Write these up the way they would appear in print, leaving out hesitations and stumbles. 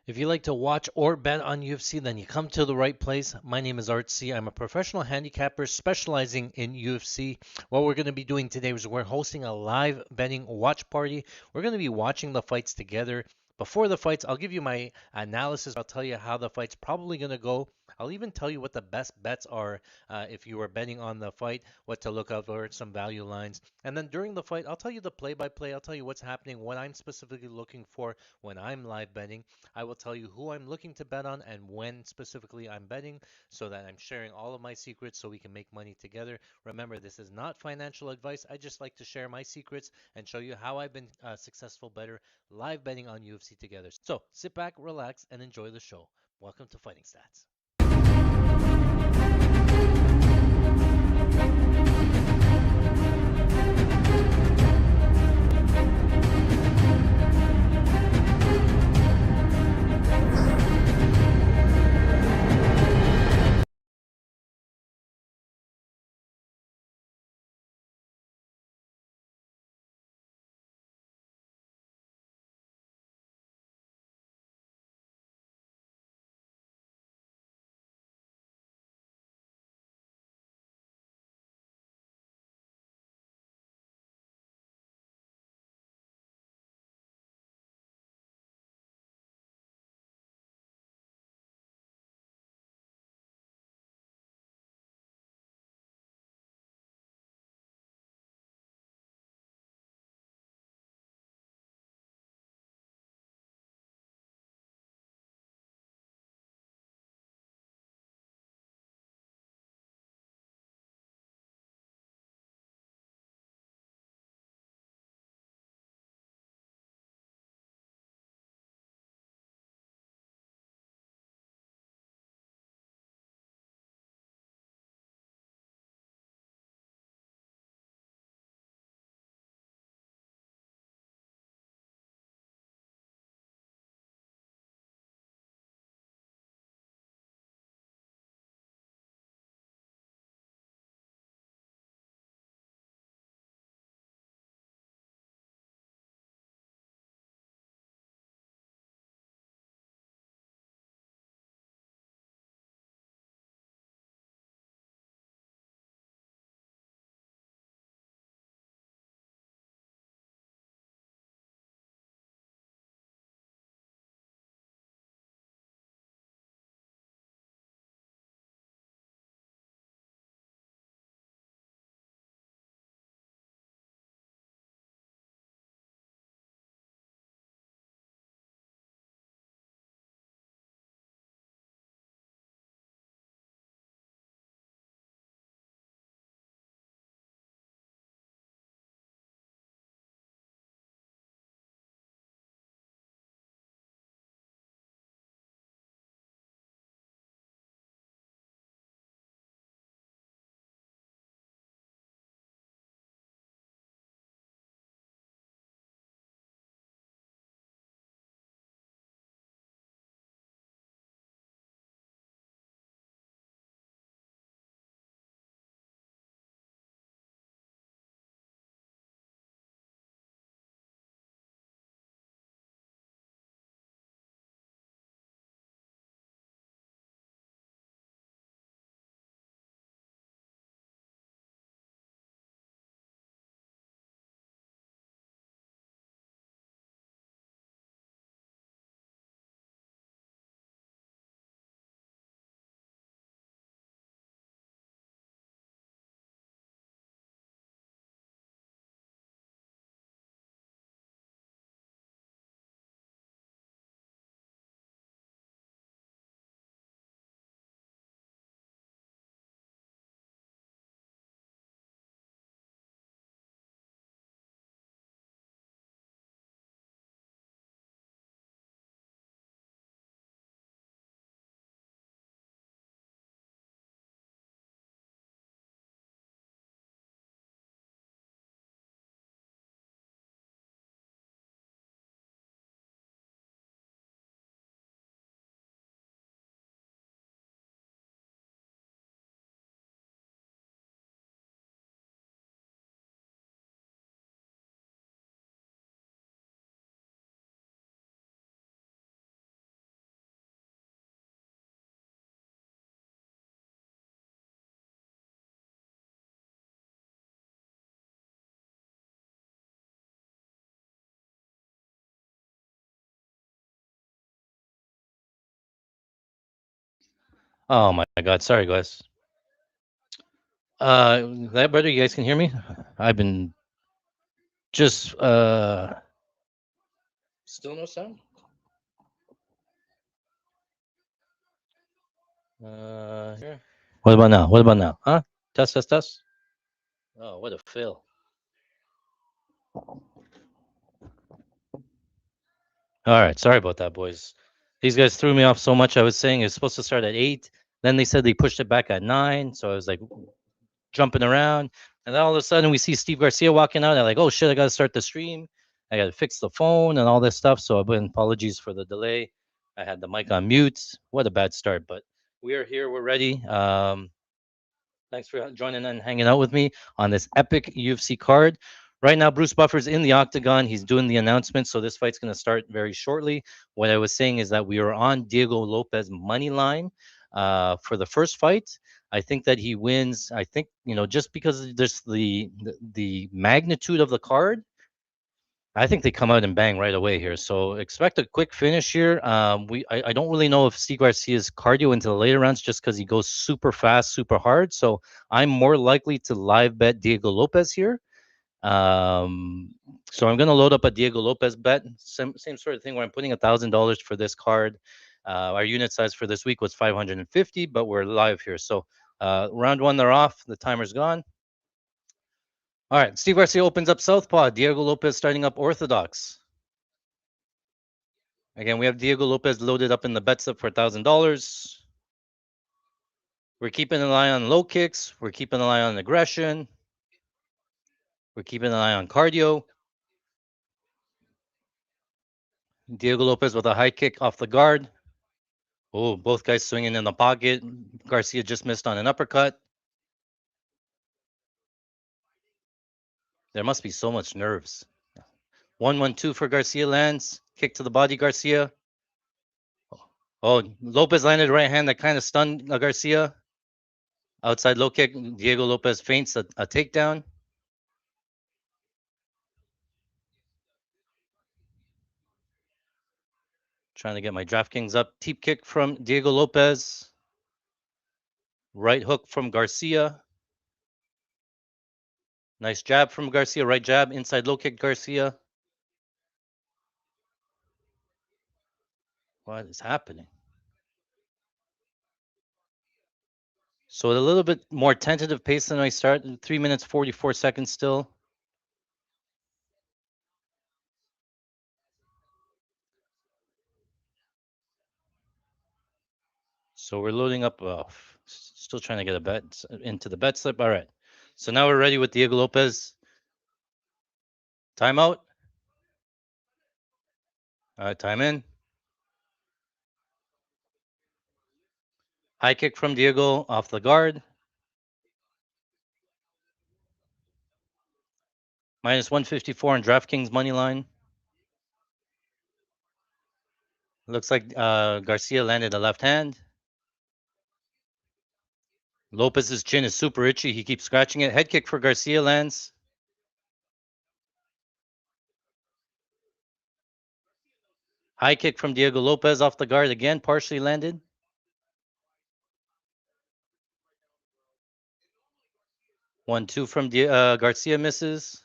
If you like to watch or bet on UFC, then you come to the right place. My name is Artsy. I'm a professional handicapper specializing in UFC. What we're going to be doing today is we're hosting a live betting watch party. We're going to be watching the fights together. Before the fights, I'll give you my analysis. I'll tell you how the fight's probably going to go. I'll even tell you what the best bets are if you are betting on the fight, what to look out for, some value lines. And then during the fight, I'll tell you the play by play. I'll tell you what's happening, what I'm specifically looking for when I'm live betting. I will tell you who I'm looking to bet on and when specifically I'm betting so that I'm sharing all of my secrets so we can make money together. Remember, this is not financial advice. I just like to share my secrets and show you how I've been a successful better live betting on UFC together. So sit back, relax, and enjoy the show. Welcome to Fighting Stats. Oh my God. Sorry, guys. That better? You guys can hear me? I've been just still no sound? Here. What about now? What about now? Huh? Test, test, test. Oh, what a fail. All right, sorry about that, boys. These guys threw me off so much. I was saying it's supposed to start at 8. Then they said they pushed it back at 9. So I was like jumping around. And then all of a sudden we see Steve Garcia walking out. I'm like, oh shit, I got to start the stream. I got to fix the phone and all this stuff. So I've been apologies for the delay. I had the mic on mute. What a bad start. But we are here. We're ready. Thanks for joining and hanging out with me on this epic UFC card. Right now, Bruce Buffer's in the octagon. He's doing the announcement, so this fight's going to start very shortly. What I was saying is that we are on Diego Lopez money line for the first fight. I think that he wins. I think just because there's the magnitude of the card, I think they come out and bang right away here. So expect a quick finish here. I don't really know if Steve Garcia's cardio into the later rounds just because he goes super fast, super hard. So I'm more likely to live bet Diego Lopez here. Um, so I'm gonna load up a Diego Lopez bet. Same sort of thing where I'm putting $1,000 for this card. Our unit size for this week was 550, but we're live here. So round one, they're off. The timer's gone. All right, Steve Garcia opens up Southpaw. Diego Lopez starting up Orthodox. Again, we have Diego Lopez loaded up in the bet slip for $1,000. We're keeping an eye on low kicks. We're keeping an eye on aggression. We're keeping an eye on cardio. Diego Lopez with a high kick off the guard. Oh, both guys swinging in the pocket. Garcia just missed on an uppercut. There must be so much nerves. 1-1-2 for Garcia lands. Kick to the body, Garcia. Oh, Lopez landed right hand that kind of stunned Garcia. Outside low kick. Diego Lopez feints a takedown. Trying to get my DraftKings up. Teep kick from Diego Lopez. Right hook from Garcia. Nice jab from Garcia. Right jab. Inside low kick, Garcia. What is happening? So a little bit more tentative pace than I start. 3 minutes, 44 seconds still. So we're loading up. Still trying to get a bet into the bet slip. All right. So now we're ready with Diego Lopez. Timeout. All right, time in. High kick from Diego off the guard. Minus 154 on DraftKings money line. Looks like Garcia landed a left hand. Lopez's chin is super itchy. He keeps scratching it. Head kick for Garcia lands. High kick from Diego Lopez off the guard again, partially landed. One, two from Garcia misses.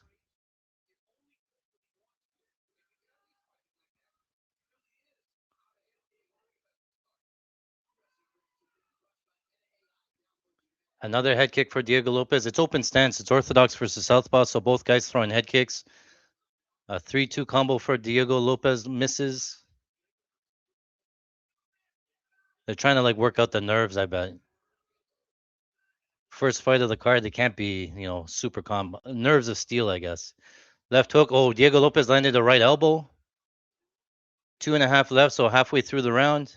Another head kick for Diego Lopez. It's open stance. It's orthodox versus southpaw, so both guys throwing head kicks. A 3-2 combo for Diego Lopez misses. They're trying to work out the nerves, I bet. First fight of the card, they can't be, super calm. Nerves of steel, I guess. Left hook. Oh, Diego Lopez landed a right elbow. 2.5 left, so halfway through the round.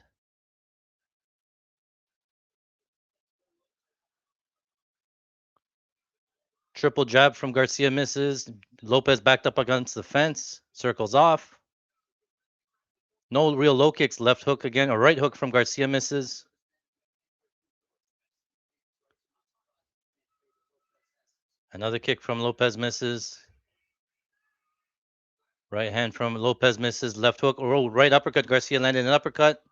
Triple jab from Garcia misses. Lopez backed up against the fence. Circles off. No real low kicks. Left hook again. A right hook from Garcia misses. Another kick from Lopez misses. Right hand from Lopez misses. Left hook. Oh, right uppercut. Garcia landed an uppercut.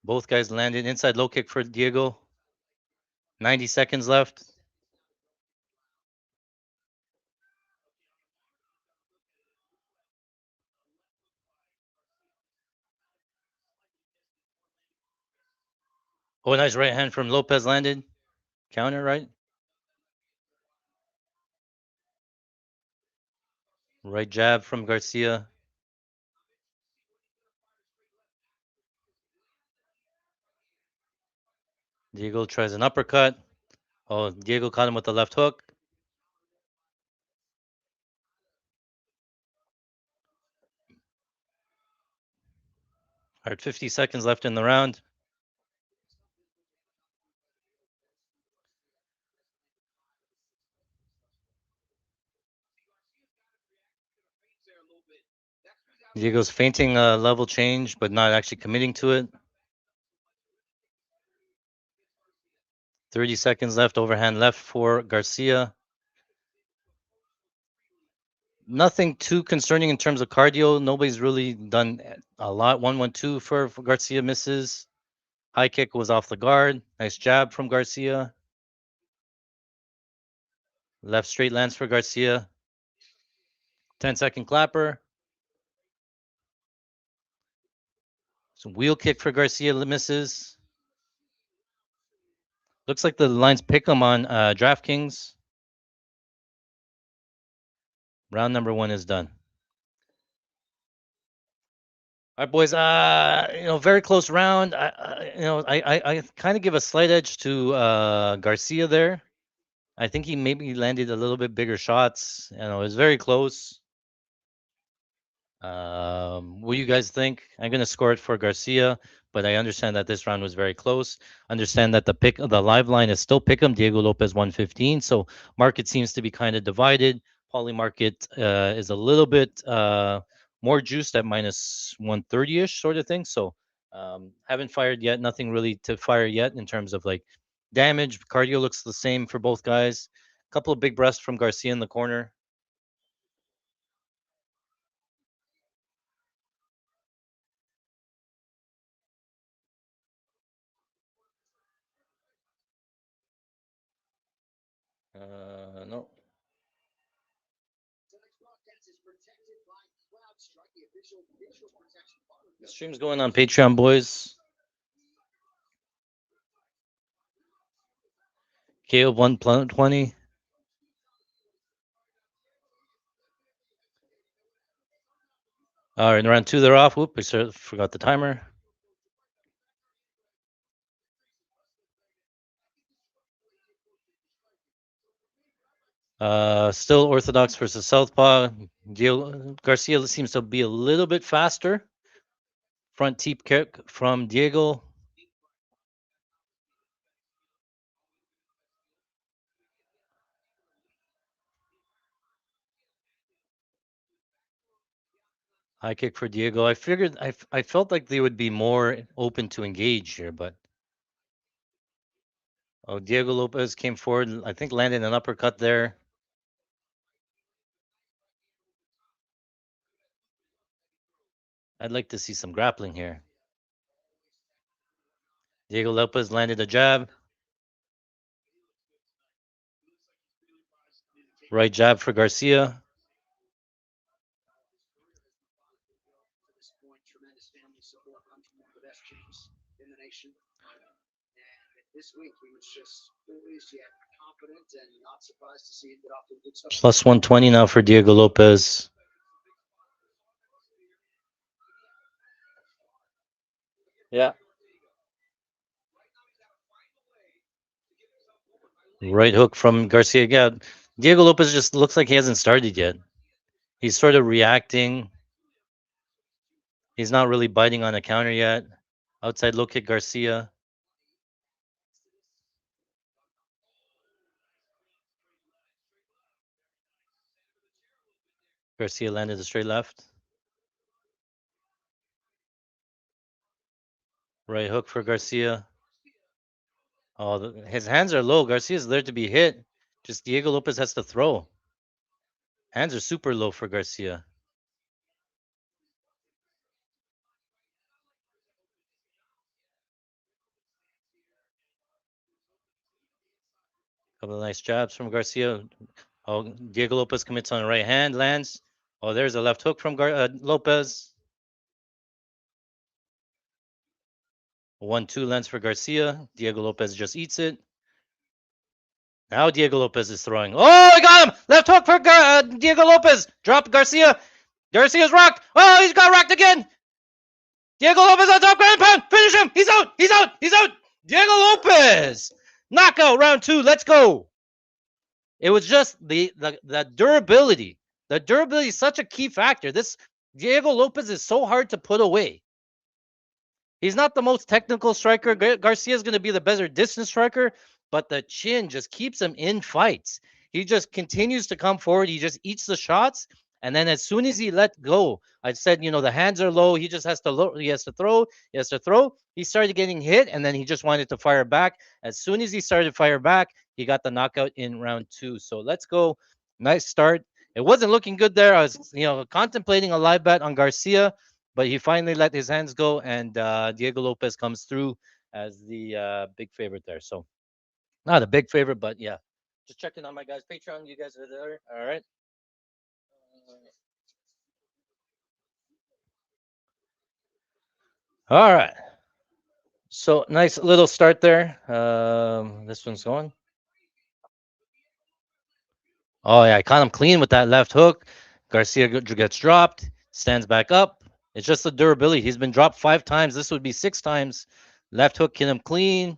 Both guys landed. Inside low kick for Diego. 90 seconds left. Oh, nice right hand from Lopez landed. Counter, right? Right jab from Garcia. Diego tries an uppercut. Oh, Diego caught him with the left hook. All right, 50 seconds left in the round. Diego's feinting a level change, but not actually committing to it. 30 seconds left. Overhand left for Garcia. Nothing too concerning in terms of cardio. Nobody's really done a lot. 1-1-2 for Garcia misses. High kick was off the guard. Nice jab from Garcia. Left straight lands for Garcia. 10-second clapper. Some wheel kick for Garcia misses. Looks like the lines pick him on DraftKings. Round number 1 is done. All right, boys. Very close round. I kind of give a slight edge to Garcia there. I think he maybe landed a little bit bigger shots. It was very close. What do you guys think? I'm gonna score it for Garcia, but I understand that this round was very close. Understand that the live line is still pick'em. Diego Lopez 115. So market seems to be kind of divided. Poly market is a little bit more juiced at minus 130-ish sort of thing. So haven't fired yet. Nothing really to fire yet in terms of like damage. Cardio looks the same for both guys. A couple of big breasts from Garcia in the corner. No. The stream's going on Patreon, boys. KO 120. All right, in round 2, they're off. Whoop, I forgot the timer. Still Orthodox versus Southpaw. Garcia seems to be a little bit faster. Front teep kick from Diego. High kick for Diego. I figured I felt like they would be more open to engage here, but Diego Lopez came forward. I think landed an uppercut there. I'd like to see some grappling here. Diego Lopez landed a jab. Right jab for Garcia. Plus 120 now for Diego Lopez. Yeah. Right hook from Garcia. Yeah. Diego Lopez just looks like he hasn't started yet. He's sort of reacting. He's not really biting on a counter yet. Outside low kick Garcia. Garcia landed a straight left. Right hook for Garcia. Oh, his hands are low. Garcia's there to be hit. Just Diego Lopez has to throw. Hands are super low for Garcia. Couple of nice jabs from Garcia. Oh, Diego Lopez commits on the right hand, lands. Oh, there's a left hook from Lopez. 1-2 lands for Garcia. Diego Lopez just eats it. Now Diego Lopez is throwing. Oh, I got him! Left hook for Diego Lopez. Drop Garcia. Garcia's rocked. Oh, he's got rocked again. Diego Lopez on top, ground pound. Finish him. He's out. He's out. He's out. Diego Lopez. Knockout round 2. Let's go. It was just the durability. The durability is such a key factor. This Diego Lopez is so hard to put away. He's not the most technical striker. Garcia is going to be the better distance striker, but the chin just keeps him in fights. He just continues to come forward. He just eats the shots, and then as soon as he let go, I said, the hands are low. He just has to he has to throw. He has to throw. He started getting hit, and then he just wanted to fire back. As soon as he started to fire back, he got the knockout in round 2. So let's go. Nice start. It wasn't looking good there. I was, contemplating a live bet on Garcia, but he finally let his hands go, and Diego Lopez comes through as the big favorite there. So not a big favorite, but yeah. Just checking on my guys' Patreon. You guys are there. All right. All right. So nice little start there. This one's going. Oh yeah, I caught him clean with that left hook. Garcia gets dropped, stands back up. It's just the durability. He's been dropped 5 times. This would be 6 times. Left hook hit him clean.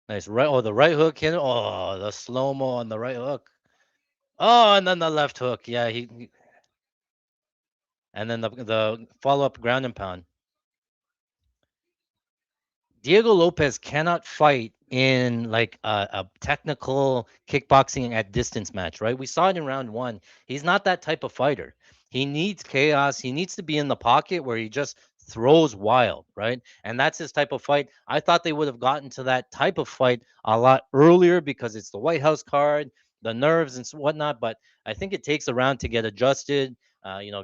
Nice right. Oh, the right hook hit him. Oh, the slow mo on the right hook. Oh, and then the left hook. Yeah, and then the follow up ground and pound. Diego Lopez cannot fight in like a technical kickboxing at distance match, right? We saw it in round 1. He's not that type of fighter. He needs chaos. He needs to be in the pocket where he just throws wild, right? And that's his type of fight. I thought they would have gotten to that type of fight a lot earlier because it's the White House card, the nerves and whatnot. But I think it takes a round to get adjusted.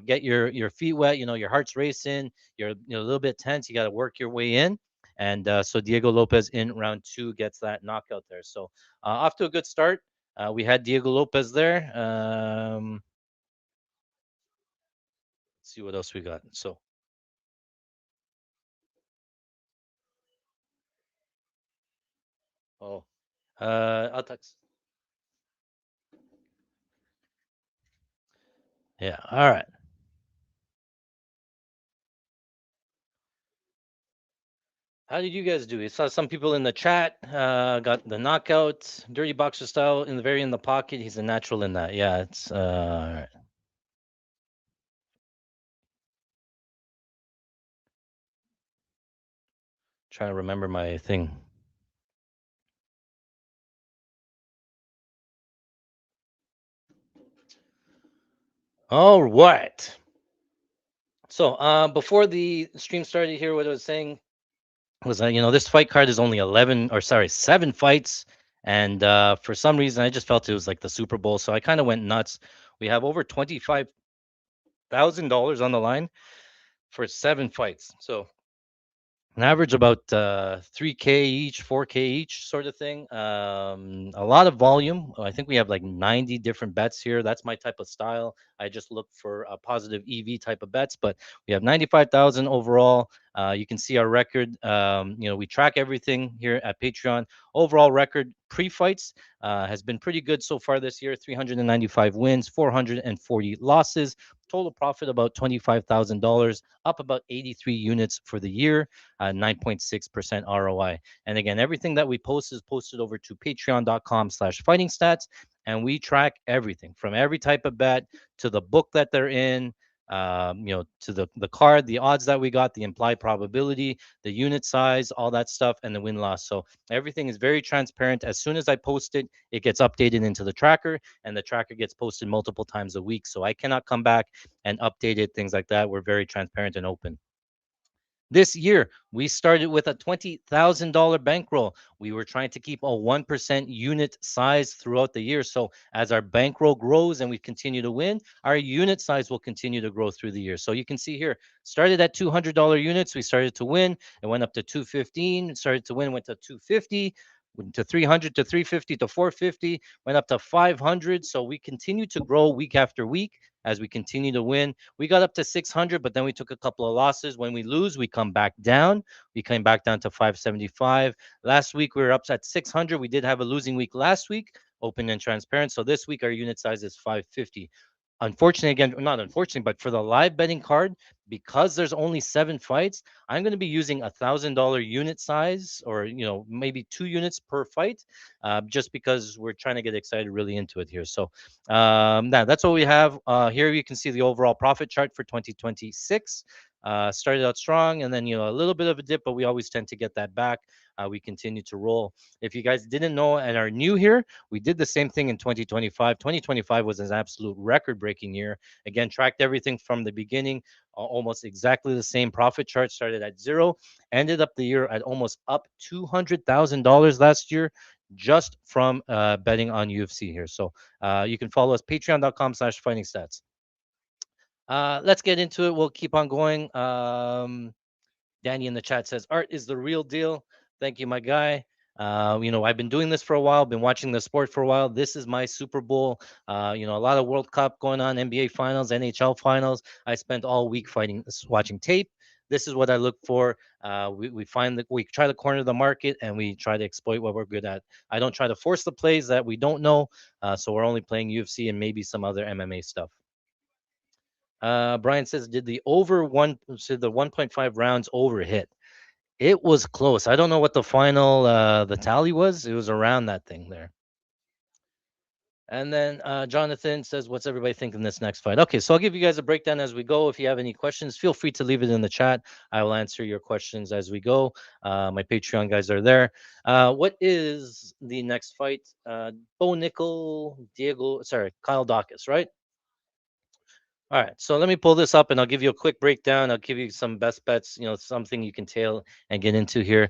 Get your feet wet. Your heart's racing. You're a little bit tense. You got to work your way in, and so Diego Lopez in round 2 gets that knockout there. So off to a good start. We had Diego Lopez there. Let's see what else we got. So, oh, I'll text. Yeah. All right. How did you guys do? I saw some people in the chat got the knockout, dirty boxer style in the pocket. He's a natural in that. Yeah, it's all right. Trying to remember my thing. All right. So before the stream started here, what I was saying was that this fight card is only 11 or sorry 7 fights, and for some reason I just felt it was like the Super Bowl, so I kind of went nuts. We have over $25,000 on the line for 7 fights, so an average about 3K each, 4K each, sort of thing. A lot of volume. I think we have like 90 different bets here. That's my type of style. I just look for a positive EV type of bets, but we have 95,000 overall. You can see our record. We track everything here at Patreon. Overall record pre-fights has been pretty good so far this year. 395 wins, 440 losses. Total profit about $25,000, up about 83 units for the year, 9.6% ROI. And again, everything that we post is posted over to patreon.com/fightingstats. And we track everything from every type of bet to the book that they're in, to the card, the odds that we got, the implied probability, the unit size, all that stuff, and the win loss. So everything is very transparent. As soon as I post it, it gets updated into the tracker, and the tracker gets posted multiple times a week. So I cannot come back and update it, things like that. We're very transparent and open. This year, we started with a $20,000 bankroll. We were trying to keep a 1% unit size throughout the year. So, as our bankroll grows and we continue to win, our unit size will continue to grow through the year. So, you can see here, started at $200 units. We started to win. It went up to 215, started to win, went to 250. Went to 300 to 350 to 450, went up to 500. So we continue to grow week after week as we continue to win. We got up to 600, but then we took a couple of losses. When we lose, we come back down. We came back down to 575. Last week, we were up at 600. We did have a losing week last week, open and transparent. So this week, our unit size is 550. Unfortunately, again, not unfortunately, but for the live betting card, because there's only 7 fights, I'm going to be using $1,000 unit size, or maybe 2 units per fight, just because we're trying to get excited really into it here. So that's what we have here. You can see the overall profit chart for 2026. Started out strong, and then a little bit of a dip, but we always tend to get that back. We continue to roll. If you guys didn't know and are new here, we did the same thing in 2025. 2025 was an absolute record-breaking year. Again, tracked everything from the beginning, almost exactly the same profit chart. Started at zero, ended up the year at almost up $200,000 last year, just from betting on UFC here. So you can follow us, patreon.com/fighting stats. Let's get into it. We'll keep on going. Danny in the chat says, Art is the real deal. Thank you, my guy. I've been doing this for a while, been watching the sport for a while. This is my Super Bowl. A lot of World Cup going on, NBA finals, NHL finals. I spent all week watching tape. This is what I look for. We find that we try to corner the market and we try to exploit what we're good at. I don't try to force the plays that we don't know. So we're only playing UFC and maybe some other MMA stuff. Brian says, did the 1.5 rounds over hit? It was close. I don't know what the final the tally was. It was around that thing there. And then Jonathan says, what's everybody thinking this next fight? Okay, so I'll give you guys a breakdown as we go. If you have any questions, feel free to leave it in the chat. I will answer your questions as we go. My Patreon guys are there. What is the next fight? Bo Nickel, Kyle Dawkins, right? All right, so let me pull this up and I'll give you a quick breakdown. I'll give you some best bets, something you can tail and get into here.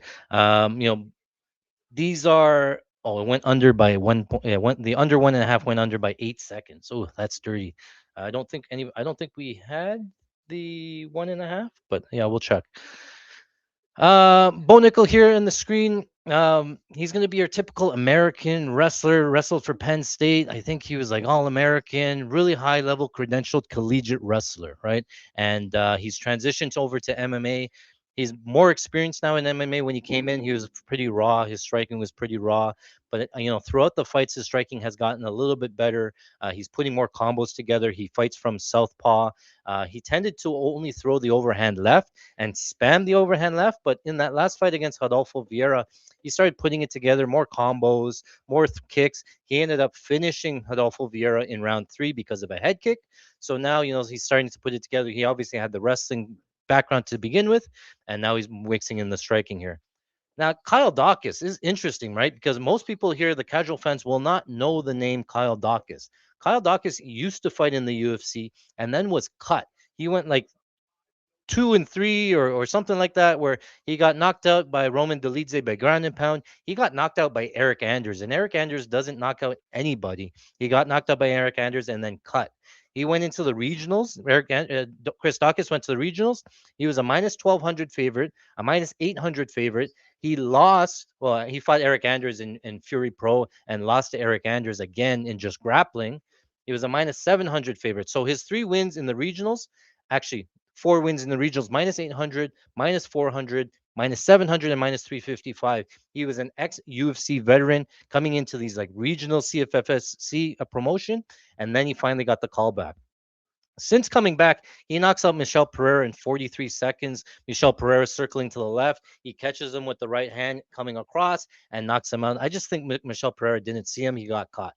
These are, oh, it went under by 1 point. Yeah, the under 1.5 went under by 8 seconds. Oh, that's dirty. I don't think we had the 1.5, but yeah, we'll check. Bo Nickel here in the screen. He's going to be your typical American wrestler, wrestled for Penn State. I think he was like all American, really high level credentialed collegiate wrestler, right? And he's transitioned over to MMA. He's more experienced now in MMA. When he came in, he was pretty raw. His striking was pretty raw. But throughout the fights, his striking has gotten a little bit better. He's putting more combos together. He fights from southpaw. He tended to only throw the overhand left and spam the overhand left. But in that last fight against Rodolfo Vieira, he started putting it together, more combos, more kicks. He ended up finishing Rodolfo Vieira in round 3 because of a head kick. So now, he's starting to put it together. He obviously had the wrestling background to begin with, and now he's mixing in the striking here. Now, Kyle Dawkins is interesting, right? Because most people here, the casual fans, will not know the name Kyle Dawkins. Kyle Dawkins used to fight in the UFC and then was cut. He went like 2-3 or something like that, where he got knocked out by Roman Dolidze by ground and pound. He got knocked out by Eric Anders, and Eric Anders doesn't knock out anybody. He got knocked out by Eric Anders and then cut. He went into the regionals. Chris Dawkins went to the regionals. He was a minus 1,200 favorite, a minus 800 favorite. He lost. Well, he fought Eric Anders in Fury Pro and lost to Eric Anders again in just grappling. He was a minus 700 favorite. So his 3 wins in the regionals, actually 4 wins in the regionals, minus 800, minus 400, minus 700, and minus 355. He was an ex-UFC veteran coming into these like regional CFFSC promotion, and then he finally got the call back. Since coming back, he knocks out Michel Pereira in 43 seconds. Michel Pereira circling to the left. He catches him with the right hand coming across and knocks him out. I just think Michel Pereira didn't see him. He got caught.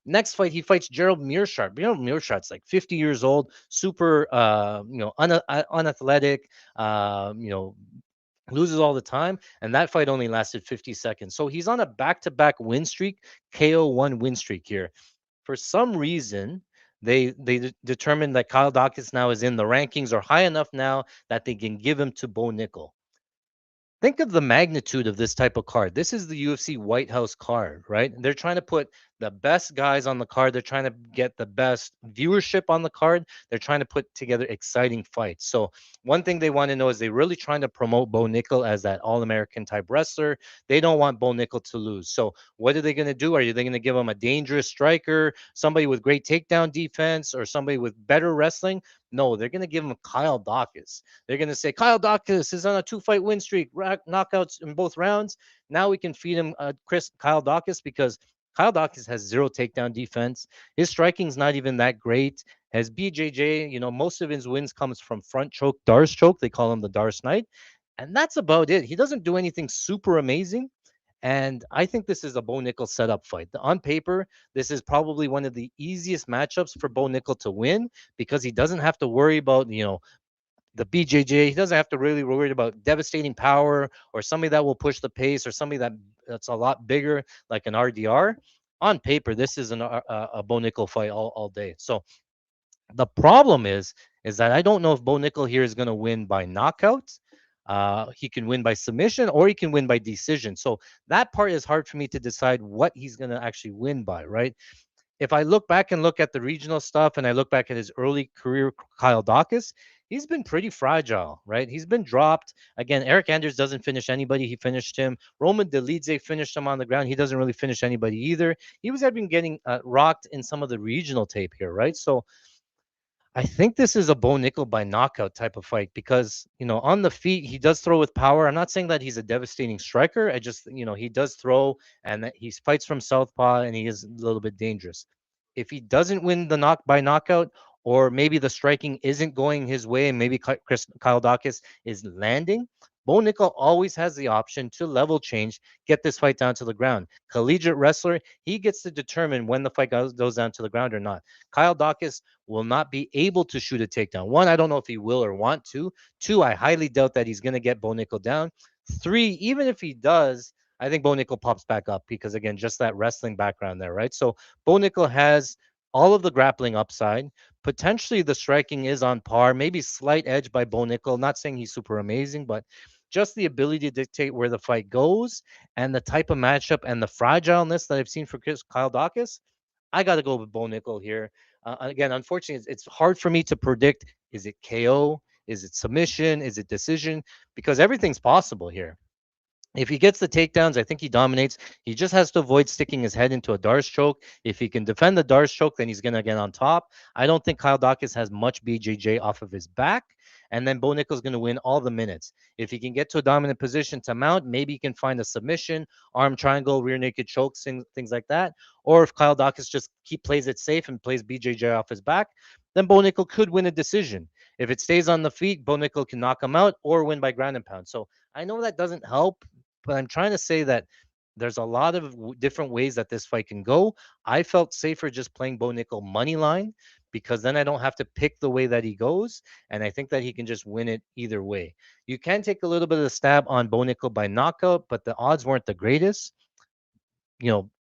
Next fight, he fights Gerald Meerschaert. Gerald Meerschaert's like 50 years old, super, unathletic, loses all the time. And that fight only lasted 50 seconds. So he's on a back-to-back win streak, KO1 win streak here. For some reason, They determined that Kyle Dawkins now is in the rankings or high enough now that they can give him to Bo Nickel. Think of the magnitude of this type of card. This is the UFC Whitehouse card, right? They're trying to put the best guys on the card. They're trying to get the best viewership on the card. They're trying to put together exciting fights. So, one thing they want to know is they're really trying to promote Bo Nickel as that All American type wrestler. They don't want Bo Nickel to lose. So, what are they going to do? Are they going to give him a dangerous striker, somebody with great takedown defense, or somebody with better wrestling? No, they're going to give him Kyle Dawkins. They're going to say Kyle Dawkins is on a 2-fight win streak, knockouts in both rounds. Now we can feed him Kyle Dawkins because Kyle Dawkins has zero takedown defense. His striking's not even that great. As BJJ, most of his wins comes from front choke, Darce choke. They call him the Darce Knight. And that's about it. He doesn't do anything super amazing. And I think this is a Bo Nickel setup fight. On paper, this is probably one of the easiest matchups for Bo Nickel to win because he doesn't have to worry about, the BJJ. He doesn't have to really worry about devastating power or somebody that will push the pace or somebody that's a lot bigger like an RDR. On paper, this is a Bo Nickel fight all day. So the problem is that I don't know if Bo Nickel here is going to win by knockout. He can win by submission or he can win by decision. So that part is hard for me to decide what he's going to actually win by, right? If I look back and look at the regional stuff and I look back at his early career, Kyle Dawkins, he's been pretty fragile, right? He's been dropped. Again, Eric Anders doesn't finish anybody. He finished him. Roman Dolidze finished him on the ground. He doesn't really finish anybody either. He was been getting rocked in some of the regional tape here, right? So I think this is a Bo Nickel by knockout type of fight because, on the feet, he does throw with power. I'm not saying that he's a devastating striker. I just, he does throw and that he fights from southpaw and he is a little bit dangerous. If he doesn't win the knockout, or maybe the striking isn't going his way and maybe Kyle Dawkins is landing, Bo Nickel always has the option to level change, get this fight down to the ground. Collegiate wrestler, he gets to determine when the fight goes down to the ground or not. Kyle Dawkins will not be able to shoot a takedown. One, I don't know if he will or want to. Two, I highly doubt that he's going to get Bo Nickel down. Three, even if he does, I think Bo Nickel pops back up because, again, just that wrestling background there, right? So Bo Nickel has all of the grappling upside. Potentially the striking is on par, maybe slight edge by Bo Nickel. Not saying he's super amazing, but just the ability to dictate where the fight goes and the type of matchup and the fragileness that I've seen for Kyle Dawkins, I got to go with Bo Nickel here. Again, unfortunately, it's hard for me to predict. Is it KO? Is it submission? Is it decision? Because everything's possible here. If he gets the takedowns, I think he dominates. He just has to avoid sticking his head into a Darce choke. If he can defend the Darce choke, then he's going to get on top. I don't think Kyle Dawkins has much BJJ off of his back. And then Bo Nickel's going to win all the minutes. If he can get to a dominant position to mount, maybe he can find a submission, arm triangle, rear naked choke, things like that. Or if Kyle Dawkins just plays it safe and plays BJJ off his back, then Bo Nickel could win a decision. If it stays on the feet, Bo Nickel can knock him out or win by ground and pound. So I know that doesn't help, but I'm trying to say that there's a lot of different ways that this fight can go. I felt safer just playing Bo Nickel money line because then I don't have to pick the way that he goes, and I think that he can just win it either way. You can take a little bit of a stab on Bo Nickel by knockout, but the odds weren't the greatest.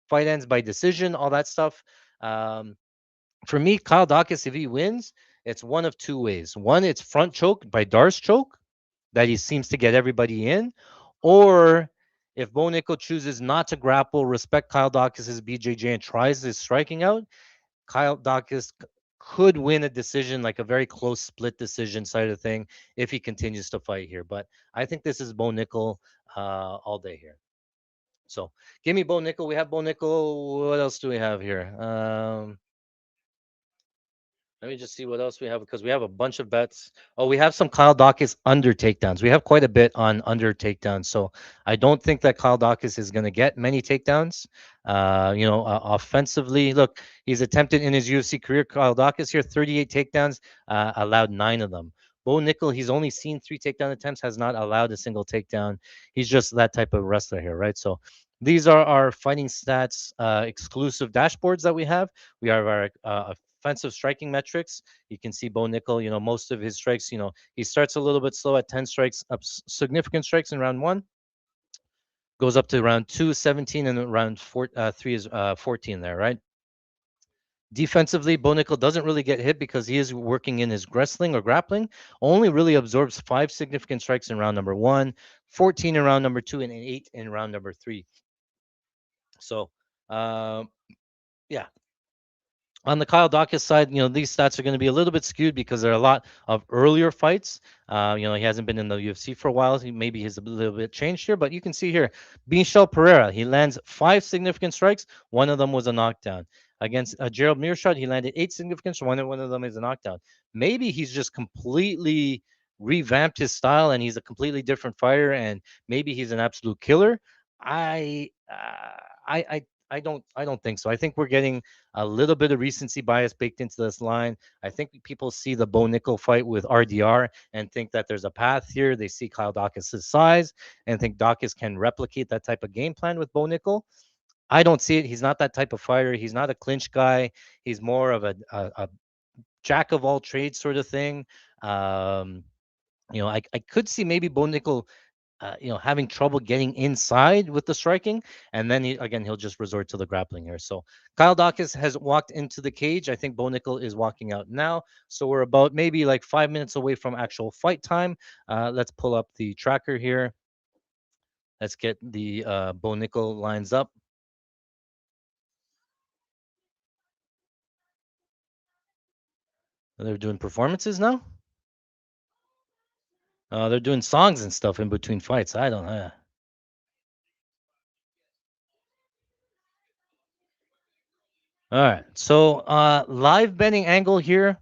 Fight ends by decision, all that stuff. Um, for me, Kyle Dawkins, if he wins, it's one of two ways. One, it's front choke by Darce choke that he seems to get everybody in, or if Bo Nickel chooses not to grapple, respect Kyle Dawkins' BJJ and tries his striking out, Kyle Dawkins could win a decision, like a very close split decision side of thing, if he continues to fight here. But I think this is Bo Nickel all day here. So give me Bo Nickel. We have Bo Nickel. What else do we have here? Let me just see what else we have because we have a bunch of bets. Oh, we have some Kyle Dawkins under takedowns. We have quite a bit on under takedowns. So I don't think that Kyle Dawkins is going to get many takedowns. Offensively, look, he's attempted in his UFC career. Kyle Dawkins here, 38 takedowns, allowed 9 of them. Bo Nickel, he's only seen 3 takedown attempts, has not allowed a single takedown. He's just that type of wrestler here, right? So these are our fighting stats exclusive dashboards that we have. We have our offensive striking metrics. You can see Bo Nickel, most of his strikes, he starts a little bit slow at 10 strikes, up significant strikes in round 1, goes up to round 2, 17, and round 3 is 14 there, right? Defensively, Bonico doesn't really get hit because he is working in his wrestling or grappling. Only really absorbs 5 significant strikes in round number one, 14 in round number two, and 8 in round number three. So, um, yeah, on the Kyle Dawkins side, these stats are going to be a little bit skewed because there are a lot of earlier fights. He hasn't been in the UFC for a while. Maybe he's a little bit changed here, but you can see here, Michel Pereira, he lands 5 significant strikes. One of them was a knockdown. Against Gerald Mearshot, he landed 8 significant strikes. One of them is a knockdown. Maybe he's just completely revamped his style and he's a completely different fighter, and maybe he's an absolute killer. I, uh, I don't think so. I think we're getting a little bit of recency bias baked into this line. I think people see the Bo Nickel fight with RDR and think that there's a path here. They see Kyle Dawkins' size and think Dawkins can replicate that type of game plan with Bo Nickel. I don't see it. He's not that type of fighter. He's not a clinch guy. He's more of a jack of all trades sort of thing. Um, I could see maybe Bo Nickel having trouble getting inside with the striking, and then he'll just resort to the grappling here. So Kyle Dawkins has walked into the cage. I think Bo Nickel is walking out now. So we're about maybe like 5 minutes away from actual fight time. Let's pull up the tracker here. Let's get the Bo Nickel lines up. They're doing performances now. They're doing songs and stuff in between fights. I don't know. All right. So live betting angle here.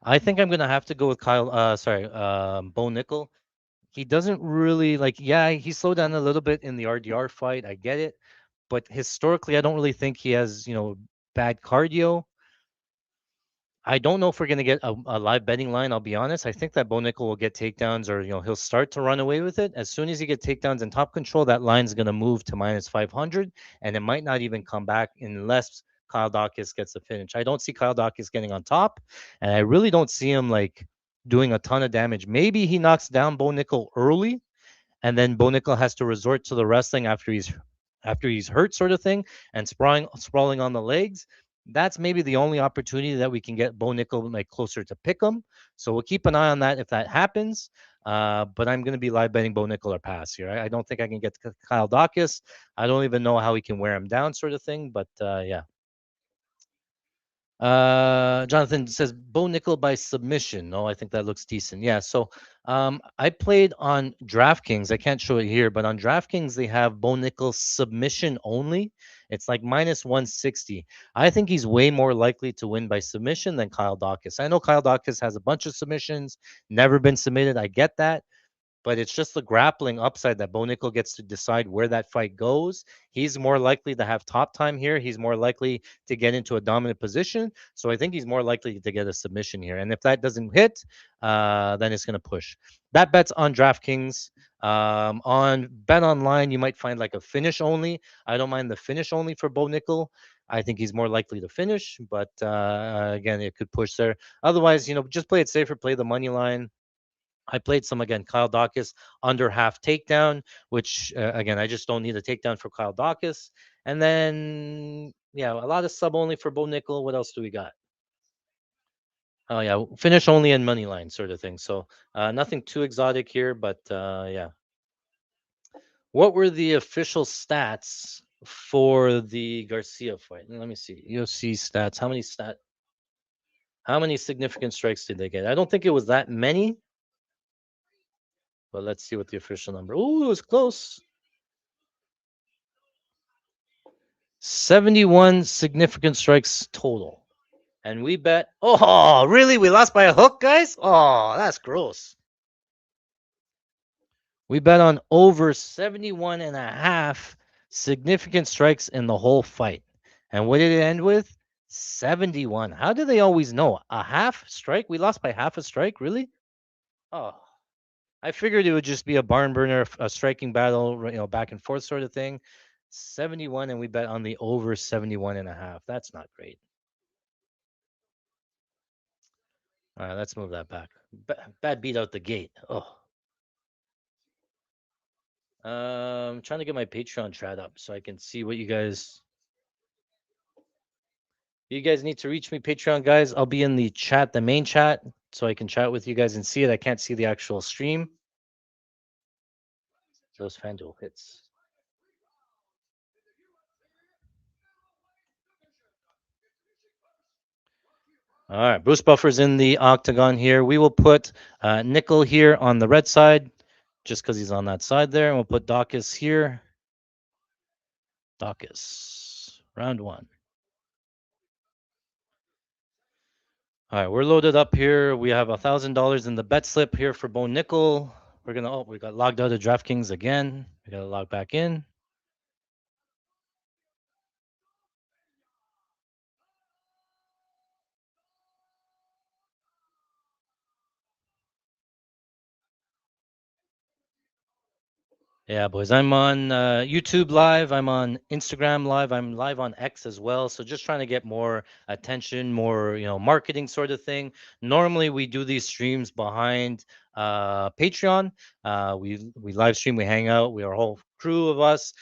I think I'm gonna have to go with Kyle. Sorry, Bo Nickel. He doesn't really like. Yeah, he slowed down a little bit in the RDR fight. I get it, but historically, I don't really think he has bad cardio. I don't know if we're gonna get a live betting line. I'll be honest. I think that Bo Nickel will get takedowns, or he'll start to run away with it. As soon as he gets takedowns and top control, that line's gonna move to minus 500, and it might not even come back unless Kyle Dawkins gets the finish. I don't see Kyle Dawkins getting on top, and I really don't see him like doing a ton of damage. Maybe he knocks down Bo Nickel early, and then Bo Nickel has to resort to the wrestling after he's hurt, sort of thing, and sprawling on the legs. That's maybe the only opportunity that we can get Bo Nickel like closer to pick him. So we'll keep an eye on that if that happens. But I'm going to be live betting Bo Nickel or pass here. I don't think I can get Kyle Dawkins. I don't even know how he can wear him down, sort of thing. But yeah. Jonathan says Bo Nickel by submission. No, I think that looks decent. Yeah. So I played on DraftKings. I can't show it here, but on DraftKings they have Bo Nickel submission only. It's like minus 160. I think he's way more likely to win by submission than Kyle Dawkins. I know Kyle Dawkins has a bunch of submissions, never been submitted. I get that, but it's just the grappling upside that Bo Nickel gets to decide where that fight goes. He's more likely to have top time here. He's more likely to get into a dominant position. So I think he's more likely to get a submission here. And if that doesn't hit, then it's going to push. That bet's on DraftKings. On Bet Online, you might find like a finish only. I don't mind the finish only for Bo Nickel. I think he's more likely to finish, but again, it could push there. Otherwise, just play it safer, play the money line. I played some again, Kyle Dawkins under half takedown, which again, I just don't need a takedown for Kyle Dawkins. And then, yeah, a lot of sub only for Bo Nickel. What else do we got? Oh, yeah, finish only and money line sort of thing. So nothing too exotic here, but yeah. What were the official stats for the Garcia fight? Let me see. UFC stats. How many significant strikes did they get? I don't think it was that many, but let's see what the official number. Oh, it was close. 71 significant strikes total. And we bet. Oh, really? We lost by a hook, guys? Oh, that's gross. We bet on over 71 and a half significant strikes in the whole fight. And what did it end with? 71. How do they always know? A half strike? We lost by half a strike? Really? Oh, I figured it would just be a barn burner, a striking battle, back and forth sort of thing. 71, and we bet on the over 71 and a half. That's not great. All right, let's move that back. Bad beat out the gate. Oh, trying to get my Patreon chat up so I can see what you guys. you guys need to reach me, Patreon guys, I'll be in the chat, the main chat, so I can chat with you guys and see it. I can't see the actual stream. Those FanDuel hits. All right, Bruce Buffer's in the octagon here. We will put Nickel here on the red side, just because he's on that side there. And we'll put Dawkins here. Dawkins, round one. All right, we're loaded up here. We have $1,000 in the bet slip here for Bo Nickel. We're gonna. Oh, we got logged out of DraftKings again. We gotta log back in. Yeah, boys. I'm on YouTube Live. I'm on Instagram Live. I'm live on X as well. So just trying to get more attention, more marketing sort of thing. Normally we do these streams behind Patreon. We live stream. We hang out. We are a whole crew of us.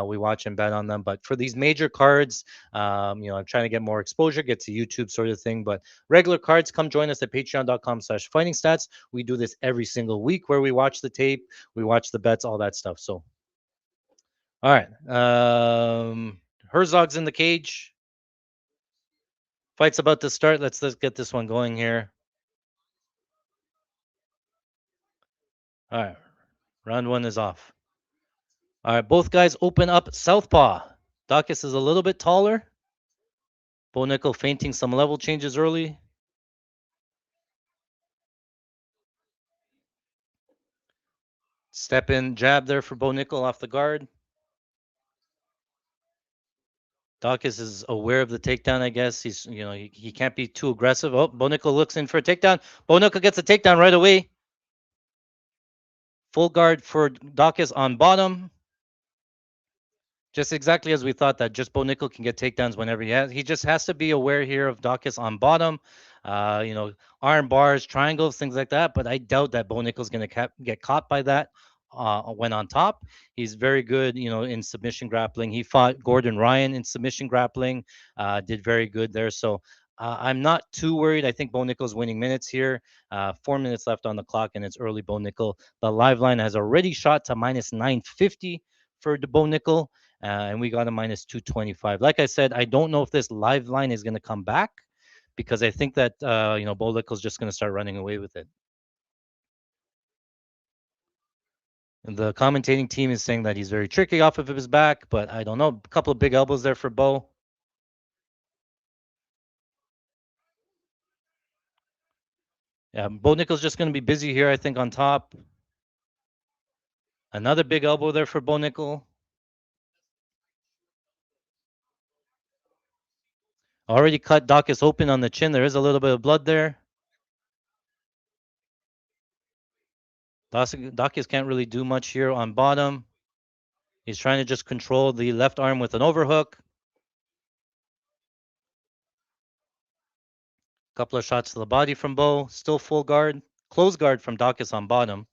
We watch and bet on them. But for these major cards, I'm trying to get more exposure, get to YouTube sort of thing. But regular cards, come join us at patreon.com/fightingstats. We do this every single week where we watch the tape. We watch the bets, all that stuff. So, all right. Herzog's in the cage. Fight's about to start. Let's get this one going here. All right. Round one is off. All right. Both guys open up southpaw. Dawkins is a little bit taller. Bo Nickel feinting some level changes early. Step in jab there for Bo Nickel off the guard. Dawkins is aware of the takedown, I guess. He can't be too aggressive. Oh, Bo Nickel looks in for a takedown. Bo Nickel gets a takedown right away. Full guard for Dawkins on bottom. Just exactly as we thought that just Bo Nickel can get takedowns whenever he has. He just has to be aware here of Dawkins on bottom. Arm bars, triangles, things like that. But I doubt that Bo Nickel's going to get caught by that when on top. He's very good, in submission grappling. He fought Gordon Ryan in submission grappling, did very good there. So I'm not too worried. I think Bo Nickel's winning minutes here. 4 minutes left on the clock, and it's early Bo Nickel. The live line has already shot to minus 950 for the Bo Nickel. And we got a minus 225. Like I said, I don't know if this live line is going to come back because I think that Bo Nickel's just going to start running away with it. And the commentating team is saying that he's very tricky off of his back, but I don't know. A couple of big elbows there for Bo. Yeah, Bo Nickel's just going to be busy here, I think, on top. Another big elbow there for Bo Nickel. Already cut Dawkins open on the chin. There is a little bit of blood there. Dawkins can't really do much here on bottom. He's trying to just control the left arm with an overhook. Couple of shots to the body from Bo. Still full guard. Close guard from Dawkins on bottom.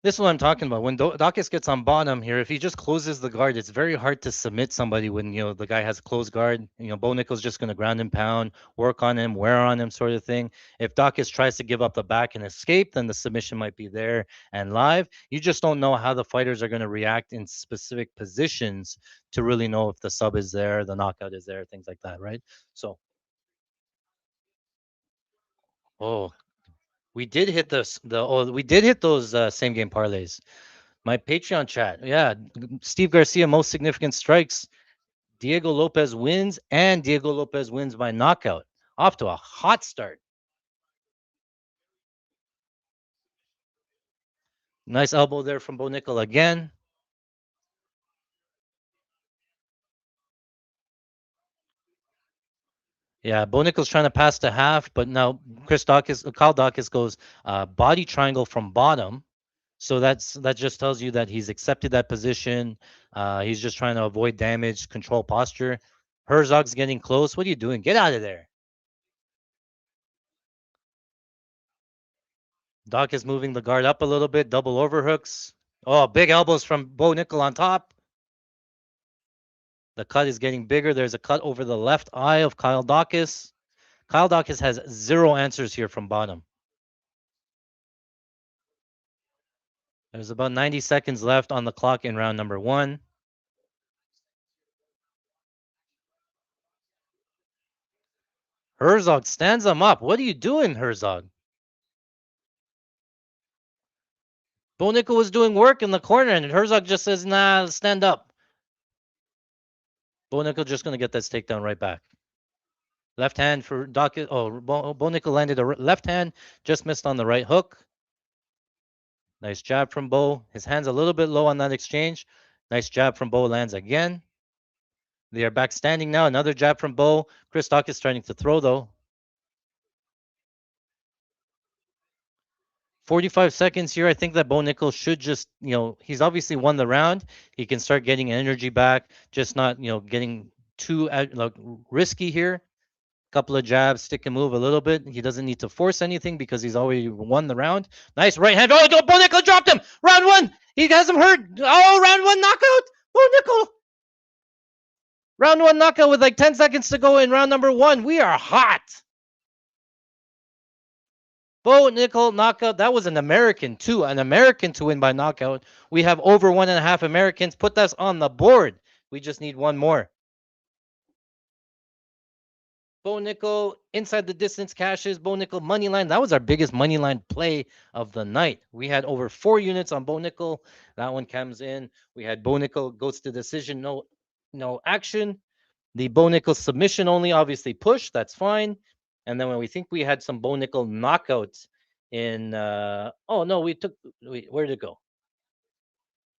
This is what I'm talking about. When Dawkins gets on bottom here, if he just closes the guard, it's very hard to submit somebody when the guy has a closed guard. Bo Nickel's just going to ground and pound, work on him, wear on him, sort of thing. If Dawkins tries to give up the back and escape, then the submission might be there and live. You just don't know how the fighters are going to react in specific positions to really know if the sub is there, the knockout is there, things like that, right? So, oh, we did hit we did hit those same game parlays. My Patreon chat. Yeah, Steve Garcia most significant strikes. Diego Lopez wins and Diego Lopez wins by knockout. Off to a hot start. Nice elbow there from Bo Nickel again. Yeah, Bo Nickel's trying to pass to half, but now Kyle Dawkins goes body triangle from bottom. So that just tells you that he's accepted that position. He's just trying to avoid damage, control posture. Herzog's getting close. What are you doing? Get out of there. Dawkins moving the guard up a little bit, double overhooks. Oh, big elbows from Bo Nickel on top. The cut is getting bigger. There's a cut over the left eye of Kyle Dawkins. Kyle Dawkins has 0 answers here from bottom. There's about 90 seconds left on the clock in round number 1. Herzog stands him up. What are you doing, Herzog? Bo Nickel was doing work in the corner, and Herzog just says, nah, stand up. Bo Nickel just going to get that takedown right back. Left hand for Dawkins. Oh, Bo Nickel landed a left hand, just missed on the right hook. Nice jab from Bo. His hand's a little bit low on that exchange. Nice jab from Bo, lands again. They are back standing now. Another jab from Bo. Chris Dawkins starting to throw, though. 45 seconds here. I think that Bo Nickel should just, he's obviously won the round. He can start getting energy back, just not, getting too risky here. Couple of jabs, stick and move a little bit. He doesn't need to force anything because he's already won the round. Nice right hand. Oh, Bo Nickel dropped him. Round 1. He has him hurt. Oh, round 1 knockout. Bo Nickel. Round 1 knockout with like 10 seconds to go in round number 1. We are hot. Bo Nickel knockout. That was an American too. An American to win by knockout. We have over 1.5 Americans. Put us on the board. We just need one more. Bo Nickel inside the distance cashes. Bo Nickel money line. That was our biggest money line play of the night. We had over 4 units on Bo Nickel. That one comes in. We had Bo Nickel goes to decision. No action. The Bo Nickel submission only, obviously push. That's fine. And then when we think we had some Bo Nickel knockouts in, where did it go?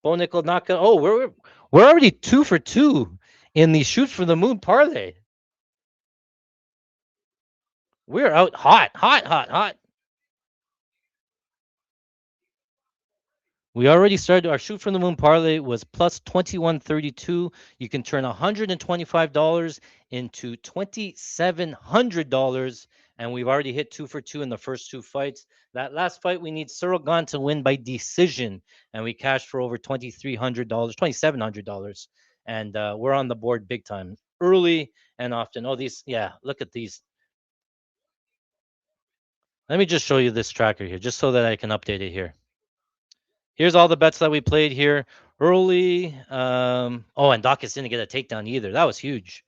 Bo Nickel knockout. Oh, we're already 2 for 2 in the shoot for the moon parlay. We're out hot. We already started our shoot from the moon parlay was plus 2132. You can turn $125 into $2,700, and we've already hit 2 for 2 in the first 2 fights. That last fight, we need Cyril Gane to win by decision, and we cashed for over $2,300, $2,700, and we're on the board big time, early and often. Oh, look at these. Let me just show you this tracker here, just so that I can update it here. Here's all the bets that we played here early. And Dawkins didn't get a takedown either. That was huge.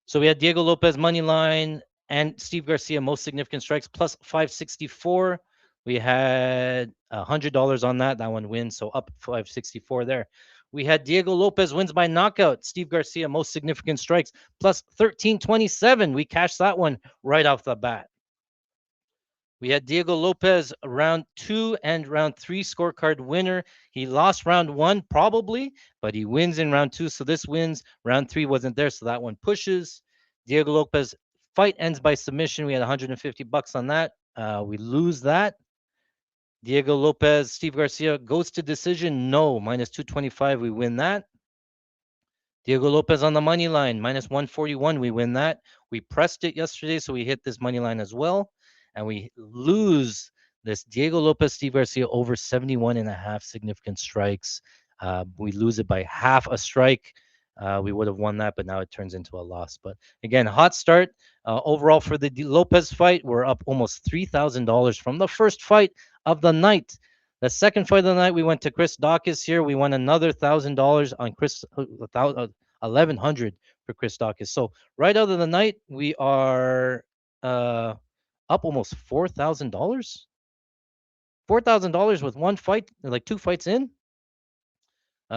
So we had Diego Lopez money line and Steve Garcia most significant strikes plus 564. We had $100 on that. That one wins, so up 564 there. We had Diego Lopez wins by knockout. Steve Garcia most significant strikes plus 1327. We cashed that one right off the bat. We had Diego Lopez round 2 and round 3 scorecard winner. He lost round 1 probably, but he wins in round 2. So this wins. Round 3 wasn't there, so that one pushes. Diego Lopez fight ends by submission. We had $150 on that. We lose that. Diego Lopez, Steve Garcia goes to decision. No, minus 225. We win that. Diego Lopez on the money line, minus 141. We win that. We pressed it yesterday, so we hit this money line as well. And we lose this Diego Lopez, Steve Garcia over 71.5 significant strikes. We lose it by half a strike. We would have won that, but now it turns into a loss. But again, hot start. Overall for the Lopez fight, we're up almost $3,000 from the first fight of the night. The second fight of the night, we went to Chris Dawkins here. We won another $1,000 on Chris, $1,100 for Chris Dawkins. So right out of the night, we are up almost $4,000. $4,000 with one fight, like 2 fights in.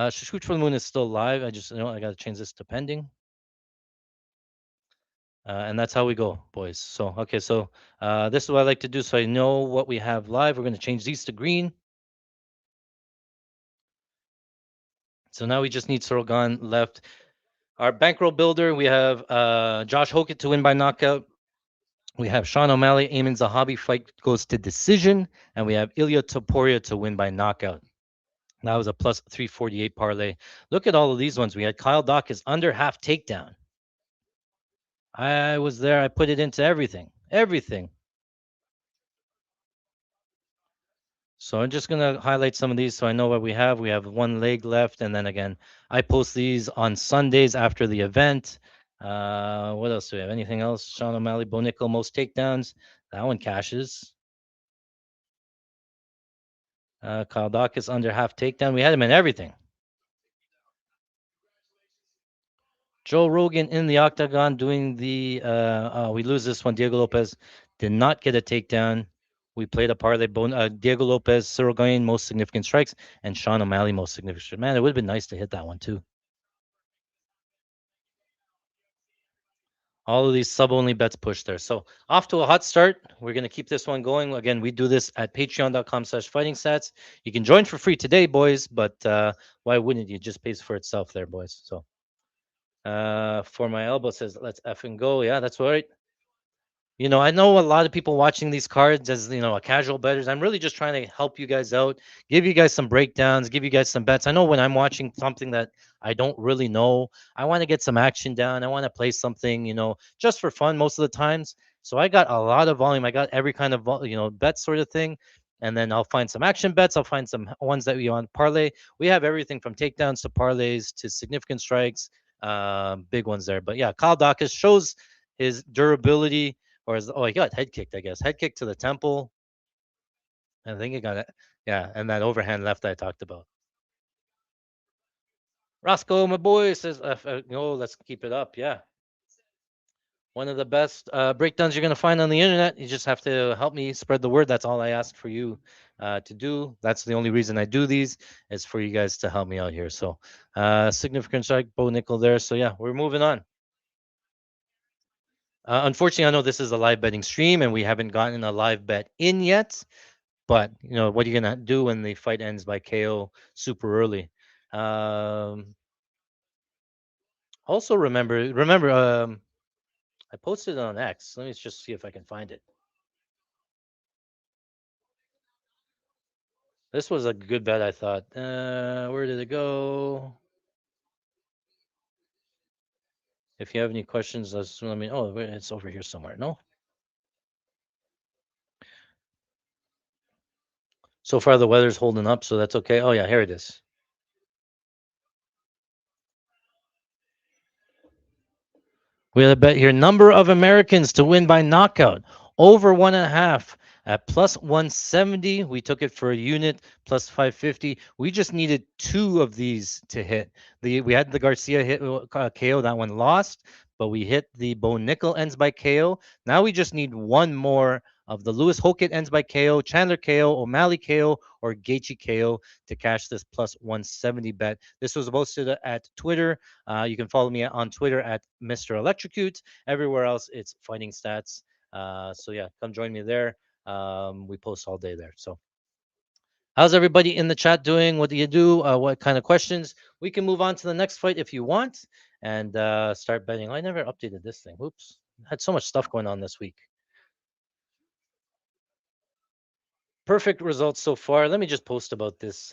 Shoot for the Moon is still live. I got to change this to pending. And that's how we go, boys. So, okay, so this is what I like to do so I know what we have live. We're going to change these to green. So now we just need Cyril Gane left. Our bankroll builder, we have Josh Hokett to win by knockout. We have Sean O'Malley, Ayman Zahabi fight goes to decision. And we have Ilya Topuria to win by knockout. That was a plus 348 parlay. Look at all of these ones. We had Kyle Dawkins under half takedown. I was there. I put it into everything. So I'm just gonna highlight some of these so I know what we have. We have one leg left, and then again, I post these on Sundays after the event. What else do we have? Anything else? Sean O'Malley, Bo Nickel, most takedowns. That one cashes. Kyle Dawkins under half takedown. We had him in everything. Joe Rogan in the octagon doing the. We lose this one. Diego Lopez did not get a takedown. We played a parlay. Diego Lopez, Cyril Gain, most significant strikes, and Sean O'Malley, most significant. Man, it would have been nice to hit that one too. All of these sub-only bets pushed there. So off to a hot start. We're going to keep this one going. Again, we do this at patreon.com/fighting stats. You can join for free today, boys, but why wouldn't you? It just pays for itself there, boys. So for my elbow says, let's effing go. Yeah, that's right. I know a lot of people watching these cards as a casual bettors. I'm really just trying to help you guys out, give you guys some breakdowns, give you guys some bets. I know when I'm watching something that I don't really know, I want to get some action down. I want to play something, just for fun most of the times. So I got a lot of volume. I got every kind of bet sort of thing. And then I'll find some action bets. I'll find some ones that we want parlay. We have everything from takedowns to parlays to significant strikes, big ones there. But yeah, Kyle Dawkins shows his durability or he got head kicked, I guess. Head kick to the temple. I think he got it. Yeah, and that overhand left I talked about. Roscoe, my boy, says, no, let's keep it up. Yeah. One of the best breakdowns you're going to find on the internet. You just have to help me spread the word. That's all I ask for you to do. That's the only reason I do these is for you guys to help me out here. So, significant strike, Bo Nickel there. So, yeah, we're moving on. Unfortunately, I know this is a live betting stream and we haven't gotten a live bet in yet. But what are you gonna do when the fight ends by KO super early? Um, also remember, I posted it on X. Let me just see if I can find it. This was a good bet, I thought. Where did it go? If you have any questions, let me. Oh, it's over here somewhere. No. So far, the weather's holding up, so that's okay. Oh yeah, here it is. We have a bet here. Number of Americans to win by knockout. Over 1.5 at plus 170. We took it for a unit plus 550. We just needed two of these to hit. We had the Garcia hit KO. That one lost, but we hit the Bo Nickel ends by KO. Now we just need one more of the Lewis Hokit ends by KO, Chandler KO, O'Malley KO, or Gaethje KO to cash this plus 170 bet. This was posted at Twitter. You can follow me on Twitter at Mr. Electrocute. Everywhere else, it's Fighting Stats. So yeah, come join me there. We post all day there. So how's everybody in the chat doing? What do you do? What kind of questions? We can move on to the next fight if you want and start betting. I never updated this thing. Oops. Had so much stuff going on this week. Perfect results so far. Let me just post about this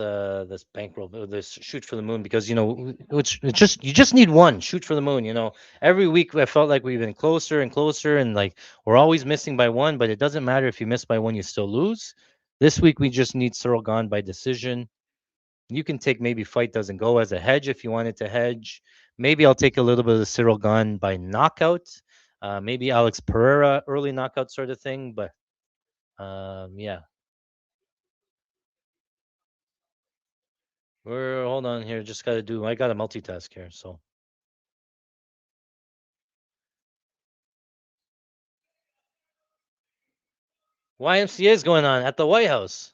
bankroll, this shoot for the moon, because you just need one shoot for the moon. Every week I felt like we've been closer and closer, and like we're always missing by one. But it doesn't matter if you miss by one, you still lose. This week we just need Cyril Gane by decision. You can take maybe fight doesn't go as a hedge if you wanted to hedge. Maybe I'll take a little bit of the Cyril Gane by knockout. Maybe Alex Pereira early knockout sort of thing. But yeah. We're hold on here. Just got to do. I got to multitask here. So YMCA is going on at the White House.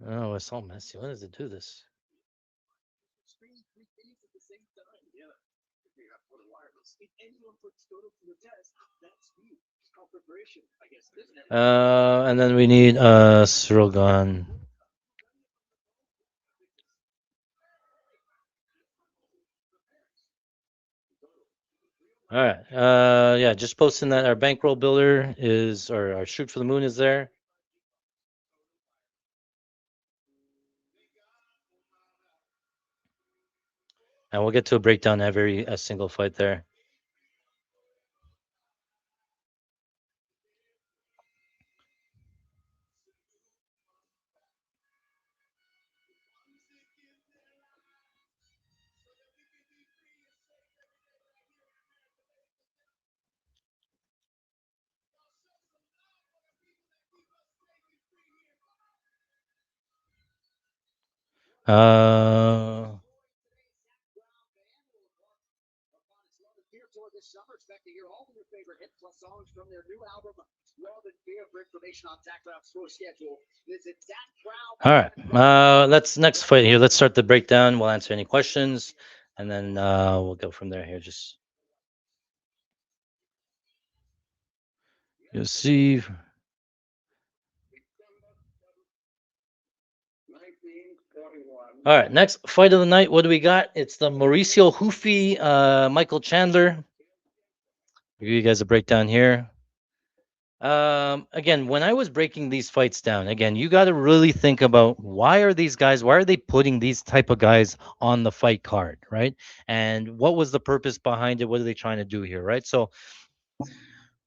Oh, it's all messy. When does it do this? And then we need Cyril Gane. All right. Yeah, just posting that our bankroll builder is, or our shoot for the moon is there. And we'll get to a breakdown every a single fight there. Uh, all right. Let's next fight here. Let's start the breakdown. We'll answer any questions, and then we'll go from there. Here, just you'll see. All right, next fight of the night. What do we got? It's the Mauricio Hoofy, Michael Chandler. I'll give you guys a breakdown here. Again, when I was breaking these fights down, again, you got to really think about why are they putting these type of guys on the fight card, right? And what was the purpose behind it? What are they trying to do here, right? So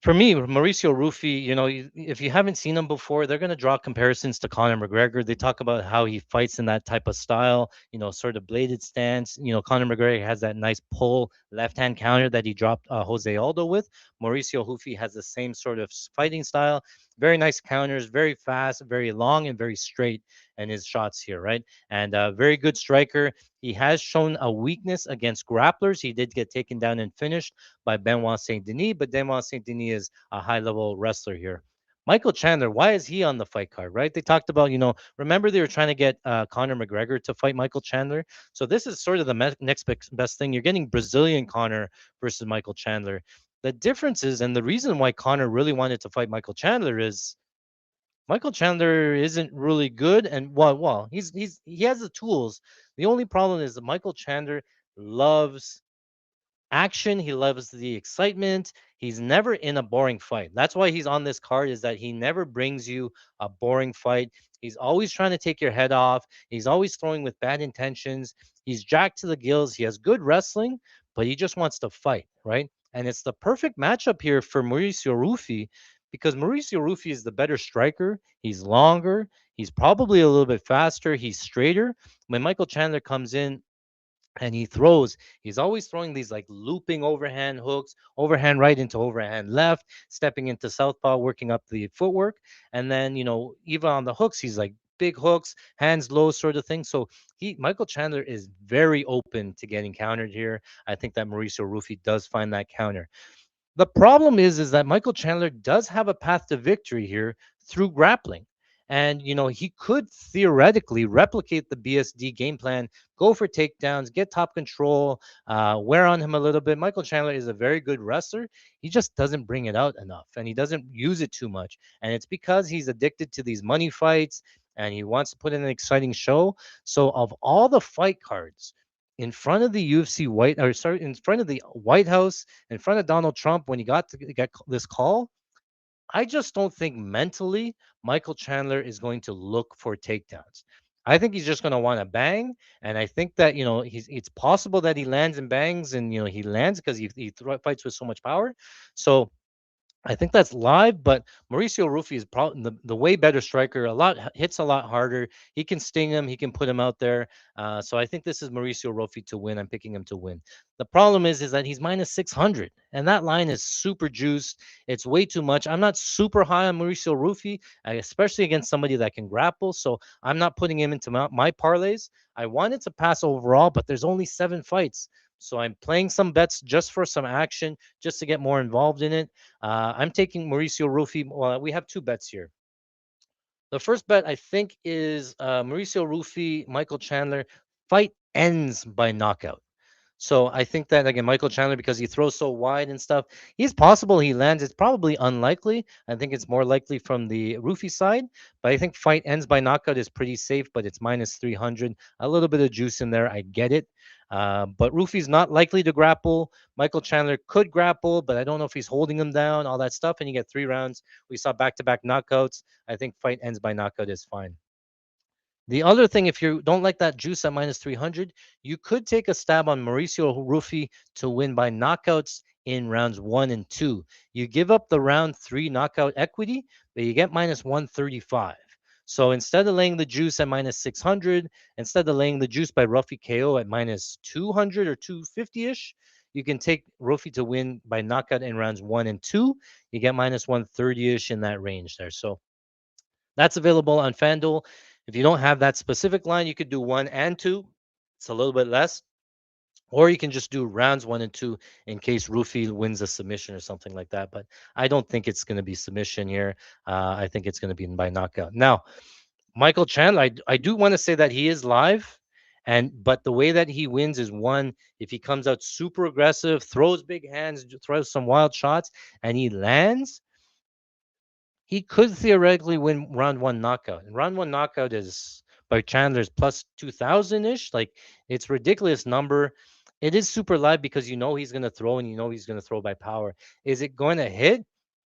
for me, Mauricio Rufy, if you haven't seen him before, they're going to draw comparisons to Conor McGregor. They talk about how he fights in that type of style, sort of bladed stance. Conor McGregor has that nice pull left hand counter that he dropped Jose Aldo with. Mauricio Rufy has the same sort of fighting style. Very nice counters, very fast, very long, and very straight in his shots here, right? And very good striker. He has shown a weakness against grapplers. He did get taken down and finished by Benoit Saint Denis, but Benoit Saint Denis is a high level wrestler here. Michael Chandler, why is he on the fight card, right? They talked about, remember they were trying to get Conor McGregor to fight Michael Chandler. So this is sort of the next best thing. You're getting Brazilian Conor versus Michael Chandler. The difference is, and the reason why Conor really wanted to fight Michael Chandler is Michael Chandler isn't really good, and well, he has the tools. The only problem is that Michael Chandler loves action. He loves the excitement. He's never in a boring fight. That's why he's on this card is that he never brings you a boring fight. He's always trying to take your head off. He's always throwing with bad intentions. He's jacked to the gills. He has good wrestling, but he just wants to fight, right? And it's the perfect matchup here for Mauricio Rufy because Mauricio Rufy is the better striker. He's longer. He's probably a little bit faster. He's straighter. When Michael Chandler comes in, and he throws. He's always throwing these like looping overhand hooks, overhand right into overhand left, stepping into southpaw, working up the footwork, and then even on the hooks, he's like big hooks, hands low sort of thing. So Michael Chandler is very open to getting countered here. I think that Mauricio Rufy does find that counter. The problem is that Michael Chandler does have a path to victory here through grappling. And he could theoretically replicate the BSD game plan, go for takedowns, get top control, wear on him a little bit. Michael Chandler is a very good wrestler. He just doesn't bring it out enough, and he doesn't use it too much. And it's because he's addicted to these money fights, and he wants to put in an exciting show. So, of all the fight cards in front of the UFC in front of the White House, in front of Donald Trump when he got to get this call, I just don't think mentally Michael Chandler is going to look for takedowns. I think he's just going to want to bang, and I think that it's possible that he lands and bangs, and he lands because he fights with so much power. So I think that's live, but Mauricio Rufy is probably the way better striker. Hits a lot harder. He can sting him. He can put him out there. So I think this is Mauricio Rufy to win. I'm picking him to win. The problem is that he's minus 600, and that line is super juiced. It's way too much. I'm not super high on Mauricio Rufy, especially against somebody that can grapple. So I'm not putting him into my parlays. I wanted to pass overall, but there's only 7 fights. So I'm playing some bets just for some action, just to get more involved in it. I'm taking Mauricio Rufy. Well, we have 2 bets here. The first bet I think is Mauricio Rufy, Michael Chandler. Fight ends by knockout. So I think that again, Michael Chandler, because he throws so wide and stuff, he's possible he lands. It's probably unlikely. I think it's more likely from the Roofy side. But I think fight ends by knockout is pretty safe, but it's minus 300. A little bit of juice in there. I get it. But Roofy's not likely to grapple. Michael Chandler could grapple, but I don't know if he's holding him down, all that stuff. And you get 3 rounds. We saw back to back knockouts. I think fight ends by knockout is fine. The other thing, if you don't like that juice at minus 300, you could take a stab on Mauricio Rufy to win by knockouts in rounds 1 and 2. You give up the round 3 knockout equity, but you get minus 135. So instead of laying the juice at minus 600, instead of laying the juice by Ruffy KO at minus 200 or 250 ish, you can take Ruffy to win by knockout in rounds 1 and 2. You get minus 130 ish in that range there. So that's available on FanDuel. If you don't have that specific line, you could do 1 and 2. It's a little bit less. Or you can just do rounds 1 and 2 in case Rufi wins a submission or something like that. But I don't think it's going to be submission here. I think it's going to be by knockout. Now, Michael Chandler, I do want to say that he is live. But the way that he wins is one, if he comes out super aggressive, throws big hands, throws some wild shots, and he lands, he could theoretically win round one knockout. And round one knockout is by Chandler's plus 2000 ish. Like it's ridiculous number. It is super live because you know he's going to throw and you know he's going to throw by power. Is it going to hit?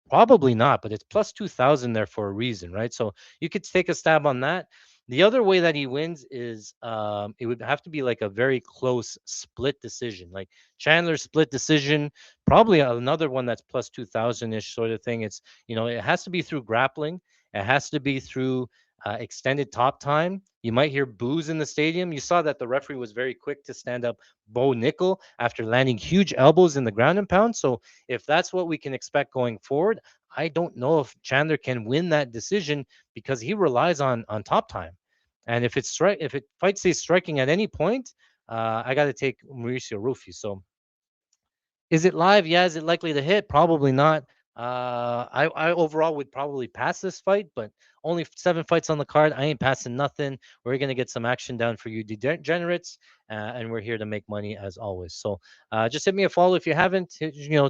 Probably not, but it's plus 2000 there for a reason, right? So you could take a stab on that. The other way that he wins is it would have to be like a very close split decision, like Chandler split decision, probably another one that's plus 2000 ish sort of thing. It's, it has to be through grappling, it has to be through extended top time. You might hear boos in the stadium. You saw that the referee was very quick to stand up Bo Nickel after landing huge elbows in the ground and pound. So if that's what we can expect going forward, I don't know if Chandler can win that decision because he relies on top time. And if it fight stays striking at any point, I got to take Mauricio Rufy. So is it live? Yeah. Is it likely to hit? Probably not. I overall would probably pass this fight, but only 7 fights on the card. I ain't passing nothing. We're gonna get some action down for you degenerates, and we're here to make money as always. So just hit me a follow if you haven't.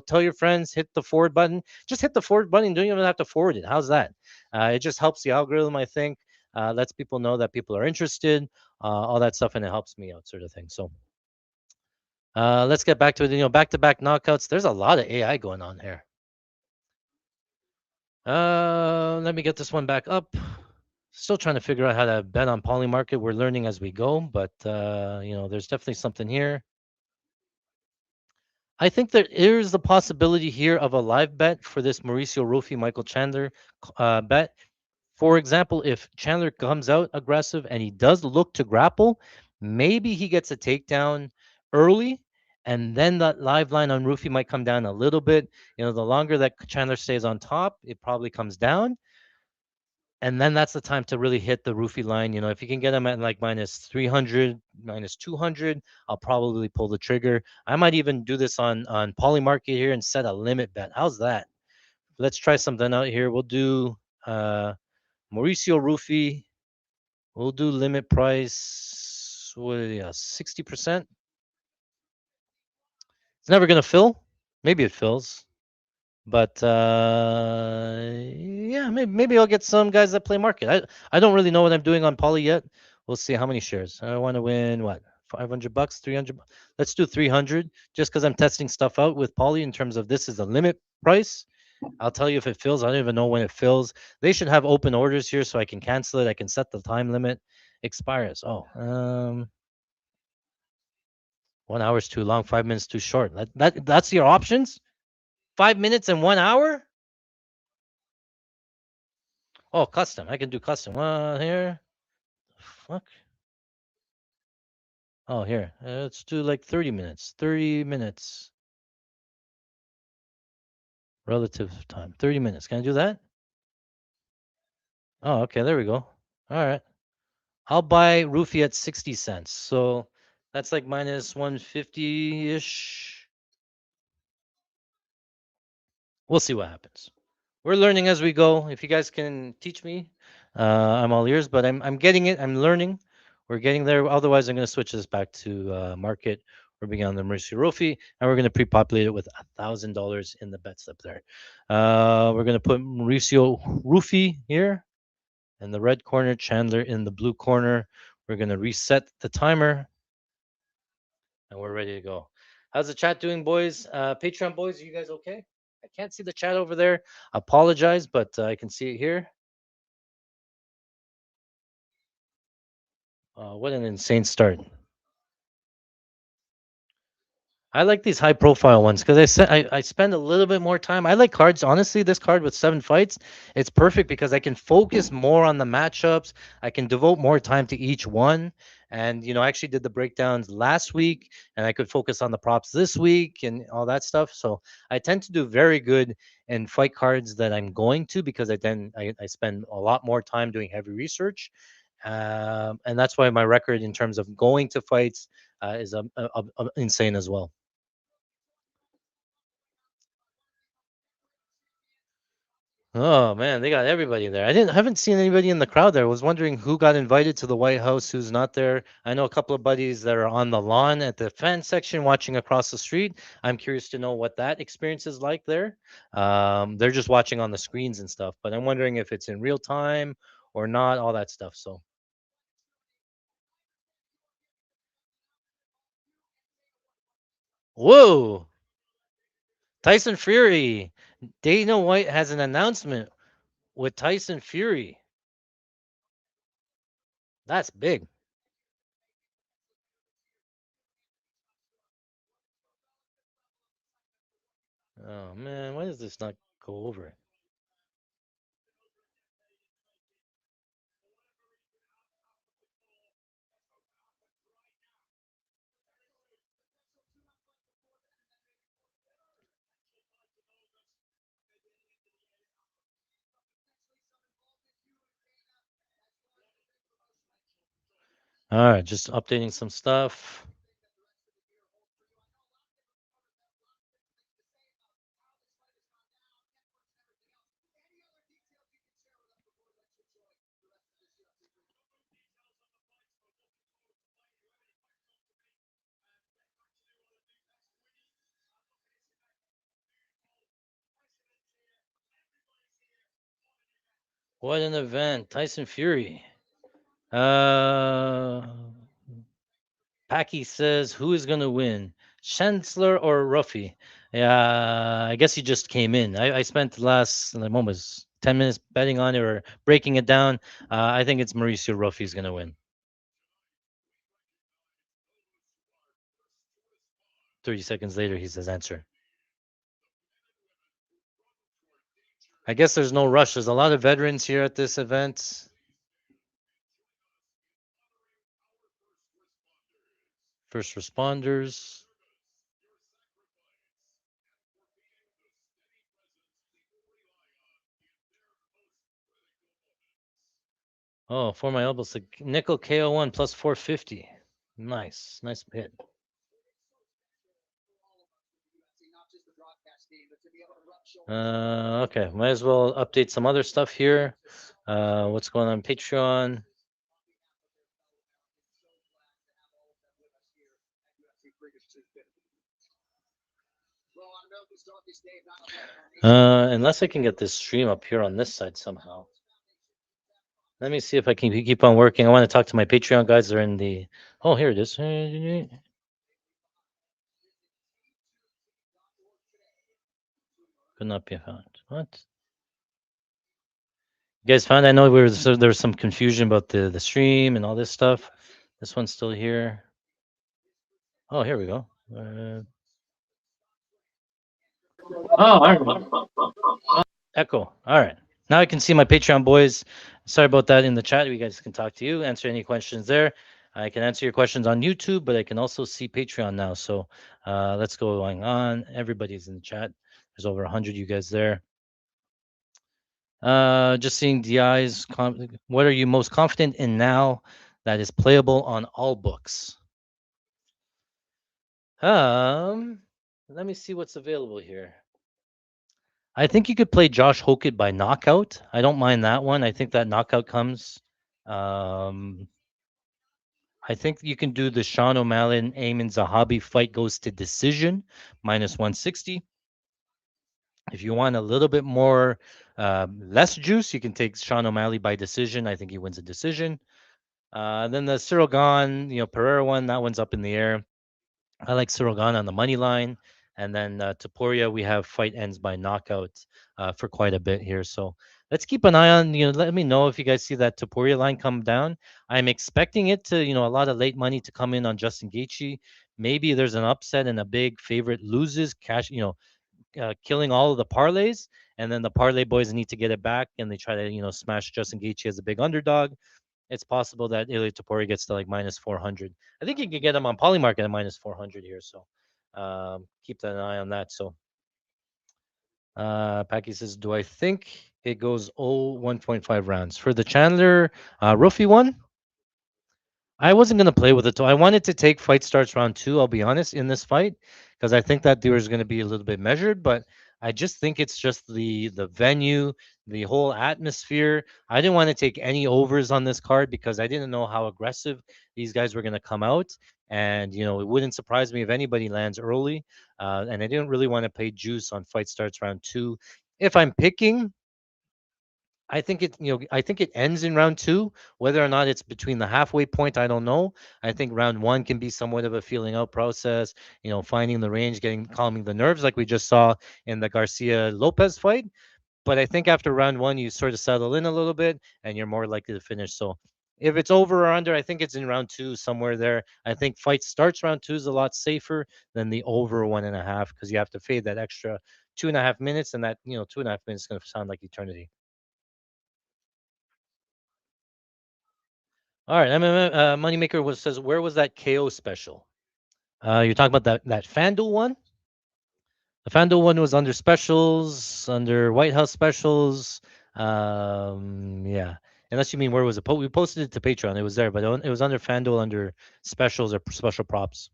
Tell your friends. Hit the forward button. Just hit the forward button. Don't even have to forward it. How's that? It just helps the algorithm, I think. Lets people know that people are interested. All that stuff, and it helps me out, sort of thing. So. Let's get back to it. Back-to-back knockouts. There's a lot of AI going on here. Let me get this one back up. Still trying to figure out how to bet on Poly Market. We're learning as we go, but there's definitely something here. I think there is the possibility here of a live bet for this Mauricio Rufy Michael Chandler bet. For example, if Chandler comes out aggressive and he does look to grapple, maybe he gets a takedown early, and then that live line on Rufy might come down a little bit. The longer that Chandler stays on top, it probably comes down. And then that's the time to really hit the roofie line. If you can get them at like minus 300, minus 200, I'll probably pull the trigger. I might even do this on Polymarket here and set a limit bet. How's that? Let's try something out here. We'll do Mauricio Rufy. We'll do limit price. What? Yeah, 60%. It's never gonna fill. Maybe it fills. But yeah, maybe I'll get some guys that play market. I don't really know what I'm doing on Poly yet. We'll see how many shares. I want to win what, $500, 300. Let's do 300 just because I'm testing stuff out with Poly in terms of this is a limit price. I'll tell you if it fills. I don't even know when it fills. They should have open orders here so I can cancel it. I can set the time limit. Expires. 1 hour is too long. 5 minutes too short. That's your options. 5 minutes and 1 hour. Oh, custom. I can do custom. Here. Fuck. Oh, here. Let's do like 30 minutes. 30 minutes. Relative time. 30 minutes. Can I do that? Oh, okay. There we go. All right. I'll buy Roofie at 60 cents. So that's like minus 150 ish. We'll see what happens. We're learning as we go. If you guys can teach me, I'm all ears. But I'm getting it. I'm learning. We're getting there. Otherwise, I'm going to switch this back to market. We're beginning on the Mauricio Rofi, and we're going to pre-populate it with $1,000 in the bet slip there. We're going to put Mauricio Rufi here in the red corner, Chandler in the blue corner. We're going to reset the timer, and we're ready to go. How's the chat doing, boys? Patreon boys, are you guys okay? I can't see the chat over there. Apologize, but I can see it here. What an insane start. I like these high profile ones because I spend a little bit more time. I like cards. Honestly, this card with 7 fights, it's perfect because I can focus more on the matchups. I can devote more time to each one. And I actually did the breakdowns last week, and I could focus on the props this week and all that stuff. So I tend to do very good in fight cards that I'm going to because I spend a lot more time doing heavy research. And that's why my record in terms of going to fights is insane as well. Oh man, they got everybody there. Haven't seen anybody in the crowd there. I was wondering who got invited to the White House, who's not there. I know a couple of buddies that are on the lawn at the fan section watching across the street. I'm curious to know what that experience is like there. They're just watching on the screens and stuff, but I'm wondering if it's in real time or not, all that stuff. So, whoa, Tyson Fury. Dana White has an announcement with Tyson Fury. That's big. Oh man, why does this not go over? All right, just updating some stuff. What an event. Tyson Fury. Uh Packy says, who is gonna win? Chancellor or Ruffy? Yeah, I guess he just came in. I spent the last like almost 10 minutes betting on it or breaking it down. I think it's Mauricio Ruffy's gonna win. 30 seconds later, he says answer. I guess there's no rush. There's a lot of veterans here at this event. First responders. Oh, for my elbows, the nickel KO1 plus 450. Nice, nice hit. Okay, might as well update some other stuff here. What's going on Patreon? Unless I can get this stream up here on this side somehow. Let me see if I can keep on working. I want to talk to my Patreon guys. They're in the. Oh, here it is. Could not be found. What? You guys found? I know there was some confusion about the stream and all this stuff. This one's still here. Oh, here we go. Oh, I remember. Echo. All right. Now I can see my Patreon boys. Sorry about that in the chat. You guys can talk to you, answer any questions there. I can answer your questions on YouTube, but I can also see Patreon now. So let's go going on. Everybody's in the chat. There's over 100 you guys there. Just seeing DI's. What are you most confident in now that is playable on all books? Um, Let me see what's available here. I think you could play Josh Hokett by knockout. I don't mind that one. I think that knockout comes. Um, I think you can do the Sean O'Malley and Eamon Zahabi fight goes to decision minus 160. If you want a little bit more, less juice, you can take Sean O'Malley by decision. I think he wins a decision. Then the Cyril Gahn, Pereira one, that one's up in the air. I like Cyril Gahn on the money line. And then Topuria, we have fight ends by knockout for quite a bit here. So let's keep an eye on. Let me know if you guys see that Topuria line come down. I'm expecting it to, a lot of late money to come in on Justin Gaethje. Maybe there's an upset and a big favorite loses, cash, killing all of the parlays, and then the parlay boys need to get it back, and they try to, smash Justin Gaethje as a big underdog. It's possible that Ilya Topuria gets to like minus 400. I think you can get him on Polymarket at minus 400 here, so keep an eye on that. So Packy says, do I think it goes 1.5 rounds for the Chandler Roofy one? I wasn't gonna play with it. I wanted to take fight starts round two. I'll be honest in this fight because I think that there was going to be a little bit measured, but I just think it's just the venue, the whole atmosphere. I didn't want to take any overs on this card because I didn't know how aggressive these guys were going to come out, and it wouldn't surprise me if anybody lands early. And I didn't really want to pay juice on fight starts round two. If I'm picking, I think it ends in round two. Whether or not it's between the halfway point, I don't know. I think round one can be somewhat of a feeling out process. Finding the range, calming the nerves, like we just saw in the Garcia Lopez fight. But I think after round one, you sort of settle in a little bit, and you're more likely to finish. So if it's over or under, I think it's in round two somewhere there. I think fight starts round two is a lot safer than the over 1.5 because you have to fade that extra 2.5 minutes, and that 2.5 minutes is going to sound like eternity. All right, Moneymaker says, where was that KO special? You're talking about that FanDuel one? The FanDuel one was under specials, under White House specials. Yeah. Unless you mean where was it? We posted it to Patreon. It was there, but it was under FanDuel under specials or special props.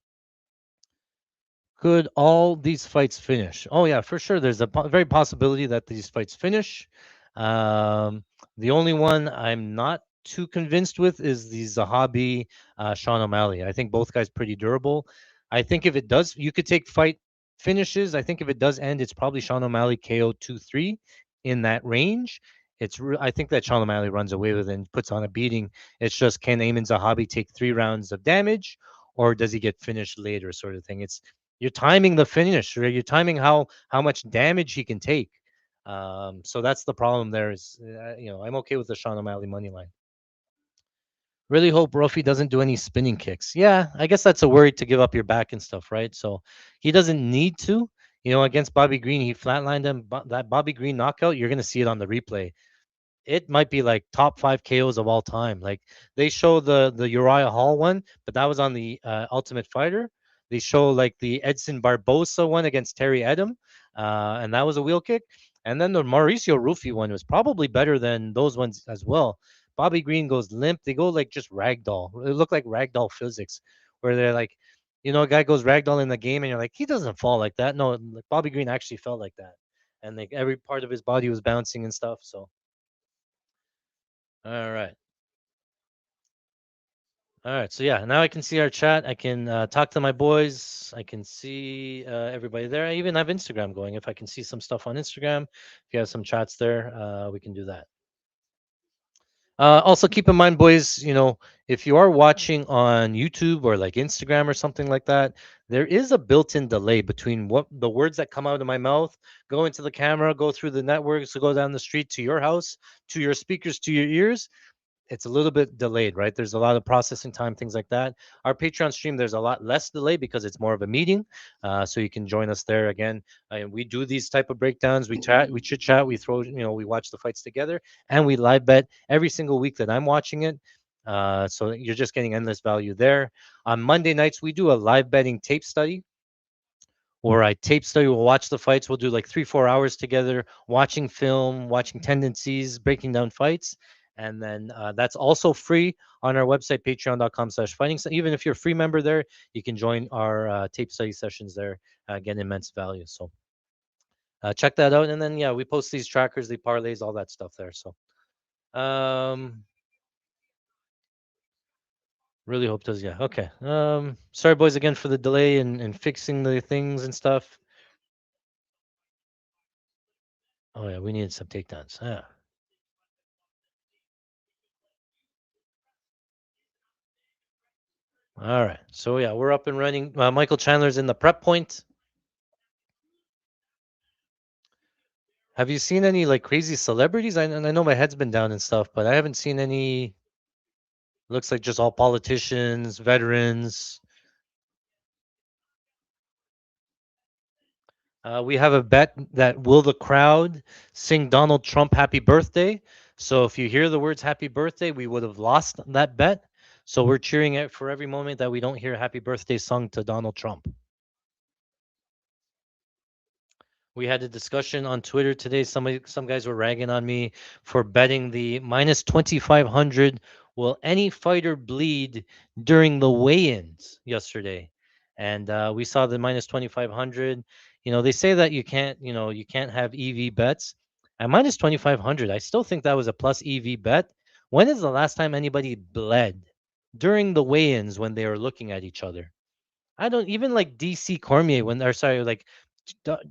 Could all these fights finish? Oh yeah, for sure. There's a very possibility that these fights finish. Um, the only one I'm not too convinced with is the Zahabi Sean O'Malley. I think both guys pretty durable. I think if it does, you could take fight finishes. I think if it does end, it's probably Sean O'Malley KO 2-3 in that range. I think that Sean O'Malley runs away with it and puts on a beating. It's just can Ayman Zahabi take 3 rounds of damage, or does he get finished later, sort of thing. It's You're timing the finish, right? You're timing how much damage he can take. So that's the problem. There is, I'm okay with the Sean O'Malley money line. Really hope Ruffy doesn't do any spinning kicks. Yeah, I guess that's a worry to give up your back and stuff, right? So he doesn't need to. Against Bobby Green, he flatlined him. That Bobby Green knockout, you're gonna see it on the replay. It might be like top 5 KOs of all time. Like they show the Uriah Hall one, but that was on the Ultimate Fighter. They show like the Edson Barbosa one against Terry Edom, and that was a wheel kick. And then the Mauricio Rufy one was probably better than those ones as well. Bobby Green goes limp. They go like just ragdoll. It looked like ragdoll physics, where they're like, a guy goes ragdoll in the game, and you're like, he doesn't fall like that. No, like Bobby Green actually felt like that, and like every part of his body was bouncing and stuff. So all right. All right. So yeah, now I can see our chat. I can talk to my boys. I can see everybody there. I even have Instagram going. If I can see some stuff on Instagram, if you have some chats there, we can do that. Also, keep in mind, boys, if you are watching on YouTube or like Instagram or something like that, there is a built-in delay between what the words that come out of my mouth go into the camera, go through the networks, to go down the street to your house, to your speakers, to your ears. It's a little bit delayed, right? There's a lot of processing time, things like that. Our Patreon stream, there's a lot less delay because it's more of a meeting, so you can join us there again. We do these type of breakdowns. We chat, we chit chat, we throw, we watch the fights together, and we live bet every single week that I'm watching it. So you're just getting endless value there. On Monday nights, we do a live betting tape study or I tape study. We'll watch the fights. We'll do like 3-4 hours together, watching film, watching tendencies, breaking down fights. And then that's also free on our website, patreon.com/fighting. So even if you're a free member there, you can join our tape study sessions there, get immense value. So check that out. And then, yeah, we post these trackers, the parlays, all that stuff there. So really hope does. Yeah. Okay. Sorry, boys, again for the delay and fixing the things and stuff. Oh, yeah, we needed some takedowns. Yeah. All right. So yeah, we're up and running. Michael Chandler's in the prep point. Have you seen any like crazy celebrities? And I know my head's been down and stuff, but I haven't seen any. Looks like just all politicians, veterans. We have a bet that will the crowd sing Donald Trump happy birthday? So if you hear the words happy birthday, we would have lost that bet. So we're cheering it for every moment that we don't hear happy birthday sung to Donald Trump. We had a discussion on Twitter today. Some guys were ragging on me for betting the minus 2500. Will any fighter bleed during the weigh-ins yesterday? And we saw the minus 2500. They say that you can't have EV bets. At minus 2500, I still think that was a plus EV bet. When is the last time anybody bled during the weigh-ins when they were looking at each other? I don't even like DC Cormier when or sorry, like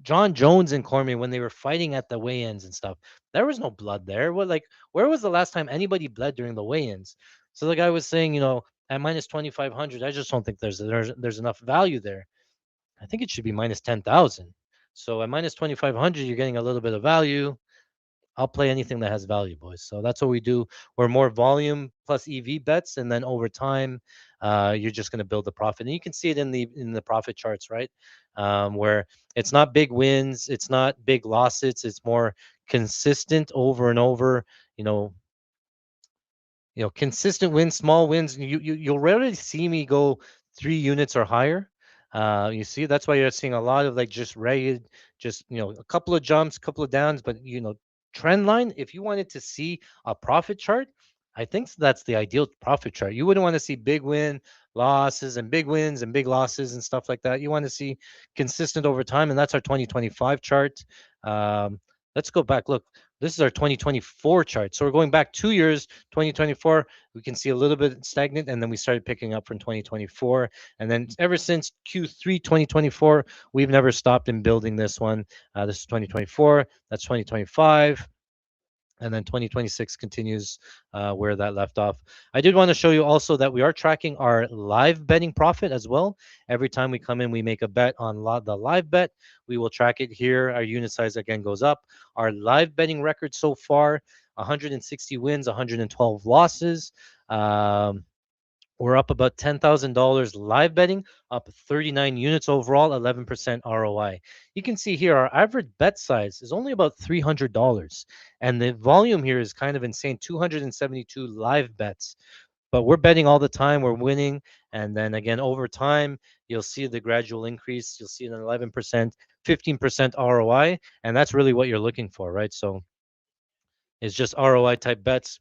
John Jones and Cormier when they were fighting at the weigh-ins and stuff. There was no blood there. Where was the last time anybody bled during the weigh-ins? So the guy was saying, at minus 2500, I just don't think there's enough value there. I think it should be minus 10,000. So at minus 2500, you're getting a little bit of value. I'll play anything that has value, boys. So that's what we do. We're more volume plus EV bets, and then over time, you're just going to build the profit. And you can see it in the profit charts, right? Where it's not big wins, it's not big losses, it's more consistent over and over. You know, consistent wins, small wins. You'll rarely see me go 3 units or higher. You see, that's why you're seeing a lot of like just ragged, just a couple of jumps, couple of downs, but trend line. If you wanted to see a profit chart, I think that's the ideal profit chart. You wouldn't want to see big win losses and big wins and big losses and stuff like that. You want to see consistent over time, and that's our 2025 chart. Um, let's go back. Look, this is our 2024 chart. So we're going back 2 years, 2024. We can see a little bit stagnant, and then we started picking up from 2024. And then ever since Q3 2024, we've never stopped in building this one. This is 2024. That's 2025. And then 2026 continues where that left off. I did want to show you also that we are tracking our live betting profit as well. Every time we come in, we make a bet on the live bet. We will track it here. Our unit size again goes up. Our live betting record so far: 160 wins, 112 losses. We're up about $10,000 live betting, up 39 units overall, 11% ROI. You can see here our average bet size is only about $300. And the volume here is kind of insane, 272 live bets. But we're betting all the time, we're winning. And then again, over time, you'll see the gradual increase. You'll see an 11%, 15% ROI. And that's really what you're looking for, right? So it's just ROI type bets.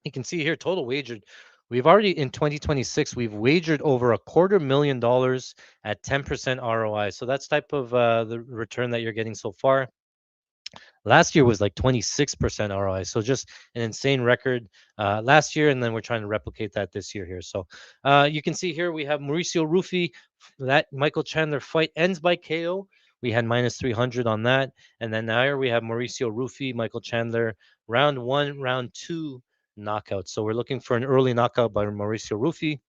You can see here total wagered. We've already in 2026 we've wagered over $250,000 at 10% ROI. So that's type of the return that you're getting so far. Last year was like 26% ROI. So just an insane record last year, and then we're trying to replicate that this year here. So you can see here we have Mauricio Rufy. That Michael Chandler fight ends by KO. We had minus 300 on that. And then now here we have Mauricio Rufy, Michael Chandler, round one, round two knockout. So we're looking for an early knockout by Mauricio Rufy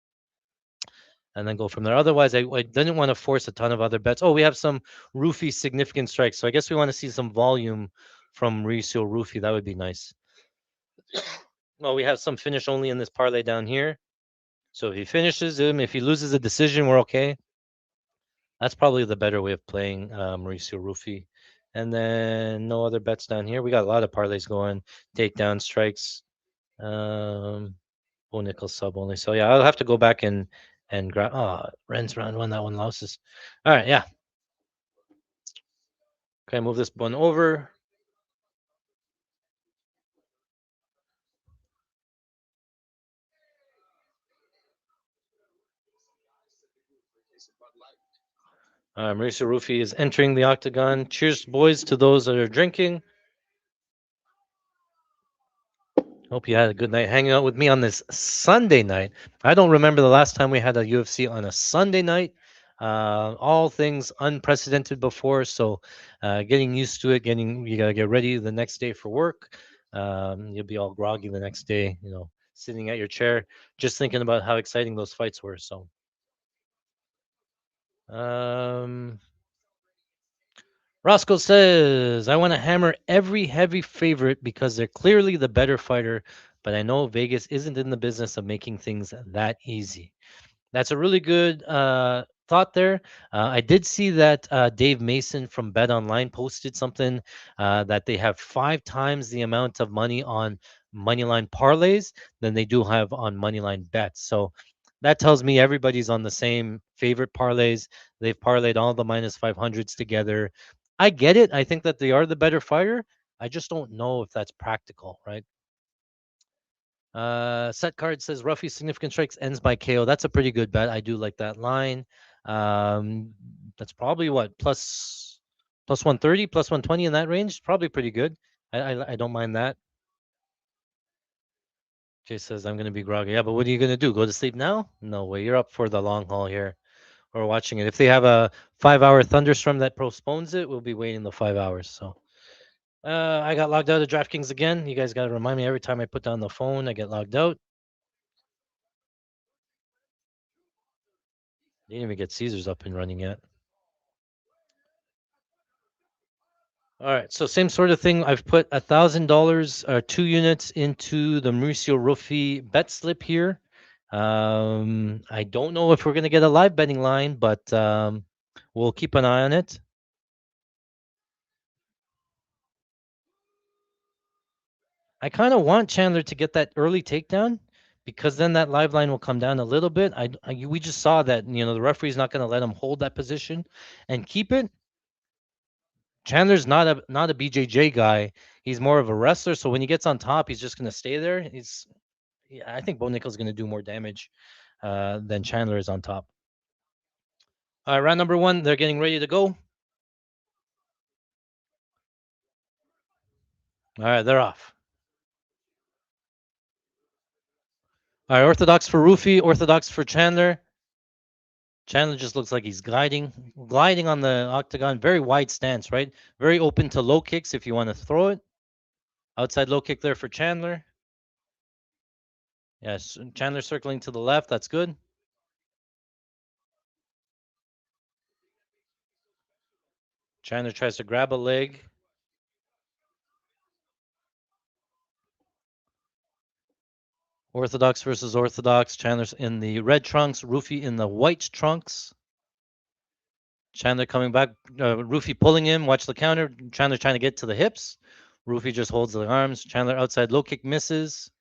and then go from there. Otherwise, I didn't want to force a ton of other bets. Oh, we have some Rufy significant strikes. So I guess we want to see some volume from Mauricio Rufy. That would be nice. Well, we have some finish only in this parlay down here. So if he finishes him, if he loses a decision, we're okay. That's probably the better way of playing Mauricio Rufy. And then no other bets down here. We got a lot of parlays going. Takedown strikes. Um, nickel sub only. So yeah, I'll have to go back and grab. Oh, Ren's round one. That one loses. All right, yeah. Okay, move this one over. Marisa Rufi is entering the octagon. Cheers, boys, to those that are drinking. Hope you had a good night hanging out with me on this Sunday night. I don't remember the last time we had a UFC on a Sunday night. All things unprecedented before, so getting used to it. You gotta get ready the next day for work. You'll be all groggy the next day, sitting at your chair, just thinking about how exciting those fights were. So, um, Roscoe says, I want to hammer every heavy favorite because they're clearly the better fighter, but I know Vegas isn't in the business of making things that easy. That's a really good thought there. I did see that Dave Mason from Bet Online posted something that they have 5 times the amount of money on moneyline parlays than they do have on moneyline bets. So that tells me everybody's on the same favorite parlays. They've parlayed all the minus 500s together. I get it. I think that they are the better fighter. I just don't know if that's practical, right? Set card says roughly significant strikes ends by KO. That's a pretty good bet. I do like that line. Um, that's probably what plus 130, plus 120 in that range. Probably pretty good. I don't mind that. Jay says I'm gonna be groggy. Yeah, but what are you gonna do? Go to sleep now? No way. You're up for the long haul here. We're watching it. If they have a 5-hour thunderstorm that postpones it, we'll be waiting the 5 hours. So I got logged out of DraftKings again. You guys got to remind me every time I put down the phone, I get logged out. They didn't even get Caesars up and running yet. All right, so same sort of thing. I've put $1,000, 2 units into the Mauricio Ruffi bet slip here. I don't know if we're gonna get a live betting line, but we'll keep an eye on it. I kind of want Chandler to get that early takedown because then that live line will come down a little bit. We just saw that the referee's not going to let him hold that position and keep it. Chandler's not a BJJ guy. He's more of a wrestler. So when he gets on top, he's just going to stay there. Yeah, I think Bo Nickel's going to do more damage than Chandler is on top. All right, round number one. They're getting ready to go. All right, they're off. All right, orthodox for Rufy, orthodox for Chandler. Chandler just looks like he's gliding on the octagon. Very wide stance, right? Very open to low kicks if you want to throw it. Outside low kick there for Chandler. Yes, Chandler circling to the left. That's good. Chandler tries to grab a leg. Orthodox versus Orthodox. Chandler's in the red trunks. Rufy in the white trunks. Chandler coming back. Rufy pulling him. Watch the counter. Chandler trying to get to the hips. Rufy just holds the arms. Chandler outside low kick misses.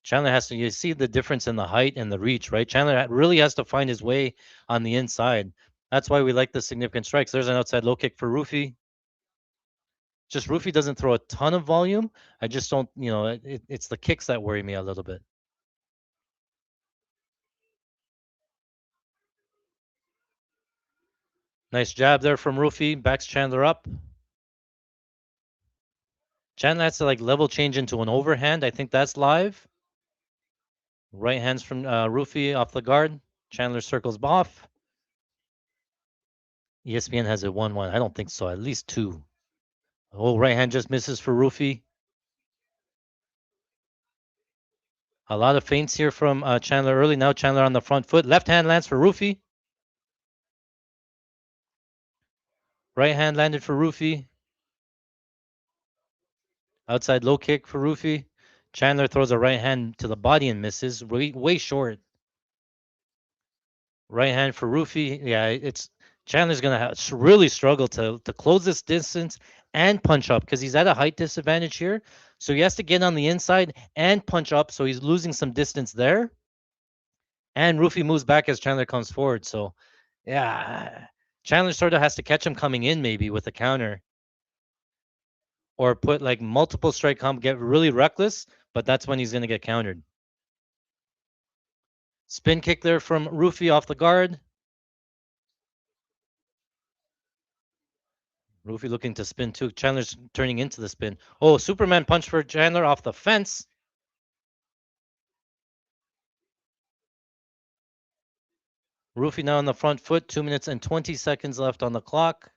Chandler has to, you see the difference in the height and the reach, right? Chandler really has to find his way on the inside. That's why we like the significant strikes. There's an outside low kick for Rufy. Just Rufy doesn't throw a ton of volume. I just don't, it's the kicks that worry me a little bit. Nice jab there from Rufy. Backs Chandler up. Chandler has to like level change into an overhand. I think that's live. Right hands from Rufy off the guard. Chandler circles off. ESPN has it 1-1. I don't think so. At least two. Oh, right hand just misses for Rufy. A lot of feints here from Chandler early. Now Chandler on the front foot. Left hand lands for Rufy. Right hand landed for Rufy. Outside low kick for Rufy. Chandler throws a right hand to the body and misses. Way short. Right hand for Rufy. Yeah, it's Chandler's gonna really struggle to close this distance and punch up because he's at a height disadvantage here. So he has to get on the inside and punch up. So he's losing some distance there. And Rufy moves back as Chandler comes forward. So yeah, Chandler sort of has to catch him coming in maybe with a counter or put like multiple strike comp, get really reckless, but that's when he's gonna get countered. Spin kick there from Rufy off the guard. Rufy looking to spin too. Chandler's turning into the spin. Oh, Superman punch for Chandler off the fence. Rufy now on the front foot. 2 minutes and 20 seconds left on the clock.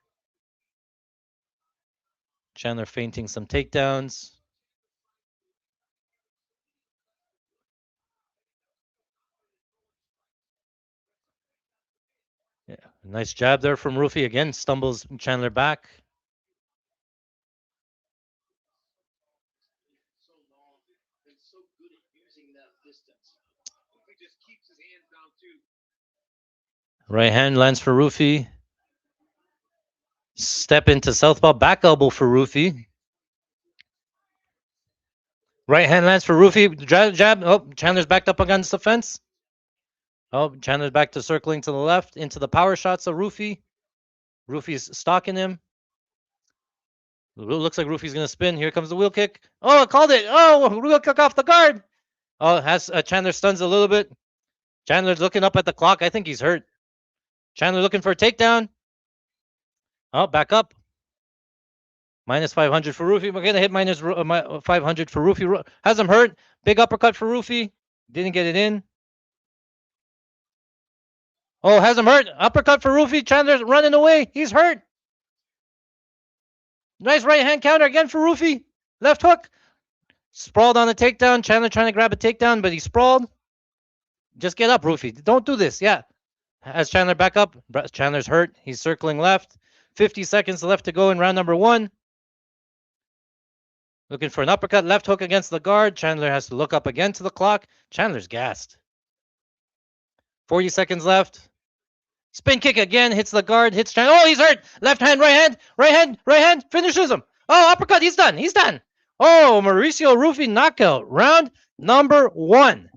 Chandler feinting some takedowns. Yeah, nice jab there from Rufy. Again, stumbles Chandler back. Right hand lands for Rufy. Step into southpaw, back elbow for Rufy. Right hand lands for Rufy. Jab, jab. Oh, Chandler's backed up against the fence. Oh, Chandler's back to circling to the left into the power shots of Rufy. Rufy's stalking him. Looks like Rufy's gonna spin. Here comes the wheel kick. Oh, I called it. Oh, wheel kick off the guard. Oh, has Chandler stuns a little bit. Chandler's looking up at the clock. I think he's hurt. Chandler looking for a takedown. Oh, back up. Minus 500 for Rufy. We're gonna hit minus 500 for Rufy. Has him hurt. Big uppercut for Rufy. Didn't get it in. Oh, has him hurt. Uppercut for Rufy. Chandler's running away. He's hurt. Nice right hand counter again for Rufy. Left hook. Sprawled on a takedown. Chandler trying to grab a takedown, but he sprawled. Just get up, Rufy. Don't do this. Yeah. Has Chandler back up. Chandler's hurt. He's circling left. 50 seconds left to go in round number 1. Looking for an uppercut. Left hook against the guard. Chandler has to look up again to the clock. Chandler's gassed. 40 seconds left. Spin kick again. Hits the guard. Hits Chandler. Oh, he's hurt. Left hand, right hand. Right hand, right hand. Finishes him. Oh, uppercut. He's done. He's done. Oh, Mauricio Rufy knockout. Round number 1.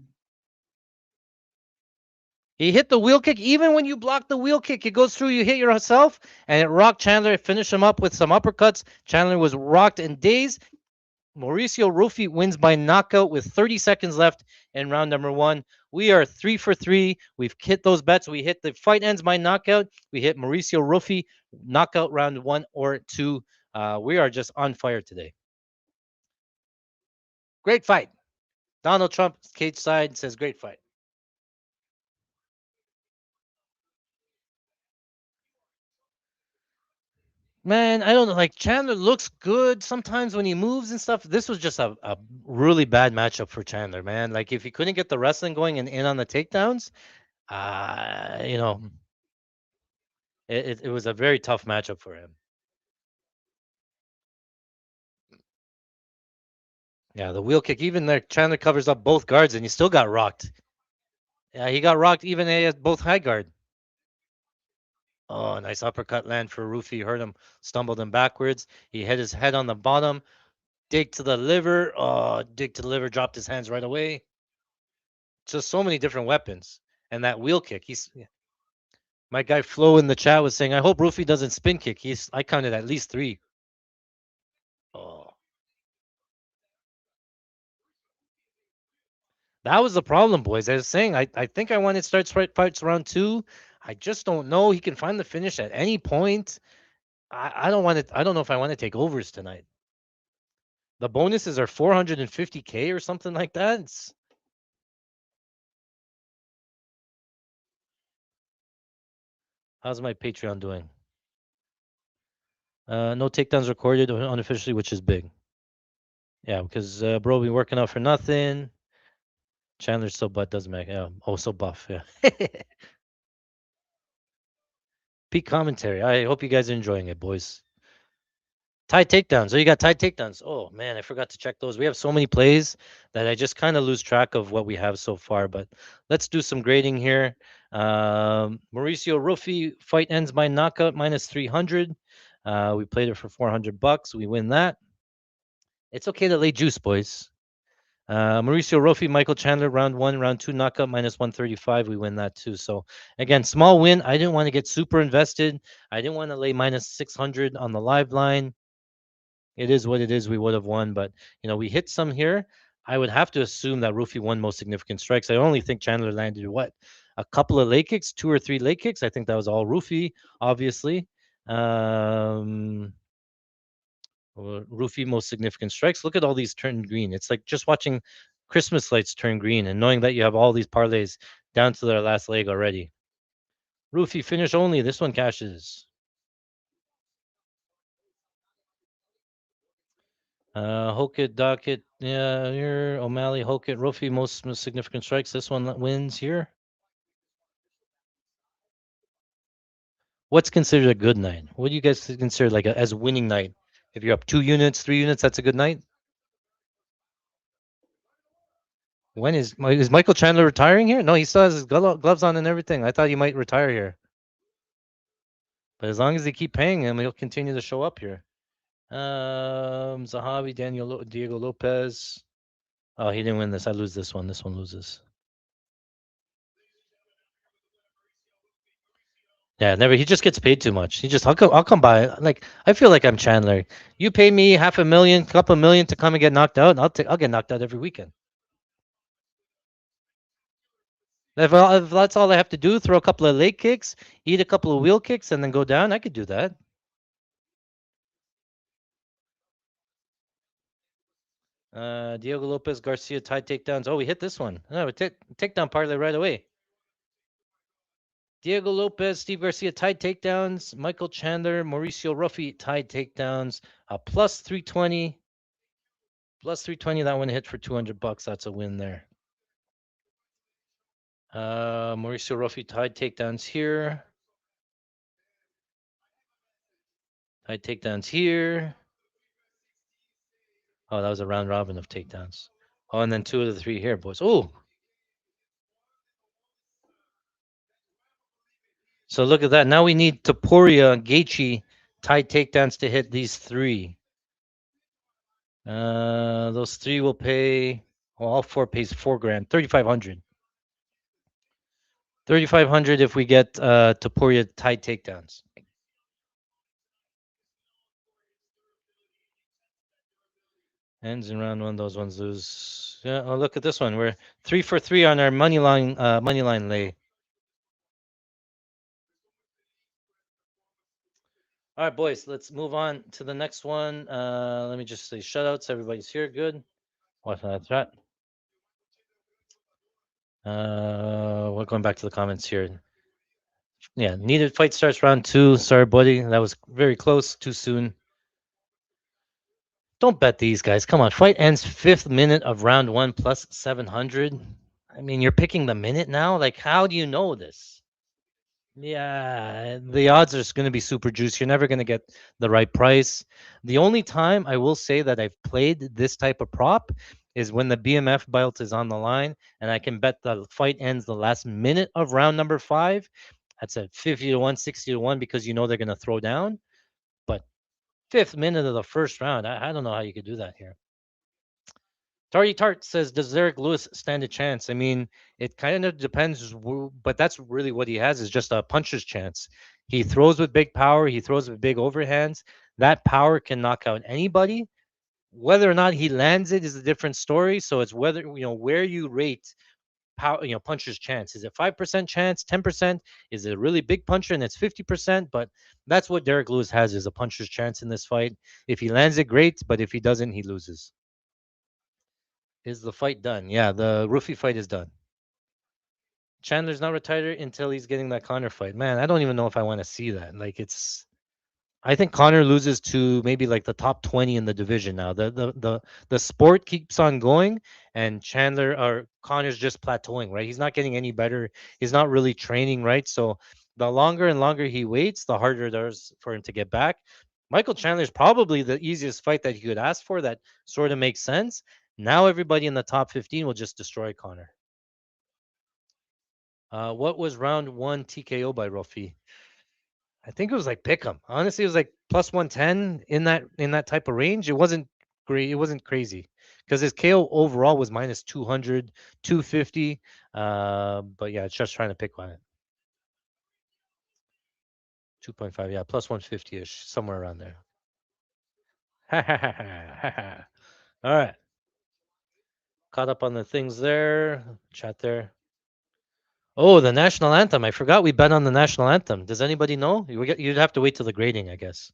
He hit the wheel kick. Even when you block the wheel kick, it goes through. You hit yourself, and it rocked Chandler. Finished him up with some uppercuts. Chandler was rocked and dazed. Mauricio Rufy wins by knockout with 30 seconds left in round number 1. We are 3 for 3. We've hit those bets. We hit the fight ends by knockout. We hit Mauricio Rufy knockout round 1 or 2. We are just on fire today. Great fight. Donald Trump, cage side, says great fight. Man, I don't know. Like Chandler looks good sometimes when he moves and stuff. This was just a really bad matchup for Chandler, man. Like if he couldn't get the wrestling going and in on the takedowns, you know, it was a very tough matchup for him. Yeah, the wheel kick, even there, Chandler covers up both guards and he still got rocked. Yeah, he got rocked even at both high guard. Oh, nice uppercut land for Rufy. Hurt him, stumbled him backwards. He hit his head on the bottom. Dig to the liver. Oh, dig to the liver. Dropped his hands right away. Just so many different weapons. And that wheel kick. My guy Flo in the chat was saying, I hope Rufy doesn't spin kick. I counted at least 3. Oh. That was the problem, boys. I was saying I think I want to start fights round 2. I just don't know. He can find the finish at any point. I don't want to. I don't know if I want to take overs tonight. The bonuses are 450K or something like that. How's my Patreon doing? No takedowns recorded unofficially, which is big. Yeah, because bro be working out for nothing. Chandler's so butt doesn't make. Yeah. Oh, so buff. Yeah. Peak commentary. I hope you guys are enjoying it, boys. Tied takedowns. Oh, you got tied takedowns. Oh man, I forgot to check those. We have so many plays that I just kind of lose track of what we have so far. But let's do some grading here. Mauricio Rufy fight ends by knockout minus 300. We played it for $400. We win that. It's okay to lay juice, boys. Mauricio Rufy, Michael Chandler, round 1, round 2 knockout minus 135. We win that too. So again, small win. I didn't want to get super invested. I didn't want to lay minus 600 on the live line. It is what it is. We would have won, but we hit some here. I would have to assume that Rufy won most significant strikes. I only think Chandler landed a couple of leg kicks, 2 or 3 leg kicks. I think that was all Rufy, obviously. Rufy most significant strikes. Look at all these turn green. It's like just watching Christmas lights turn green and knowing that you have all these parlays down to their last leg already. Rufy finish only. This one cashes. Hokit, Dockett, yeah, here. O'Malley, Hokit, Rufy, most significant strikes. This one wins here. What's considered a good night? What do you guys consider like as a winning night? If you're up 2 units, 3 units, that's a good night. When is Michael Chandler retiring here? No, he still has his gloves on and everything. I thought he might retire here, but as long as they keep paying him, he'll continue to show up here. Zahavi, Diego Lopez. Oh, he didn't win this. I lose this one. This one loses. Yeah, never. He just gets paid too much. He just, I'll come by. Like, I feel like I'm Chandler. You pay me half a million, couple million to come and get knocked out. I'll get knocked out every weekend. If that's all I have to do, throw a couple of leg kicks, eat a couple of wheel kicks, and then go down, I could do that. Diego Lopez Garcia tied takedowns. Oh, we hit this one. No, takedown parlay right away. Diego Lopez, Steve Garcia tied takedowns. Michael Chandler, Mauricio Ruffy tied takedowns. Plus 320. Plus 320. That one hit for $200. That's a win there. Mauricio Ruffy tied takedowns here. Tied takedowns here. Oh, that was a round robin of takedowns. Oh, and then 2 of the 3 here, boys. Oh, so look at that. Now we need Topuria, Gaethje tied takedowns to hit these 3. Those 3 will pay. Well, all 4 pays 4 grand, 3,500. 3,500 if we get Topuria tied takedowns. Ends in round 1. Those ones lose. Yeah. Oh, look at this one. We're 3 for 3 on our money line lay. All right, boys. Let's move on to the next one. Let me just say shutouts. Everybody's here. Good. What's that chat? We're going back to the comments here. Yeah, needed fight starts round 2. Sorry, buddy. That was very close. Too soon. Don't bet these guys. Come on. Fight ends 5th minute of round 1 plus 700. I mean, you're picking the minute now. Like, how do you know this? Yeah, the odds are going to be super juicy. You're never going to get the right price. The only time I will say that I've played this type of prop is when the BMF belt is on the line and I can bet the fight ends the last minute of round number 5. That's at 50 to 1, 60 to 1 because you know they're going to throw down. But 5th minute of the first round, I don't know how you could do that here. Tardy Tart says, "Does Derek Lewis stand a chance?" I mean, it kind of depends, but that's really what he has is just a puncher's chance. He throws with big power. He throws with big overhands. That power can knock out anybody. Whether or not he lands it is a different story. So it's whether where you rate power, puncher's chance. Is it 5% chance, 10%? Is it a really big puncher and it's 50%? But that's what Derek Lewis has is a puncher's chance in this fight. If he lands it, great. But if he doesn't, he loses. Is the fight done? Yeah, the Roofy fight is done. Chandler's not retired until he's getting that Connor fight. Man, I don't even know if I want to see that. Like it's I think Connor loses to maybe like the top 20 in the division now. The sport keeps on going and Chandler or Connor's just plateauing, right? He's not getting any better. He's not really training, right? So the longer and longer he waits, the harder it is for him to get back. Michael Chandler is probably the easiest fight that he could ask for that sort of makes sense. Now everybody in the top 15 will just destroy Connor. What was round 1 TKO by Rofi? I think it was like pick 'em. Honestly, it was like plus 110 in that type of range. It wasn't great. It wasn't crazy because his KO overall was minus 200, 250. But yeah, it's just trying to pick on it. 2.5, yeah, plus 150 ish, somewhere around there. All right, caught up on the things there. Chat there. Oh, the national anthem. I forgot we bet on the national anthem. Does anybody know? You'd have to wait till the grading, I guess.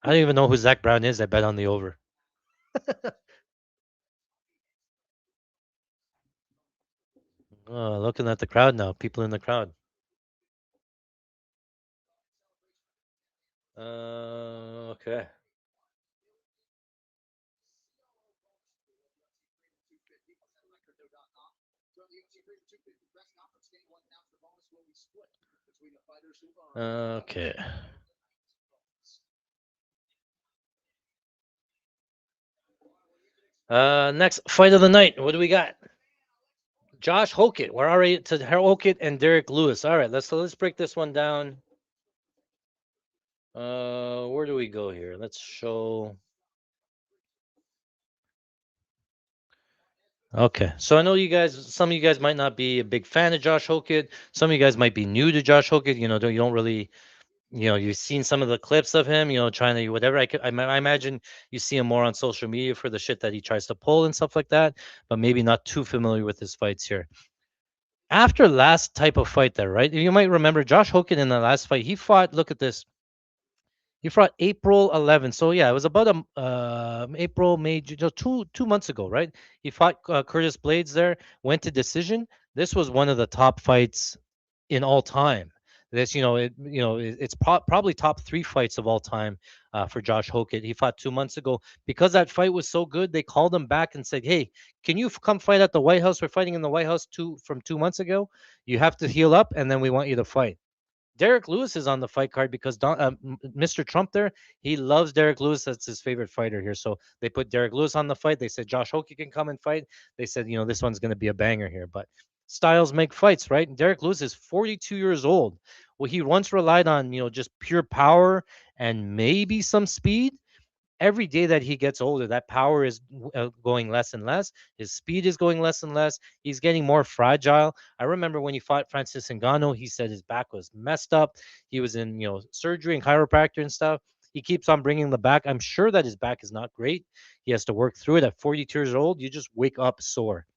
I don't even know who Zach Brown is. I bet on the over. Oh, looking at the crowd now. People in the crowd. Okay. Okay. Next fight of the night. What do we got? Josh Hokett. We're already to Hokett and Derek Lewis. All right, let's break this one down. Where do we go here? Let's show. Okay, so I know you guys. Some of you guys might not be a big fan of Josh Hokett. Some of you guys might be new to Josh Hokett. You don't really, you've seen some of the clips of him. Trying to whatever. I imagine you see him more on social media for the shit that he tries to pull and stuff like that. But maybe not too familiar with his fights here. After last type of fight there, right? You might remember Josh Hokett in the last fight. He fought. Look at this. He fought April 11th. So yeah, it was about April, May, 2 months ago, right? He fought Curtis Blades there, went to decision. This was one of the top fights in all time. This, it's probably top three fights of all time for Josh Hokett. He fought 2 months ago because that fight was so good. They called him back and said, "Hey, can you come fight at the White House? We're fighting in the White House from 2 months ago. You have to heal up, and then we want you to fight." Derek Lewis is on the fight card because Mr. Trump there, he loves Derek Lewis. That's his favorite fighter here. So they put Derek Lewis on the fight. They said Josh Hockey can come and fight. They said, this one's going to be a banger here. But styles make fights, right? And Derek Lewis is 42 years old. Well, he once relied on, just pure power and maybe some speed. Every day that he gets older, that power is going less and less. His speed is going less and less. He's getting more fragile. I remember when he fought Francis Ngannou, he said his back was messed up. He was in, surgery and chiropractor and stuff. He keeps on bringing the back. I'm sure that his back is not great. He has to work through it. At 42 years old, you just wake up sore.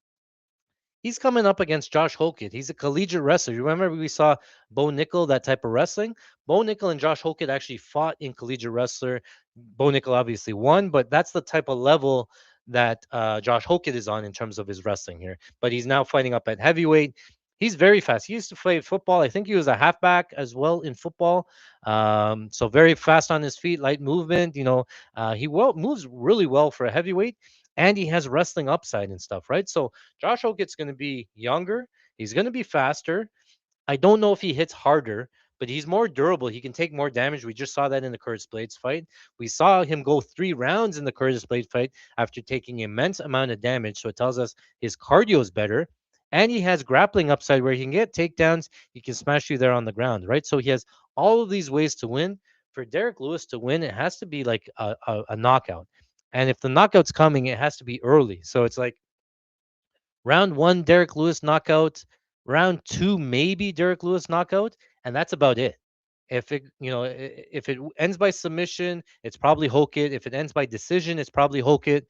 He's coming up against Josh Hokett. He's a collegiate wrestler. You remember we saw Bo Nickel, that type of wrestling? Bo Nickel and Josh Hokett actually fought in collegiate wrestler. Bo Nickel obviously won, but that's the type of level that Josh Hokett is on in terms of his wrestling here. But he's now fighting up at heavyweight. He's very fast. He used to play football. I think he was a halfback as well in football. So very fast on his feet, light movement. He moves really well for a heavyweight, and he has wrestling upside and stuff, right? So Josh Hokett's going to be younger. He's going to be faster. I don't know if he hits harder, but he's more durable. He can take more damage. We just saw that in the Curtis Blades fight. We saw him go 3 rounds in the Curtis Blades fight after taking immense amount of damage. So it tells us his cardio is better. And he has grappling upside where he can get takedowns. He can smash you there on the ground, right? So he has all of these ways to win. For Derek Lewis to win, it has to be like a knockout. And if the knockout's coming, it has to be early. So it's like round one, Derek Lewis knockout. Round two, maybe Derek Lewis knockout, and that's about it. If it ends by submission, it's probably Hokett. If it ends by decision, it's probably Hokett.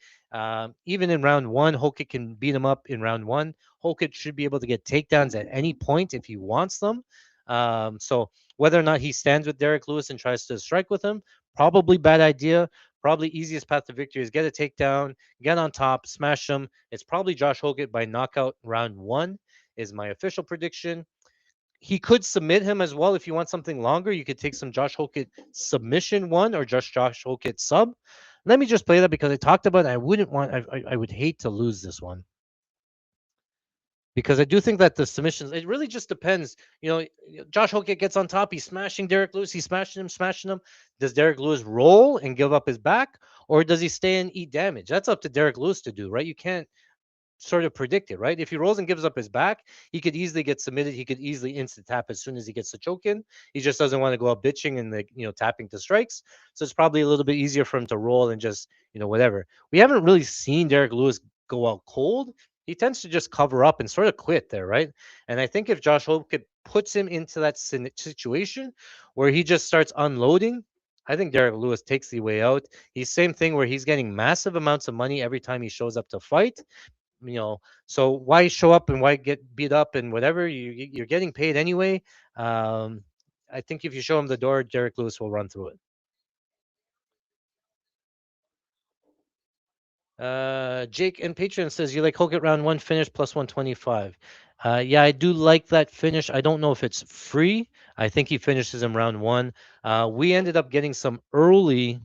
Even in round one, Hokett can beat him up in round one. Hokett should be able to get takedowns at any point if he wants them. So whether or not he stands with Derek Lewis and tries to strike with him, probably bad idea. Probably easiest path to victory is get a takedown, get on top, smash him. It's probably Josh Hokett by knockout round one is my official prediction. He could submit him as well if you want something longer. You could take some Josh Hokett submission one or just Josh Hokett sub. Let me just play that because I talked about it. I wouldn't want. I would hate to lose this one because I do think that the submissions. It really just depends. Josh Hokett gets on top. He's smashing Derek Lewis. He's smashing him, smashing him. Does Derek Lewis roll and give up his back, or does he stay and eat damage? That's up to Derek Lewis to do, right? You can't sort of predict it, right? If he rolls and gives up his back, he could easily get submitted. He could easily instant tap as soon as he gets the choke in. He just doesn't want to go up bitching and tapping to strikes. So it's probably a little bit easier for him to roll and just whatever. We haven't really seen Derek Lewis go out cold. He tends to just cover up and sort of quit there, right? And I think if Josh Hope puts him into that situation where he just starts unloading, I think Derek Lewis takes the way out. He's same thing where he's getting massive amounts of money every time he shows up to fight. So why show up and why get beat up and whatever? You're getting paid anyway. I think if you show him the door, Derek Lewis will run through it. Jake and Patreon says you like Hogan round one finish plus 125. Yeah, I do like that finish. I don't know if it's free. I think he finishes in round one. We ended up getting some early.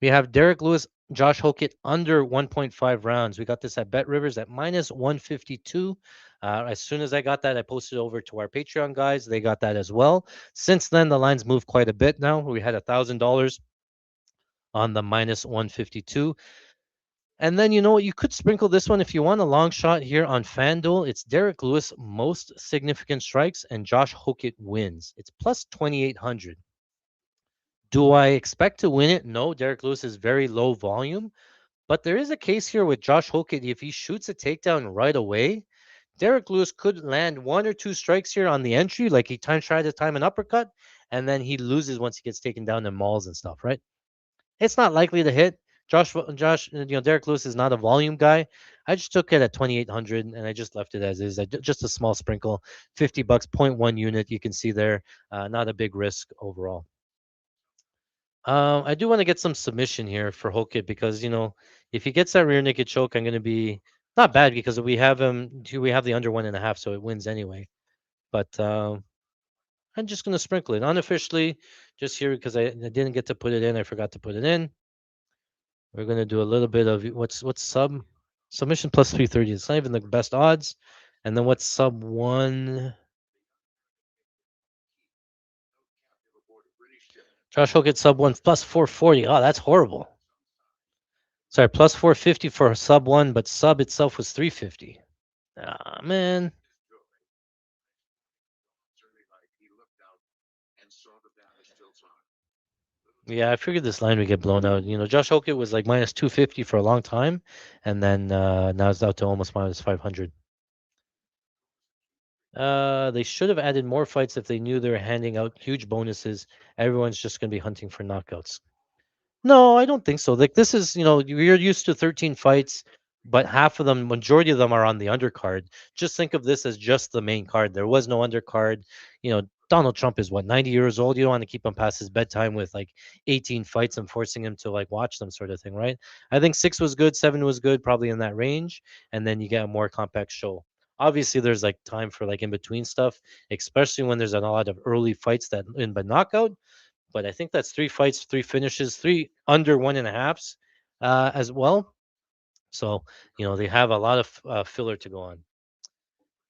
We have Derek Lewis, Josh Hokett under 1.5 rounds. We got this at Bet Rivers at minus 152. As soon as I got that, I posted over to our Patreon guys. They got that as well. Since then, the lines moved quite a bit now. We had $1,000 on the minus 152. And then you know what? You could sprinkle this one if you want a long shot here on FanDuel. It's Derek Lewis most significant strikes and Josh Hokett wins. It's plus 2,800. Do I expect to win it? No. Derek Lewis is very low volume, but there is a case here with Josh Hokett. If he shoots a takedown right away, Derek Lewis could land one or two strikes here on the entry, like he tried to time an uppercut, and then he loses once he gets taken down in mauls and stuff, right? It's not likely to hit. Derek Lewis is not a volume guy. I just took it at 2,800 and I just left it as is. Just a small sprinkle, $50, point 0.1 unit. You can see there, not a big risk overall. I do want to get some submission here for Hokit because if he gets that rear naked choke, I'm going to be not bad because we have the under 1.5, so it wins anyway. But I'm just going to sprinkle it unofficially, just here because I didn't get to put it in. I forgot to put it in. We're gonna do a little bit of what's submission plus 330. It's not even the best odds. And then what's sub one? Josh Hook at sub one plus 440. Oh, that's horrible. Sorry, plus 450 for sub one, but sub itself was 350. Ah, man. Yeah, I figured this line would get blown out. Josh Hoke was like minus 250 for a long time, and then now it's out to almost minus 500. They should have added more fights if they knew they were handing out huge bonuses. Everyone's just going to be hunting for knockouts. No, I don't think so. Like this is, you're used to 13 fights, but half of them, majority of them are on the undercard. Just think of this as just the main card. There was no undercard. Donald Trump is what, 90 years old. You don't want to keep him past his bedtime with like 18 fights and forcing him to like watch them sort of thing, right? I think 6 was good, 7 was good, probably in that range, and then you get a more compact show. Obviously, there's like time for like in between stuff, especially when there's a lot of early fights that end by knockout, but I think that's 3 fights, 3 finishes, 3 under 1.5s as well. So, they have a lot of filler to go on.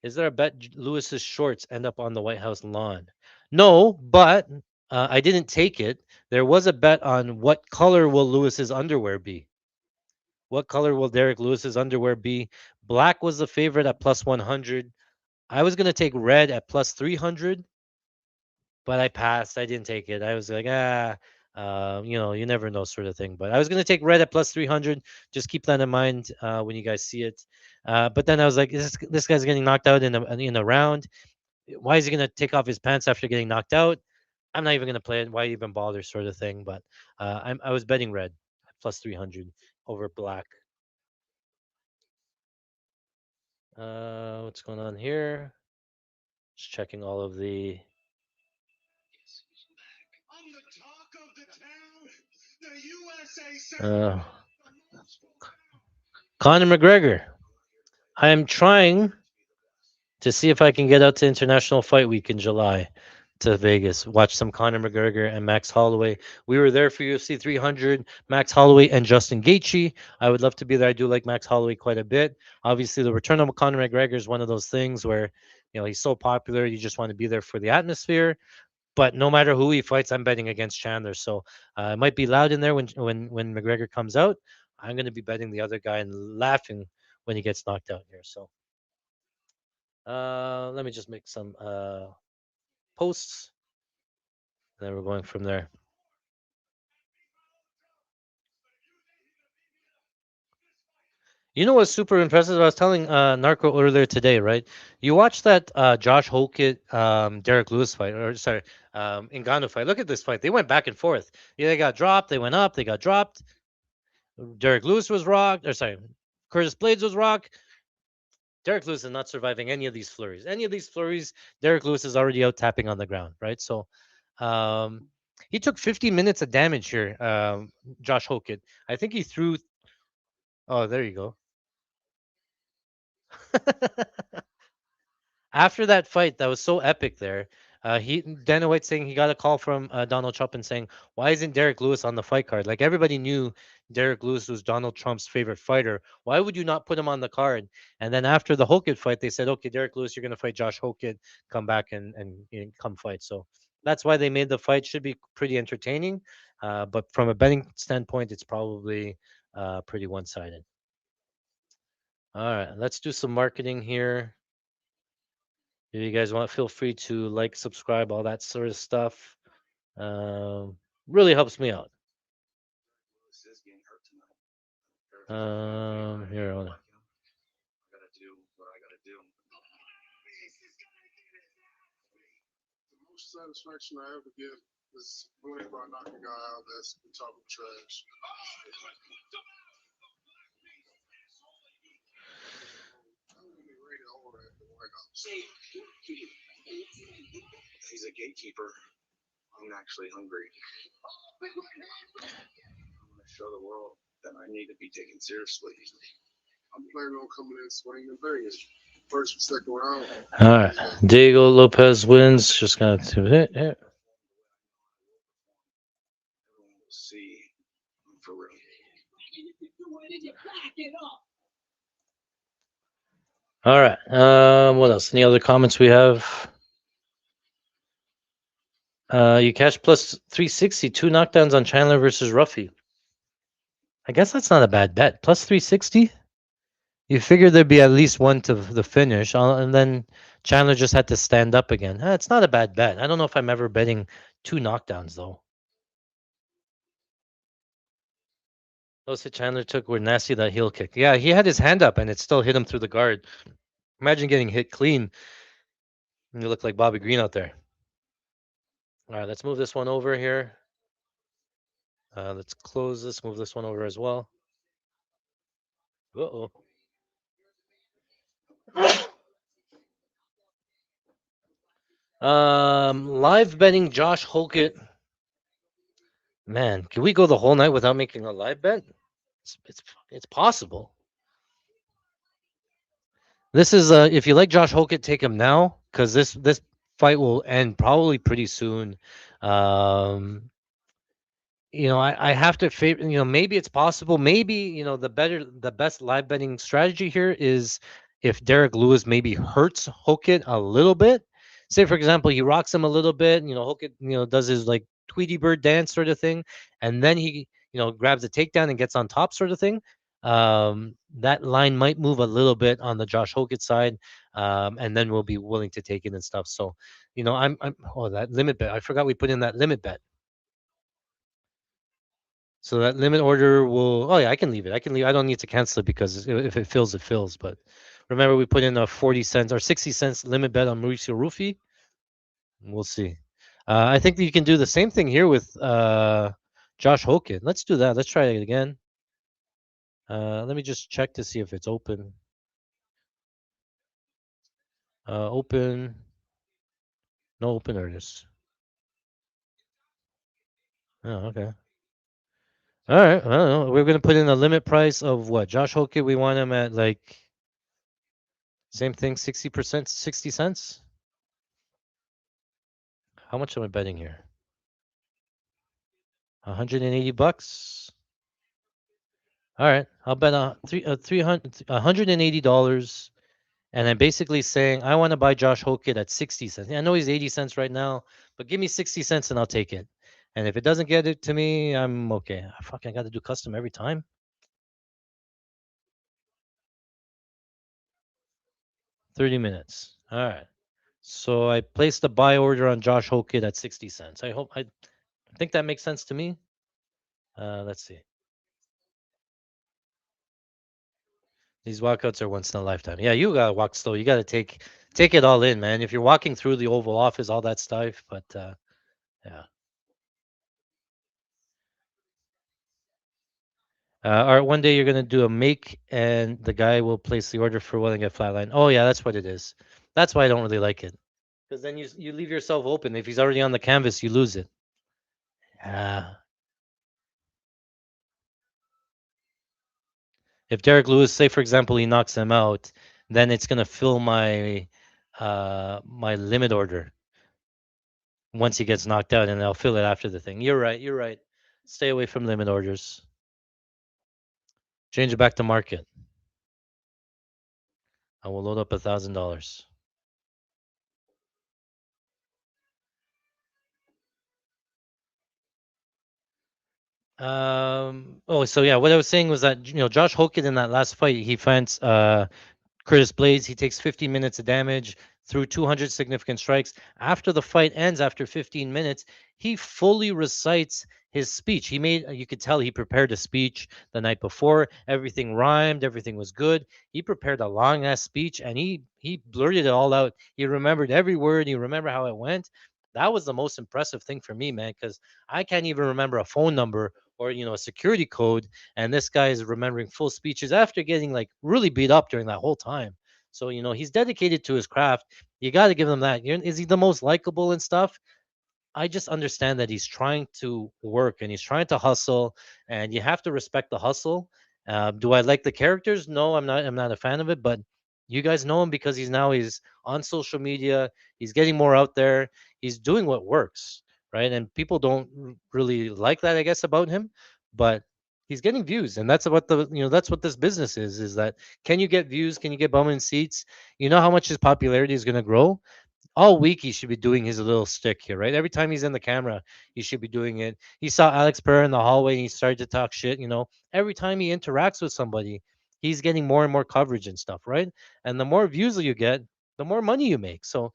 Is there a bet Lewis's shorts end up on the White House lawn? No, but I didn't take it. There was a bet on what color will Lewis's underwear be. What color will Derek Lewis's underwear be? Black was the favorite at plus 100. I was going to take red at plus 300, but I passed. I didn't take it. I was like, you never know, sort of thing. But I was going to take red at plus 300. Just keep that in mind when you guys see it. But then I was like, this guy's getting knocked out in a round. Why is he going to take off his pants after getting knocked out? I'm not even going to play it. Why even bother, sort of thing. But I was betting red at plus 300 over black. What's going on here? Just checking all of the. Uh, Conor McGregor. I am trying to see if I can get out to International Fight Week in July to Vegas, watch some Conor McGregor and Max Holloway. We were there for UFC 300, Max Holloway and Justin Gaethje. I would love to be there. I do like Max Holloway quite a bit. Obviously, the return of Conor McGregor is one of those things where, he's so popular, you just want to be there for the atmosphere. But no matter who he fights, I'm betting against Chandler. So it might be loud in there when McGregor comes out. I'm going to be betting the other guy and laughing when he gets knocked out here. So let me just make some posts, and then we're going from there. You know what's super impressive? I was telling Narco earlier today, right? You watch that Josh Hokett, Derek Lewis fight, or sorry, Ngannou fight. Look at this fight. They went back and forth. Yeah, they got dropped. They went up. They got dropped. Derek Lewis was rocked. Or sorry, Curtis Blades was rocked. Derek Lewis is not surviving any of these flurries. Any of these flurries, Derek Lewis is already out tapping on the ground, right? So um, he took 50 minutes of damage here, Josh Hokett. I think he threw. Oh, there you go. After that fight that was so epic there, Dana White saying he got a call from Donald Trump and saying, "Why isn't Derek Lewis on the fight card?" Like everybody knew Derek Lewis was Donald Trump's favorite fighter. Why would you not put him on the card? And then after the Hokett fight, they said, "Okay, Derek Lewis, you're going to fight Josh Hokett. Come back and come fight." So that's why they made the fight. Should be pretty entertaining, but from a betting standpoint, it's probably pretty one-sided. All right, let's do some marketing here. If you guys want, feel free to like, subscribe, all that sort of stuff. Um, really helps me out. Here, hold on. Most satisfaction I ever get is whenever I knock a guy out that's talking trash. I'm gonna be ready to order at the White House. He's a gatekeeper. I'm actually hungry. I'm gonna show the world that I need to be taken seriously. I'm planning on coming in swinging Vegas. First and second round. All right, Diego Lopez wins. Just gonna do it. Yeah. Everyone will see I'm for real. All right. What else? Any other comments we have? You cash plus 360, two knockdowns on Chandler versus Ruffy. I guess that's not a bad bet. Plus 360. You figured there'd be at least one to the finish, and then Chandler just had to stand up again. It's not a bad bet. I don't know if I'm ever betting two knockdowns though. Those hit Chandler took were nasty. That heel kick. Yeah, he had his hand up and it still hit him through the guard. Imagine getting hit clean. And you look like Bobby Green out there. All right, let's move this one over here. Let's close this. Move this one over as well. Uh oh. Live betting Josh Holkett. Man, can we go the whole night without making a live bet? It's possible. This is if you like Josh Holkett, take him now because this fight will end probably pretty soon. Um, I have to favor. Maybe it's possible. Maybe the best live betting strategy here is if Derek Lewis maybe hurts Hokit a little bit. Say for example, he rocks him a little bit. Hokit does his like Tweety Bird dance sort of thing, and then he grabs a takedown and gets on top sort of thing. That line might move a little bit on the Josh Hokit side, and then we'll be willing to take it and stuff. So, I'm oh that limit bet. I forgot we put in that limit bet. So that limit order will. Oh yeah, I can leave it. I can leave. I don't need to cancel it because if it fills, it fills. But remember, we put in a 40 cents or 60 cents limit bet on Mauricio Rufy. We'll see. I think that you can do the same thing here with Josh Hoken. Let's do that. Let's try it again. Let me just check to see if it's open. Open. No open orders. Oh, okay. All right. I don't know. We're gonna put in a limit price of what? Josh Hoken. We want him at like same thing, 60%, 60 cents. How much am I betting here? $180. All right, I'll bet $180, and I'm basically saying I want to buy Josh Hokit at 60 cents. I know he's 80 cents right now, but give me 60 cents and I'll take it. And if it doesn't get it to me, I'm okay. I got to do custom every time. 30 minutes. All right. So I placed a buy order on Josh Hokit at 60 cents. I think that makes sense to me. Let's see. These walkouts are once in a lifetime. Yeah, you gotta walk slow. You gotta take it all in, man. If you're walking through the Oval Office, all that stuff. But yeah. All right, one day you're gonna do a make, and the guy will place the order for willing at flatline. Oh yeah, that's what it is. That's why I don't really like it. Because then you leave yourself open. If he's already on the canvas, you lose it. If Derek Lewis, say for example, he knocks him out, then it's gonna fill my limit order once he gets knocked out, and I'll fill it after the thing. You're right. You're right. Stay away from limit orders. Change it back to market. I will load up $1,000. Oh, so yeah, what I was saying was that Josh Hogan in that last fight, he fights Curtis Blades. He takes 15 minutes of damage through 200 significant strikes. After the fight ends, after 15 minutes, he fully recites his speech. He made, you could tell he prepared a speech the night before. Everything rhymed, everything was good. He prepared a long ass speech and he blurted it all out. He remembered every word. He remembered how it went. That was the most impressive thing for me, man, because I can't even remember a phone number or a security code, and this guy is remembering full speeches after getting like really beat up during that whole time. So he's dedicated to his craft. You got to give him that. Is he the most likable and stuff? I just understand that he's trying to work and he's trying to hustle, and you have to respect the hustle. Do I like the characters? No, I'm not. I'm not a fan of it. But you guys know him because he's on social media. He's getting more out there. He's doing what works, right? And people don't really like that, I guess, about him. But he's getting views, and that's what that's what this business is. Is that can you get views? Can you get bum in seats? You know how much his popularity is going to grow all week. He should be doing his little stick here, right? Every time he's in the camera, he should be doing it. He saw Alex Pereira in the hallway and he started to talk shit. Every time he interacts with somebody, he's getting more and more coverage and stuff, right? And the more views you get, the more money you make. So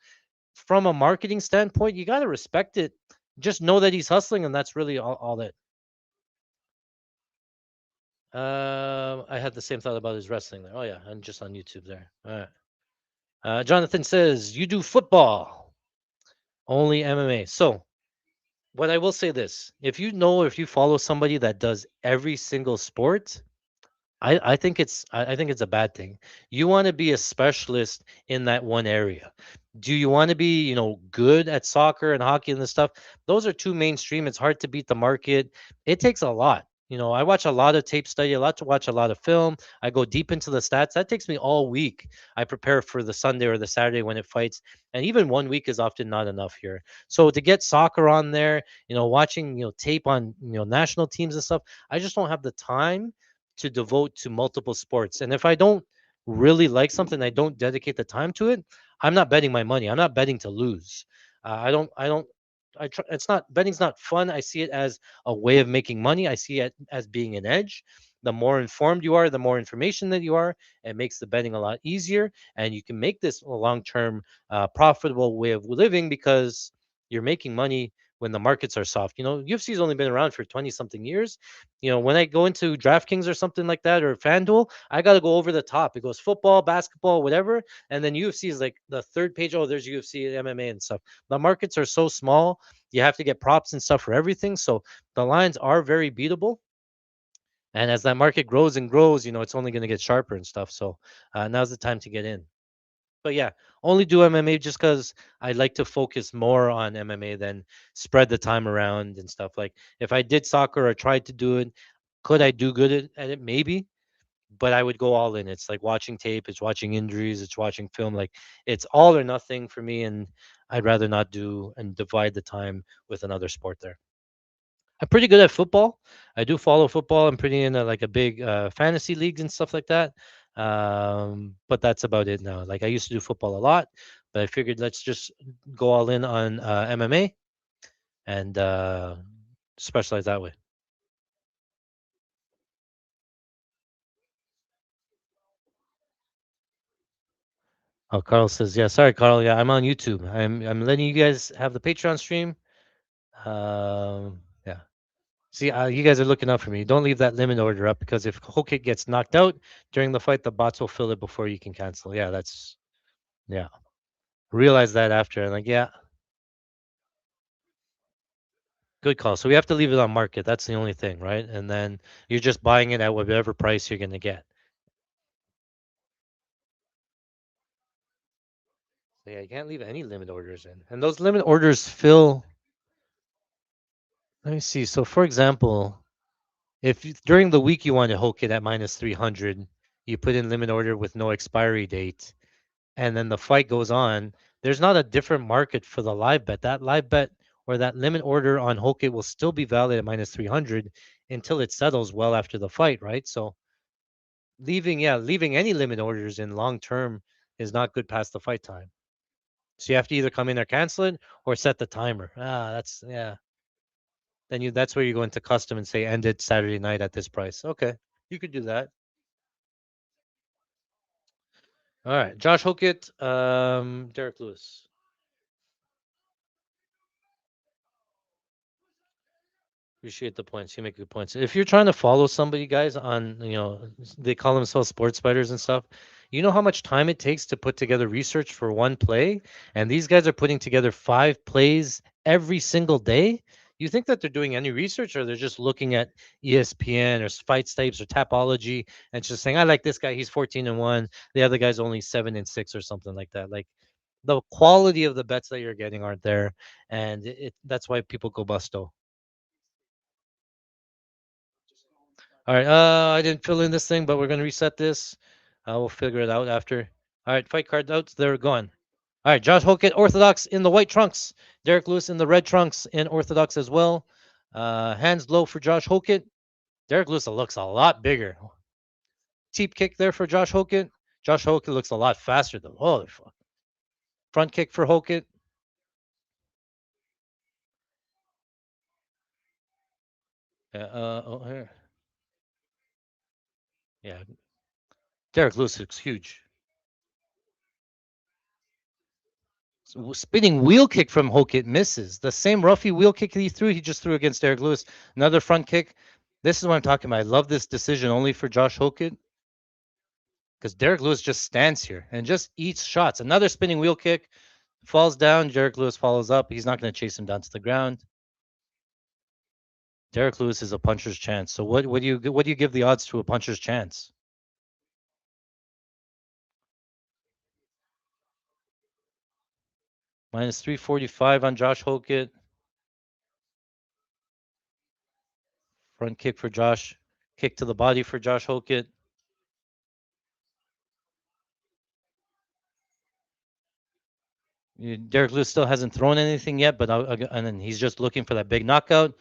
from a marketing standpoint, you got to respect it. Just know that he's hustling, and that's really all that. I had the same thought about his wrestling there. Oh yeah, and just on YouTube there. All right. Jonathan says you do football, only MMA. So what I will say this, if you follow somebody that does every single sport, I think it's a bad thing. You want to be a specialist in that one area. Do you want to be, good at soccer and hockey and this stuff? Those are too mainstream. It's hard to beat the market. It takes a lot. I watch a lot of tape study, a lot to watch a lot of film. I go deep into the stats. That takes me all week. I prepare for the Sunday or the Saturday when it fights. And even one week is often not enough here. So to get soccer on there, watching, tape on, national teams and stuff, I just don't have the time to devote to multiple sports. And if I don't really like something, I don't dedicate the time to it, I'm not betting my money. I'm not betting to lose. I don't. It's not betting's not fun. I see it as a way of making money. I see it as being an edge. The more informed you are, the more information that you are, it makes the betting a lot easier, and you can make this a long-term, profitable way of living because you're making money when the markets are soft. UFC's only been around for 20 something years. When I go into DraftKings or something like that or FanDuel, I got to go over the top. It goes football, basketball, whatever. And then UFC is like the third page. Oh, there's UFC, MMA, and stuff. The markets are so small. You have to get props and stuff for everything. So the lines are very beatable. And as that market grows and grows, it's only going to get sharper and stuff. So now's the time to get in. But yeah, only do MMA just because I like to focus more on MMA than spread the time around and stuff. Like if I did soccer or tried to do it, could I do good at it? Maybe, but I would go all in. It's like watching tape, it's watching injuries, it's watching film. Like it's all or nothing for me, and I'd rather not do and divide the time with another sport there. I'm pretty good at football. I do follow football. I'm pretty into like a big fantasy leagues and stuff like that. But that's about it now. Like I used to do football a lot, but I figured let's just go all in on MMA and specialize that way. Oh, Carl says, yeah, sorry, Carl. Yeah, I'm on YouTube. I'm letting you guys have the Patreon stream. Yeah. See, you guys are looking out for me. Don't leave that limit order up because if Hokit gets knocked out during the fight, the bots will fill it before you can cancel. Yeah, that's yeah. Realize that after, and like, yeah, good call. So we have to leave it on market. That's the only thing, right? And then you're just buying it at whatever price you're gonna get. So yeah, you can't leave any limit orders in. And those limit orders fill. Let me see. So for example, if during the week you want to hook it at minus 300, you put in limit order with no expiry date, and then the fight goes on, there's not a different market for the live bet. That live bet or that limit order on hook it will still be valid at minus 300 until it settles well after the fight, right? So leaving any limit orders in long term is not good past the fight time. So you have to either come in or cancel it or set the timer. That's yeah. then that's where you go into custom and say ended Saturday night at this price. Okay, you could do that. All right, Josh Hokett, Derek Lewis. Appreciate the points. You make good points. If you're trying to follow somebody, guys, on they call themselves sports spiders and stuff. You know how much time it takes to put together research for one play, and these guys are putting together 5 plays every single day. You think that they're doing any research, or they're just looking at ESPN or Fight Types or Tapology and just saying, "I like this guy. He's 14-1. The other guy's only 7-6 or something like that." Like the quality of the bets that you're getting aren't there, and that's why people go busto. All right. I didn't fill in this thing, but we're gonna reset this. We'll figure it out after. All right. Fight card outs. They're gone. All right. Josh Hokett, Orthodox in the white trunks. Derek Lewis in the red trunks in Orthodox as well. Hands low for Josh Hokett. Derek Lewis looks a lot bigger. Teep kick there for Josh Hokett. Josh Hokett looks a lot faster though. Holy fuck. Front kick for Hokett. Here. Yeah. Derek Lewis looks huge. Spinning wheel kick from Hokett misses. The same roughy wheel kick he threw, he just threw against Derek Lewis. Another front kick. This is what I'm talking about. I love this decision only for Josh Hokett because Derek Lewis just stands here and just eats shots. Another spinning wheel kick, falls down. Derek Lewis follows up. He's not going to chase him down to the ground. Derek Lewis is a puncher's chance. So what do you give the odds to a puncher's chance? Minus 345 on Josh Hokett. Front kick for Josh. Kick to the body for Josh Hokett. Derek Lewis still hasn't thrown anything yet, but and then he's just looking for that big knockout.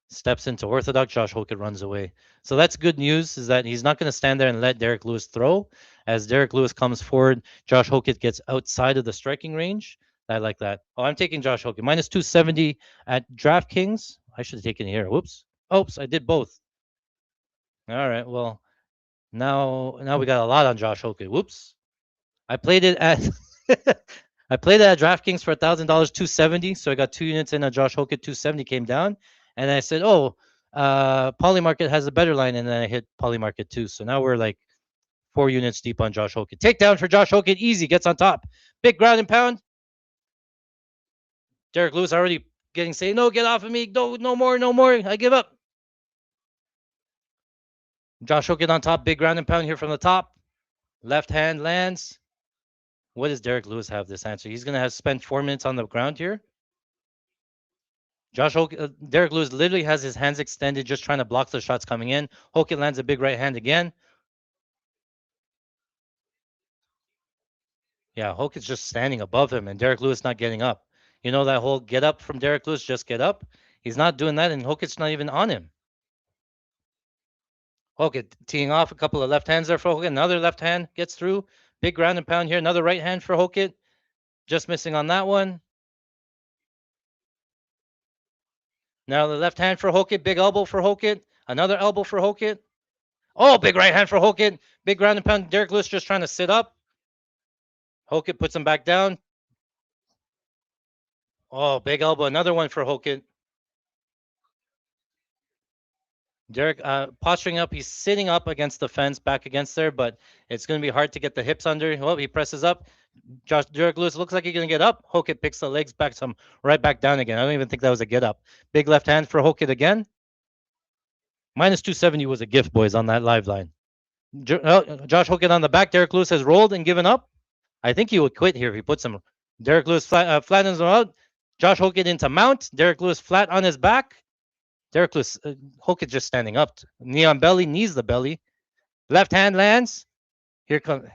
Steps into orthodox. Josh Hokett runs away. So that's good news. Is that he's not going to stand there and let Derek Lewis throw. As Derek Lewis comes forward, Josh Hokett gets outside of the striking range. I like that. Oh, I'm taking Josh Hokett minus 270 at DraftKings. I should have taken it here. Whoops. Oops, I did both. All right. Well, now we got a lot on Josh Hokett. Whoops. I played it at I played it at DraftKings for $1,000, 270. So I got 2 units in. A Josh Hokett 270 came down, and I said, "Oh, Polymarket has a better line," and then I hit Polymarket too. So now we're like 4 units deep on Josh Hokett. Takedown for Josh Hokett, easy, gets on top. Big ground and pound. Derek Lewis already getting say, "No, get off of me! No more, no more! I give up." Josh Hokett on top, big ground and pound here from the top. Left hand lands. What does Derek Lewis have this answer? He's going to have spent 4 minutes on the ground here. Derek Lewis literally has his hands extended, just trying to block the shots coming in. Hokett lands a big right hand again. Yeah, Hokett's just standing above him, and Derek Lewis not getting up. You know that whole get up from Derek Lewis, just get up? He's not doing that, and Hokett's not even on him. Hokett teeing off a couple of left hands there for Hokett. Another left hand gets through. Big ground and pound here. Another right hand for Hokett. Just missing on that one. Now the left hand for Hokett. Big elbow for Hokett. Another elbow for Hokett. Oh, big right hand for Hokett. Big ground and pound. Derek Lewis just trying to sit up. Hokett puts him back down. Oh, big elbow. Another one for Hokett. Derek posturing up. He's sitting up against the fence, back against there, but it's going to be hard to get the hips under. Oh, he presses up. Derek Lewis looks like he's going to get up. Hokett picks the legs back some right back down again. I don't even think that was a get up. Big left hand for Hokett again. Minus 270 was a gift, boys, on that live line. Josh Hokett on the back. Derek Lewis has rolled and given up. I think he would quit here if he puts him. Derek Lewis flattens him out. Josh Hokett into mount. Derek Lewis flat on his back. Derek Lewis, Hokett just standing up. Knee on belly, knees the belly. Left hand lands. Here comes.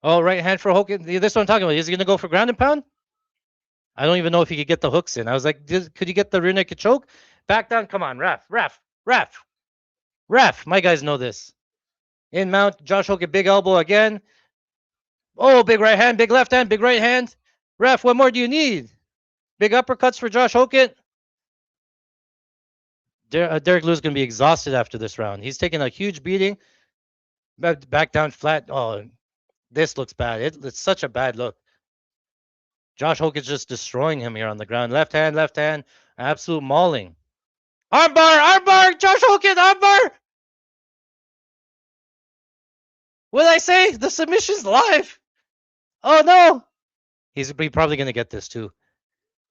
Oh, right hand for Hokett. This is what I'm talking about. Is he going to go for ground and pound? I don't even know if he could get the hooks in. I was like, could you get the rear naked choke? Back down. Come on, ref. My guys know this. In mount, Josh Hokett, big elbow again. Oh, big right hand, big left hand, big right hand. Ref, what more do you need? Big uppercuts for Josh Hokett. Derek Lewis is going to be exhausted after this round. He's taking a huge beating. Back down flat. Oh, this looks bad. It's such a bad look. Josh Hoke is just destroying him here on the ground. Left hand. Absolute mauling. Armbar. Josh Hoke, armbar. What did I say? The submission's live. Oh, no. He's probably going to get this, too.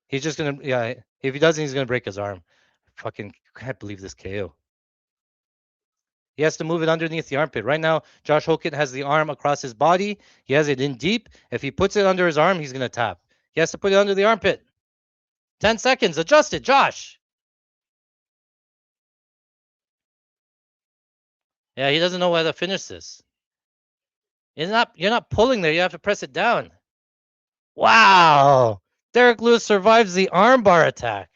He's just going to, yeah, if he doesn't, he's going to break his arm. Fucking can't believe this KO. He has to move it underneath the armpit. Right now, Josh Hoken has the arm across his body. He has it in deep. If he puts it under his arm, he's going to tap. He has to put it under the armpit. 10 seconds. Adjust it, Josh. Yeah, he doesn't know how to finish this. You're not pulling there. You have to press it down. Wow. Derek Lewis survives the armbar attack.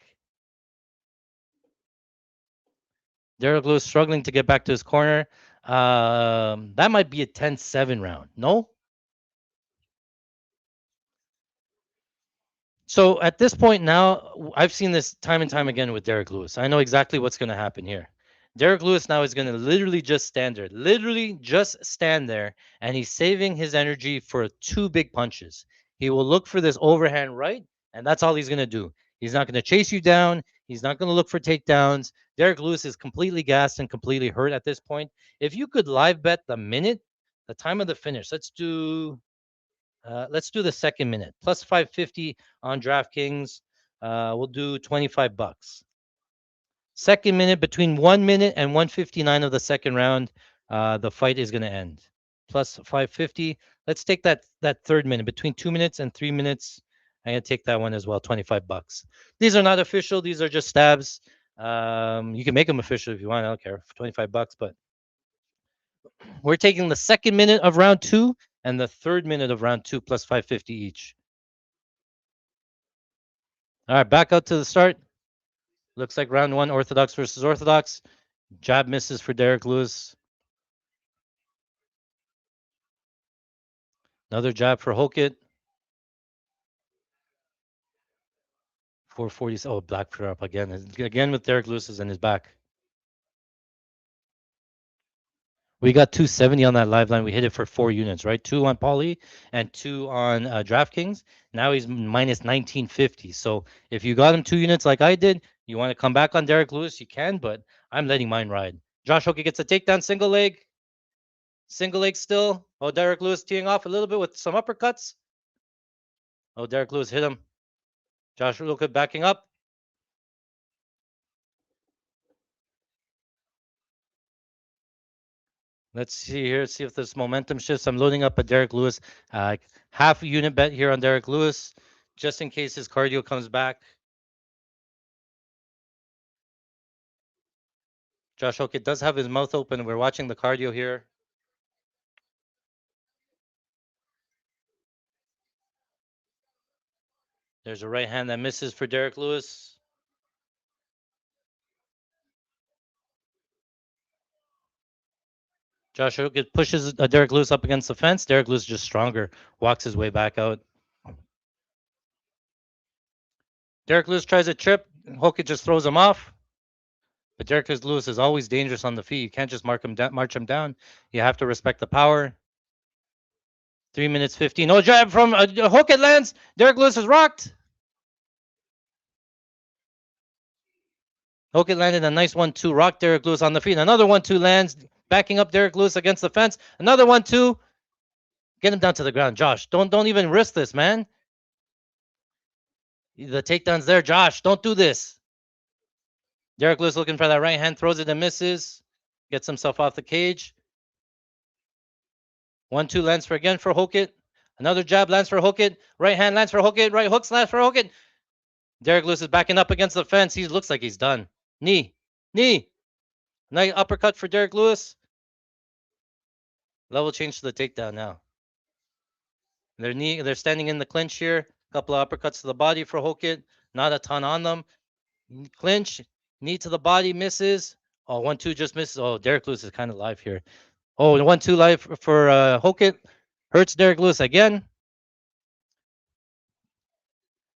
Derek Lewis struggling to get back to his corner. That might be a 10-7 round. No? So at this point now, I've seen this time and time again with Derek Lewis. I know exactly what's going to happen here. Derek Lewis now is going to literally just stand there, and he's saving his energy for two big punches. He will look for this overhand right, and that's all he's going to do. He's not going to chase you down. He's not going to look for takedowns. Derek Lewis is completely gassed and completely hurt at this point. If you could live bet the time of the finish, let's do the second minute. Plus 550 on DraftKings. We'll do $25. Second minute, between 1 minute and 1:59 of the second round, the fight is going to end. Plus 550. Let's take that third minute, between 2 minutes and 3 minutes. I'm going to take that one as well, $25. These are not official. These are just stabs. You can make them official if you want. I don't care. For $25, but we're taking the second minute of round 2 and the third minute of round 2 plus 550 each. All right, back out to the start. Looks like round 1, Orthodox versus Orthodox. Jab misses for Derek Lewis. Another jab for Hokit. 440. Oh, black flare up again. Again with Derek Lewis is in his back. We got 270 on that live line. We hit it for 4 units, right? 2 on Pauly and 2 on DraftKings. Now he's minus 1950. So if you got him 2 units like I did, you want to come back on Derek Lewis, you can, but I'm letting mine ride. Josh Hoke gets a takedown, single leg. Single leg still. Oh, Derek Lewis teeing off a little bit with some uppercuts. Oh, Derek Lewis hit him. Josh Hoke backing up. Let's see here. See if this momentum shifts. I'm loading up a Derek Lewis. Half a unit bet here on Derek Lewis, just in case his cardio comes back. Josh Hoke does have his mouth open. We're watching the cardio here. There's a right hand that misses for Derek Lewis. Josh Hoke pushes Derek Lewis up against the fence. Derek Lewis just stronger, walks his way back out. Derek Lewis tries a trip. Hoke just throws him off. But Derek Lewis is always dangerous on the feet. You can't just march him down. You have to respect the power. 3 minutes 15. Oh, jab from Hoke lands. Derek Lewis is rocked. Hoke landed a nice 1-2. Rocked Derek Lewis on the feet. Another 1-2 lands. Backing up Derek Lewis against the fence. Another 1-2. Get him down to the ground, Josh. Don't even risk this, man. The takedown's there, Josh. Don't do this. Derek Lewis looking for that right hand, throws it and misses. Gets himself off the cage. 1-2 lands for Hokit. Another jab lands for Hokit. Right hand lands for Hokit. Right hooks lands for Hokit. Derek Lewis is backing up against the fence. He looks like he's done. Knee. Nice uppercut for Derek Lewis. Level change to the takedown now. They're standing in the clinch here. Couple of uppercuts to the body for Hokit. Not a ton on them. Clinch. Knee to the body, misses. Oh, 1-2 just misses. Oh, Derek Lewis is kind of live here. Oh, 1-2 live for Hokit. Hurts Derek Lewis again.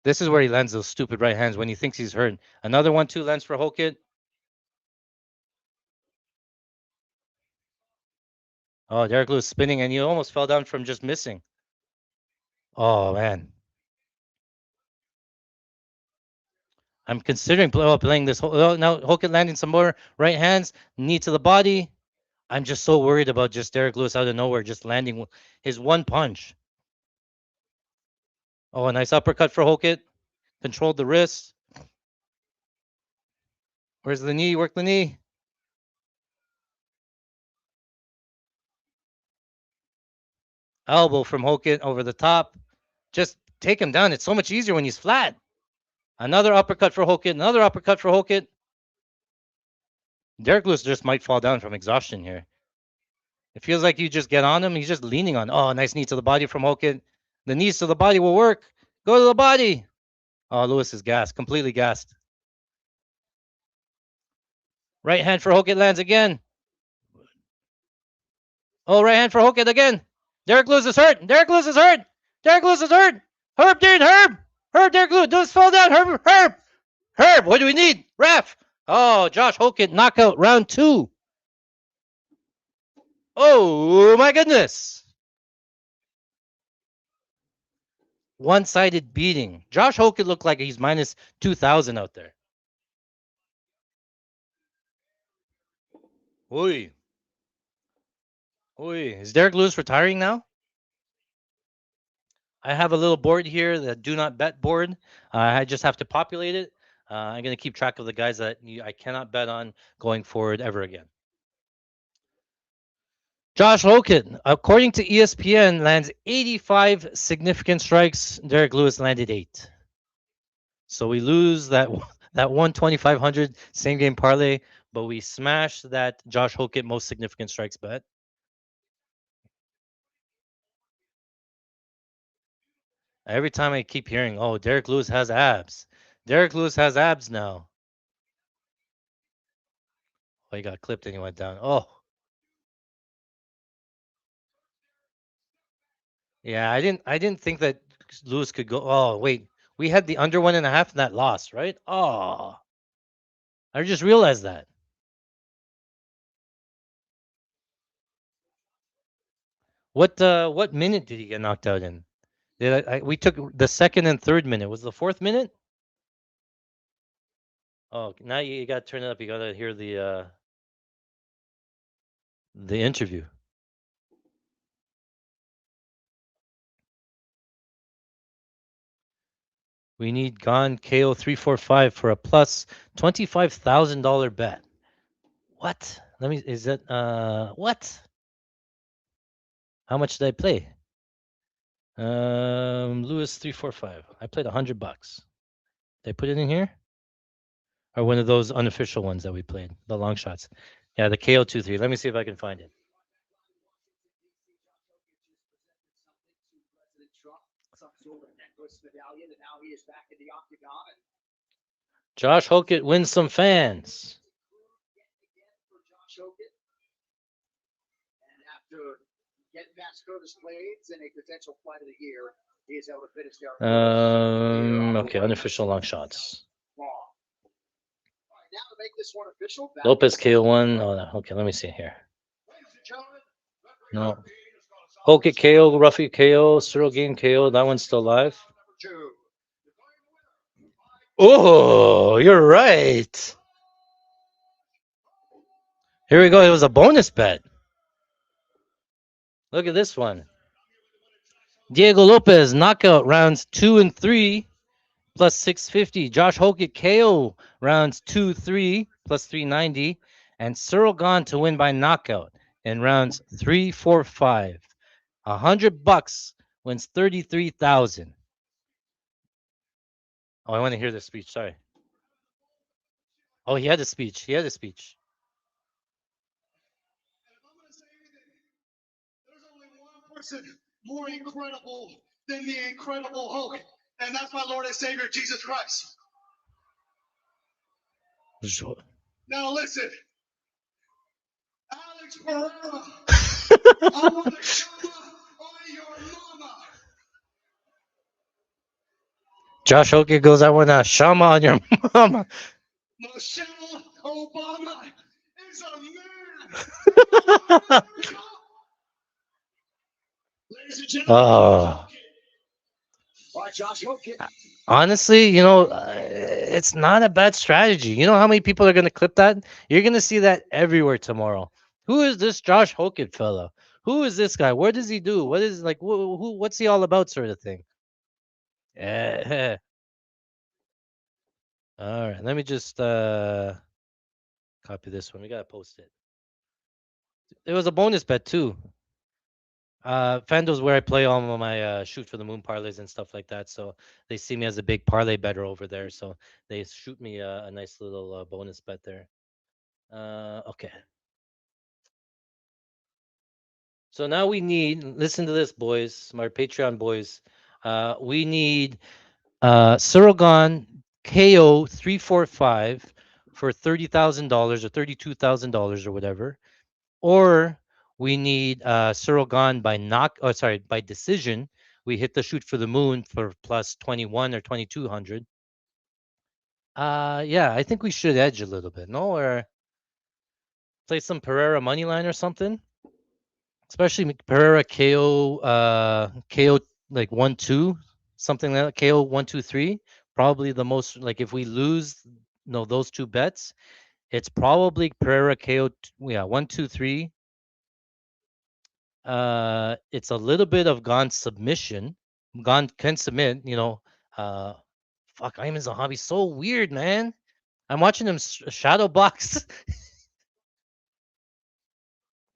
This is where he lands those stupid right hands when he thinks he's hurt. Another 1-2 lands for Hokit. Oh, Derek Lewis spinning, and you almost fell down from just missing. Oh, man. I'm considering playing this. Now, Hoket landing some more right hands, knee to the body. I'm just so worried about just Derek Lewis out of nowhere, just landing his one punch. Oh, a nice uppercut for Hoket. Controlled the wrist. Where's the knee? Work the knee. Elbow from Hoket over the top. Just take him down. It's so much easier when he's flat. Another uppercut for Hoket. Another uppercut for Hoket. Derek Lewis just might fall down from exhaustion here. It feels like you just get on him. He's just leaning on. Oh, nice knee to the body from Hoket. The knees to the body will work. Go to the body. Oh, Lewis is gassed. Completely gassed. Right hand for Hoket lands again. Oh, right hand for Hoket again. Derek Lewis is hurt. Derek Lewis is hurt. Derek Lewis is hurt. Herb, dude, Herb. Herb, Derek Lewis. Don't fall down. Herb. What do we need? Ref. Oh, Josh Hoket knockout round 2. Oh, my goodness. One-sided beating. Josh Hoket looked like he's minus 2,000 out there. Oy. Is Derek Lewis retiring now? I have a little board here, the do not bet board. I just have to populate it. I'm going to keep track of the guys that I cannot bet on going forward ever again. Josh Hoket, according to ESPN, lands 85 significant strikes. Derek Lewis landed 8. So we lose that 1,2,500 same game parlay, but we smash that Josh Hoket most significant strikes bet. Every time I keep hearing, oh, Derek Lewis has abs. Derek Lewis has abs now. Oh, he got clipped and he went down. Oh. Yeah, I didn't think that Lewis could go. Oh, wait. We had the under 1.5 and that lost, right? Oh. I just realized that. What minute did he get knocked out in? We took the second and third minute. Was the fourth minute? Oh, now you got to turn it up. You got to hear the interview. We need Gone KO 345 for a plus $25,000 bet. What? Is that what? How much did I play? Lewis 345. I played $100. Did I put it in here? Or one of those unofficial ones that we played, the long shots. Yeah, the KO 2-3. Let me see if I can find it. Josh Hoket wins some fans. And after getting past Curtis Blades in a potential fight of the year, he is able to finish there. Okay, unofficial long shots. Now to make this one official, Lopez KO 1. Oh, no. Okay, let me see here. No. Hoket KO, Ruffy KO, Cyril Game KO. That one's still live. Oh, you're right. Here we go. It was a bonus bet. Look at this one. Diego Lopez knockout rounds 2 and 3 plus 650. Josh Hoket KO rounds 2, 3 plus 390. And Cyril Gone to win by knockout in rounds 3, 4, 5. $100 wins 33,000. Oh, I want to hear this speech. Sorry. Oh, he had a speech. And if I'm going to say anything, there's only one person more incredible than the Incredible Hulk, and that's my Lord and Savior, Jesus Christ. Now listen, Alex Pereira, I want to shama on your mama. Josh Hoket goes, I want to shama on your mama. Michelle Obama is a man. Oh, All right, Josh, go get. honestly, it's not a bad strategy. You know how many people are going to clip that? You're going to see that everywhere tomorrow. Who is this Josh Hogan fella? Who is this guy? What does he do? What is like what's he all about sort of thing? Yeah. All right, let me just copy this one. We got to post it. There was a bonus bet too. FanDuel's where I play all of my shoot for the moon parlays and stuff like that. So they see me as a big parlay better over there. So they shoot me a nice little bonus bet there. Okay. So now we need, listen to this, boys, my Patreon boys. We need Suragon KO 345 for $30,000 or $32,000 or whatever. Or we need Suragon by by decision. We hit the shoot for the moon for plus 21 or 2200. Yeah, I think we should edge a little bit, no? Or play some Pereira money line or something. Especially Pereira KO like 1-2, something like that. KO 1-2-3. Probably the most, like, if we lose those two bets, it's probably Pereira KO, yeah, 1-2-3. It's a little bit of Gon submission. Gon can submit, fuck, Ayman's a hobby. So weird, man. I'm watching him shadow box.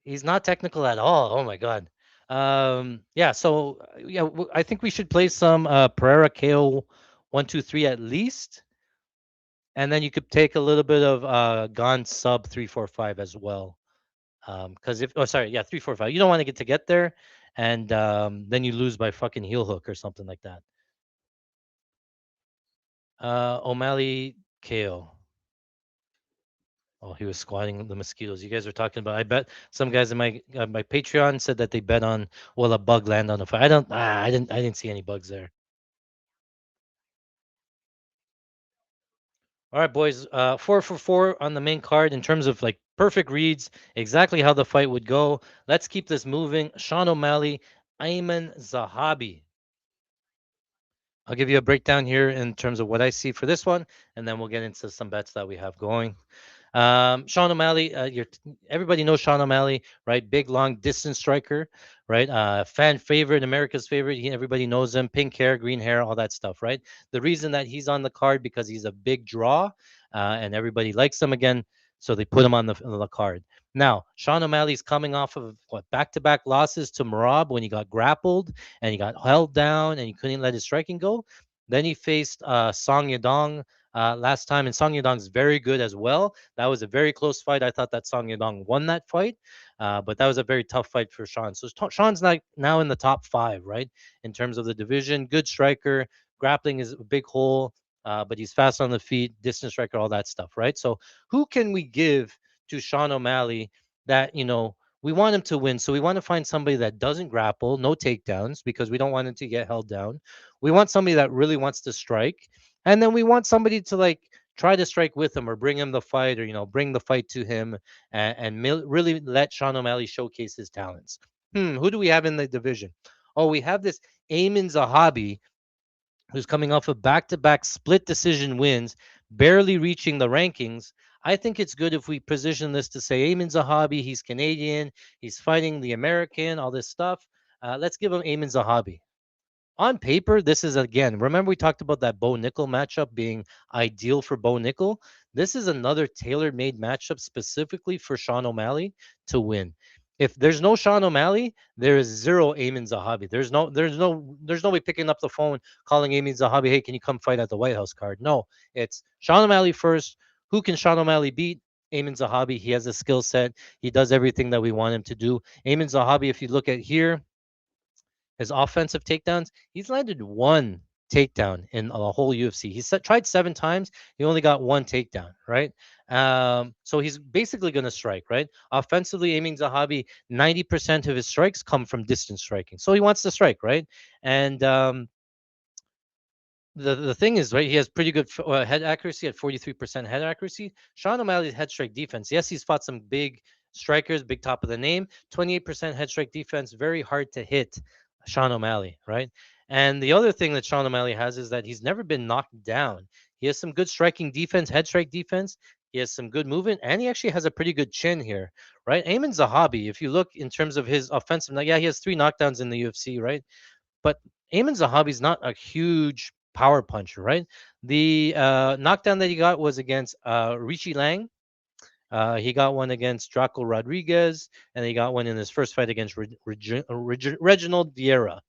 He's not technical at all. Oh my god. Yeah. So yeah, I think we should play some Pereira KO 1-2-3 at least, and then you could take a little bit of Gon sub 3-4-5 as well. Because if, oh sorry, yeah, 3-4-5. You don't want to get there, and then you lose by fucking heel hook or something like that. O'Malley KO. Oh, he was squatting the mosquitoes. You guys are talking about. I bet some guys in my Patreon said that they bet on will a bug land on the fire. I don't. I didn't see any bugs there. All right, boys. 4 for 4 on the main card in terms of like perfect reads, exactly how the fight would go. Let's keep this moving. Sean O'Malley, Ayman Zahabi. I'll give you a breakdown here in terms of what I see for this one, and then we'll get into some bets that we have going. Sean O'Malley, everybody knows Sean O'Malley, right? Big, long distance striker, right? Fan favorite, America's favorite. Everybody knows him. Pink hair, green hair, all that stuff, right? The reason that he's on the card because he's a big draw, and everybody likes him again, so they put him on the card. Now, Sean O'Malley's coming off of what back-to-back losses to Marab when he got grappled and he got held down and he couldn't let his striking go. Then he faced Song Yadong last time, and Song Yadong's very good as well. That was a very close fight. I thought that Song Yadong won that fight, but that was a very tough fight for Sean. So Sean's now in the top 5, right, in terms of the division. Good striker. Grappling is a big hole, but he's fast on the feet, distance striker, all that stuff, right? So who can we give to Sean O'Malley that, we want him to win. So we want to find somebody that doesn't grapple, no takedowns, because we don't want him to get held down. We want somebody that really wants to strike. And then we want somebody to like try to strike with him or bring him the fight or, bring the fight to him and really let Sean O'Malley showcase his talents. Who do we have in the division? Oh, we have this Ayman Zahabi, who's coming off of back-to-back split decision wins, barely reaching the rankings. I think it's good if we position this to say Ayman Zahabi, he's Canadian, he's fighting the American, all this stuff. Let's give him Ayman Zahabi. On paper, this is, again, remember we talked about that Bo Nickel matchup being ideal for Bo Nickel. This is another tailor-made matchup specifically for Sean O'Malley to win. If there's no Sean O'Malley, there is zero Ayman Zahabi. There's nobody picking up the phone calling Ayman Zahabi, hey, can you come fight at the White House card? No, it's Sean O'Malley first. Who can Sean O'Malley beat? Ayman Zahabi. He has a skill set. He does everything that we want him to do. Ayman Zahabi, if you look at here, his offensive takedowns, he's landed one takedown in the whole UFC. He's tried 7 times. He only got one takedown, right? So he's basically going to strike, right? Offensively, Ayman Zahabi, 90% of his strikes come from distance striking. So he wants to strike, right? And the thing is, right, he has pretty good head accuracy at 43% head accuracy. Sean O'Malley's head strike defense, yes, he's fought some big strikers, big top of the name, 28% head strike defense, very hard to hit. Sean O'Malley, right? And the other thing that Sean O'Malley has is that he's never been knocked down. He has some good striking defense, head strike defense. He has some good movement, and he actually has a pretty good chin here, right? Ayman Zahabi, if you look in terms of his offensive, yeah, he has 3 knockdowns in the UFC, right? But Ayman Zahabi's not a huge power puncher, right? The knockdown that he got was against Richie Lang. He got one against Draco Rodriguez, and he got one in his first fight against Reginald Vieira.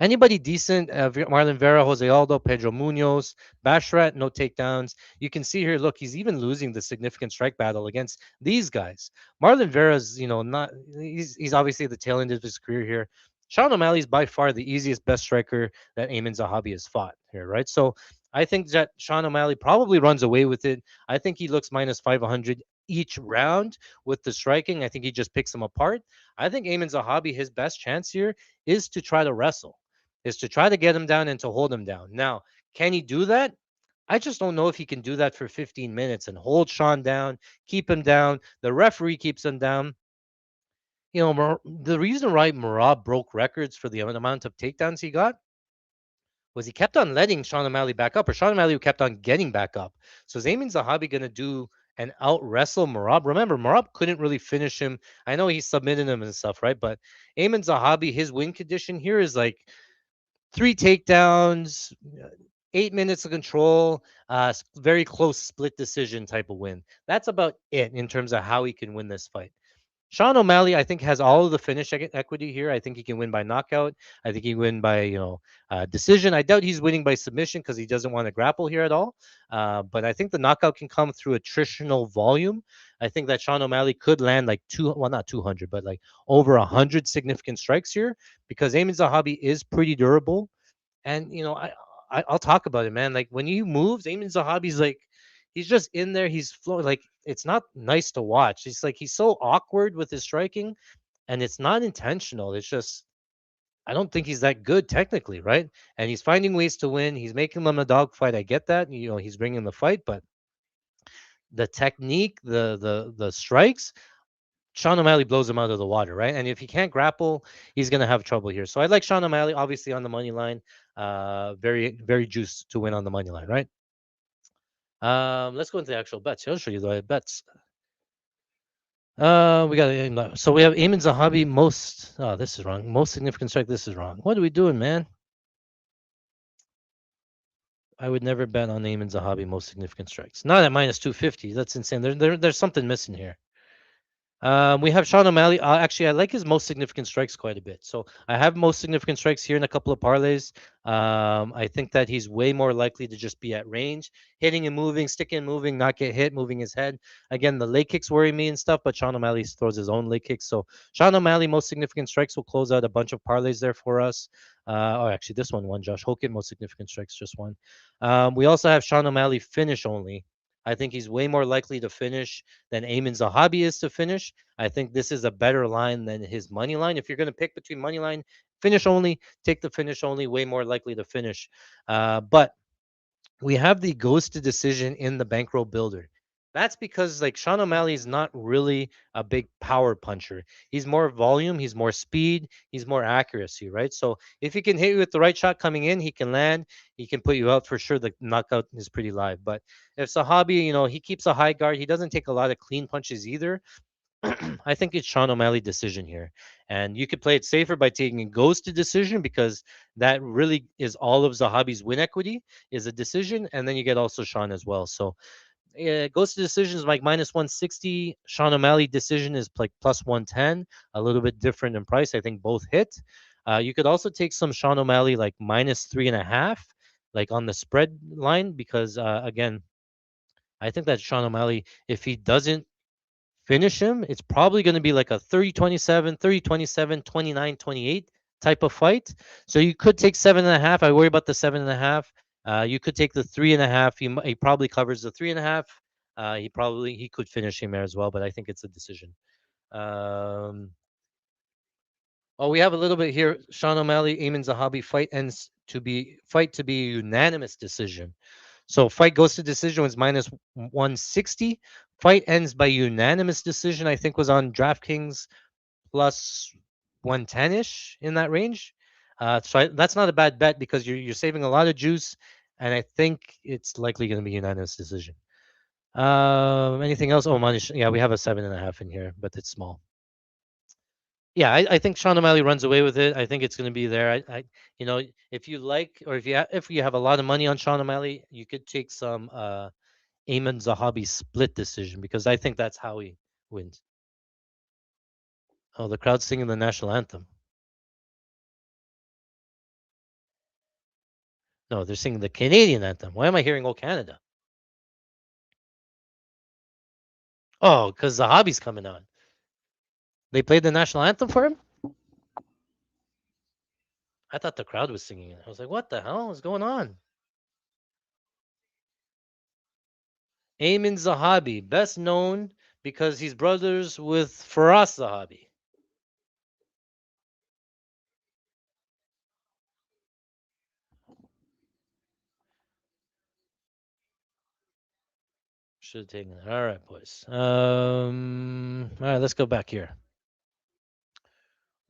Anybody decent, Marlon Vera, Jose Aldo, Pedro Munoz, Bashrat, no takedowns. You can see here, look, he's even losing the significant strike battle against these guys. Marlon Vera's, not he's obviously at the tail end of his career here. Sean O'Malley's by far the easiest, best striker that Ayman Zahabi has fought here, right? So I think that Sean O'Malley probably runs away with it. I think he looks minus 500 each round with the striking. I think he just picks them apart. I think Ayman Zahabi, his best chance here is to try to wrestle, is to try to get him down and to hold him down. Now, can he do that? I just don't know if he can do that for 15 minutes and hold Sean down, keep him down. The referee keeps him down. The reason why Marab broke records for the amount of takedowns he got was he kept on letting Sean O'Malley back up, or Sean O'Malley kept on getting back up. So is Ayman Zahabi going to do and out wrestle Marab? Remember, Marab couldn't really finish him. I know he submitted him and stuff, right? But Ayman Zahabi, his win condition here is like 3 takedowns, 8 minutes of control, very close split decision type of win. That's about it in terms of how he can win this fight. Sean O'Malley, I think, has all of the finish equity here. I think he can win by knockout. I think he can win by decision. I doubt he's winning by submission because he doesn't want to grapple here at all. But I think the knockout can come through attritional volume. I think that Sean O'Malley could land like not 200, but like over 100 significant strikes here because Ayman Zahabi is pretty durable. And I'll talk about it, man. Like when he moves, Ayman Zahabi's like he's just in there. He's flowing. Like it's not nice to watch. It's like he's so awkward with his striking, and it's not intentional. It's just I don't think he's that good technically, right? And he's finding ways to win. He's making them a dogfight. I get that. He's bringing the fight, but the technique, the strikes, Sean O'Malley blows him out of the water, right? And if he can't grapple, he's going to have trouble here. So I like Sean O'Malley, obviously on the money line. Very, very juiced to win on the money line, right? Let's go into the actual bets. I'll show you the bets. We got so we have Ayman Zahabi most. Oh, this is wrong. Most significant strike. This is wrong. What are we doing, man? I would never bet on Ayman Zahabi most significant strikes. Not at minus 250. That's insane. There's something missing here. We have Sean O'Malley. Actually, I like his most significant strikes quite a bit. So I have most significant strikes here in a couple of parlays. I think that he's way more likely to just be at range, hitting and moving, sticking and moving, not get hit, moving his head. Again, the leg kicks worry me and stuff, but Sean O'Malley throws his own leg kicks. So Sean O'Malley, most significant strikes will close out a bunch of parlays there for us. Actually, this one won. Josh Hogan, most significant strikes, just one. We also have Sean O'Malley finish only. I think he's way more likely to finish than Ayman Zahabi is to finish. I think this is a better line than his money line. If you're going to pick between money line, finish only, take the finish only, way more likely to finish. But we have the goes to decision in the bankroll builder. That's because like Sean O'Malley is not really a big power puncher. He's more volume, he's more speed, he's more accuracy, right? So if he can hit you with the right shot coming in, he can land, he can put you out for sure. The knockout is pretty live. But if Sahabi, he keeps a high guard, he doesn't take a lot of clean punches either. I think it's Sean O'Malley decision here. And you could play it safer by taking a goes to decision because that really is all of Zahabi's win equity is a decision. And then you get also Sean as well. So goes to decision is like minus 160. Sean O'Malley decision is like plus 110, a little bit different in price. I think both hit. You could also take some Sean O'Malley like minus 3.5, like on the spread line, because again, I think that Sean O'Malley, if he doesn't finish him, it's probably going to be like a 30-27, 30-27, 29-28 type of fight. So you could take 7.5. I worry about the 7.5. You could take the 3.5. He probably covers the 3.5. He could finish him there as well, but I think it's a decision. We have a little bit here. Sean O'Malley, Ayman Zahabi fight to be a unanimous decision. So fight goes to decision was minus 160. Fight ends by unanimous decision. I think was on DraftKings plus 110-ish in that range. That's not a bad bet because you're saving a lot of juice, and I think it's likely going to be unanimous decision. Anything else? Oh, Manish. Yeah, we have a 7.5 in here, but it's small. Yeah, I think Sean O'Malley runs away with it. I think it's going to be there. You know, if you like, or if you have a lot of money on Sean O'Malley, you could take some Ayman Zahabi split decision because I think that's how he wins. Oh, the crowd's singing the national anthem. No, they're singing the Canadian anthem. Why am I hearing "Oh Canada"? Oh, because Zahabi's coming on. They played the national anthem for him. I thought the crowd was singing it. I was like, what the hell is going on? Ayman Zahabi, best known because he's brothers with Faraz Zahabi. Should have taken it. All right, boys. All right, let's go back here.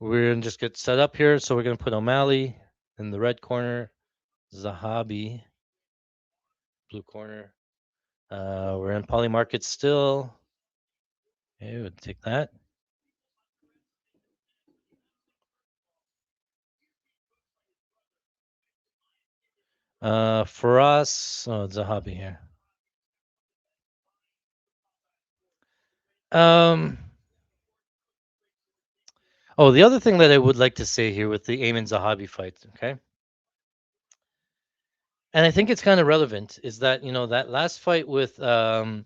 We're gonna just get set up here. So we're gonna put O'Malley in the red corner, Zahabi, blue corner. We're in poly market still. Okay, we'll take that. For us, oh, Zahabi here. Um. Oh, the other thing that I would like to say here with the Ayman Zahabi fight, okay, and I think it's kind of relevant, is that that last fight with like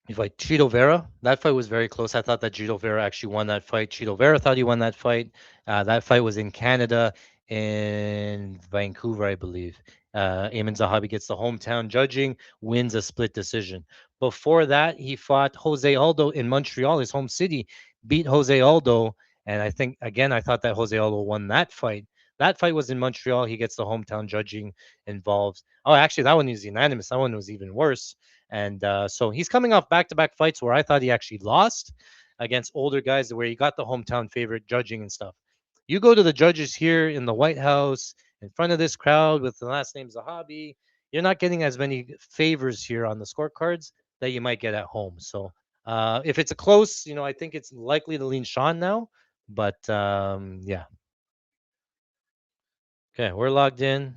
Cheeto Vera, that fight was very close. I thought that Cheeto Vera actually won that fight. Cheeto Vera thought he won that fight. That fight was in Canada, in Vancouver, I believe. Ayman Zahabi gets the hometown judging, wins a split decision. Before that, he fought Jose Aldo in Montreal, his home city, beat Jose Aldo. And I think, again, I thought that Jose Aldo won that fight. That fight was in Montreal. He gets the hometown judging involved. Oh, actually, that one was unanimous. That one was even worse. And so he's coming off back-to-back fights where I thought he actually lost against older guys, where he got the hometown favorite judging and stuff. You go to the judges here in the White House in front of this crowd with the last name Zahabi, you're not getting as many favors here on the scorecards that you might get at home. So if it's a close, I think it's likely to lean Sean now. But yeah. Okay, we're logged in.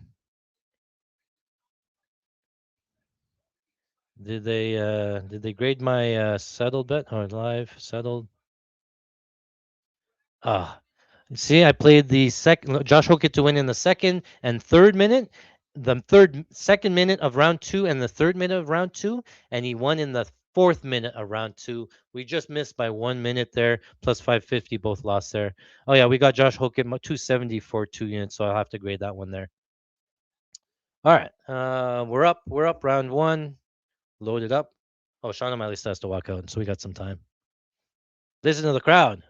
Did they grade my settled bet or live settled? Ah, see, I played the second. Josh Hokett to win in the second and third minute, second minute of round two, and the third minute of round two, and he won in the fourth minute of round two. We just missed by 1 minute there, plus 550, both lost there. Oh yeah, we got Josh Hokett 270 for 2 units, so I'll have to grade that one there. All right, we're up. We're up. Round one, loaded up. Oh, Sean O'Malley still has to walk out, so we got some time. Listen to the crowd.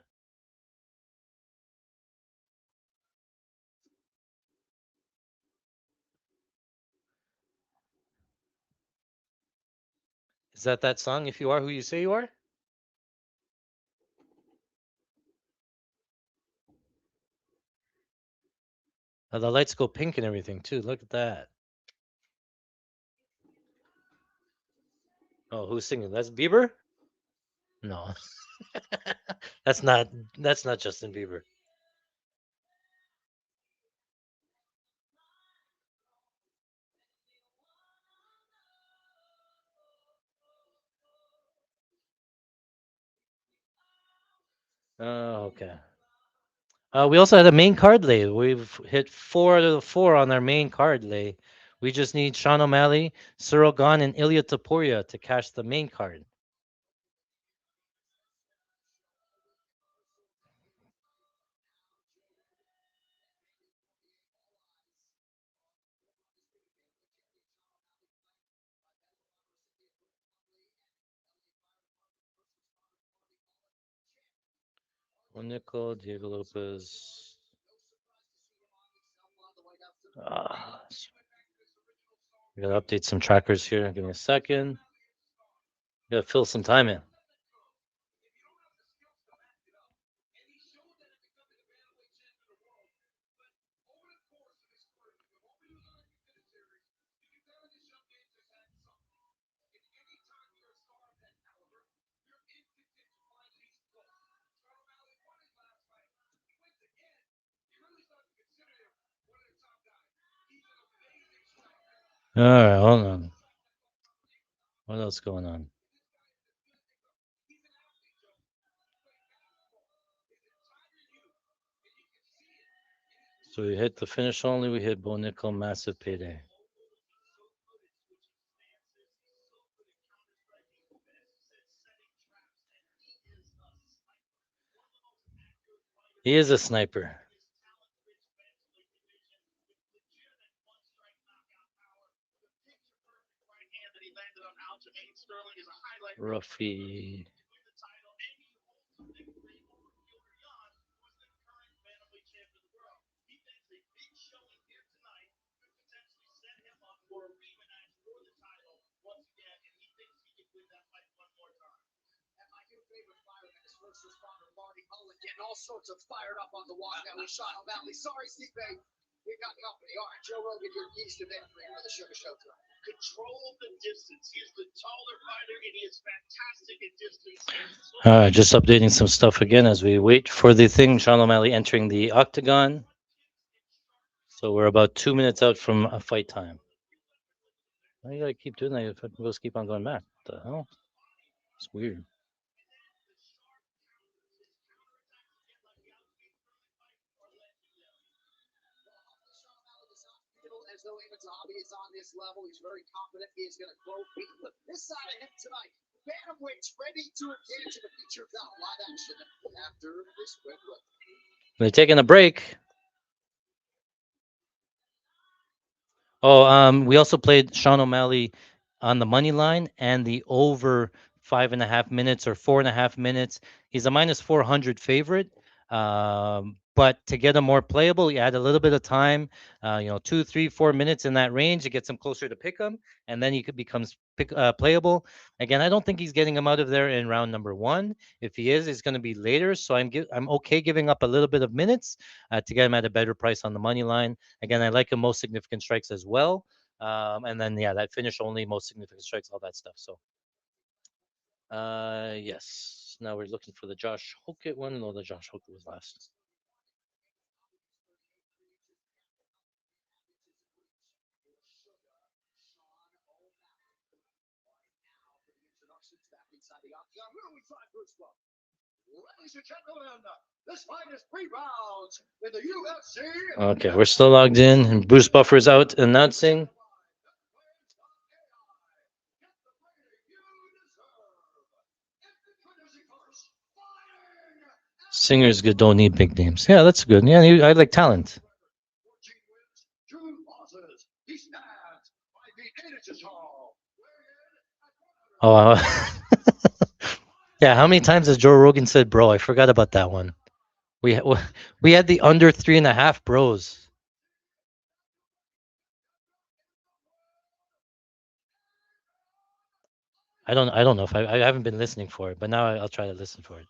Is that song? If you are who you say you are. The lights go pink and everything too. Look at that. Oh, who's singing? That's Bieber? No. that's not Justin Bieber. Oh, okay. We also had a main card lay. We've hit 4 out of the 4 on our main card lay. We just need Sean O'Malley, Cyril Gahn, and Ilya Topuria to cash the main card. One nickel, Diego Lopez. We gotta update some trackers here. Give me a second. Gotta fill some time in. All right, hold on. What else going on? So we hit the finish only. We hit Bo Nickel, massive payday. He is a sniper. Ruffy. Getting all sorts of fired up on the walk now with Sean O'Malley. Sorry, Steve Bay. We got company. All right, Joe Rogan, you're east of entry for the Sugar Show tonight. Control the distance. He is the taller fighter, and he is fantastic at distance. Just updating some stuff again as we wait for the thing. Sean O'Malley entering the octagon. So we're about 2 minutes out from a fight time. Why you gotta keep doing that? If it goes keep on going back. What the hell? It's weird. As though even Gathje is on this level, he's very confident he is going to grow beat. But this side of him tonight, bantamweights ready to engage in the feature bout live action after this quick look. They're taking a break. We also played Sean O'Malley on the money line and the over 5.5 minutes or 4.5 minutes. He's a minus 400 favorite. But to get him more playable, you add a little bit of time, 2, 3, 4 minutes in that range. It gets him closer to pick him, and then he becomes playable. Again, I don't think he's getting him out of there in round number 1. If he is, it's going to be later. So I'm okay giving up a little bit of minutes to get him at a better price on the money line. Again, I like him most significant strikes as well. And then that finish only, most significant strikes, all that stuff. So yes. Now we're looking for the Josh Hokett one. No, the Josh Hokett was last. Ladies and gentlemen, this fight is 3 rounds in the UFC. Okay, we're still logged in, and Bruce Buffer's out announcing. Singers good, don't need big names. Yeah, that's good. Yeah, I like talent. 2 losses. He stands 5 feet 8 inches tall. Oh, yeah. How many times has Joe Rogan said, "Bro"? I forgot about that one. We we had the under 3.5 bros. I don't know if I haven't been listening for it, but now I'll try to listen for it.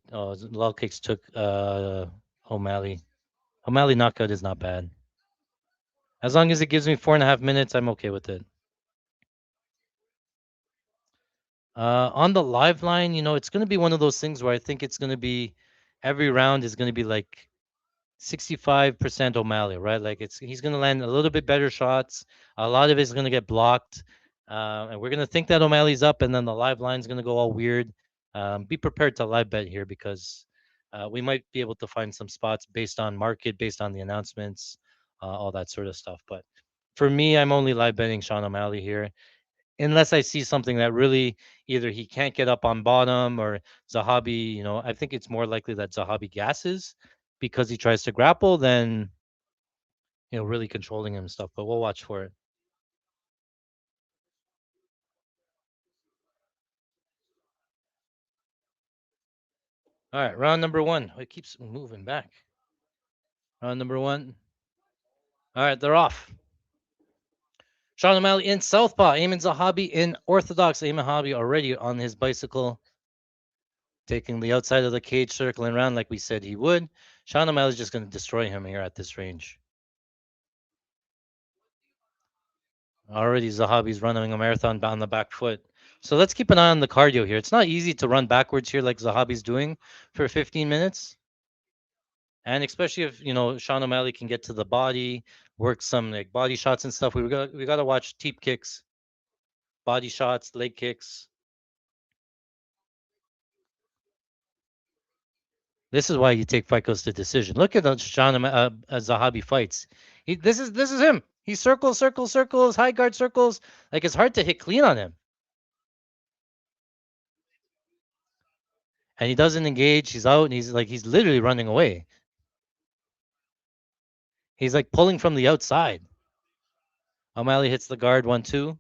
Lol Cakes took O'Malley. O'Malley knockout is not bad. As long as it gives me 4.5 minutes, I'm okay with it. On the live line, it's going to be one of those things where I think it's going to be every round is going to be like 65% O'Malley, right? Like he's going to land a little bit better shots. A lot of it's going to get blocked, and we're going to think that O'Malley's up, and then the live line's going to go all weird. Be prepared to live bet here because we might be able to find some spots based on market, based on the announcements, all that sort of stuff. But for me, I'm only live betting Sean O'Malley here unless I see something that really either he can't get up on bottom or Zahabi, I think it's more likely that Zahabi gasses because he tries to grapple than, really controlling him and stuff. But we'll watch for it. All right, round number 1. It keeps moving back. Round number 1. All right, they're off. Sean O'Malley in Southpaw. Eamon Zahabi in Orthodox. Eamon Zahabi already on his bicycle, taking the outside of the cage, circling around like we said he would. Sean O'Malley's just going to destroy him here at this range. Already Zahabi's running a marathon on the back foot. So let's keep an eye on the cardio here. It's not easy to run backwards here like Zahabi's doing for 15 minutes. And especially if Sean O'Malley can get to the body, work some like body shots and stuff. We got to watch teep kicks, body shots, leg kicks. This is why you take fight goes to decision. Look at the Zahabi fights. This is him. He circles, circles, circles, high guard circles. Like it's hard to hit clean on him. And he doesn't engage. He's out and he's literally running away. He's like pulling from the outside. O'Malley hits the guard 1-2.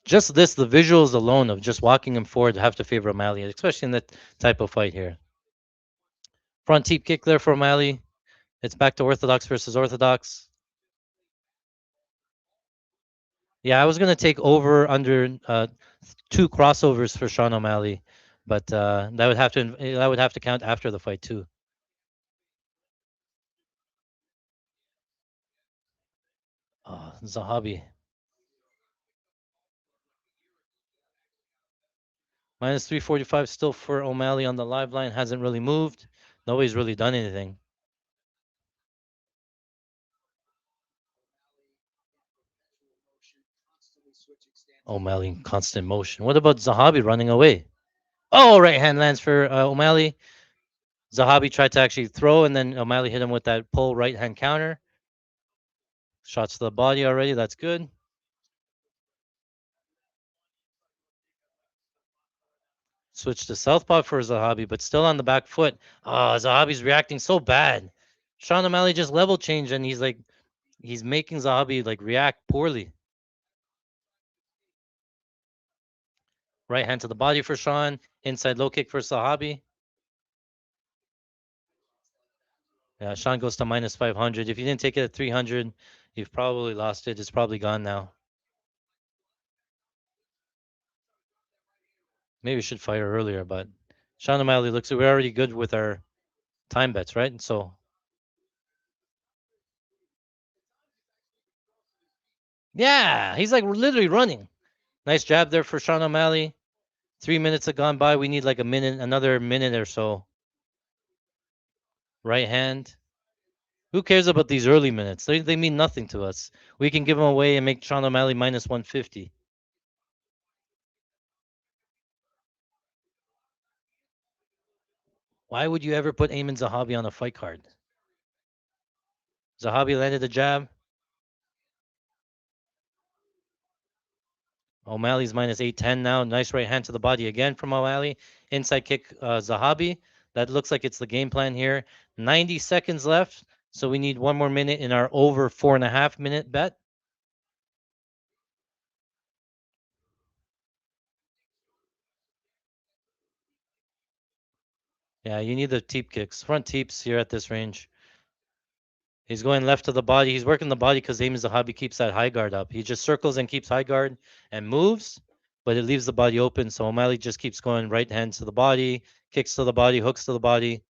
Just this, the visuals alone of just walking him forward have to favor O'Malley, especially in that type of fight here. Front teep kick there for O'Malley. It's back to orthodox versus orthodox. Yeah, I was gonna take over under 2 crossovers for Sean O'Malley, but that would have to count after the fight too. Oh, Zahabi. Minus 345 still for O'Malley on the live line. Hasn't really moved. Nobody's really done anything. O'Malley in constant motion. What about Zahabi running away? Oh, right hand lands for O'Malley. Zahabi tried to actually throw, and then O'Malley hit him with that pull right hand counter. Shots to the body already. That's good. Switch to southpaw for Zahabi, but still on the back foot. Oh, Zahabi's reacting so bad. Sean O'Malley just level changed, and he's making Zahabi like react poorly. Right hand to the body for Sean. Inside low kick for Zahabi. Yeah, Sean goes to minus 500. If you didn't take it at 300, you've probably lost it. It's probably gone now. Maybe we should fire earlier, but Sean O'Malley looks we're already good with our time bets, right? And so yeah, he's like literally running. Nice jab there for Sean O'Malley. 3 minutes have gone by. We need like another minute or so. Right hand. Who cares about these early minutes? They mean nothing to us. We can give them away and make Sean O'Malley minus 150. Why would you ever put Ayman Zahabi on a fight card? Zahabi landed a jab. O'Malley's minus 810 now. Nice right hand to the body again from O'Malley. Inside kick Zahabi. That looks like it's the game plan here. 90 seconds left. So we need 1 more minute in our over 4.5 minute bet. Yeah, you need the teep kicks. Front teeps here at this range. He's going left to the body. He's working the body because Ayman Zahabi keeps that high guard up. He just circles and keeps high guard and moves, but it leaves the body open. So O'Malley just keeps going right hand to the body, kicks to the body, hooks to the body.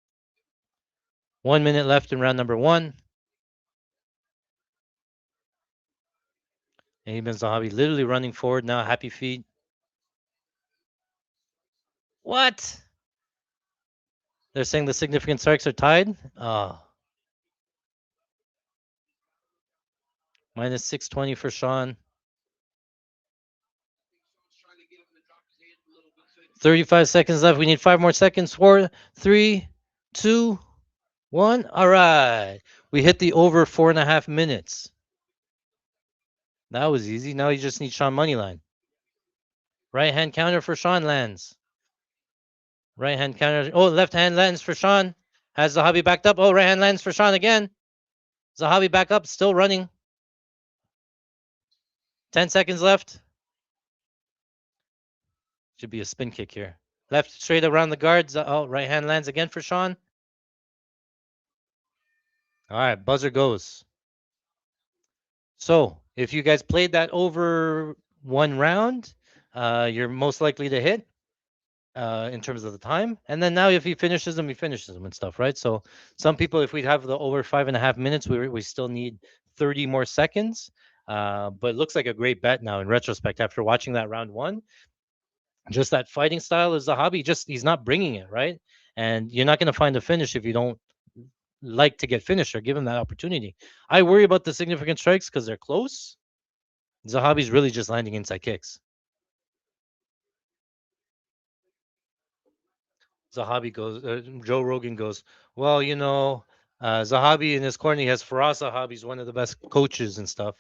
1 minute left in round number 1. Ayman Zahabi literally running forward now, happy feet. What? They're saying the significant strikes are tied? Oh. Minus 620 for Sean. 35 seconds left. We need 5 more seconds. 4, 3, 2, 1. All right. We hit the over 4.5 minutes. That was easy. Now you just need Sean moneyline. Right hand counter for Sean lands. Right hand counter. Oh, left hand lands for Sean. Has Zahabi backed up? Oh, right hand lands for Sean again. Zahabi back up, still running. 10 seconds left. Should be a spin kick here. Left straight around the guards. Oh, right hand lands again for Sean. All right, buzzer goes. So if you guys played that over 1 round, you're most likely to hit in terms of the time. And then now if he finishes them, he finishes them and stuff, right? So some people, if we have the over 5.5 minutes, we still need 30 more seconds. But it looks like a great bet now in retrospect after watching that round 1. Just that fighting style is the hobby. He's not bringing it, right? And you're not going to find a finish if you don't like to get finished or give him that opportunity. I worry about the significant strikes because they're close. Zahabi's really just landing inside kicks. Zahabi goes, Joe Rogan goes, well, Zahabi in his corner, he has Faraz Zahabi's one of the best coaches and stuff.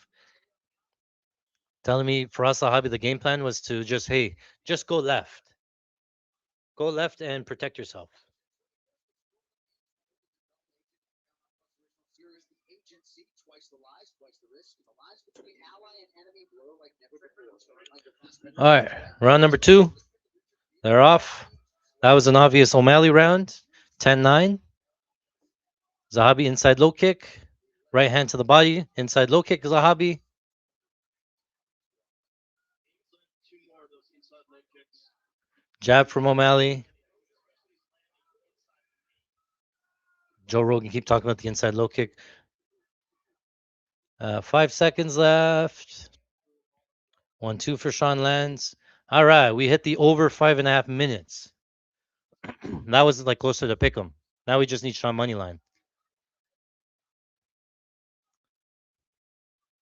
Telling me Faraz Zahabi, the game plan was to just go left. Go left and protect yourself. All right, round number 2. They're off. That was an obvious O'Malley round. 10-9. Zahabi inside low kick. Right hand to the body. Inside low kick, Zahabi. Jab from O'Malley. Joe Rogan keep talking about the inside low kick. 5 seconds left. 1-2 for Sean lands. All right, we hit the over 5.5 minutes. That was like closer to pick 'em. Now we just need Sean money line.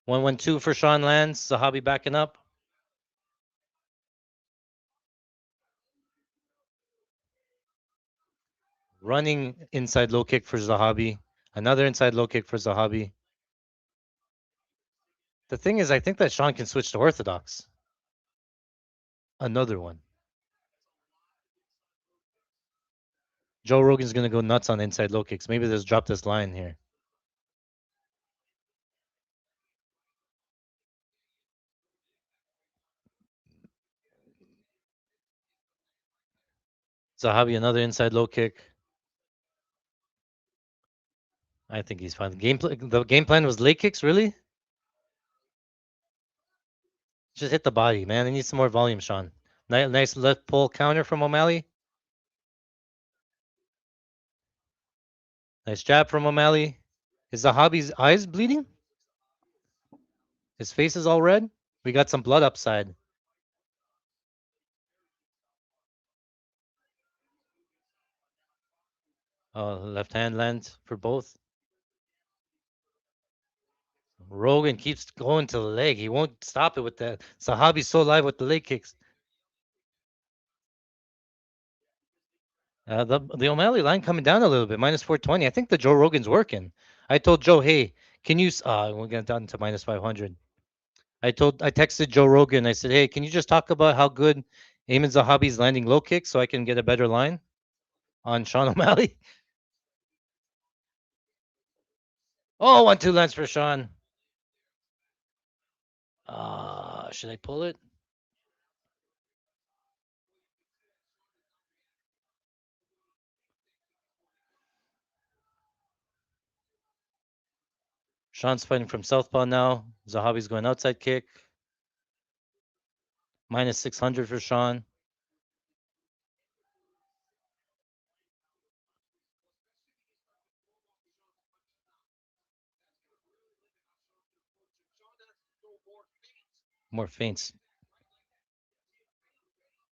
1-1-2 for Sean lands. Zahabi backing up. Running inside low kick for Zahabi. Another inside low kick for Zahabi. The thing is, I think that Sean can switch to orthodox. Another one. Joe Rogan's going to go nuts on inside low kicks. Maybe there's drop this line here. Zahabi, another inside low kick. I think he's fine. The game plan was leg kicks, really? Just hit the body, man. He needs some more volume, Sean. Nice left pull counter from O'Malley. Nice jab from O'Malley. Is Zahabi's eyes bleeding? His face is all red? We got some blood upside. Oh, left hand lands for both. Rogan keeps going to the leg. He won't stop it with that. Zahabi's so live with the leg kicks. The O'Malley line coming down a little bit, minus 420. I think the Joe Rogan's working. I told Joe, hey, can you? We'll get down to minus 500. I texted Joe Rogan. I said, hey, can you just talk about how good Ayman Zahabi's landing low kicks so I can get a better line on Sean O'Malley? Oh, 1-2 lands for Sean. Should I pull it? Sean's fighting from southpaw now. Zahabi's going outside kick. Minus 600 for Sean. More feints.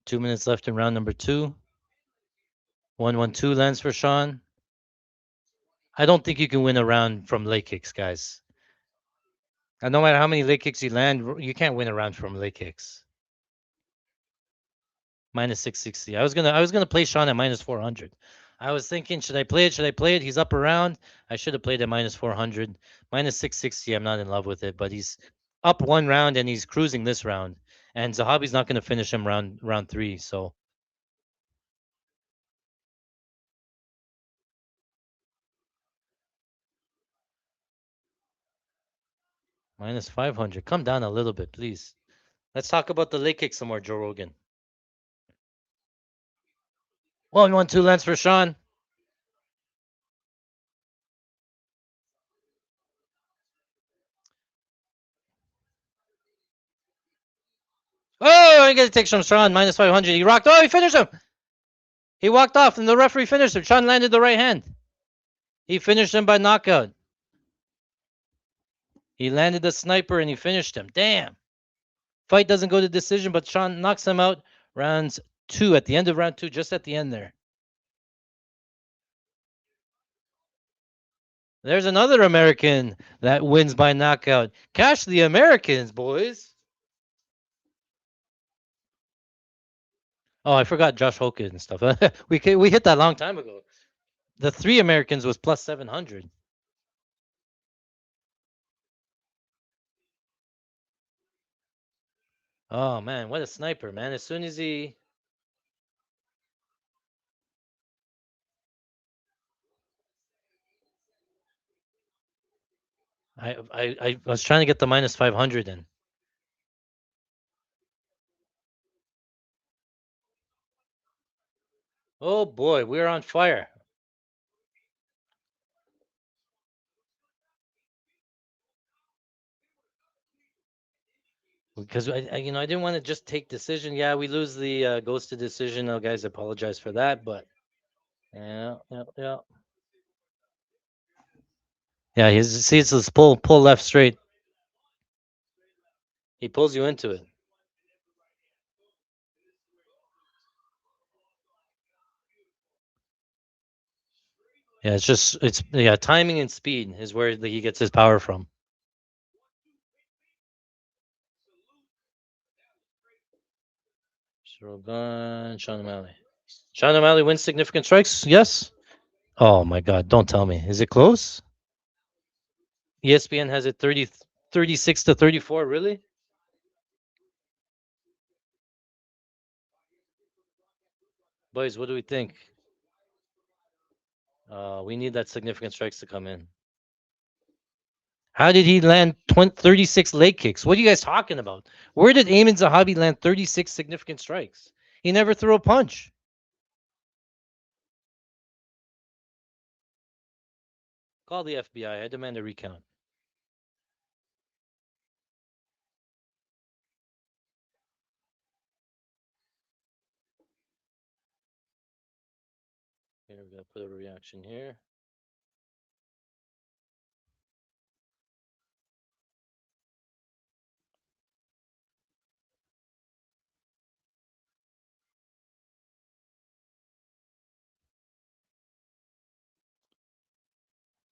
2 minutes left in round number 2. 1-1-2 lands for Sean. I don't think you can win a round from leg kicks, guys. And no matter how many leg kicks you land, you can't win a round from leg kicks. Minus 660. I was gonna play Sean at minus 400. I was thinking, should I play it? Should I play it? He's up around. I should have played at minus 400. Minus 660. I'm not in love with it, but he's up one round and he's cruising this round. And Zahabi's not gonna finish him round 3. So minus 500. Come down a little bit, please. Let's talk about the leg kick some more, Joe Rogan. 1-1-2 lands for Sean. Oh, I got to take some Sean. Minus 500. He rocked. Oh, he finished him. He walked off, and the referee finished him. Sean landed the right hand. He finished him by knockout. He landed the sniper, and he finished him. Damn. Fight doesn't go to decision, but Sean knocks him out. Rounds 2 at the end of round 2, just at the end there. There's another American that wins by knockout. Cash the Americans, boys. Oh, I forgot Josh Hogan and stuff. We hit that a long time ago. The three Americans was plus 700. Oh man, what a sniper, man! As soon as he, I was trying to get the minus 500 in. Oh boy, we're on fire. Because I didn't want to just take decision. Yeah, we lose the goes to decision. Oh, guys, I apologize for that, but yeah, yeah, yeah. Yeah, he's see it's this pull left straight. He pulls you into it. Yeah, it's yeah, timing and speed is where he gets his power from. Shogun, Sean O'Malley. Sean O'Malley wins significant strikes. Yes. Oh my God! Don't tell me. Is it close? ESPN has it 36 to 34. Really? Boys, what do we think? We need that significant strikes to come in. How did he land 36 leg kicks? What are you guys talking about? Where did Ayman Zahabi land 36 significant strikes? He never threw a punch. Call the FBI. I demand a recount. Here, we gotta put a reaction here.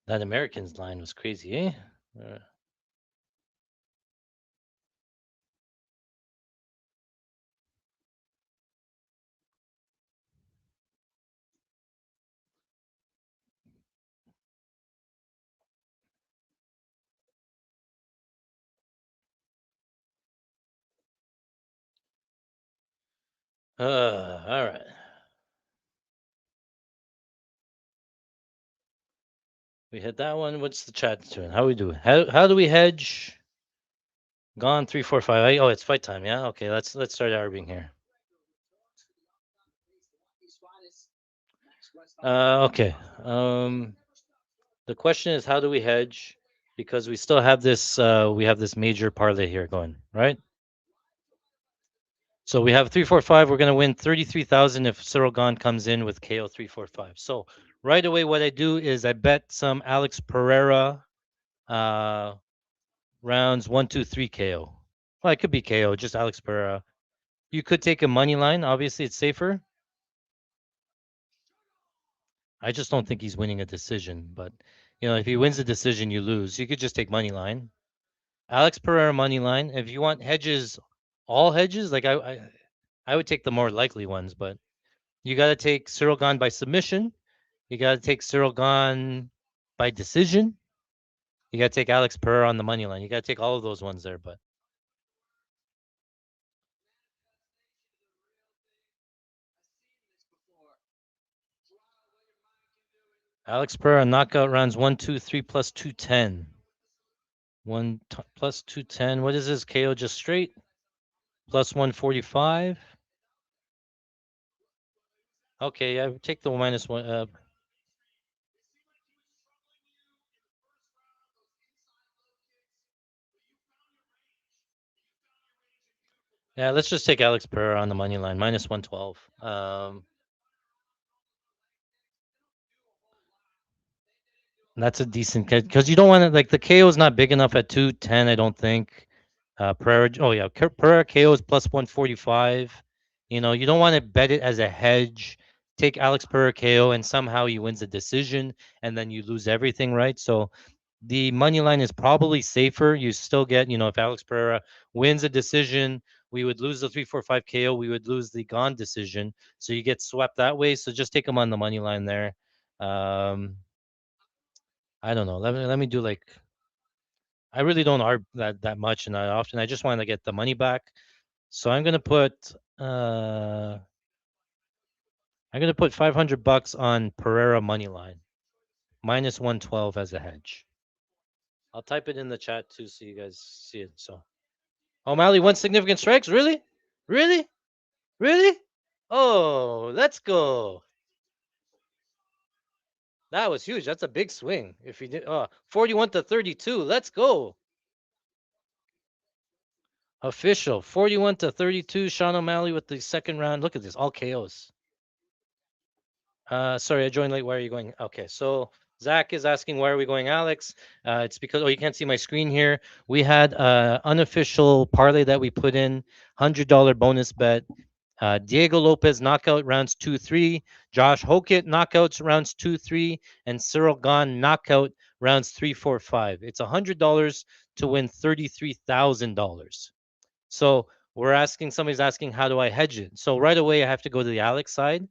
That Americans line was crazy, eh? All right. We hit that one. What's the chat doing? How we do? How do we hedge? Gone 3, 4, 5. Oh, it's fight time. Yeah. Okay. Let's start arbing here. Okay. The question is, how do we hedge? Because we still have this. We have this major parlay here going, right? So we have 3, 4, 5. We're gonna win 33,000 if Cyril Gahn comes in with KO 3, 4, 5. So right away, what I do is I bet some Alex Pereira rounds 1, 2, 3 KO. Well, it could be KO, just Alex Pereira. You could take a money line. Obviously, it's safer. I just don't think he's winning a decision. But if he wins a decision, you lose. You could just take money line. Alex Pereira money line. If you want hedges, all hedges, like I would take the more likely ones. But you got to take Cyril Gahn by submission. You got to take Cyril Gahn by decision. You got to take Alex Pereira on the money line. You got to take all of those ones there. But Alex Pereira knockout rounds 1, 2, 3 plus 210. Plus 210. What is this? KO just straight? Plus 145. Okay, yeah, take the minus one. Yeah, let's just take Alex Pereira on the money line, minus 112. That's a decent because you don't want to like the KO is not big enough at 210. I don't think. Pereira. Oh yeah, Pereira KO is plus 145. You don't want to bet it as a hedge. take Alex Pereira KO and somehow he wins a decision and then you lose everything, right? So the money line is probably safer. You still get, if Alex Pereira wins a decision, we would lose the 3-4-5 KO. We would lose the Gone decision. So you get swept that way. So just take him on the money line there. I don't know. Let me do like, I really don't argue that much and that often. I just want to get the money back. So I'm gonna put $500 on Pereira money line, minus 112 as a hedge. I'll type it in the chat too, so you guys see it. So O'Malley won significant strikes. Really, really, really. Oh, let's go. That was huge. That's a big swing. If he did, 41-32. Let's go. Official 41-32. Sean O'Malley with the second round. Look at this, all KOs. Sorry, I joined late. Why are you going? Okay, so Zach is asking why are we going, Alex? It's because you can't see my screen here. We had unofficial parlay that we put in, $100 bonus bet. Diego Lopez knockout rounds 2-3, Josh Hokett knockouts rounds 2-3, and Cyril Gahn knockout rounds 3-4-5. It's $100 to win $33,000. So somebody's asking, how do I hedge it? So right away, I have to go to the Alex side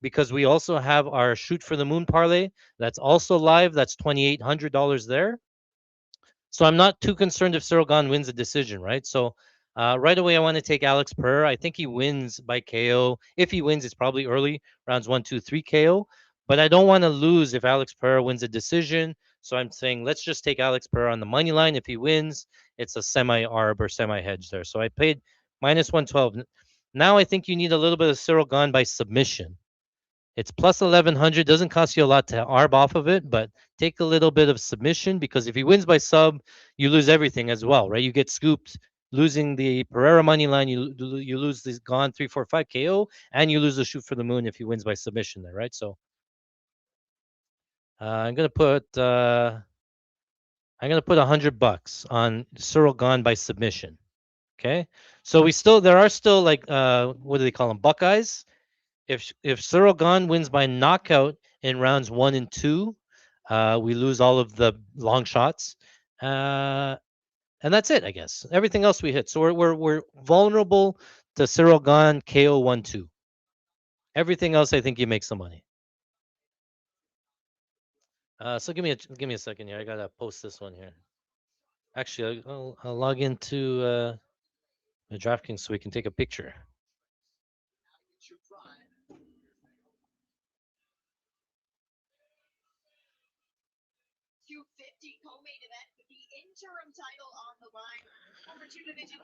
because we also have our Shoot for the Moon parlay that's also live. That's $2,800 there. So I'm not too concerned if Cyril Gahn wins a decision, right? So right away, I want to take Alex Pereira. I think he wins by KO. If he wins, it's probably early, rounds 1, 2, 3 KO. But I don't want to lose if Alex Pereira wins a decision. So I'm saying let's just take Alex Pereira on the money line. If he wins, it's a semi-arb or semi-hedge there. So I paid minus 112. Now I think you need a little bit of Cyril Gahn by submission. It's plus 1100. Doesn't cost you a lot to arb off of it, but take a little bit of submission because if he wins by sub, you lose everything as well, right? You get scooped losing the Pereira money line. You lose this Gone 3-4-5 KO, and you lose the Shoot for the Moon if he wins by submission there, right? So I'm gonna put $100 on Cyril Gahn by submission. Okay, so there are still like what do they call them, Buckeyes? If Cyril Gahn wins by knockout in rounds 1 and 2, we lose all of the long shots, and that's it, I guess. Everything else we hit. So we're vulnerable to Cyril Gahn KO 1-2. Everything else, I think you make some money. So give me a second here. I gotta post this one here. Actually, I'll log into the DraftKings so we can take a picture.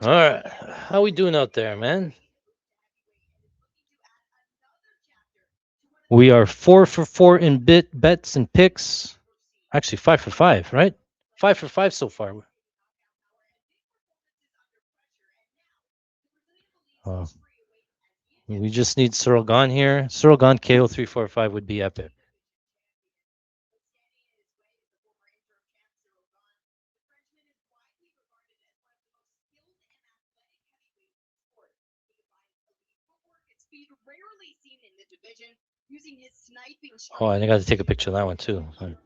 All right, how we doing out there, man? We are 4 for 4 in bets and picks. Actually, 5 for 5, right? 5 for 5 so far. We just need Cyril Gahn here. Cyril Gahn KO 3-4-5 would be epic. Oh, and I got to take a picture of that one too. Sorry.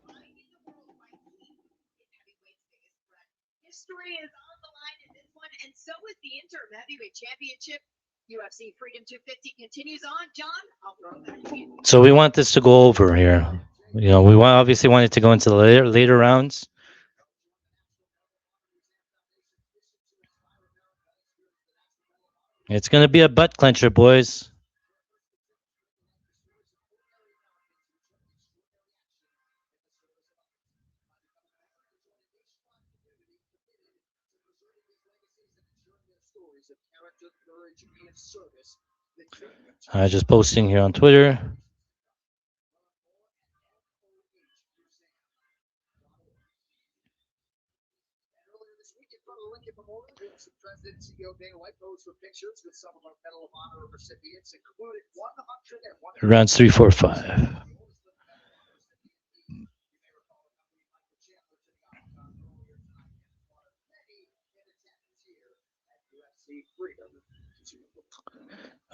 History is on the line in this one, and so is the interim heavyweight championship. UFC Freedom 250 continues on. John, I'll throw that to you. So we want this to go over here. We obviously want it to go into the later rounds. It's going to be a butt clencher, boys. Just posting here on Twitter. President CEO Dana White posed for pictures with some of our Medal of Honor recipients, including 101. Rounds 3, 4, 5.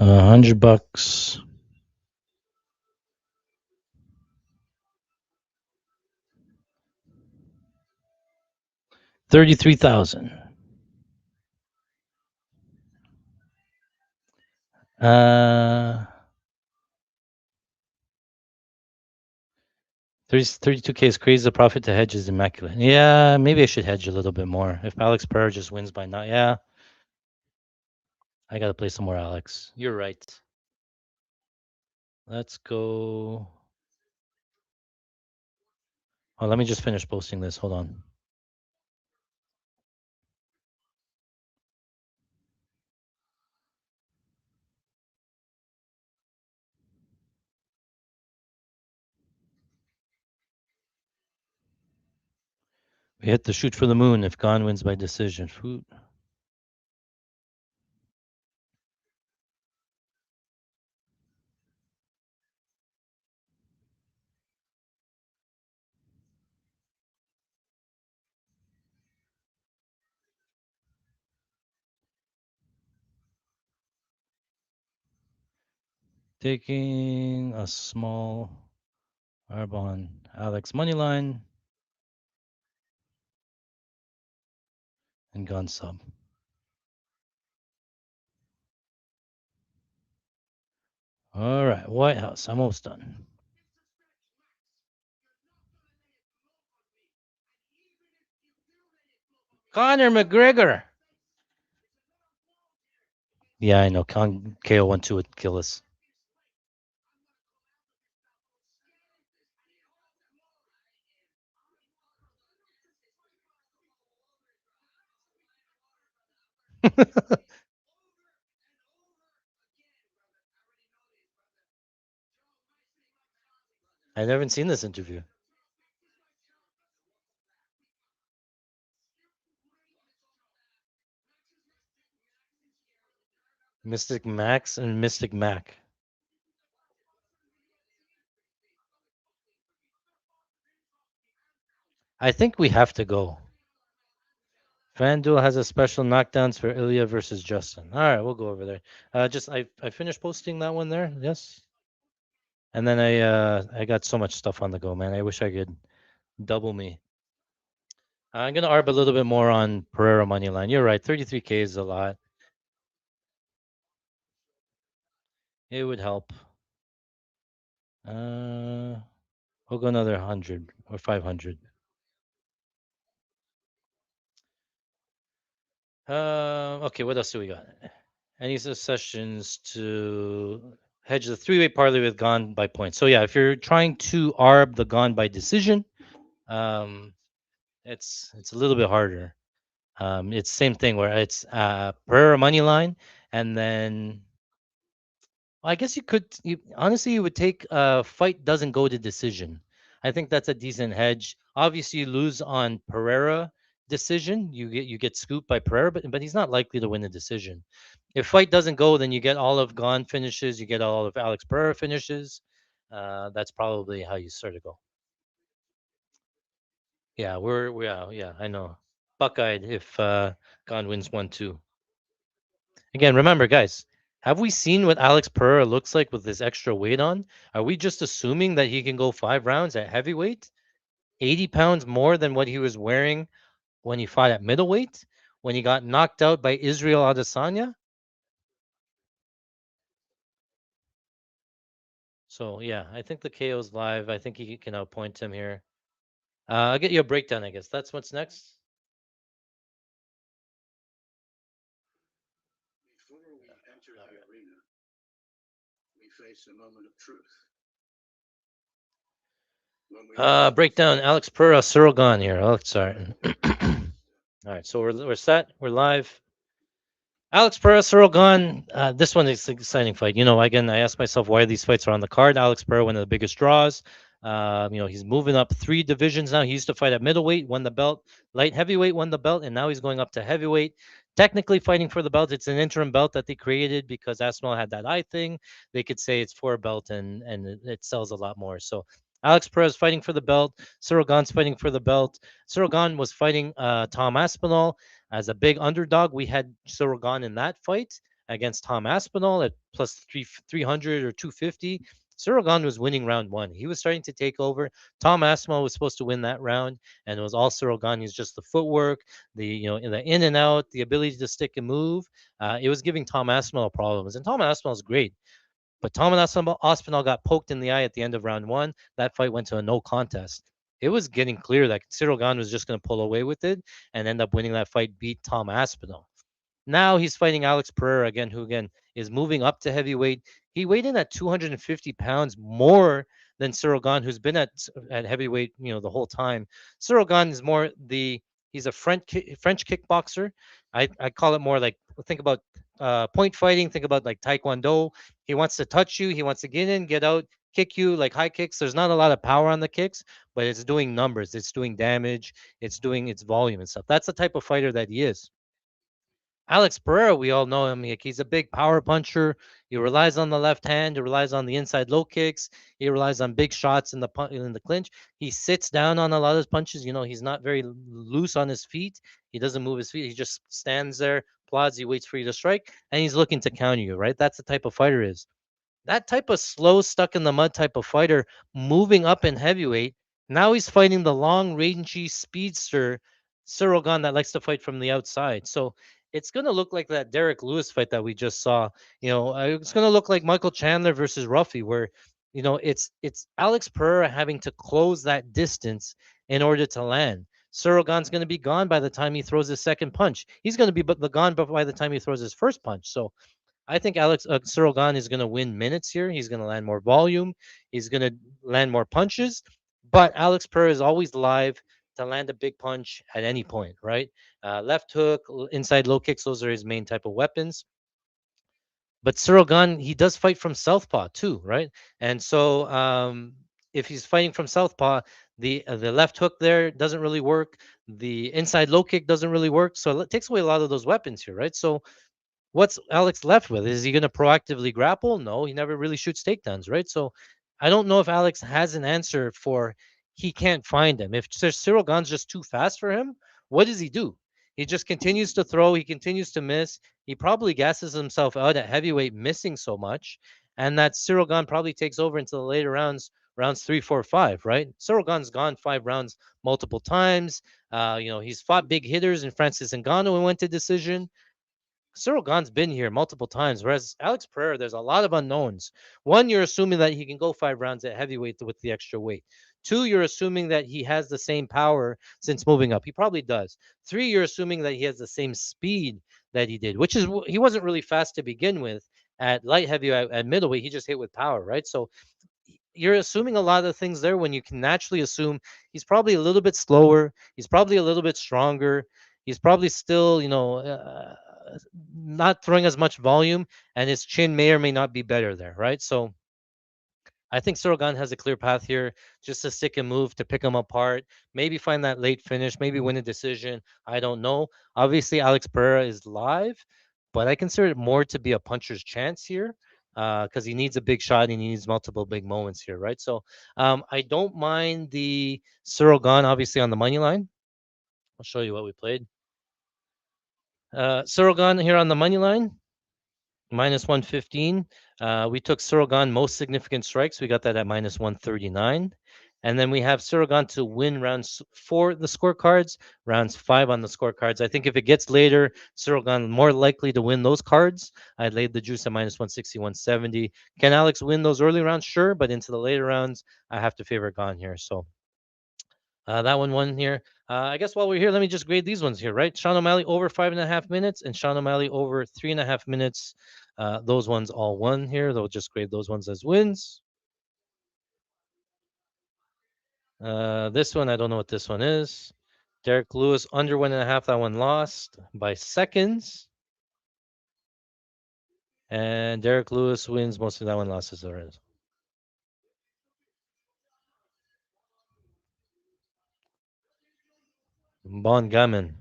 $100. $33,000. 32K is crazy. The profit to hedge is immaculate. Yeah, maybe I should hedge a little bit more. If Alex Pereira just wins by now, yeah, I gotta play some more Alex. You're right. Let's go. Oh, let me just finish posting this. Hold on. We hit the shoot for the moon if Gon wins by decision. Food. Taking a small Arbon Alex moneyline and Gon sub. All right, Whitehouse. I'm almost done. Conor McGregor. Yeah, I know. KO12 would kill us. I haven't seen this interview. Mystic Max and Mystic Mac. I think we have to go. FanDuel has a special knockdowns for Ilya versus Justin. All right, we'll go over there. I finished posting that one there. Yes. And then I got so much stuff on the go, man. I wish I could double me. I'm gonna arb a little bit more on Pereira money line. You're right, 33K is a lot. It would help. We'll go another 100 or 500. Okay, what else do we got? Any suggestions to hedge the three-way parlay with Gone by points? So yeah, if you're trying to arb the Gone by decision, it's a little bit harder. It's same thing where it's Pereira money line, and then I guess you could. Honestly, you would take fight doesn't go to decision. I think that's a decent hedge. Obviously, you lose on Pereira decision. You get scooped by Pereira, but he's not likely to win the decision. If fight doesn't go, then you get all of Gon finishes. You get all of Alex Pereira finishes. That's probably how you sort of go. Yeah, yeah. I know. Buckeyed if Gon wins 1-2. Again, remember, guys, have we seen what Alex Pereira looks like with this extra weight on? Are we just assuming that he can go 5 rounds at heavyweight? 80 pounds more than what he was wearing when he fought at middleweight? When he got knocked out by Israel Adesanya? So, yeah, I think the KO's live. I think he can outpoint him here. I'll get you a breakdown, I guess. That's what's next. Before we enter the arena, we face a moment of truth. Breakdown. Alex Pereira, Cyril Gahn here. Alex, sorry. All right, so we're set. We're live. Alex Pereira, Cyril Gahn. This one is an exciting fight. Again, I asked myself why these fights are on the card. Alex Pereira, one of the biggest draws. He's moving up 3 divisions now. He used to fight at middleweight, won the belt. Light heavyweight won the belt, and now he's going up to heavyweight. Technically fighting for the belt. It's an interim belt that they created because Aspinall had that eye thing. They could say it's for a belt, and it sells a lot more. So Alex Pereira is fighting for the belt. Cyril Gahn's fighting for the belt. Cyril Gahn was fighting Tom Aspinall as a big underdog. We had Cyril Gahn in that fight against Tom Aspinall at plus 300 or 250. Cyril Gane was winning round one. He was starting to take over. Tom Aspinall was supposed to win that round, and it was all Cyril Gane. He's just the footwork, the in and out, the ability to stick and move. It was giving Tom Aspinall problems, and Tom Aspinall is great. But Tom Aspinall got poked in the eye at the end of round one. That fight went to a no contest. It was getting clear that Cyril Gane was just going to pull away with it and end up winning that fight, beat Tom Aspinall. Now he's fighting Alex Pereira again, who again is moving up to heavyweight. He weighed in at 250 pounds more than Cyril Gane, who's been at heavyweight, the whole time. Cyril Gane is more he's a French kickboxer. I call it more like, think about point fighting. Think about like Taekwondo. He wants to touch you. He wants to get in, get out, kick you like high kicks. There's not a lot of power on the kicks, but it's doing numbers. It's doing damage. It's doing its volume and stuff. That's the type of fighter that he is. Alex Pereira, we all know him. He's a big power puncher. He relies on the left hand. He relies on the inside low kicks. He relies on big shots in the clinch. He sits down on a lot of his punches. He's not very loose on his feet. He doesn't move his feet. He just stands there, plods. He waits for you to strike, and he's looking to counter you. Right? That's the type of fighter he is. That type of slow, stuck in the mud type of fighter, moving up in heavyweight. Now he's fighting the long, rangy speedster Cyril Gane that likes to fight from the outside. So it's going to look like that Derek Lewis fight that we just saw. It's going to look like Michael Chandler versus Ruffy, where it's Alex Pereira having to close that distance in order to land. Cyril Gane's going to be gone by the time he throws his second punch. He's going to be gone by the time he throws his first punch. So I think Cyril Gane is going to win minutes here. He's going to land more volume. He's going to land more punches. But Alex Pereira is always live to land a big punch at any point, right? Left hook, inside low kicks, those are his main type of weapons. But Cyril Gane, he does fight from southpaw too, right? And so if he's fighting from southpaw, the left hook there doesn't really work. The inside low kick doesn't really work. So it takes away a lot of those weapons here, right? So what's Alex left with? Is he going to proactively grapple? No, he never really shoots takedowns, right? So I don't know if Alex has an answer for he can't find him. If Cyril Gane's just too fast for him, what does he do? He just continues to throw. He continues to miss. He probably gasses himself out at heavyweight, missing so much, and that Cyril Gane probably takes over into the later rounds 3, 4, 5. Right? Cyril Gane's gone 5 rounds multiple times. He's fought big hitters in Francis Ngannou and went to decision. Cyril Gane's been here multiple times, whereas Alex Pereira, there's a lot of unknowns. One, you're assuming that he can go 5 rounds at heavyweight with the extra weight. Two, you're assuming that he has the same power since moving up. He probably does. Three, you're assuming that he has the same speed that he did, which is he wasn't really fast to begin with at light heavyweight, at middleweight. He just hit with power, right? So you're assuming a lot of things there when you can naturally assume he's probably a little bit slower. He's probably a little bit stronger. He's probably still, not throwing as much volume, and his chin may or may not be better there, right? So I think Cyril Gane has a clear path here just to stick and move, to pick him apart, maybe find that late finish, maybe win a decision. I don't know. Obviously, Alex Pereira is live, but I consider it more to be a puncher's chance here because he needs a big shot and he needs multiple big moments here, right? So I don't mind the Cyril Gane, obviously, on the money line. I'll show you what we played. Cyril Gane here on the money line, minus 115. We took Cyril Gane most significant strikes. We got that at minus 139. And then we have Cyril Gane to win rounds 4 the scorecards, rounds 5 on the scorecards. I think if it gets later, Cyril Gane more likely to win those cards. I laid the juice at minus 160, 170. Can Alex win those early rounds? Sure, but into the later rounds, I have to favor Gane here. So that one won here. I guess while we're here, let me just grade these ones here, right? Sean O'Malley over 5.5 minutes and Sean O'Malley over 3.5 minutes. Those ones all won here. They'll just grade those ones as wins. This one, I don't know what this one is. Derek Lewis under 1.5. That one lost by seconds. And Derek Lewis wins most of that one, losses the rest. Bon Gammon.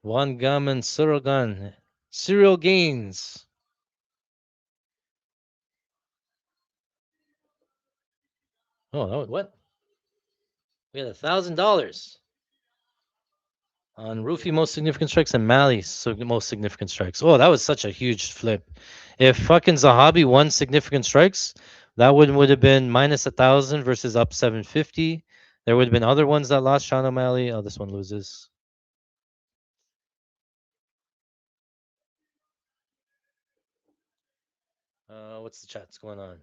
Juan Gammon, Cyril Gane. Cyril Gaines. Oh, what? We had $1,000. On Rufy, most significant strikes, and Mali, most significant strikes. Oh, that was such a huge flip. If fucking Zahabi won significant strikes, that would have been minus 1,000 versus up 750. There would have been other ones that lost. Sean O'Malley. Oh, this one loses. What's the chat's going on?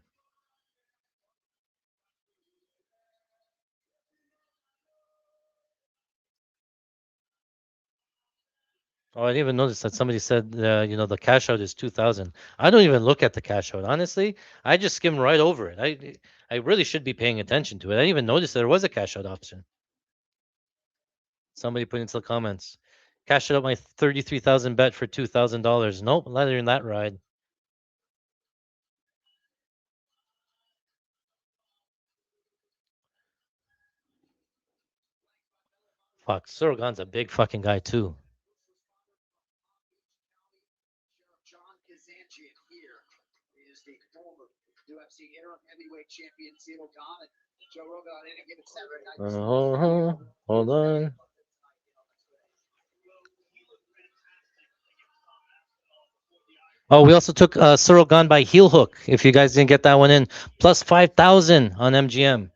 Oh, I didn't even notice that somebody said, the cash out is 2,000. I don't even look at the cash out. Honestly, I just skim right over it. I really should be paying attention to it. I didn't even notice there was a cash out option. Somebody put into the comments. Cashed out my 33,000 bet for $2,000. Nope, letting that ride. Fuck, Sorogan's a big fucking guy too. John Kazanjian here is the former UFC interim heavyweight champion Cyril Gane and Joe Rogan on any given Saturday night. Hold on. Oh, we also took Cyril Gane by heel hook. If you guys didn't get that one in, plus 5,000 on MGM.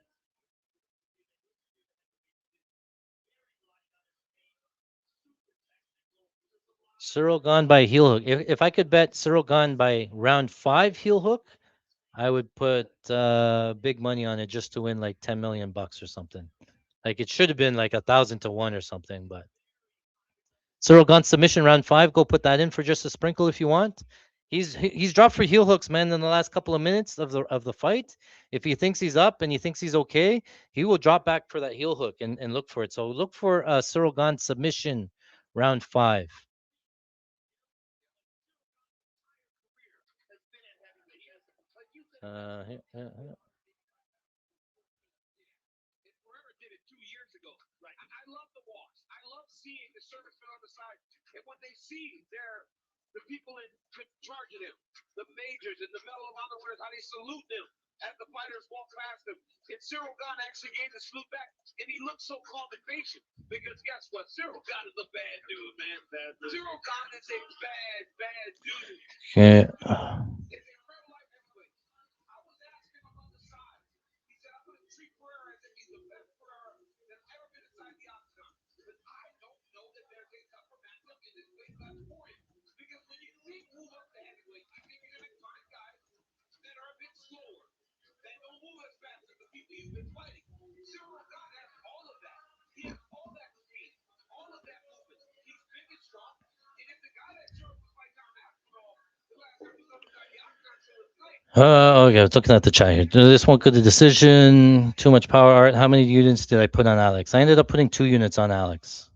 Cyril Gane by heel hook. If I could bet Cyril Gane by round 5 heel hook, I would put big money on it just to win like 10 million bucks or something. Like it should have been like 1,000 to 1 or something, but Cyril Gane submission round 5. Go put that in for just a sprinkle if you want. He's dropped for heel hooks, man, in the last couple of minutes of the fight. If he thinks he's up and he thinks he's okay, he will drop back for that heel hook and look for it. So look for Cyril Gane submission round 5. Forever did it 2 years ago. Right. I love the walks. I love seeing the servicemen on the side. And when they see the people in charge of them, the majors and the medal of honor winners, how they salute them as the fighters walk past them. And Cyril Gane actually gave the salute back, and he looked so calm and patient. Because guess what? Cyril Gane is a bad dude, man. Bad dude. Cyril Gane is a bad dude. Okay. Okay, looking at the chat here. This won't go to decision. Too much power art. How many units did I put on Alex? I ended up putting 2 units on Alex.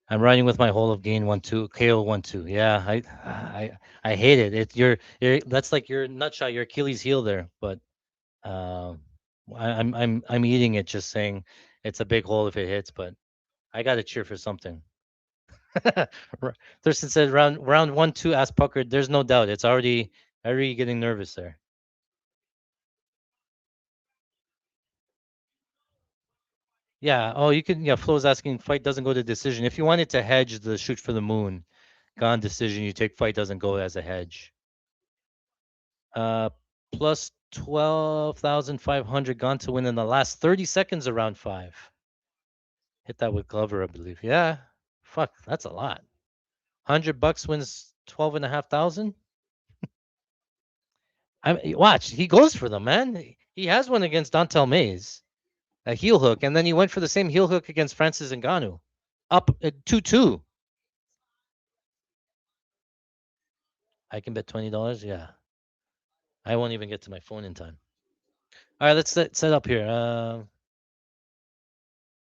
I'm riding with my whole of gain 1-2, KO 1-2. Yeah, I hate it. You're that's like your nutshot, your Achilles heel there. But I'm eating it, just saying it's a big hole if it hits. But I got to cheer for something. Thurston said round 1-2. Ask Pucker. There's no doubt. It's already getting nervous there. Yeah. Oh, you can. Yeah. Flo's asking. Fight doesn't go to decision. If you wanted to hedge the shoot for the moon, gone decision. You take fight doesn't go as a hedge. Plus 12,500 gone to win in the last 30 seconds of round 5. Hit that with Glover, I believe. Yeah. Fuck, that's a lot. $100 wins 12,500. Watch. He goes for them, man. He has one against Dontel Mays, a heel hook, and then he went for the same heel hook against Francis Ngannou, up 2-2. I can bet $20. Yeah. I won't even get to my phone in time. All right, let's set up here.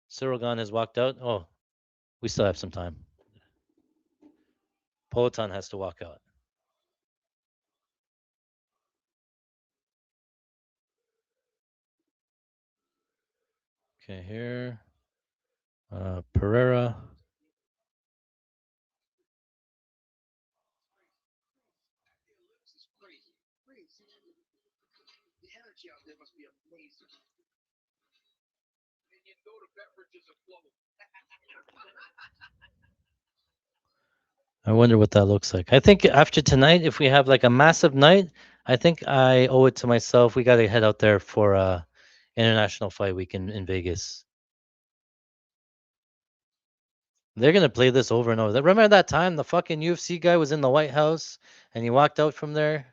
Cyril Gane has walked out. Oh, we still have some time. Poetan has to walk out. Okay, here. Pereira. The energy out there must be amazing. And I wonder what that looks like. I think after tonight, if we have like a massive night, I think I owe it to myself. We got to head out there for international fight week in Vegas. They're gonna play this over and over. Remember that time the fucking UFC guy was in the White House and he walked out from there?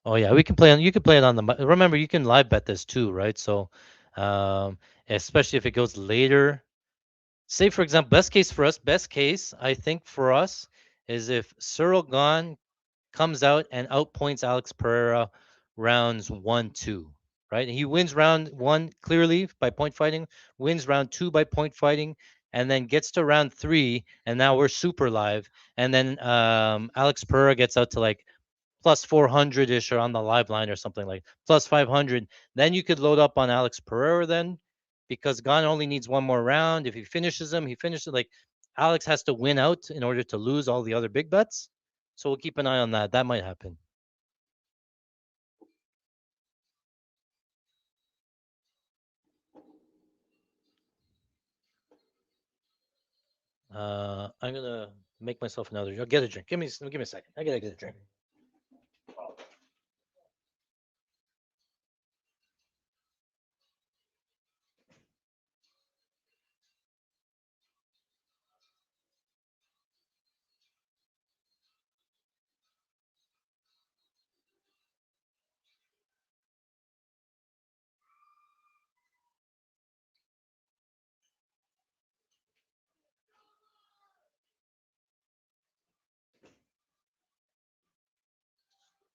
Oh yeah, we can play on. You can play it on the. Remember, you can live bet this too, right? So, um, especially if it goes later. Say for example, best case for us, best case I think for us is if Cyril Gahn comes out and outpoints Alex Pereira rounds 1-2, right? And he wins round one clearly by point fighting, wins round two by point fighting, and then gets to round three, and now we're super live. And then Alex Pereira gets out to like plus 400 ish or on the live line or something like plus 500. Then you could load up on Alex Pereira then because Gon only needs one more round. If he finishes him, he finishes like Alex has to win out in order to lose all the other big bets. So we'll keep an eye on that. That might happen. I'm gonna make myself another. I'll get a drink. Give me a second. I gotta get a drink.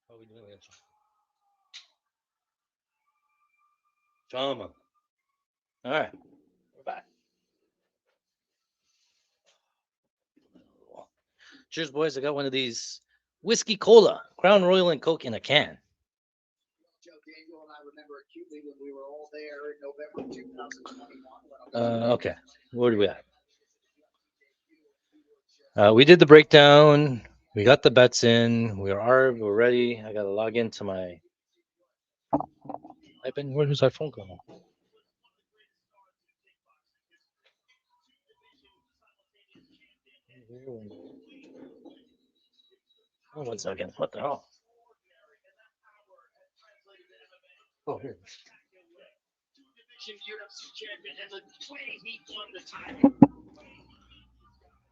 How are we doing? Drama. All right, we're back. Cheers, boys. I got one of these whiskey cola, Crown Royal and Coke in a can. Joe Daniel and I remember acutely when we were all there in November 2021. Okay, where do we at? We did the breakdown. We got the bets in. We're ready. I gotta log into my. I've been. Where's my phone going? Oh, 1 second. What the hell? Oh, here.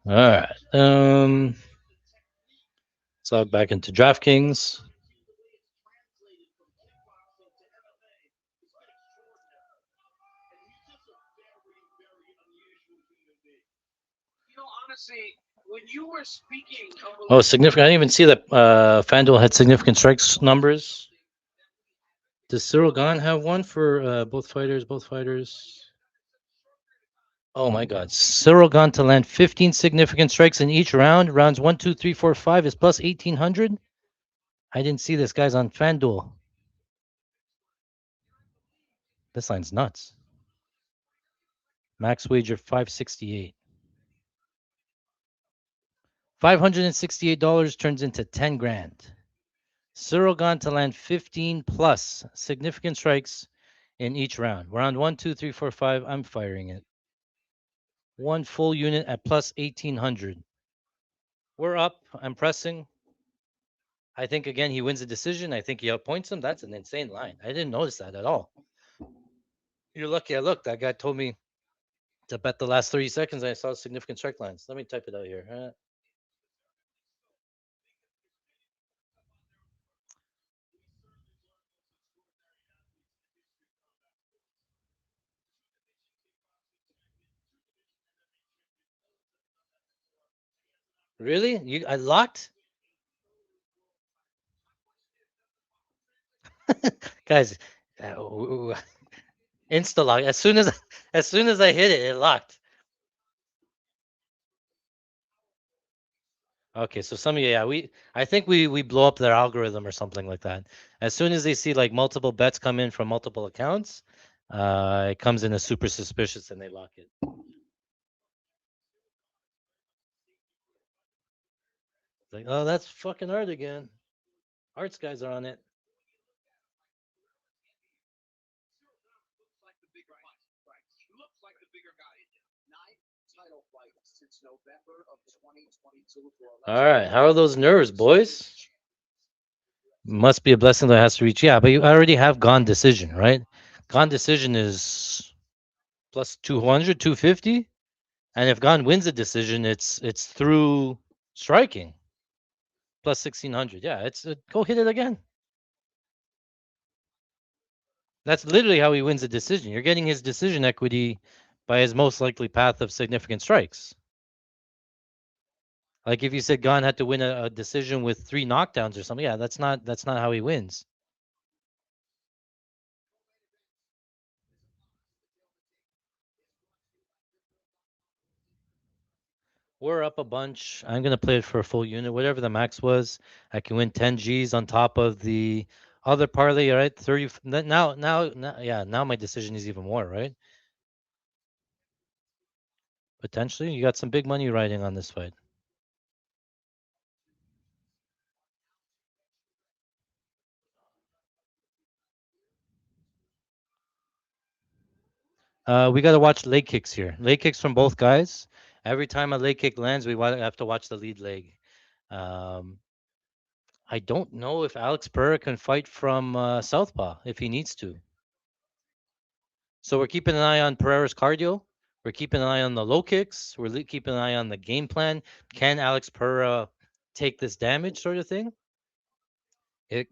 All right. Let's log back into DraftKings. Oh, significant. I didn't even see that FanDuel had significant strikes numbers. Does Cyril Gahn have one for both fighters? Both fighters. Oh my God. Cyril Gahn to land 15 significant strikes in each round. Rounds 1, 2, 3, 4, 5 is plus 1800. I didn't see this guy's on FanDuel. This line's nuts. Max wager 568. $568 turns into 10 grand. Cyril Gahn to land 15 plus significant strikes in each round. Round 1, 2, 3, 4, 5. I'm firing it. One full unit at plus 1800. We're up. I'm pressing. I think again he wins the decision. I think he outpoints him. That's an insane line. I didn't notice that at all. You're lucky I looked. That guy told me to bet the last 30 seconds. I saw significant strike lines. Let me type it out here. Really? I locked? Guys, insta lock. As soon as I hit it, it locked. Okay, so some of you, yeah, I think we blow up their algorithm or something like that. As soon as they see like multiple bets come in from multiple accounts, it comes in as super suspicious and they lock it. Like, oh, that's fucking hard again. Arts guys are on it. Looks like the bigger fight. Right. Looks like the bigger guy. 9 title fights since November of 2022 for All right, how are those nerves, boys? Must be a blessing that has to reach. Yeah, but you already have gone decision, right? Gone decision is plus 200, 250. And if Gone wins a decision, it's through striking plus 1600. Yeah, it's go hit it again. That's literally how he wins a decision. You're getting his decision equity by his most likely path of significant strikes. Like if you said Gone had to win a decision with 3 knockdowns or something, yeah, that's not how he wins. We're up a bunch. I'm gonna play it for a full unit, whatever the max was. I can win 10 Gs on top of the other parlay, right? 30. Now, yeah. Now my decision is even more, right? Potentially, you got some big money riding on this fight. We got to watch leg kicks here. Leg kicks from both guys. Every time a leg kick lands, we have to watch the lead leg. I don't know if Alex Pereira can fight from southpaw if he needs to. So we're keeping an eye on Pereira's cardio. We're keeping an eye on the low kicks. We're keeping an eye on the game plan. Can Alex Pereira take this damage, sort of thing?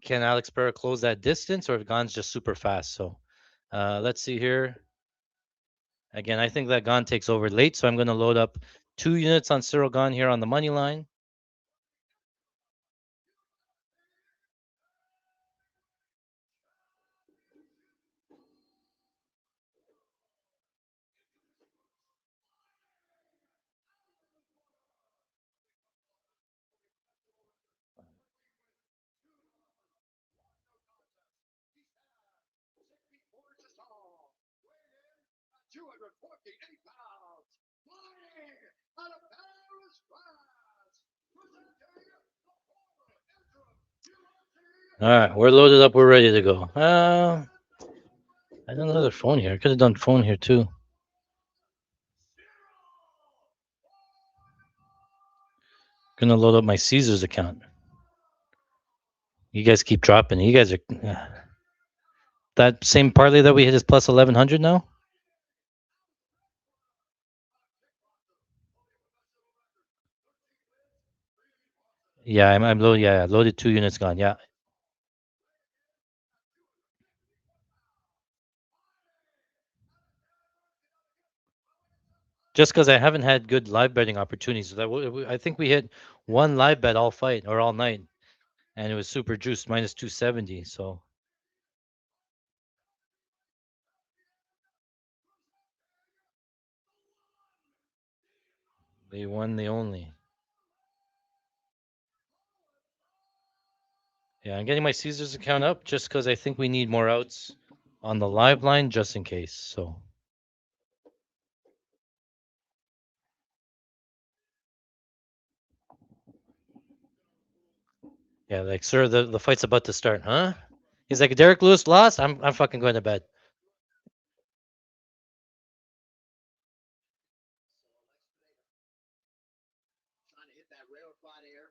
Can Alex Pereira close that distance, or if Gon's just super fast? So let's see here. Again, I think that Gon takes over late, so I'm going to load up 2 units on Cyril Gon here on the money line. All right, we're loaded up. We're ready to go. I have another phone here. I could have done phone here too. Gonna load up my Caesars account. You guys keep dropping. You guys are that same parlay that we hit is plus 1100 now. Yeah, I'm loaded. Yeah, loaded 2 units gone. Yeah. Just because I haven't had good live betting opportunities. I think we hit 1 live bet all fight or all night, and it was super juiced minus 270. So they won the only. Yeah, I'm getting my Caesars account up just because I think we need more outs on the live line just in case. So yeah, like sir, the fight's about to start, huh? He's like, Derek Lewis lost. I'm fucking going to bed. Trying to hit that rarefied air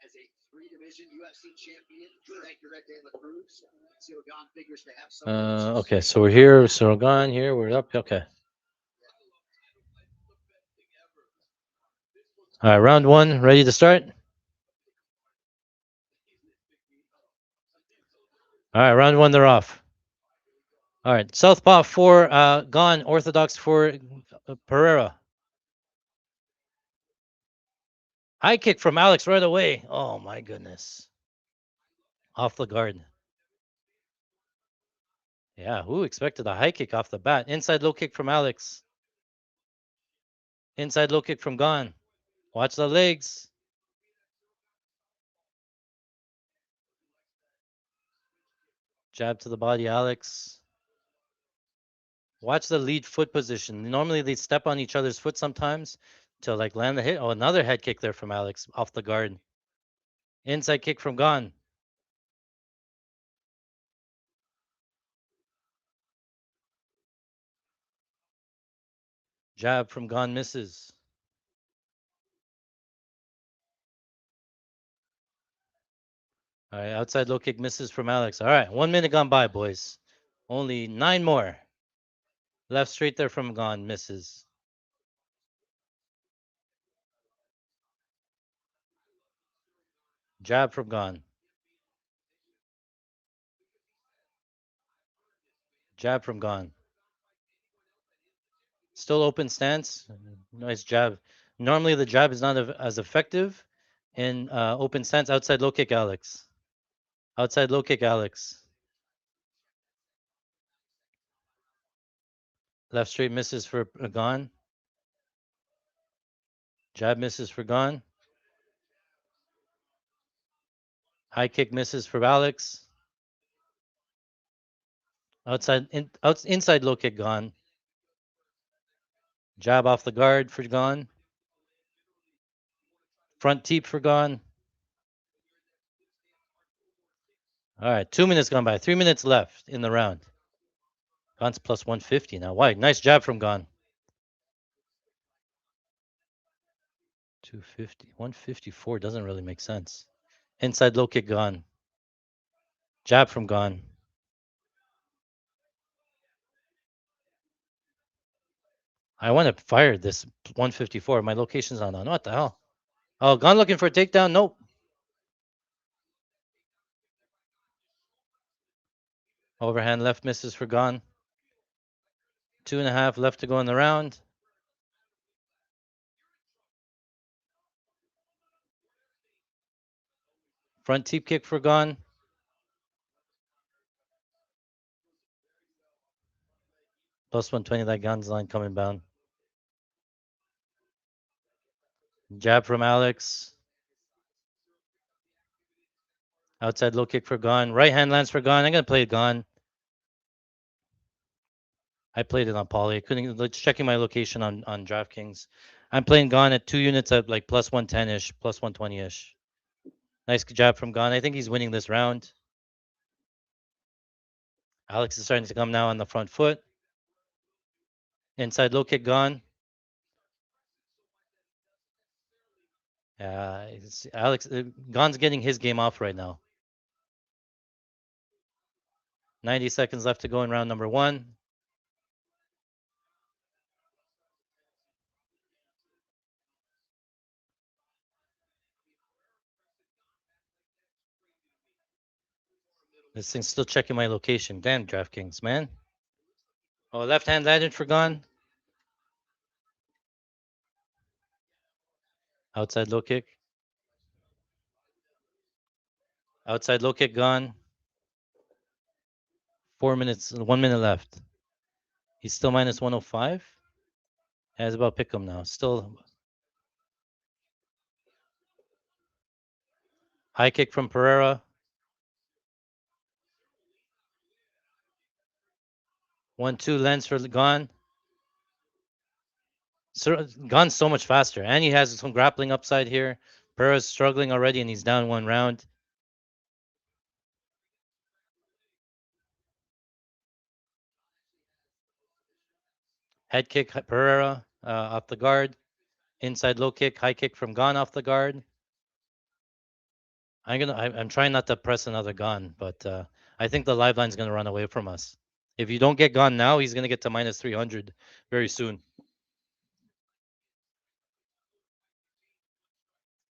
as a 3-division UFC champion. Thank you, Red De La Cruz. Cyril Gon figures to have some. Okay, so we're here. Cyril Gon here. We're up. Okay. All right, round 1, ready to start. All right, round 1, they're off. All right, southpaw for Gon, orthodox for Pereira. High kick from Alex right away. Oh my goodness. Off the guard. Yeah, who expected a high kick off the bat? Inside low kick from Alex. Inside low kick from Gon. Watch the legs. Jab to the body, Alex. Watch the lead foot position. Normally they step on each other's foot sometimes to like land the hit. Oh, another head kick there from Alex off the guard. Inside kick from Gon. Jab from Gone misses. All right, outside low kick misses from Alex. All right, 1 minute gone by, boys. Only 9 more. Left straight there from Gone misses. Jab from Gone. Jab from Gone. Still open stance. Nice jab. Normally the jab is not as effective in open stance. Outside low kick, Alex. Outside low kick, Alex. Left straight misses for Gone. Jab misses for Gone. High kick misses for Alex. Inside low kick Gone. Jab off the guard for Gone. Front teep for Gone. All right, 2 minutes gone by. 3 minutes left in the round. Gone's plus 150 now. Why? Nice jab from Gone. 250. 154 doesn't really make sense. Inside low kick Gone. Jab from Gone. I want to fire this 154. My location's not on. What the hell? Oh, Gone looking for a takedown? Nope. Overhand left misses for Gone. 2.5 left to go in the round. Front teep kick for Gone. Plus 120, that Gone's line coming down. Jab from Alex. Outside low kick for Gone. Right hand lands for Gone. I'm going to play it Gone. I played it on Poly. Let's checking my location on DraftKings. I'm playing Gone at 2 units at like plus 110-ish, plus 120-ish. Nice jab from Gone. I think he's winning this round. Alex is starting to come now on the front foot. Inside low kick Gone. Alex, Gone's getting his game off right now. 90 seconds left to go in round number 1. This thing's still checking my location. Damn, DraftKings, man. Oh, left hand landed for Gone. Outside low kick. Outside low kick Gone. 4 minutes, 1 minute left. He's still minus 105. Yeah, it's about pick him now. Still. High kick from Pereira. 1-2 lens for Gone. So, Gone's so much faster. And he has some grappling upside here. Pereira's struggling already and he's down 1 round. Head kick Pereira off the guard. Inside low kick, high kick from Gone off the guard. I'm trying not to press another Gone, but I think the live line's gonna run away from us. If you don't get Gone now, he's gonna get to minus 300 very soon.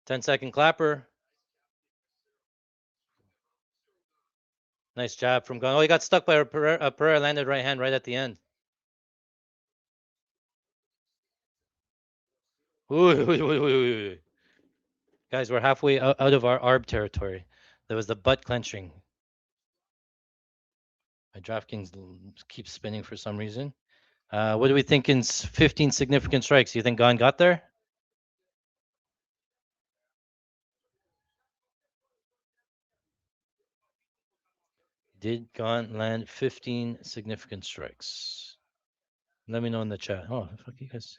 10-second clapper. Nice jab from Gone. Oh, he got stuck by Pereira landed right hand right at the end. Ooh. Guys, we're halfway out of our ARB territory. There was the butt clenching. My DraftKings keeps spinning for some reason. What do we think in 15 significant strikes? You think Gone got there? Did Gone land 15 significant strikes? Let me know in the chat. Oh, fuck you guys.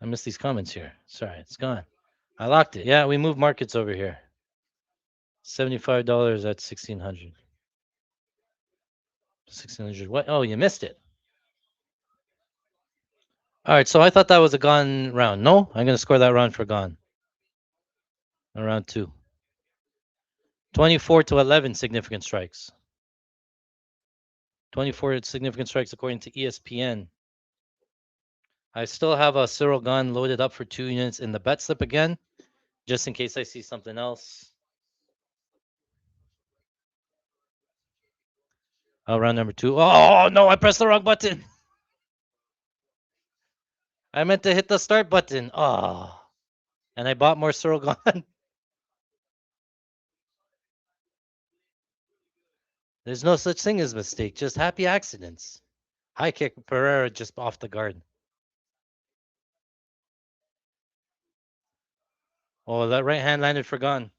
I missed these comments here. Sorry, it's gone. I locked it. Yeah, we moved markets over here. $75 at 1600. 1600. What? Oh, you missed it. All right, so I thought that was a gone round. No, I'm going to score that round for gone. Round 2. 24-11 significant strikes. 24 significant strikes according to ESPN. I still have a Cyril gun loaded up for 2 units in the bet slip again, just in case I see something else. Oh, round number 2. Oh, no, I pressed the wrong button. I meant to hit the start button. Oh, and I bought more Cyril gun. There's no such thing as mistake, just happy accidents. High kick, Pereira just off the guard. Oh, that right hand landed for Gon.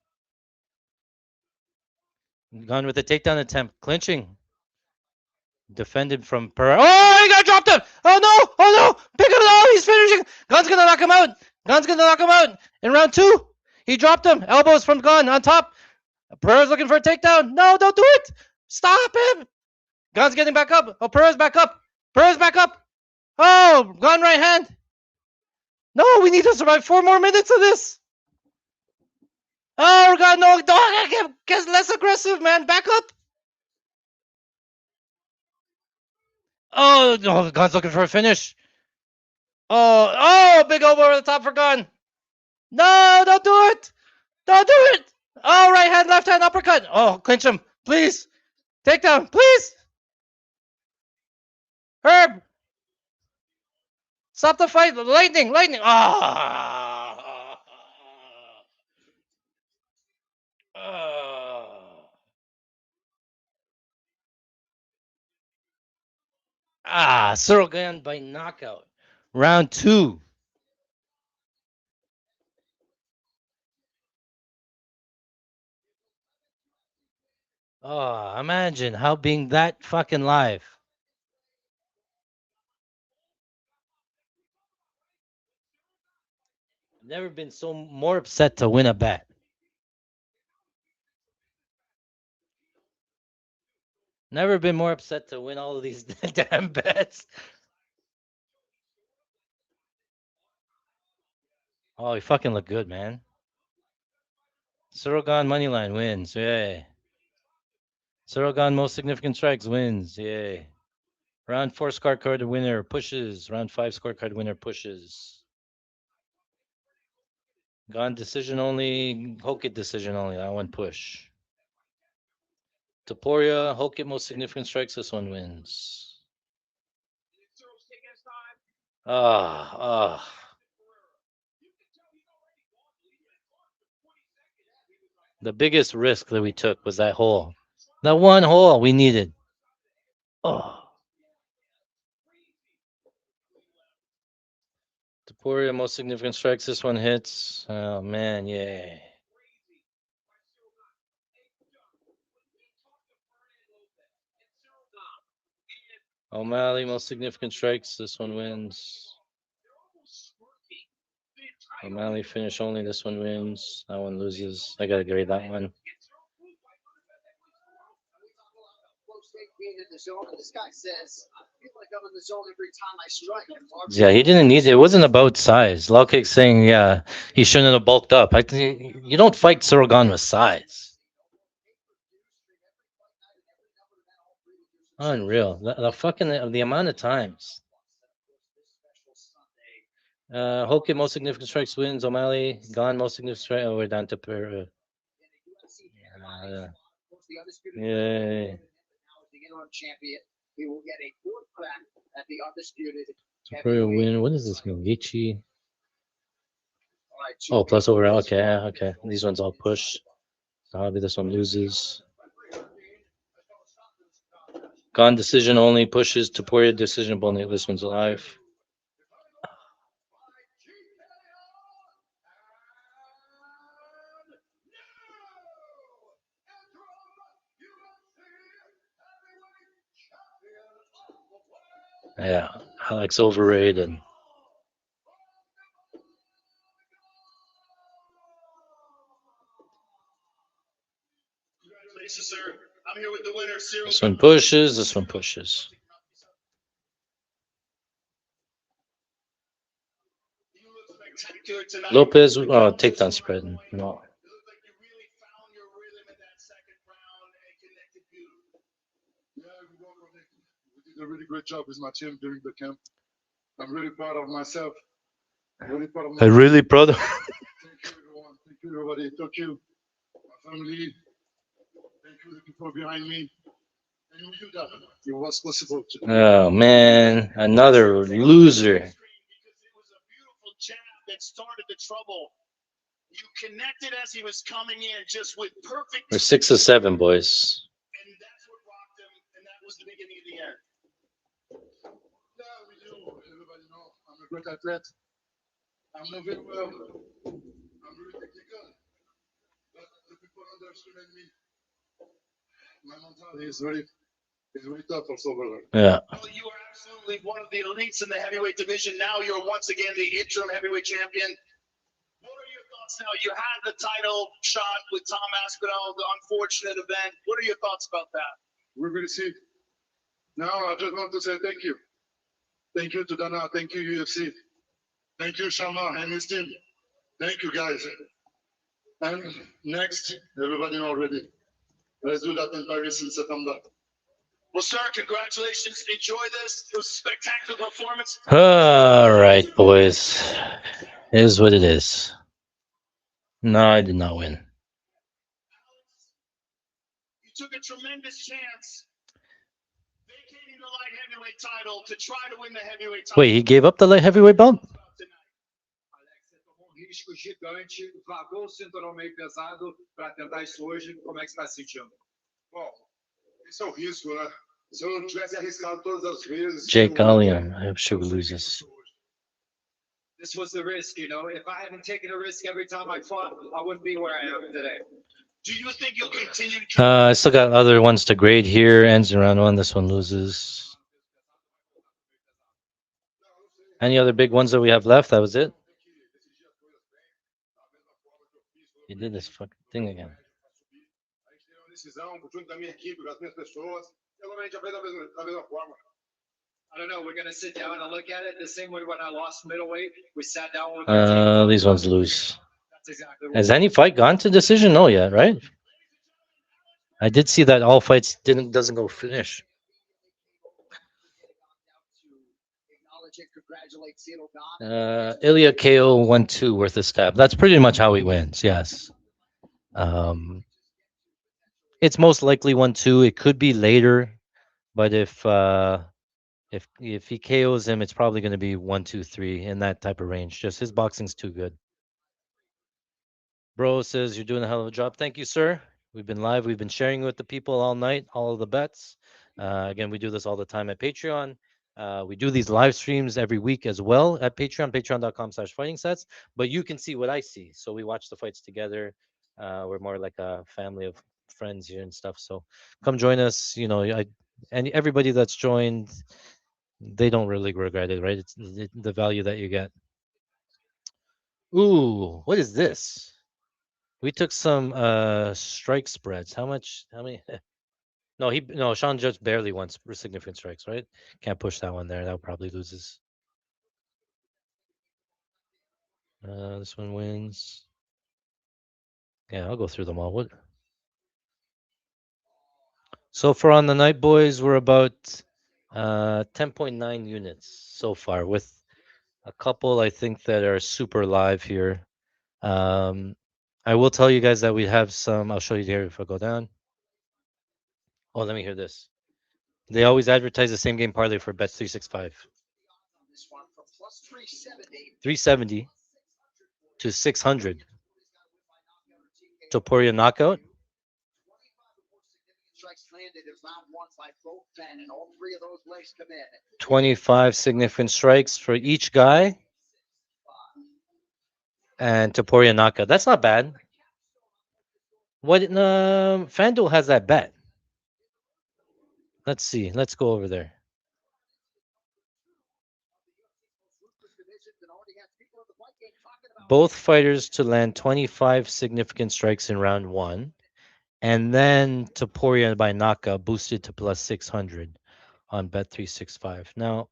Gon with the takedown attempt, clinching. Defended from Pereira. Oh, he got dropped him! Oh no! Oh no! Pick him up! He's finishing! Gon's gonna knock him out! Gon's gonna knock him out! In round 2, he dropped him. Elbows from Gon on top. Pereira's looking for a takedown. No, don't do it! Stop him! Gon's getting back up. Oh, Pereira's back up. Pereira's back up. Oh, Gon right hand. No, we need to survive 4 more minutes of this. Oh, God, no, get less aggressive, man. Back up. Oh, no, Gon's looking for a finish. Oh, big elbow over the top for Gon. No, don't do it. Don't do it. Oh, right hand, left hand, uppercut. Oh, clinch him, please. Takedown, please. Herb. Stop the fight. Lightning. Ah. Cyril Gane by knockout. Round 2. Oh, imagine how being that fucking live. Never been so more upset to win a bet. Never been more upset to win all of these damn bets. Oh, he fucking looked good, man. Cyril Gane moneyline wins. Yay. Cyril Gane most significant strikes wins. Yay. Round 4 scorecard winner pushes. Round 5 scorecard winner pushes. Gone decision only. Hokit decision only. That one push. Topuria, Hokit most significant strikes. This one wins. The biggest risk that we took was that hole. That one hole we needed. Oh. Topuria, most significant strikes. This one hits. Oh, man, yay. O'Malley, most significant strikes. This one wins. O'Malley, finish only. This one wins. That one loses. I got to grade that one. Yeah, he didn't need it. It wasn't about size. Low kick saying, yeah, he shouldn't have bulked up. You don't fight Cyril Gane with size. Unreal. The fucking the amount of times. Hokit most significant strikes wins. O'Malley Gane most significant strike. Oh, we're down to yeah. He will get a 4th crack at the undisputed. Topuria win. What is this mean? Gathje. Oh, plus overall. Okay. These ones all push. Probably this one loses. Gone decision only pushes. Topuria decision only. This one's alive. Yeah, Alex overrated. Congratulations, sir. I'm here with the winner, Cyril. This one pushes. This one pushes. to it tonight. Lopez, The count takedown just spread. went away. No. It looked like you really found your rhythm in that second round and connected beautifully. Yeah, we worked on it. We did a really great job with my team during the camp. I'm really proud of myself. I'm really proud of my I really proud of. Thank you, everyone. Thank you, everybody. Thank you, my family. Thank you, the people behind me. And you did that. It was possible to do. Oh man, another loser. Because it was a beautiful jab that started the trouble. You connected as he was coming in, just with perfect. We're 6 of 7, boys. And that's what rocked him, and that was the beginning of the end. Yeah, we do. Everybody know I'm a great athlete. I'm not very well. I'm very technical. But the people underestimate me. My mentality is very tough also, brother. Yeah. Well, you are absolutely one of the elites in the heavyweight division. Now you're once again the interim heavyweight champion. What are your thoughts now? You had the title shot with Tom Aspinall, the unfortunate event. What are your thoughts about that? We're going to see. Now, I just want to say thank you. Thank you to Dana. Thank you, UFC. Thank you, Shama and his team. Thank you, guys. And next, everybody already. Let's do that in Paris in September. Well, sir, congratulations. Enjoy this. It was a spectacular performance. All right, boys. It is what it is. No, I did not win. You took a tremendous chance vacating the light heavyweight title to try to win the heavyweight title. Wait, he gave up the light heavyweight belt? Alex, você tomou um risco gigante, vagou o cinturão meio pesado para tentar isso hoje. Como é que você está se sentindo? Bom, esse é o risco, né? Se eu não tivesse arriscado todas as vezes. Jake eu- Gallion. I hope she loses. This was the risk, you know. If I hadn't taken a risk every time I fought, I wouldn't be where I am today. Do you think you'll continue to I still got other ones to grade here. Ends in round 1. This one loses. Any other big ones that we have left? That was it. He did this fucking thing again. A gente tem uma decisão junto da minha equipe, com as minhas pessoas. Pelo menos a gente já fez da mesma forma. I don't know. We're going to sit down and look at it the same way when I lost middleweight. We sat down with These ones lose. That's exactly what Has any fight gone to decision? No, yet, right? I did see that all fights doesn't go finish. acknowledge and congratulate Cyril Gane? Ilya KO 1-2 worth a stab. That's pretty much how he wins. Yes. It's most likely 1-2. It could be later, but if he KOs him, it's probably going to be 1-2-3 in that type of range. Just his boxing's too good. Bro says you're doing a hell of a job. Thank you, sir. We've been live. We've been sharing with the people all night, all of the bets. Again, we do this all the time at Patreon. We do these live streams every week as well at Patreon, patreon.com/FightingStats. But you can see what I see. So we watch the fights together. We're more like a family of friends here and stuff. So come join us. You know, and everybody that's joined, they don't really regret it, right? It's the value that you get. Ooh, what is this? We took some strike spreads. How much? How many? No, Sean just barely wants significant strikes, right? Can't push that one there. That probably loses. This one wins. Yeah, I'll go through them all. What? So far on the night, boys, we're about 10.9 units so far, with a couple I think that are super live here. I will tell you guys that we have some. I'll show you here if I go down. Oh, let me hear this. They always advertise the same game parlay for Bet 365. This one from plus 370. 370 to 600. Topuria knockout. 25 more significant strikes landed in round one by both men, and all three of those legs come in. 25 significant strikes for each guy. And Topuria knockout. That's not bad. What FanDuel has that bet? Let's see. Let's go over there. Both fighters to land 25 significant strikes in round one. And then Topuria by knockout boosted to plus 600 on Bet365. Now,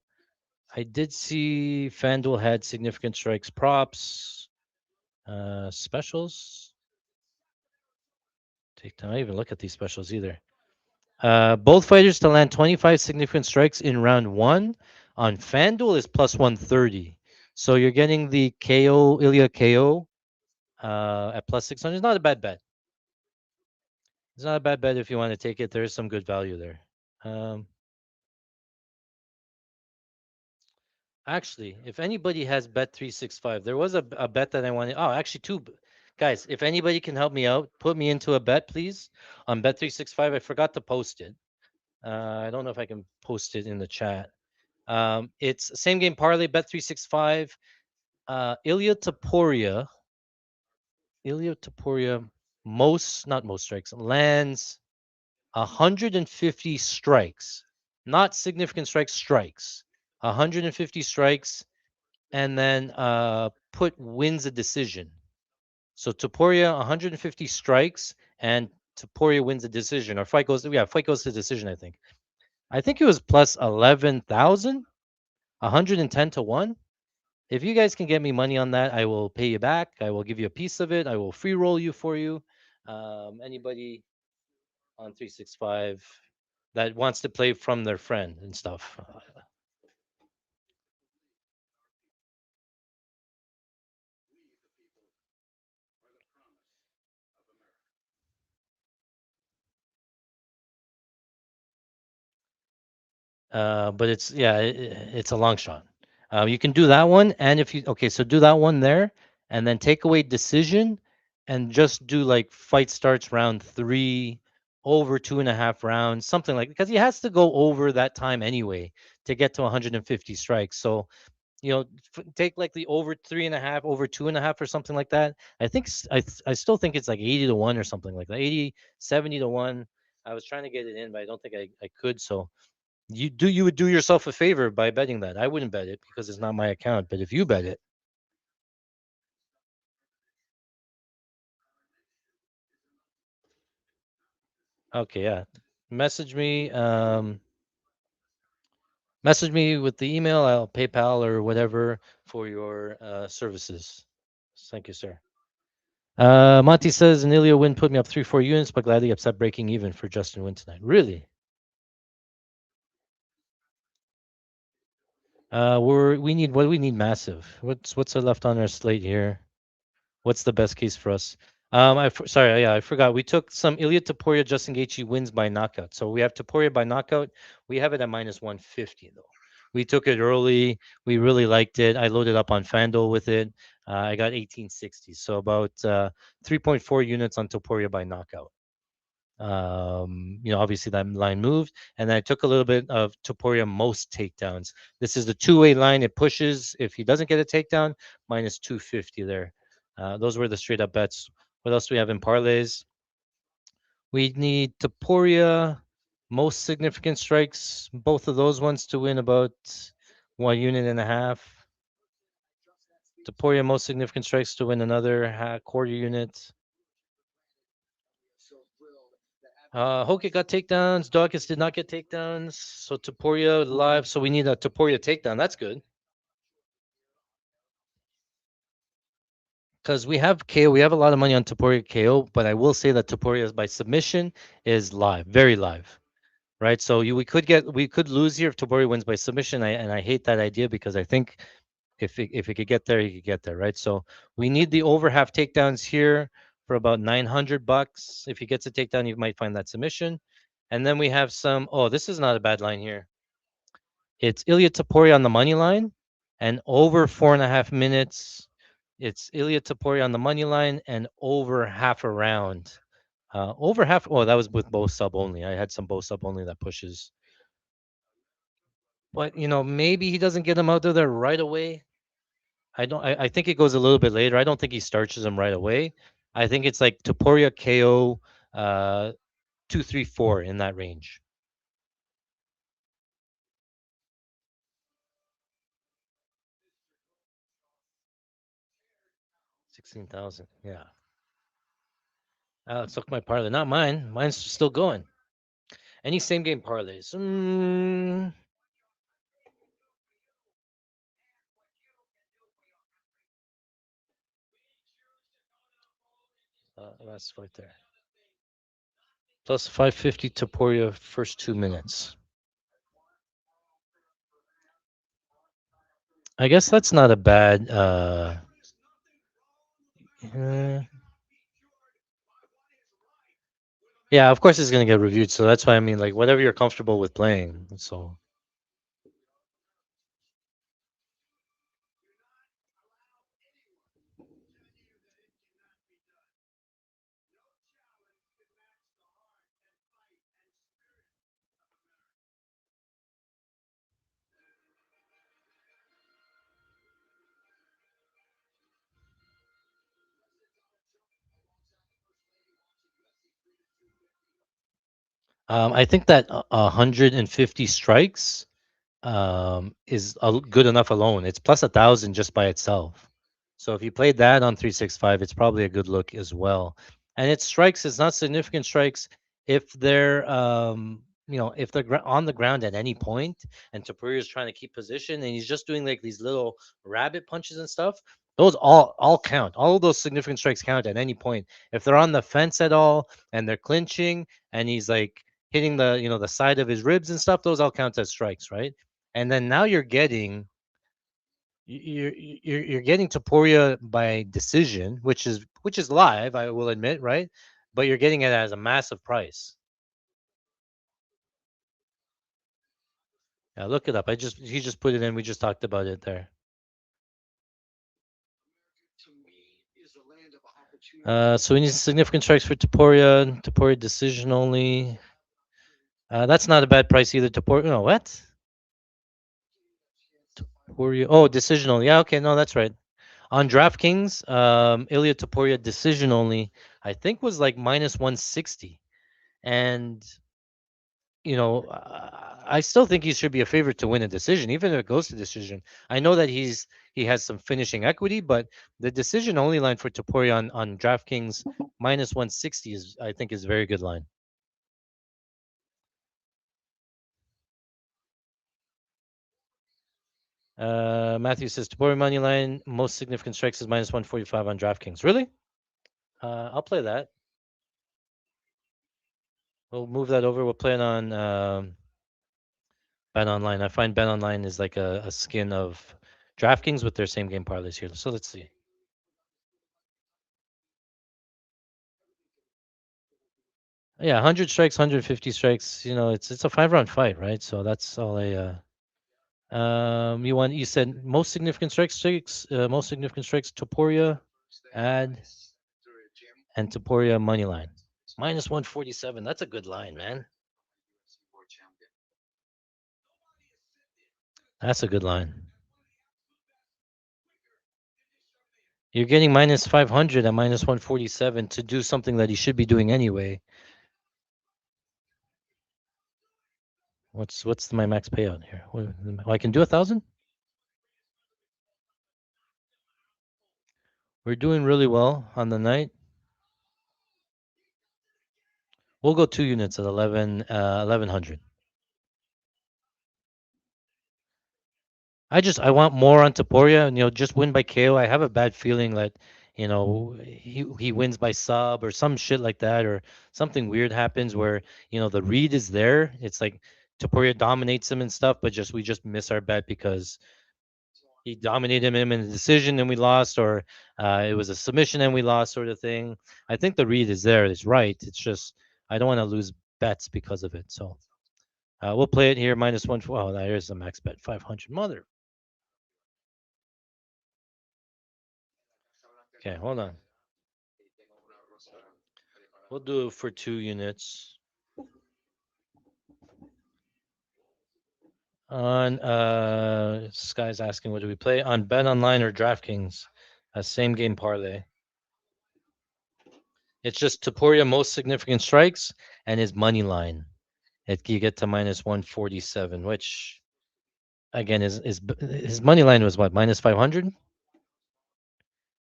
I did see FanDuel had significant strikes props. Specials. Takedown. I didn't even look at these specials either. Both fighters to land 25 significant strikes in round one on FanDuel is plus 130. So you're getting the KO, Ilya KO at plus 600. It's not a bad bet. It's not a bad bet if you want to take it. There is some good value there. Um, Actually, if anybody has bet 365, there was a bet that I wanted. Oh, actually, guys, if anybody can help me out, put me into a bet, please, on bet 365. I forgot to post it. I don't know if I can post it in the chat. It's same game parlay, bet 365. Ilya Topuria, Ilya Topuria, not most strikes, lands 150 strikes, not significant strikes. 150 strikes, and then put wins a decision. So Topuria 150 strikes, and Topuria wins a decision, or fight goes to decision. I think it was plus 11,000, 110 to 1. If you guys can get me money on that, I will pay you back. I will give you a piece of it. I will free roll you for you. Anybody on 365 that wants to play from their friend and stuff. But it's a long shot. You can do that one, and if you okay, so do that one there, and then take away decision, and just do like fight starts round three, over 2.5 rounds, something like because he has to go over that time anyway to get to 150 strikes. So take like the over 3.5, over 2.5, or something like that. I still think it's like 80 to 1 or something like that. 80, 70 to 1. I was trying to get it in, but I don't think I could. So you would do yourself a favor by betting that. I wouldn't bet it because it's not my account, but if you bet it, okay, yeah. Message me, message me with the email. I'll PayPal or whatever for your services. Thank you, sir. Monty says an Ilya win put me up 3-4 units, but gladly upset breaking even for Justin win tonight. Really? We need massive. What's left on our slate here? What's the best case for us? Sorry, yeah, I forgot. We took some Ilya Topuria, Justin Gaethje wins by knockout. So we have Topuria by knockout. We have it at minus 150 though. We took it early. We really liked it. I loaded up on FanDuel with it. I got 1860, so about 3.4 units on Topuria by knockout. Obviously that line moved, and then I took a little bit of Topuria most takedowns. This is the two-way line. It pushes if he doesn't get a takedown, minus 250 there. Those were the straight up bets. What else do we have in parlays? We need Topuria most significant strikes, both of those ones to win about 1.5 units. Topuria most significant strikes to win another quarter unit. Hoke got takedowns. Dawkins did not get takedowns. So Topuria live. So we need a Topuria takedown. That's good. Because we have KO. We have a lot of money on Topuria KO, but I will say that Topuria by submission is live, very live. Right. So we could lose here if Topuria wins by submission. I hate that idea because I think if it could get there, he could get there. Right. So we need the over half takedowns here for about $900. If he gets a takedown, you might find that submission. And then we have some. Oh, this is not a bad line here. It's Ilya Topuria on the money line, and over 4.5 minutes. It's Ilya Topuria on the money line and over half a round. Over half. Oh, that was with both sub only. I had some both sub only that pushes. But maybe he doesn't get him out there right away. I don't. I think it goes a little bit later. I don't think he starches him right away. I think it's like Topuria KO, 2-3-4 in that range. 16,000. Yeah. Alex took my parlay, not mine. Mine's still going. Any same game parlays? last fight there. Plus 550 Topuria first 2 minutes. I guess that's not a bad. Uh, yeah, of course it's gonna get reviewed, so that's why I mean, like, whatever you're comfortable with playing. So I think that 150 strikes is good enough alone. It's plus 1,000 just by itself. So if you played that on 365, it's probably a good look as well. And it strikes, it's not significant strikes if they're if they're on the ground at any point and Topuria is trying to keep position and he's just doing like these little rabbit punches and stuff. Those all count. All of those significant strikes count at any point. If they're on the fence at all and they're clinching and he's like hitting the the side of his ribs and stuff, those all count as strikes, right? And then now you're getting Topuria by decision, which is live, I will admit, right? But you're getting it as a massive price. Yeah, look it up. He just put it in. We just talked about it there. So we need significant strikes for Topuria. Topuria decision only. That's not a bad price either. Topuria. No, what? Topuria. Oh, decision only. Yeah, okay. No, that's right. On DraftKings, Ilya Topuria decision only, I think was like minus 160. And, I still think he should be a favorite to win a decision, even if it goes to decision. I know that he has some finishing equity, but the decision only line for Topuria on DraftKings minus 160 is, I think, is a very good line. Matthew says Topuria money line, most significant strikes is minus 145 on DraftKings. Really? I'll play that. We'll move that over. We'll play it on Bet Online. I find Bet Online is like a skin of DraftKings with their same game parlays here. So let's see. Yeah, 100 strikes, 150 strikes. It's a 5 round fight, right? So that's all you said most significant most significant strikes Topuria, add, and Topuria money line. Minus 147. That's a good line, man. That's a good line. You're getting minus 500 at minus 147 to do something that he should be doing anyway. What's my max payout here? I can do 1,000. We're doing really well on the night. We'll go 2 units at 1100. I want more on Topuria and just win by KO. I have a bad feeling that he wins by sub or some shit like that, or something weird happens where the read is there. It's like Topuria dominates him and stuff, but we just miss our bet because he dominated him in a decision and we lost, or it was a submission and we lost, sort of thing. I think the read is there. It's right. It's just I don't want to lose bets because of it. So we'll play it here minus one. Oh, there's the max bet 500. Mother. Okay, hold on. We'll do it for 2 units. On this guy's asking, what do we play on Bet Online or DraftKings? Same game parlay. It's just Topuria most significant strikes and his money line. You get to minus 147, which again is his money line was what, minus 500,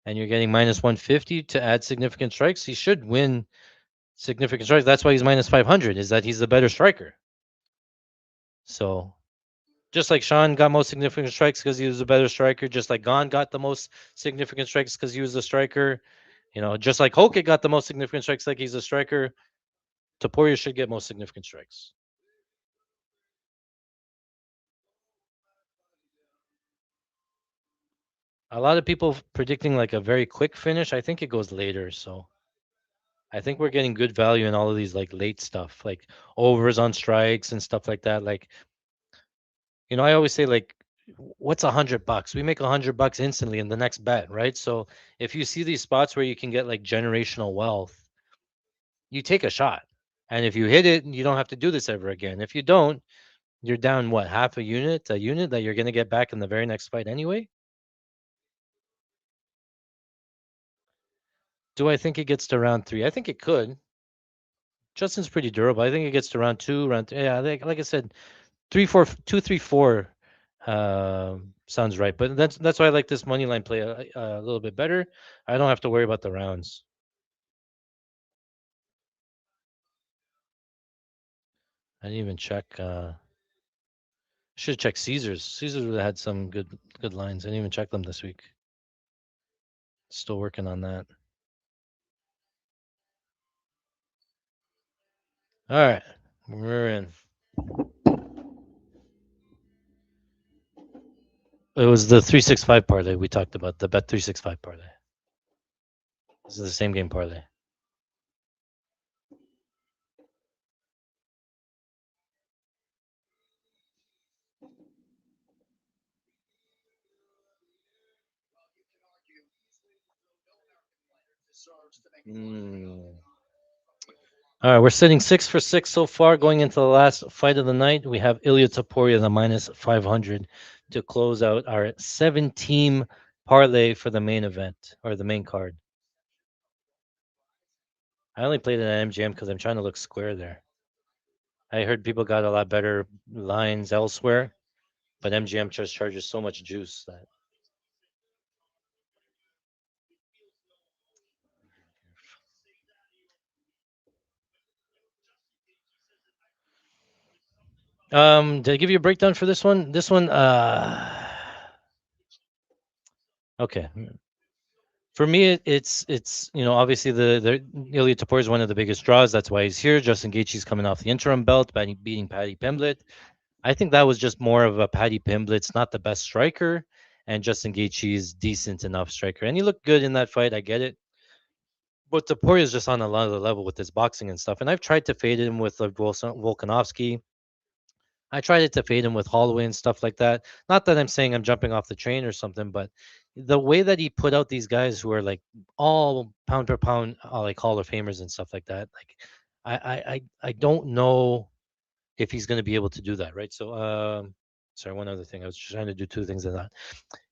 and you're getting minus 150 to add significant strikes. He should win significant strikes. That's why he's minus 500. Is that he's the better striker. So just like Sean got most significant strikes because he was a better striker, just like Gon got the most significant strikes because he was the striker. Just like Hoke got the most significant strikes, like he's a striker, Topuria should get most significant strikes. A lot of people predicting like a very quick finish. I think it goes later, so I think we're getting good value in all of these like late stuff, like overs on strikes and stuff like that. Like, I always say like, what's $100? We make $100 instantly in the next bet, right? So if you see these spots where you can get like generational wealth, you take a shot. And if you hit it, you don't have to do this ever again. If you don't, you're down what, half a unit that you're gonna get back in the very next fight anyway. Do I think it gets to round 3? I think it could. Justin's pretty durable. I think it gets to round 2, round yeah, like I said, 3, 4, 2, 3, 4 sounds right. But that's why I like this money line play a little bit better. I don't have to worry about the rounds. I didn't even check. Should check Caesars. Caesars would have had some good lines. I didn't even check them this week. Still working on that. All right, we're in. It was the 365 parlay we talked about. The bet 365 parlay. This is the same game parlay. All right, we're sitting 6 for 6 so far. Going into the last fight of the night, we have Ilya Topuria, the minus 500, to close out our 7-team parlay for the main event or the main card. I only played it at MGM because I'm trying to look square there. I heard people got a lot better lines elsewhere, but MGM just charges so much juice that. Did I give you a breakdown for this one? This one, okay. For me, it's obviously the Ilya Tapor is one of the biggest draws. That's why he's here. Justin Gaethje's coming off the interim belt, beating Paddy Pimblett. I think that was just more of a Paddy Pimblett's not the best striker, and Justin Gaethje's decent enough striker, and he looked good in that fight. I get it, but Tapor is just on another level with his boxing and stuff. And I've tried to fade him with Volkanovski. I tried to fade him with Holloway and stuff like that. Not that I'm saying I'm jumping off the train or something, but the way that he put out these guys who are like all pound per pound, like Hall of Famers and stuff like that, like I don't know if he's going to be able to do that, right? So, sorry, one other thing. I was trying to do two things in that.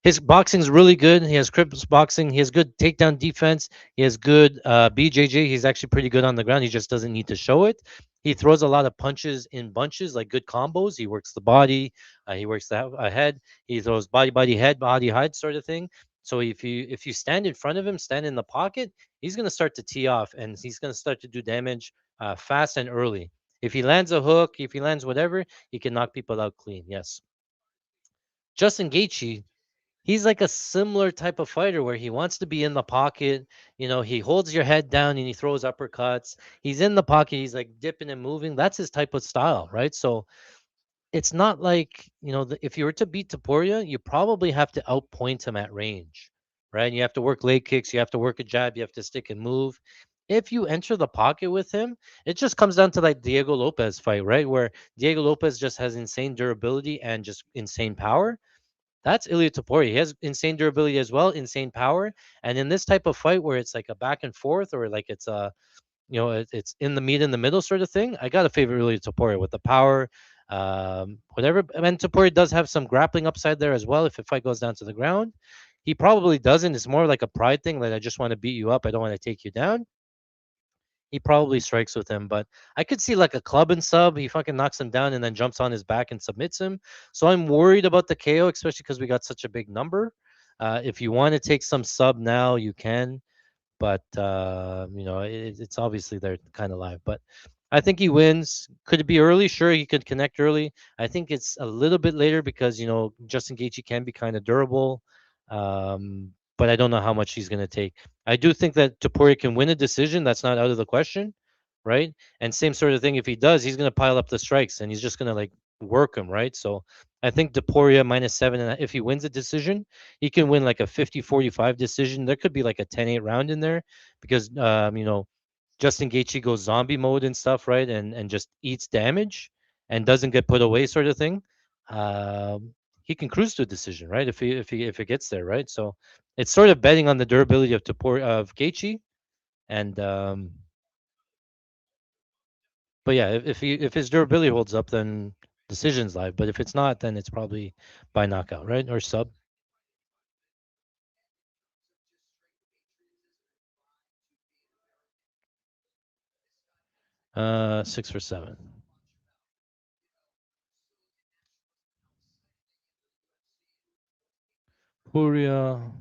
His boxing is really good. He has crisp boxing. He has good takedown defense. He has good BJJ. He's actually pretty good on the ground. He just doesn't need to show it. He throws a lot of punches in bunches, like good combos. He works the body. He works the head. He throws body head, body head sort of thing. So if you stand in front of him, stand in the pocket, he's going to start to tee off and he's going to start to do damage fast and early. If he lands a hook, if he lands whatever, he can knock people out clean. Yes. Justin Gaethje, he's like a similar type of fighter where he wants to be in the pocket. He holds your head down and he throws uppercuts. He's in the pocket. He's like dipping and moving. That's his type of style, right? So it's not like, if you were to beat Topuria, you probably have to outpoint him at range, right? You have to work leg kicks. You have to work a jab. You have to stick and move. If you enter the pocket with him, it just comes down to like Diego Lopez fight, right? Where Diego Lopez just has insane durability and just insane power. That's Ilya Topuria. He has insane durability as well, insane power. And in this type of fight where it's like a back and forth or like it's it's in the meat in the middle sort of thing, I got to favor Ilya Topuria with the power, whatever. And Topuria does have some grappling upside there as well if the fight goes down to the ground. He probably doesn't. It's more like a pride thing. Like, I just want to beat you up. I don't want to take you down. He probably strikes with him, but I could see like a club and sub. He fucking knocks him down and then jumps on his back and submits him. So I'm worried about the KO, especially because we got such a big number. If you want to take some sub now, you can, but it's obviously they're kind of live. But I think he wins. Could it be early? Sure, he could connect early. I think it's a little bit later because Justin Gaethje can be kind of durable. but I don't know how much he's going to take. I do think that Topuria can win a decision. That's not out of the question, right? And same sort of thing. If he does, he's going to pile up the strikes and he's just going to like work him, right? So I think Topuria -7, and if he wins a decision, he can win like a 50-45 decision. There could be like a 10-8 round in there because, Justin Gaethje goes zombie mode and stuff, right? And just eats damage and doesn't get put away, sort of thing. He can cruise to a decision, right? If it gets there, right? So it's sort of betting on the durability of Gaethje, and but yeah, if his durability holds up, then decision's live. But if it's not, then it's probably by knockout, right, or sub. 6 or 7. Puria.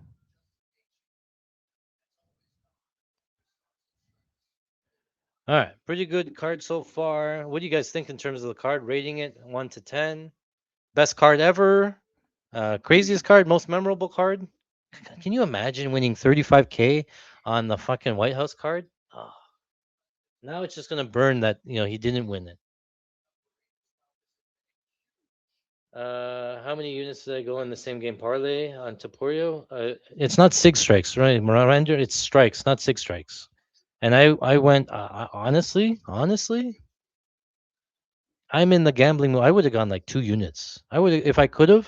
All right, pretty good card so far. What do you guys think in terms of the card? Rating it 1 to 10. Best card ever. Craziest card, most memorable card. Can you imagine winning 35K on the fucking White House card? Oh, now it's just gonna burn that he didn't win it. How many units did I go in the same game parlay on Topuria? It's not 6 strikes, right, Miranda? It's strikes, not 6 strikes. And I went honestly, I'm in the gambling mode. I would have gone like 2 units. I would if I could have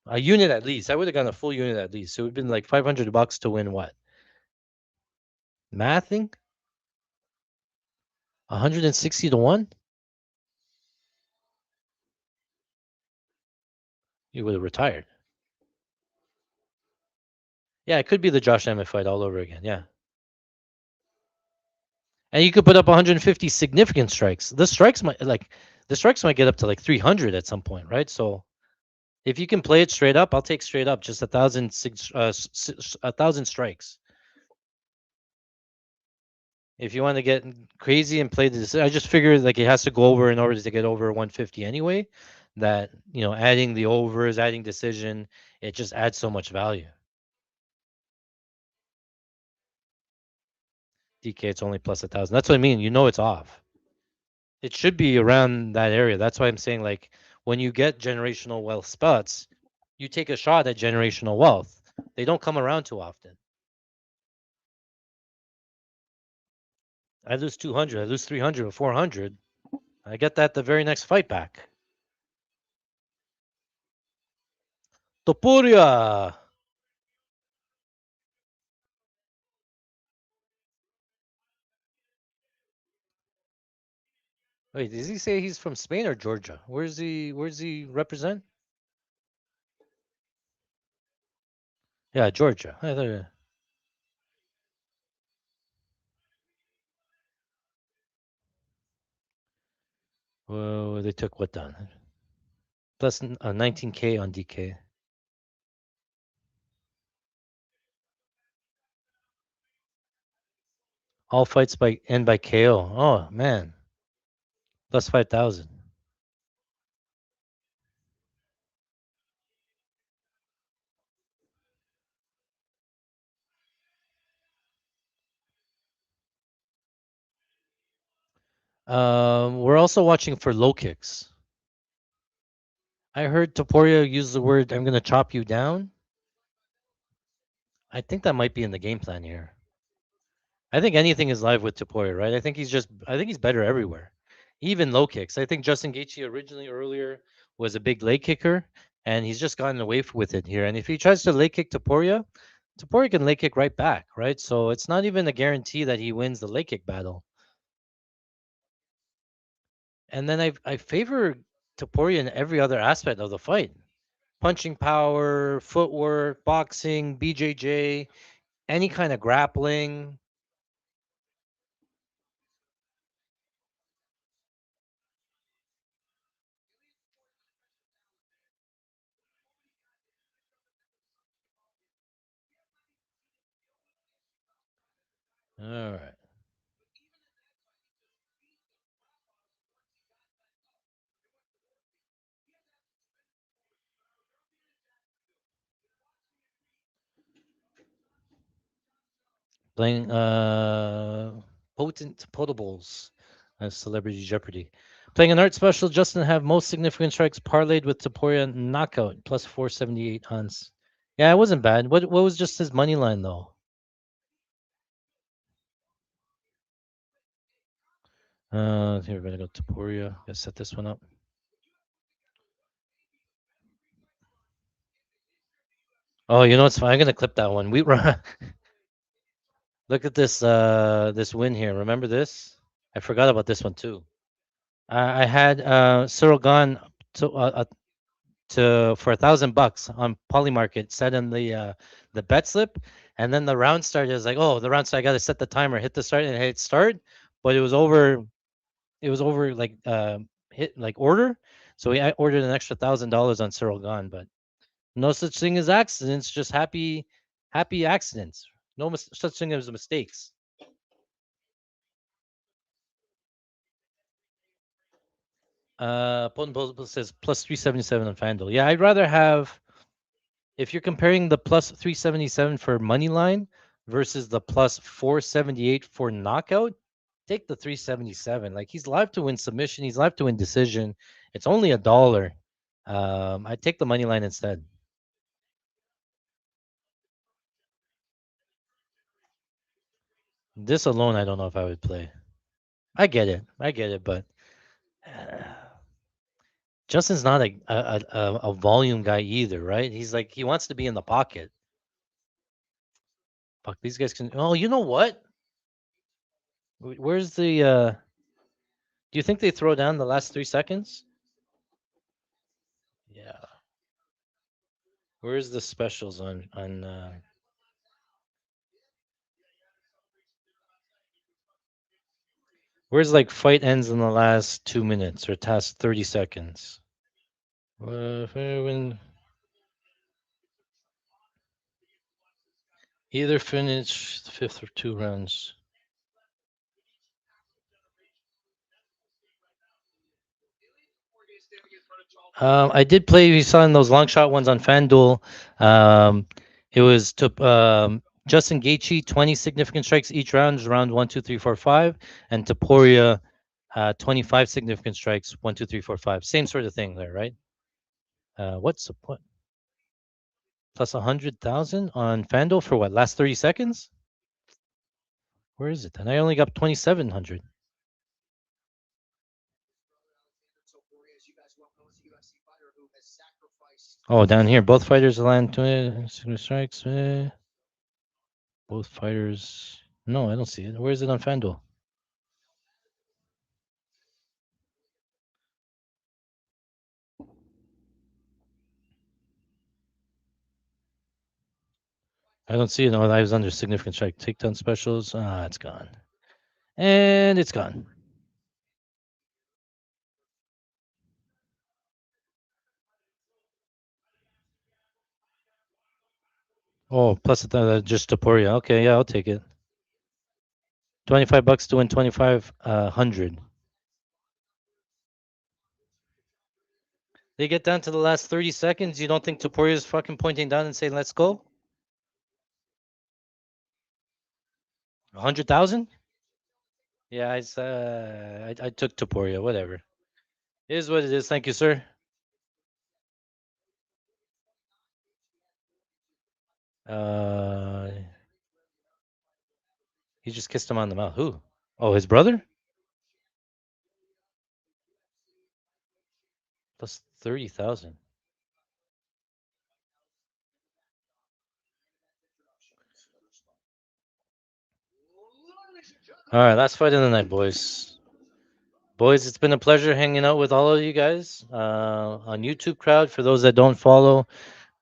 a unit at least. I would have gone a full unit at least. So it would have been like $500 to win what? Mathing? 160 to 1? You would have retired. Yeah, it could be the Josh Emmett fight all over again. Yeah. And you could put up 150 significant strikes. The strikes might get up to like 300 at some point, right? So if you can play it straight up, I'll take straight up just 1,000 strikes. If you want to get crazy and play this, I just figure like it has to go over in order to get over 150 anyway. That adding the overs, adding decision, it just adds so much value. DK, it's only plus 1,000. That's what I mean. It's off. It should be around that area. That's why I'm saying like when you get generational wealth spots, you take a shot at generational wealth. They don't come around too often. I lose 200, I lose 300 or 400. I get that the very next fight back. Topuria. Wait, does he say he's from Spain or Georgia? Where's he represent? Yeah, Georgia. Well, they took what down? Plus 19K on DK. All fights end by KO. Oh man, plus 5,000. We're also watching for low kicks. I heard Topuria use the word "I'm going to chop you down." I think that might be in the game plan here. I think anything is live with Topuria, right? I think he's better everywhere, even low kicks. I think Justin Gaethje originally earlier was a big leg kicker, and he's just gotten away with it here. And if he tries to leg kick Topuria, Topuria can leg kick right back, right? So it's not even a guarantee that he wins the leg kick battle. And then I favor Topuria in every other aspect of the fight: punching power, footwork, boxing, BJJ, any kind of grappling. All right. Playing potent potables as Celebrity Jeopardy. Playing an art special, Justin have most significant strikes parlayed with Topuria knockout plus 478 Hans. Yeah, it wasn't bad. What was just his money line though? Here we're gonna go Topuria. Gotta set this one up. Oh, you know what's fine? I'm gonna clip that one. We look at this win here. Remember this? I forgot about this one too. I had Cyril Gahn to for $1,000 on Polymarket set in the bet slip, and then the round started. I was like, oh, the round started. I got to set the timer, hit the start, and hit start, but it was over. It was over like hit like order. So I ordered an extra $1,000 on Cyril Gahn, but no such thing as accidents, just happy accidents. No such thing as mistakes. Potent says plus 377 on FanDuel. Yeah, I'd rather have if you're comparing the plus 377 for money line versus the plus 478 for knockout, take the 377. Like he's live to win submission, he's live to win decision. It's only $1. I take the money line instead. This alone, I don't know if I would play. I get it, but uh, Justin's not a volume guy either, right? He's like he wants to be in the pocket. Fuck, these guys can. Oh, you know what? Where's the? Do you think they throw down the last 3 seconds? Yeah. Where's the specials on? Where's like fight ends in the last 2 minutes or last 30 seconds? When either finish the fifth or 2 rounds. I did play. You saw in those long shot ones on FanDuel. It was to Justin Gaethje 20 significant strikes each round, round 1, 2, 3, 4, 5, and Topuria 25 significant strikes 1, 2, 3, 4, 5. Same sort of thing there, right? What's the point? Plus 100,000 on FanDuel for what? Last 30 seconds? Where is it? And I only got 2,700. Oh, down here, both fighters land 20 strikes. Both fighters. No, I don't see it. Where is it on FanDuel? I don't see it. No, I was under significant strike. Takedown specials. Ah, it's gone. And it's gone. Oh, plus just Topuria. Okay, yeah, I'll take it. $25 to win 2,500. They get down to the last 30 seconds. You don't think Topuria is fucking pointing down and saying, "Let's go"? 100,000? Yeah, I took Topuria. Whatever. It is what it is. Thank you, sir. Uh, he just kissed him on the mouth. Who? Oh, his brother? Plus 30,000. All right, last fight of the night, boys. Boys, it's been a pleasure hanging out with all of you guys on YouTube crowd. For those that don't follow,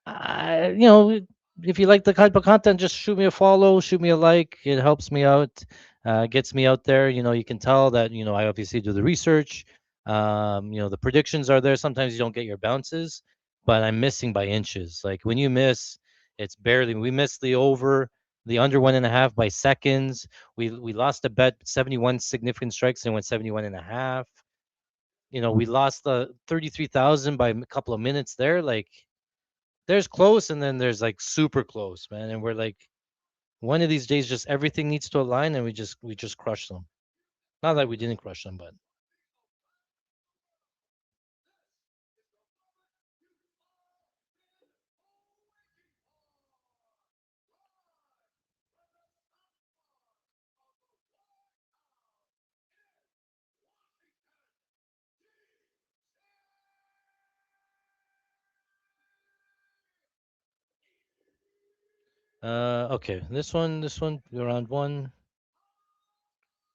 you know, if you like the type of content, just shoot me a follow, shoot me a like. It helps me out, gets me out there. You know, you can tell that I obviously do the research. The predictions are there. Sometimes you don't get your bounces, but I'm missing by inches. Like when you miss, it's barely. We missed the under 1.5 by seconds. We lost a bet 71 significant strikes and went 71 and a half. We lost the 33,000 by a couple of minutes there. Like there's close and then there's like super close, man. And we're like One of these days, just everything needs to align, and we just crush them. Not that we didn't crush them, but okay. This one, round one.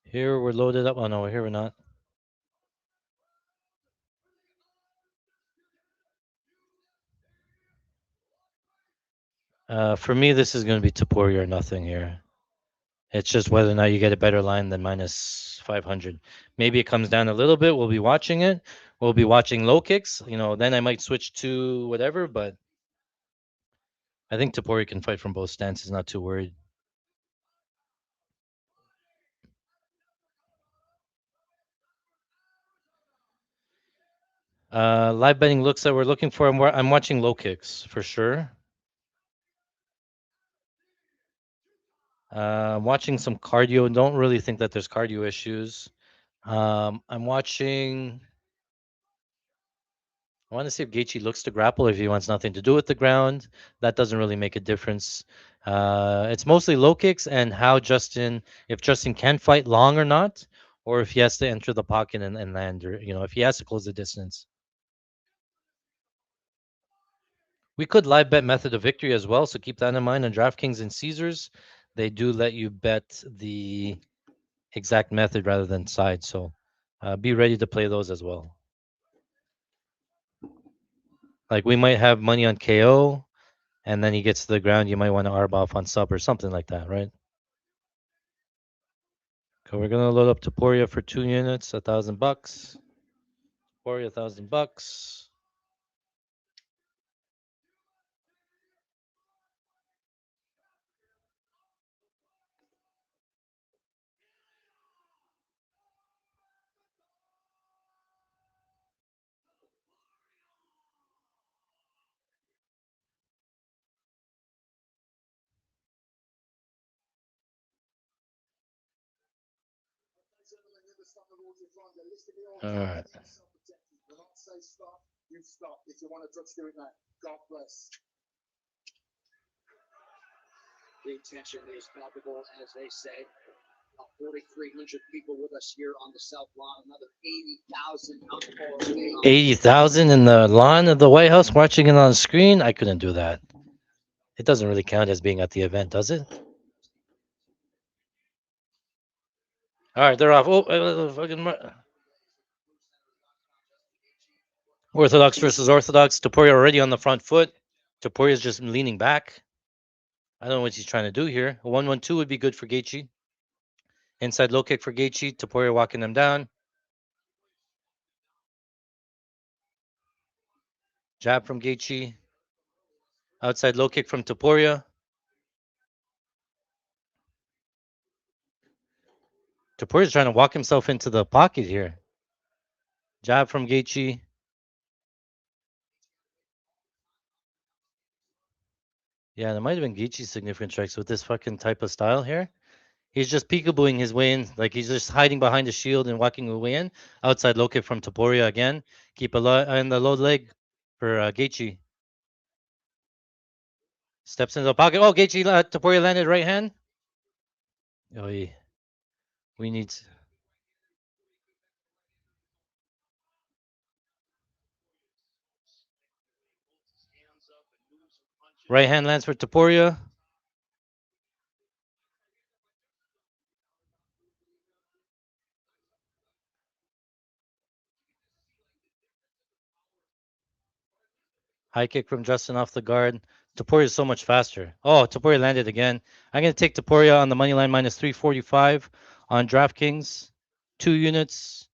Here we're loaded up. Oh no, here we're not. For me, this is going to be Topuria or nothing here. It's just whether or not you get a better line than minus 500. Maybe it comes down a little bit. We'll be watching it. We'll be watching low kicks. Then I might switch to whatever, but I think Topuria can fight from both stances. Not too worried. Live betting looks that we're looking for. I'm watching low kicks for sure. I'm watching some cardio. Don't really think that there's cardio issues. I'm watching. I want to see if Gaethje looks to grapple, if he wants nothing to do with the ground. That doesn't really make a difference. It's mostly low kicks and how if Justin can fight long or not, or if he has to enter the pocket and land, or if he has to close the distance. We could live bet method of victory as well, so keep that in mind. On DraftKings and Caesars, they do let you bet the exact method rather than side. So be ready to play those as well. Like we might have money on KO, and then he gets to the ground. You might want to arb off on sub or something like that, right? Okay, we're gonna load up Topuria for 2 units, $1,000. Topuria, $1,000. All right. You stop if you want to touch doing that. God bless. The tension is palpable, as they say. 4,300 people with us here on the South Lawn. Another 80,000 outdoors. 80,000 in the lawn of the White House watching it on screen. I couldn't do that. It doesn't really count as being at the event, does it? All right, they're off. Orthodox versus Orthodox. Topuria already on the front foot. Topuria's just leaning back. I don't know what he's trying to do here. A 1-1-2 would be good for Gaethje. Inside low kick for Gaethje. Topuria walking them down. Jab from Gaethje. Outside low kick from Topuria. Topuria's trying to walk himself into the pocket here. Jab from Gaethje. Yeah, there might have been Gaethje's significant strikes with this fucking type of style here. He's just peekabooing his way in, like he's just hiding behind the shield and walking away in. Outside low kick from Topuria again. Keep a in the low leg for Gaethje. Steps into the pocket. Oh, Gaethje, Topuria landed right hand. Oh, we need. Right hand lands for Topuria. High kick from Justin off the guard. Topuria is so much faster. Oh, Topuria landed again. I'm going to take Topuria on the money line minus 345 on DraftKings. 2 units.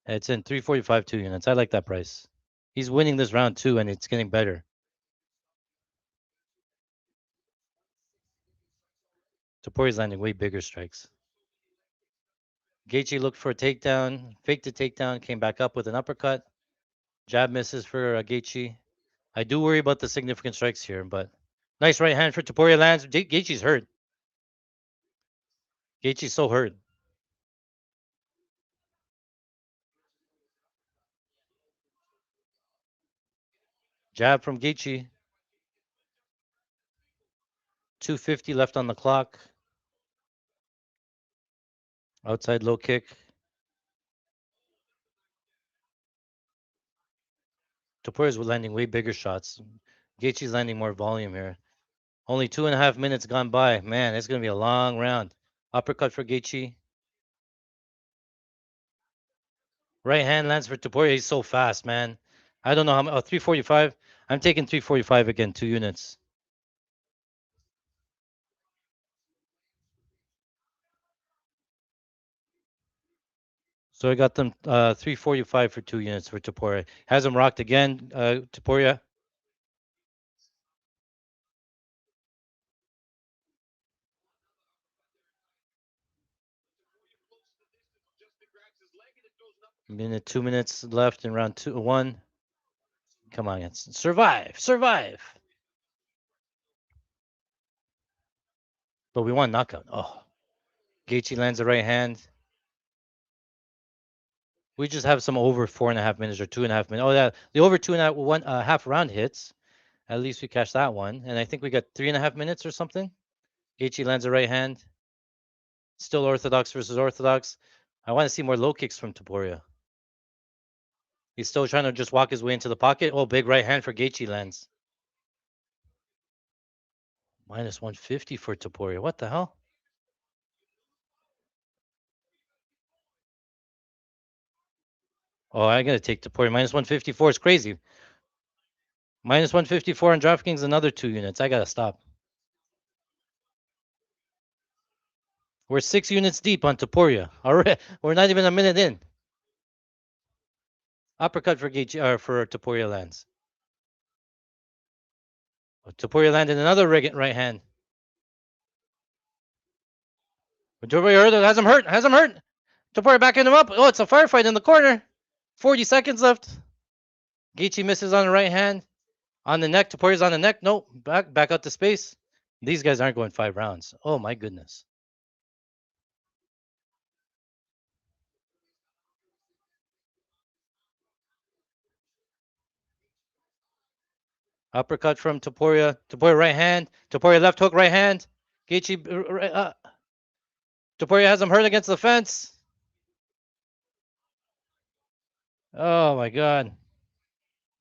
It's in 345, 2 units. I like that price. He's winning this round too, and it's getting better. Topuria's landing way bigger strikes. Gaethje looked for a takedown, faked a takedown, came back up with an uppercut. Jab misses for Gaethje. I do worry about the significant strikes here, but nice right hand for Topuria lands. Gaethje's hurt. Gaethje's so hurt. Jab from Gaethje. 250 left on the clock. Outside low kick. Topuria's landing way bigger shots. Gaethje's landing more volume here. Only 2.5 minutes gone by. Man, it's going to be a long round. Uppercut for Gaethje. Right hand lands for Topuria. He's so fast, man. I don't know how much. Oh, 345. I'm taking 345 again, 2 units. So I got them 345 for 2 units for Topuria. Has him rocked again, Topuria. Minute, 2 minutes left in round 1. Come on, survive, survive. But we want knockout. Oh, Gaethje lands the right hand. We just have some over 4.5 minutes or 2.5 minutes. Oh, yeah, the over 2.5 half round hits. At least we catch that one. And I think we got 3.5 minutes or something. Gaethje lands the right hand. Still orthodox versus orthodox. I want to see more low kicks from Topuria. He's still trying to just walk his way into the pocket. Oh, big right hand for Gaethje lands. Minus 150 for Topuria. What the hell? Oh, I gotta take Topuria. Minus 154 is crazy. Minus 154 on DraftKings, another 2 units. I gotta stop. We're 6 units deep on Topuria. All right, we're not even a minute in. Uppercut for Gaethje, for Topuria lands. Oh, Topuria landed another right hand. Topuria has him hurt. Has him hurt. Topuria backing him up. Oh, it's a firefight in the corner. 40 seconds left. Gaethje misses on the right hand. On the neck. Topuria's on the neck. Nope. Back out to space. These guys aren't going 5 rounds. Oh my goodness. Uppercut from Topuria. Topuria right hand. Topuria left hook right hand. Gaethje. Topuria has him hurt against the fence. Oh my god.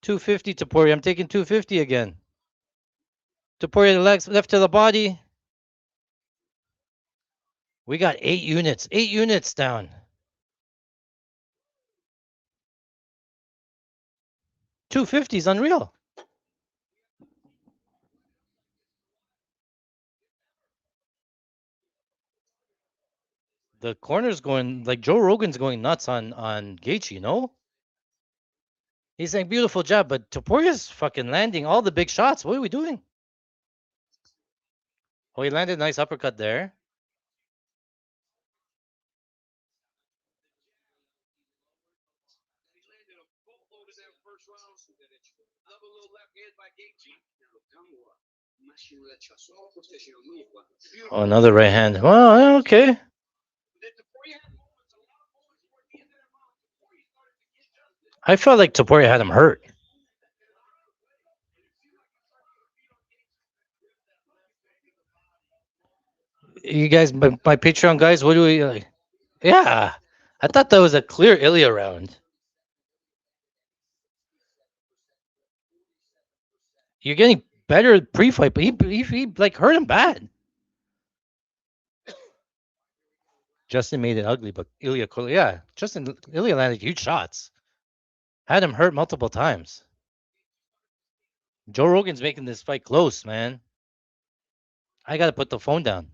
250 Topuria. I'm taking 250 again. Topuria legs left to the body. We got 8 units. 8 units down. 250 is unreal. The corner's going like Joe Rogan's going nuts on Gaethje, you know? He's saying beautiful job, but Topuria's fucking landing all the big shots. What are we doing? Oh, he landed a nice uppercut there. Oh, another right hand. Well, okay. I felt like Topuria had him hurt. You guys, my Patreon guys, what do we? Yeah, I thought that was a clear Ilya round. You're getting better pre-fight, but he like hurt him bad. Justin made it ugly, but Ilya, yeah, Ilya landed huge shots. Had him hurt multiple times. Joe Rogan's making this fight close, man. I gotta put the phone down.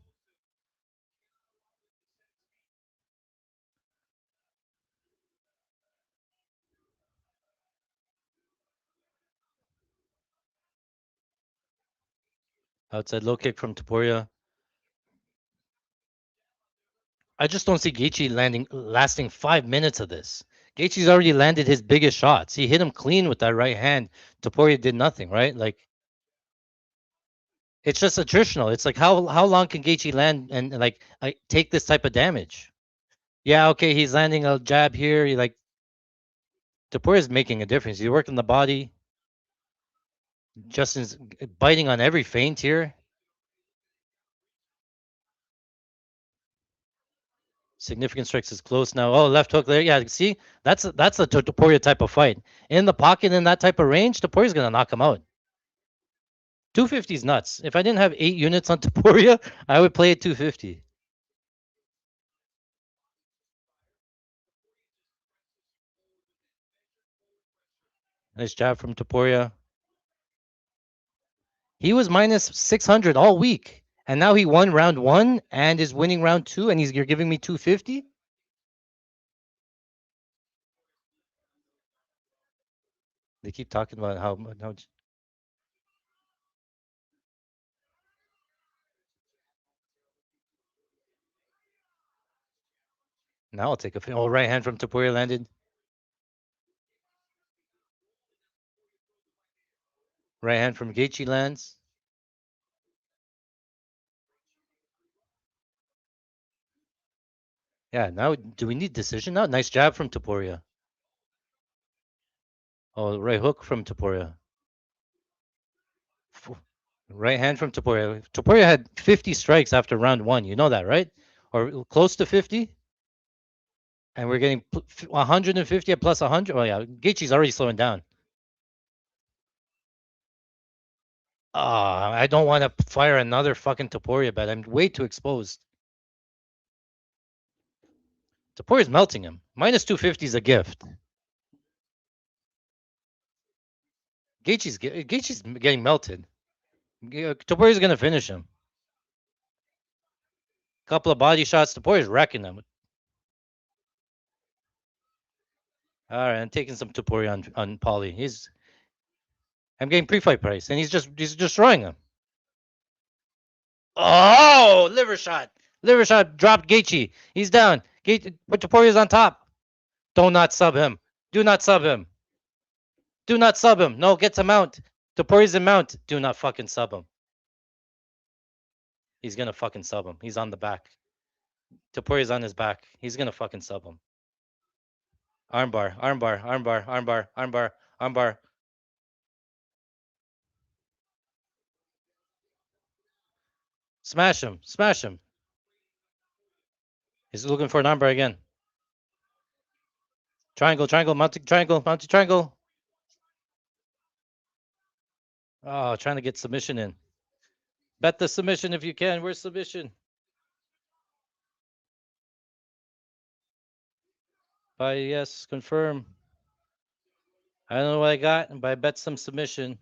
Outside low kick from Topuria. I just don't see Gaethje lasting 5 minutes of this. Gaethje's already landed his biggest shots. He hit him clean with that right hand. Topuria did nothing, right? Like It's just attritional. It's like how long can Gaethje land and like take this type of damage? Yeah, okay, he's landing a jab here. He like Topuria is making a difference. He's working the body. Justin's biting on every feint here. Significant strikes is close now. Oh, left hook there. Yeah, see, that's a Topuria type of fight. In the pocket, in that type of range, Topuria's gonna knock him out. 250 is nuts. If I didn't have 8 units on Topuria, I would play at 250. Nice jab from Topuria. He was minus 600 all week, and now he won round 1 and is winning round 2, and you're giving me 250. They keep talking about how now I'll take a right hand from Topuria landed. Right hand from Gaethje lands. Yeah, now do we need decision now? Nice jab from Topuria. Oh, right hook from Topuria. Right hand from Topuria. Topuria had 50 strikes after round 1. You know that, right? Or close to 50? And we're getting 150 at plus 100. Oh, yeah. Gaethje's already slowing down. I don't want to fire another fucking Topuria bet. I'm way too exposed. Topuria's melting him. Minus 250 is a gift. Gaethje's getting melted. Topuria's going to finish him. Couple of body shots. Topuria's wrecking him. All right, I'm taking some Topuria on Paulie. I'm getting pre-fight price, and he's destroying him. Oh, liver shot. Liver shot dropped Gaethje. He's down. But Topuria's on top. Do not sub him. Do not sub him. Do not sub him. No, get to mount. Topuria's in mount. Do not fucking sub him. He's gonna fucking sub him. He's on the back. Topuria's on his back. He's gonna fucking sub him. Armbar, armbar, armbar, armbar, armbar, armbar. Smash him. Smash him. He's looking for an armbar again. Triangle, triangle, mounting triangle, mounting triangle. Oh, trying to get submission in. Bet the submission if you can. Where's submission? Buy yes, confirm. I don't know what I got, but I bet some submission.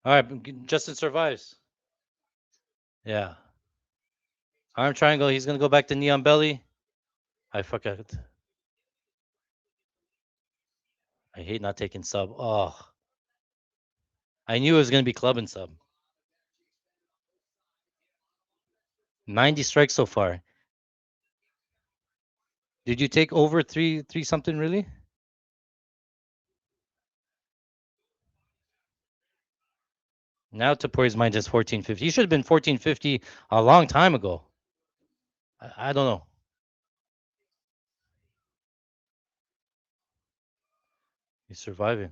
All right, Justin survives. Yeah. Arm triangle. He's gonna go back to knee on belly. I forgot. I hate not taking sub. Oh, I knew it was gonna be club and sub. 90 strikes so far. Did you take over three something really? Now Topuria's mind is 1450. He should have been 1450 a long time ago. I don't know. He's surviving.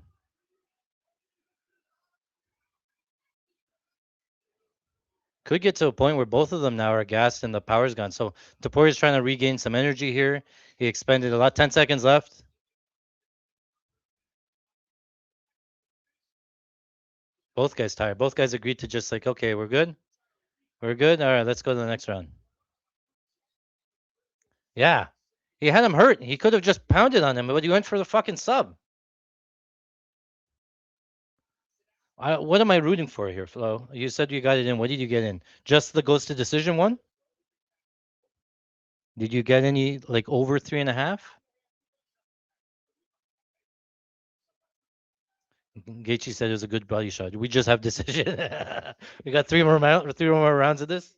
Could get to a point where both of them now are gassed and the power's gone. So Topuria's trying to regain some energy here. He expended a lot. 10 seconds left. Both guys tired. Both guys agreed to just like, okay, we're good. We're good. All right, let's go to the next round. Yeah. He had him hurt. He could have just pounded on him, but he went for the fucking sub. What am I rooting for here, Flo? You said you got it in. What did you get in? Just the goes to decision one? Did you get any like over 3.5? Gaethje said it was a good body shot. We just have decision. We got three more rounds of this.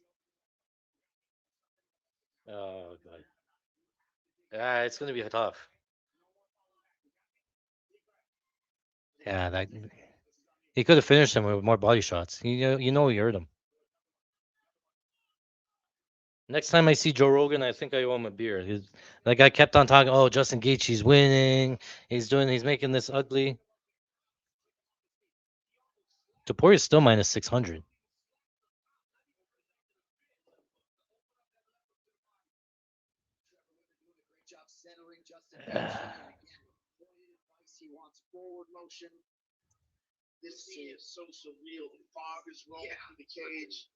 Oh god. Yeah, it's gonna be tough. Yeah, that He could have finished him with more body shots. You know he hurt him. Next time I see Joe Rogan, I think I owe him a beer. That guy kept on talking. Oh, Justin Gaethje's winning. He's making this ugly. Topuria is still minus 600. Great job centering Justin Gaethje. And again, pointed advice. He wants forward motion. This scene is so surreal. The fog is rolling through the cage.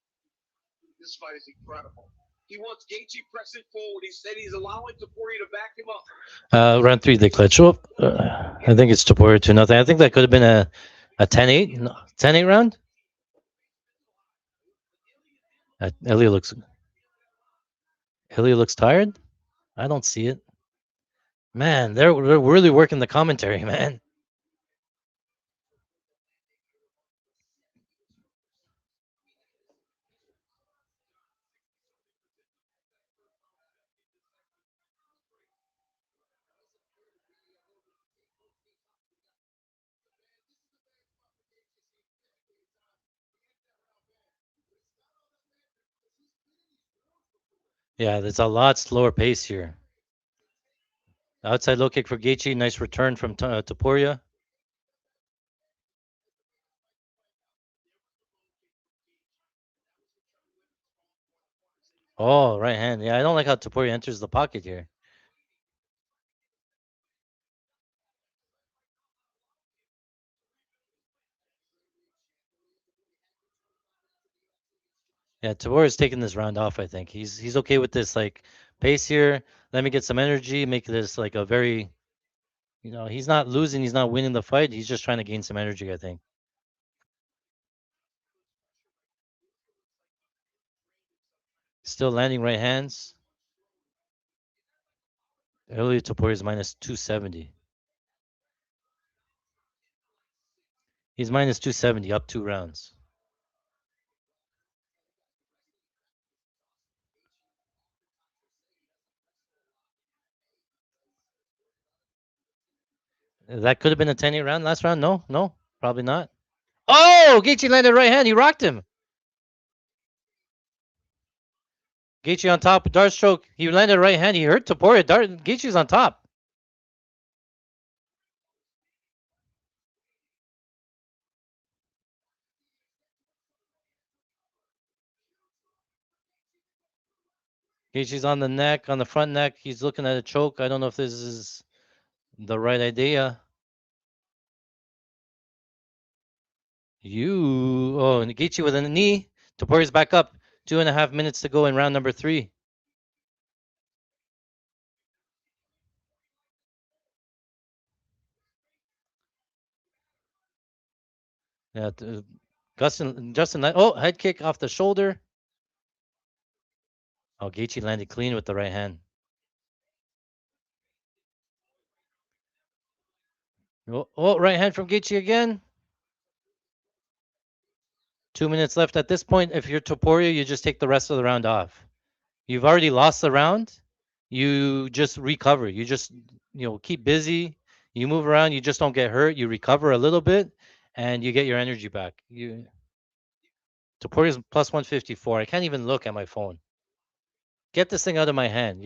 This fight is incredible. He wants Gaethje pressing forward. He said he's allowing Topuria to back him up. Round 3, they clutch. Oh, I think it's Topuria 2-0. I think that could have been a 10-8, 10-8 round. Ilya looks tired. I don't see it. Man, they're really working the commentary, man. Yeah, there's a lot slower pace here. Outside low kick for Gaethje. Nice return from Topuria. Oh, right hand. Yeah, I don't like how Topuria enters the pocket here. Yeah, Tavori's taking this round off. I think he's okay with this like pace here. Let me get some energy. Make this like a very, he's not losing. He's not winning the fight. He's just trying to gain some energy. I think. Still landing right hands. Earlier Topuria is minus 270. He's minus 270 up 2 rounds. That could have been a 10-8 round last round. No, probably not. Oh, Gaethje landed right hand. He rocked him. Gaethje on top, dart stroke. He landed right hand. He hurt Topuria. Gaethje's on top. Gaethje's on the neck, on the front neck. He's looking at a choke. I don't know if this is the right idea. And Gaethje with a knee. Topuria's back up. 2.5 minutes to go in round number 3. Yeah, Justin. Oh, head kick off the shoulder. Oh, Gaethje landed clean with the right hand. Oh, right hand from Gaethje again. 2 minutes left at this point. If you're Topuria, you just take the rest of the round off. You've already lost the round. You just recover. You just keep busy. You move around. You just don't get hurt. You recover a little bit, and you get your energy back. Topuria's plus 154. I can't even look at my phone. Get this thing out of my hand.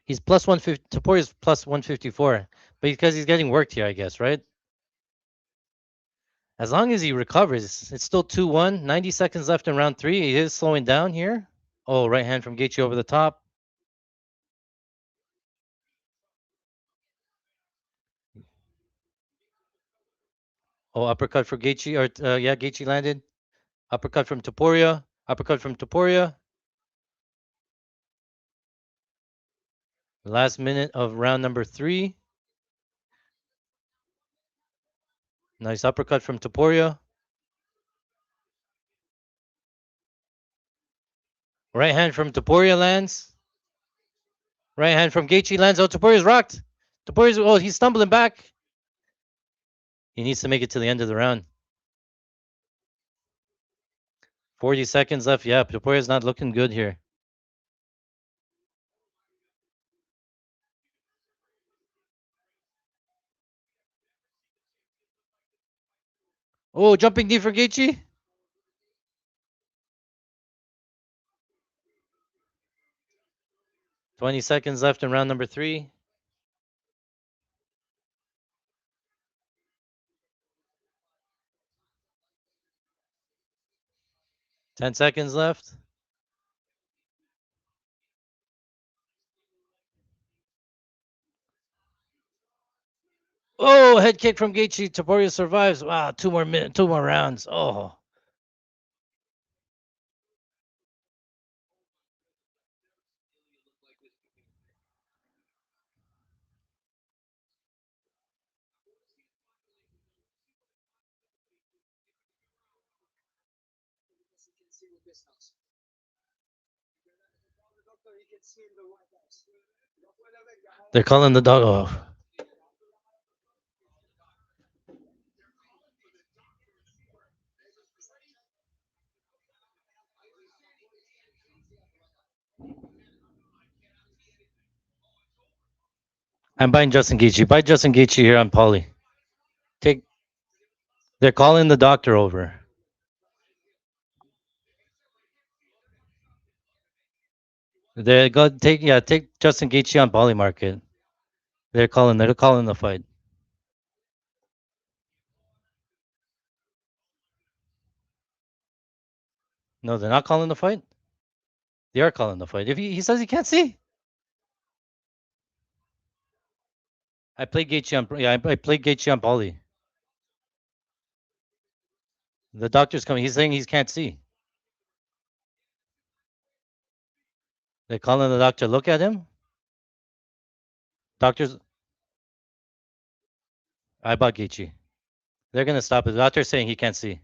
He's plus 150. Topuria's plus 154, but because he's getting worked here, I guess, right? As long as he recovers, it's still 2-1. 90 seconds left in round 3. He is slowing down here. Oh, right hand from Gaethje over the top. Oh, uppercut for Gaethje. Gaethje landed. Uppercut from Topuria. Uppercut from Topuria. Last minute of round number 3. Nice uppercut from Topuria. Right hand from Topuria lands. Right hand from Gaethje lands. Oh, Topuria's rocked. He's stumbling back. He needs to make it to the end of the round. 40 seconds left. Yeah, Topuria's not looking good here. Oh, jumping knee for Gaethje. 20 seconds left in round number 3. 10 seconds left. Oh, head kick from Gaethje. Topuria survives. Wow, 2 more minutes, 2 more rounds. Oh. They're calling the dog. Oh. I'm buying Justin Gaethje. Buy Justin Gaethje here on Pauly. Take. They're calling the doctor over. They go take Justin Gaethje on Pauly market. They're calling the fight. No, they're not calling the fight. They are calling the fight. If he says he can't see. I played Gaethje on I played Gaethje on Pauly. The doctor's coming. He's saying he can't see. They're calling the doctor. Look at him. Doctors. I bought Gaethje. They're gonna stop it. The doctor's saying he can't see.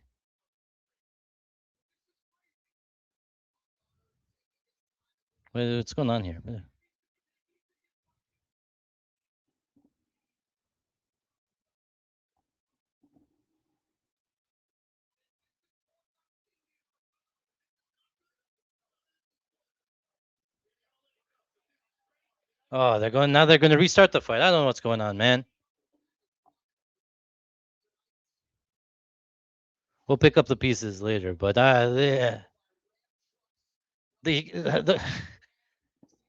What's going on here? Oh, they're going now. They're going to restart the fight. I don't know what's going on, man. We'll pick up the pieces later, but the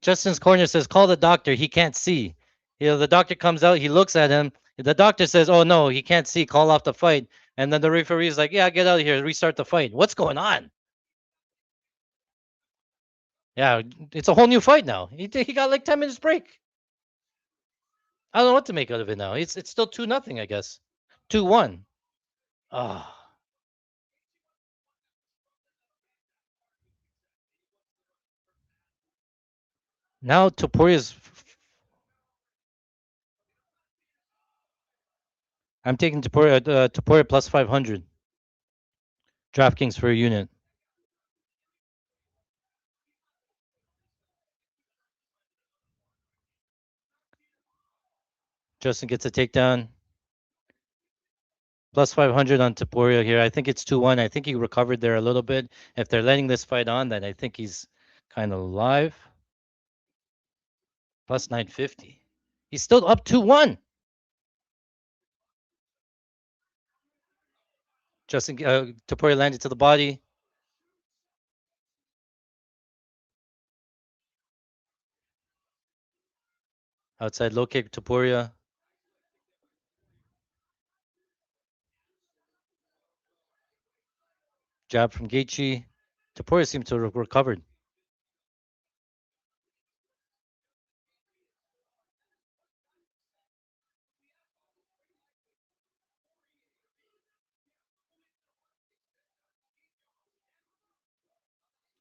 Justin's corner says call the doctor. He can't see. The doctor comes out. He looks at him. The doctor says, "Oh no, he can't see. Call off the fight." And then the referee is like, "Yeah, get out of here. Restart the fight." What's going on? Yeah, it's a whole new fight now. He got like 10 minutes break. I don't know what to make out of it now. It's still 2-0, I guess. 2-1. Ah. Now Topuria's. I'm taking Topuria plus 500. DraftKings for a unit. Justin gets a takedown. Plus 500 on Topuria here. I think it's 2-1. I think he recovered there a little bit. If they're letting this fight on, then I think he's kind of live. Plus 950. He's still up 2-1. Justin Topuria landed to the body. Outside low kick Topuria. Jab from Gaethje. Topuria seems to have recovered.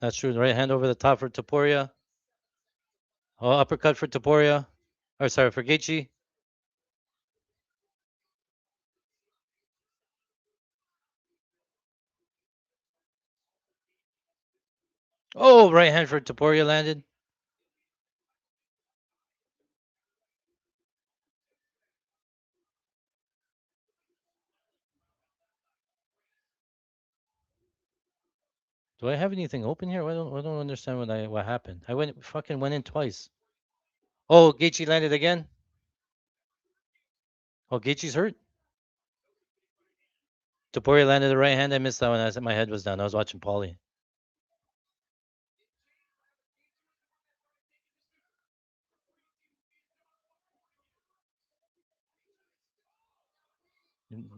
That's true. The right hand over the top for Topuria. Oh, uppercut for Topuria. Or sorry, for Gaethje. Oh, right hand for Topuria landed. Do I have anything open here? I don't understand what happened. I went in twice. Oh, Gaethje landed again. Oh, Gaethje's hurt. Topuria landed the right hand. I missed that one. My head was down. I was watching Paulie.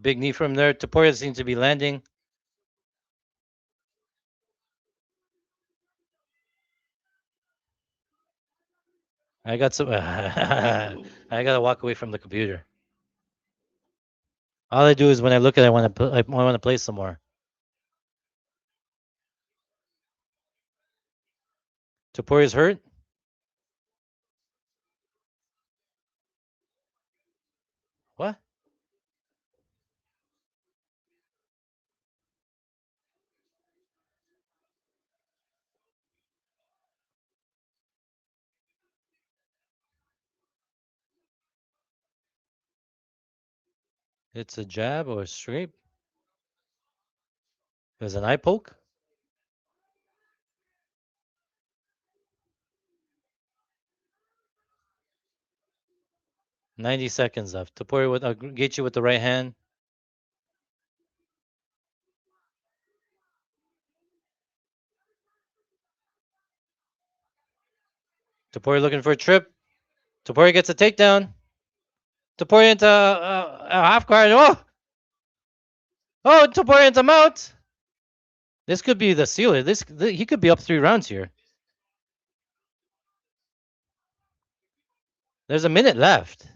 Big knee from there. Topuria seems to be landing. I got some. I gotta walk away from the computer. All I do is when I look at it, I want to play some more. Topuria's hurt. What? It's a jab or a scrape? There's an eye poke. $90 seconds left. Topuria with Gaethje with the right hand. Topuria looking for a trip. Topuria gets a takedown. Topuria into a half guard. Oh, Topuria into mount. This could be the sealer. He could be up 3 rounds here. There's a minute left.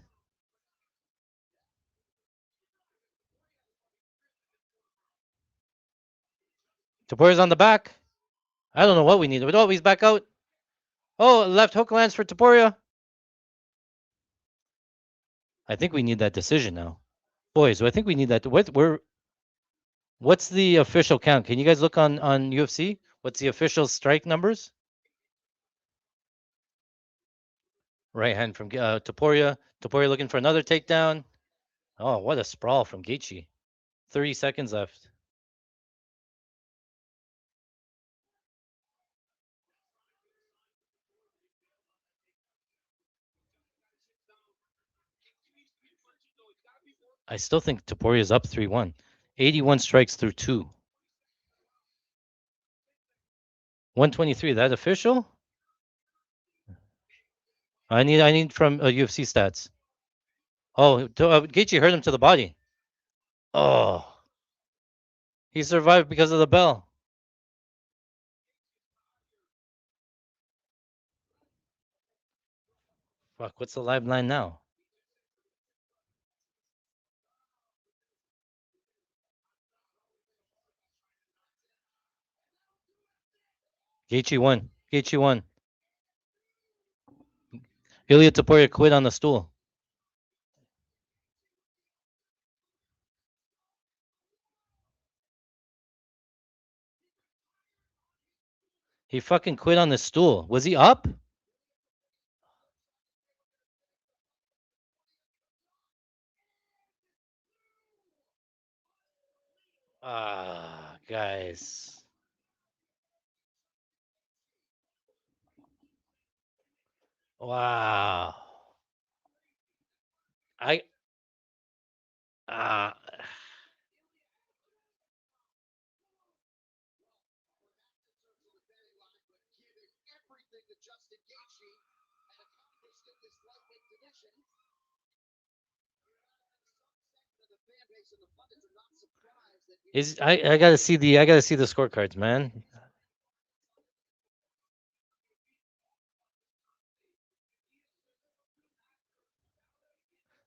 Topuria's on the back. I don't know what we need. Oh, he's back out. Oh, left hook lands for Topuria. I think we need that decision now. Boys, I think we need that. What's the official count? Can you guys look on UFC? What's the official strike numbers? Right hand from Topuria. Topuria looking for another takedown. Oh, what a sprawl from Gaethje. 30 seconds left. I still think Topuria is up 3-1. 81 strikes through 2. 123. That official? I need from UFC stats. Oh, Gaethje hurt him to the body. Oh, he survived because of the bell. Fuck, what's the live line now? Gaethje won. Gaethje won. Ilya Topuria quit on the stool. He fucking quit on the stool. Was he up? Ah, guys. Wow. I uh Everything that Justin Gaethje had accomplished in this lightweight division. The fan base and the pundits are not surprised that is I gotta see the scorecards, man.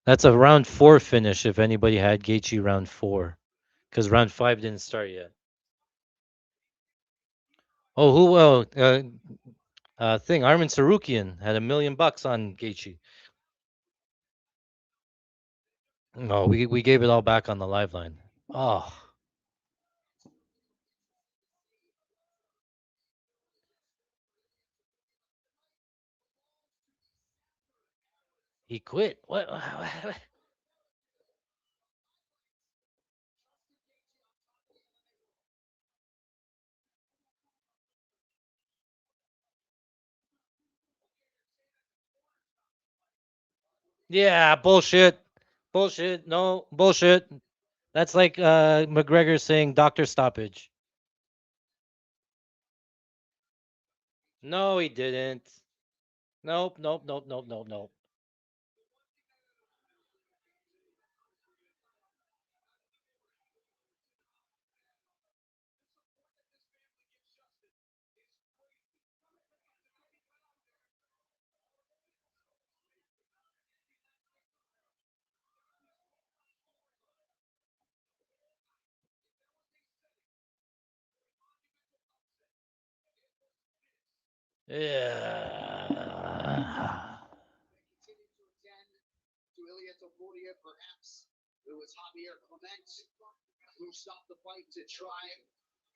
That's a round 4 finish if anybody had Gaethje round 4. Because round 5 didn't start yet. Oh, who thing Armin Sarukian had $1 million on Gaethje. No, we gave it all back on the live line. Oh, he quit. What? Yeah, bullshit. Bullshit. No, bullshit. That's like McGregor saying doctor stoppage. No, he didn't. Nope, nope, nope, nope, nope, nope. Yeah. Continue to attend to Ilia Topuria, perhaps it was Javier Clement who stopped the fight to try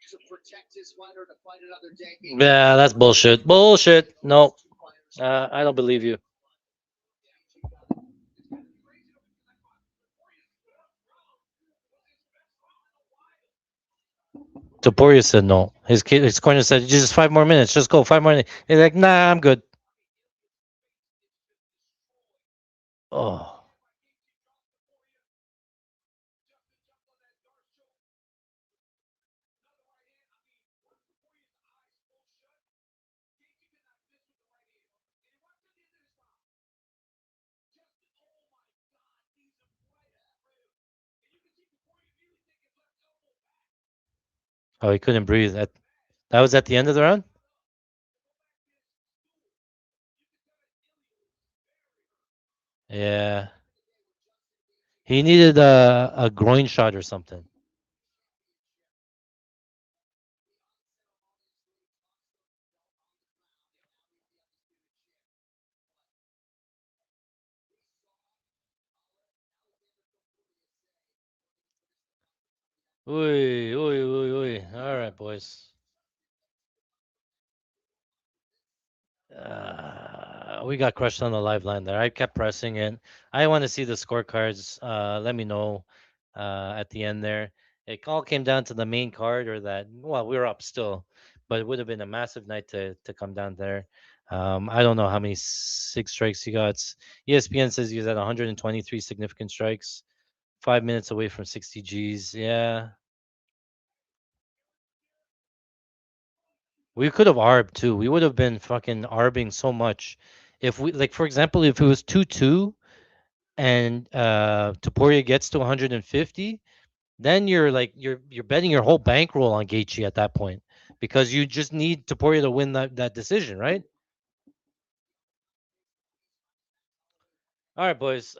to protect his fighter to fight another day. Yeah, that's bullshit. Bullshit. No, I don't believe you. Topuria said no. His corner said just 5 more minutes. Just go 5 more minutes. He's like, nah, I'm good. Oh, oh, he couldn't breathe. That was at the end of the round. Yeah, he needed a groin shot or something. Oi, oi, oi, oi. All right, boys. We got crushed on the live line there. I kept pressing it. I want to see the scorecards. Let me know at the end there. It all came down to the main card or that. Well, we were up still, but it would have been a massive night to come down there. I don't know how many six strikes he got. ESPN says he was at 123 significant strikes, 5 minutes away from 60 Gs. Yeah, we could have arbed too. We would have been fucking arbing so much. If we like, for example, if it was 2-2 and Topuria gets to 150, then you're betting your whole bankroll on Gaethje at that point because you just need Topuria to win that decision, right? All right, boys.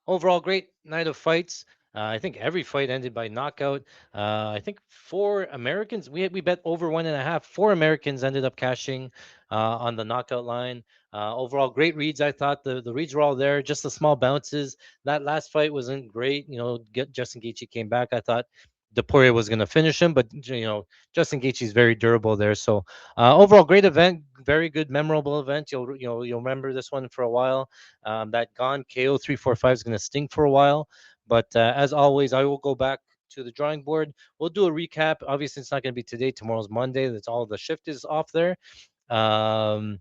Overall, great night of fights. I think every fight ended by knockout. I think four Americans. We bet over 1.5. Four Americans ended up cashing on the knockout line. Overall, great reads. I thought the reads were all there. Just the small bounces. That last fight wasn't great. Justin Gaethje came back. I thought Deporia was going to finish him, but Justin Gaethje is very durable there. So overall, great event. Very good, memorable event. You'll remember this one for a while. That Gone KO 345 is going to sting for a while. But as always, I will go back to the drawing board. We'll do a recap. Obviously, it's not going to be today. Tomorrow's Monday. That's all the shift is off there. Um,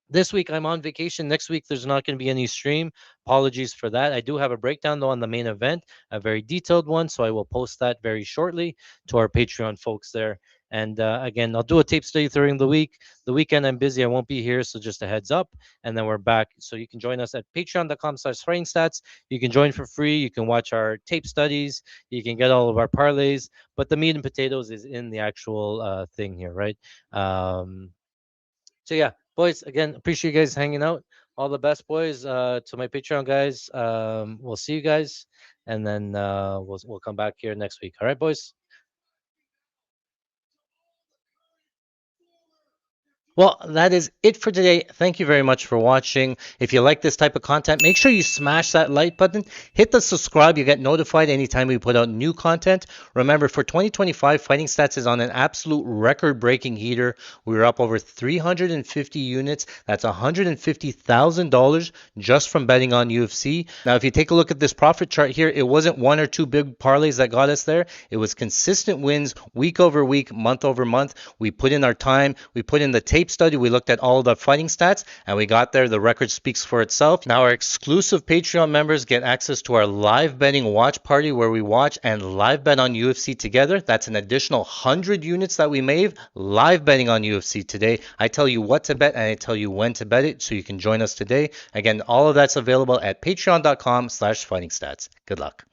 this week I'm on vacation. Next week there's not going to be any stream. Apologies for that. I do have a breakdown though on the main event, a very detailed one, so I will post that very shortly to our Patreon folks there. And again, I'll do a tape study during the week. The weekend I'm busy. I won't be here, so just a heads up. And then we're back. So you can join us at patreon.com/fighting stats. You can join for free. You can watch our tape studies. You can get all of our parlays. But the meat and potatoes is in the actual thing here, right? Um, so yeah, boys, again, appreciate you guys hanging out. All the best, boys. To my Patreon guys, we'll see you guys, and then we'll come back here next week. All right, boys. Well, that is it for today. Thank you very much for watching. If you like this type of content, make sure you smash that like button. Hit the subscribe. You get notified anytime we put out new content. Remember, for 2025, Fighting Stats is on an absolute record-breaking heater. We were up over 350 units. That's $150,000 just from betting on UFC. Now, if you take a look at this profit chart here, it wasn't one or two big parlays that got us there. It was consistent wins week over week, month over month. We put in our time. We put in the tape tape study. We looked at all the fighting stats, and we got there. The record speaks for itself. Now, our exclusive Patreon members get access to our live betting watch party where we watch and live bet on UFC together. That's an additional 100 units that we made live betting on UFC today. I tell you what to bet, and I tell you when to bet it, so you can join us today. Again, all of that's available at patreon.com/fightingstats. Good luck.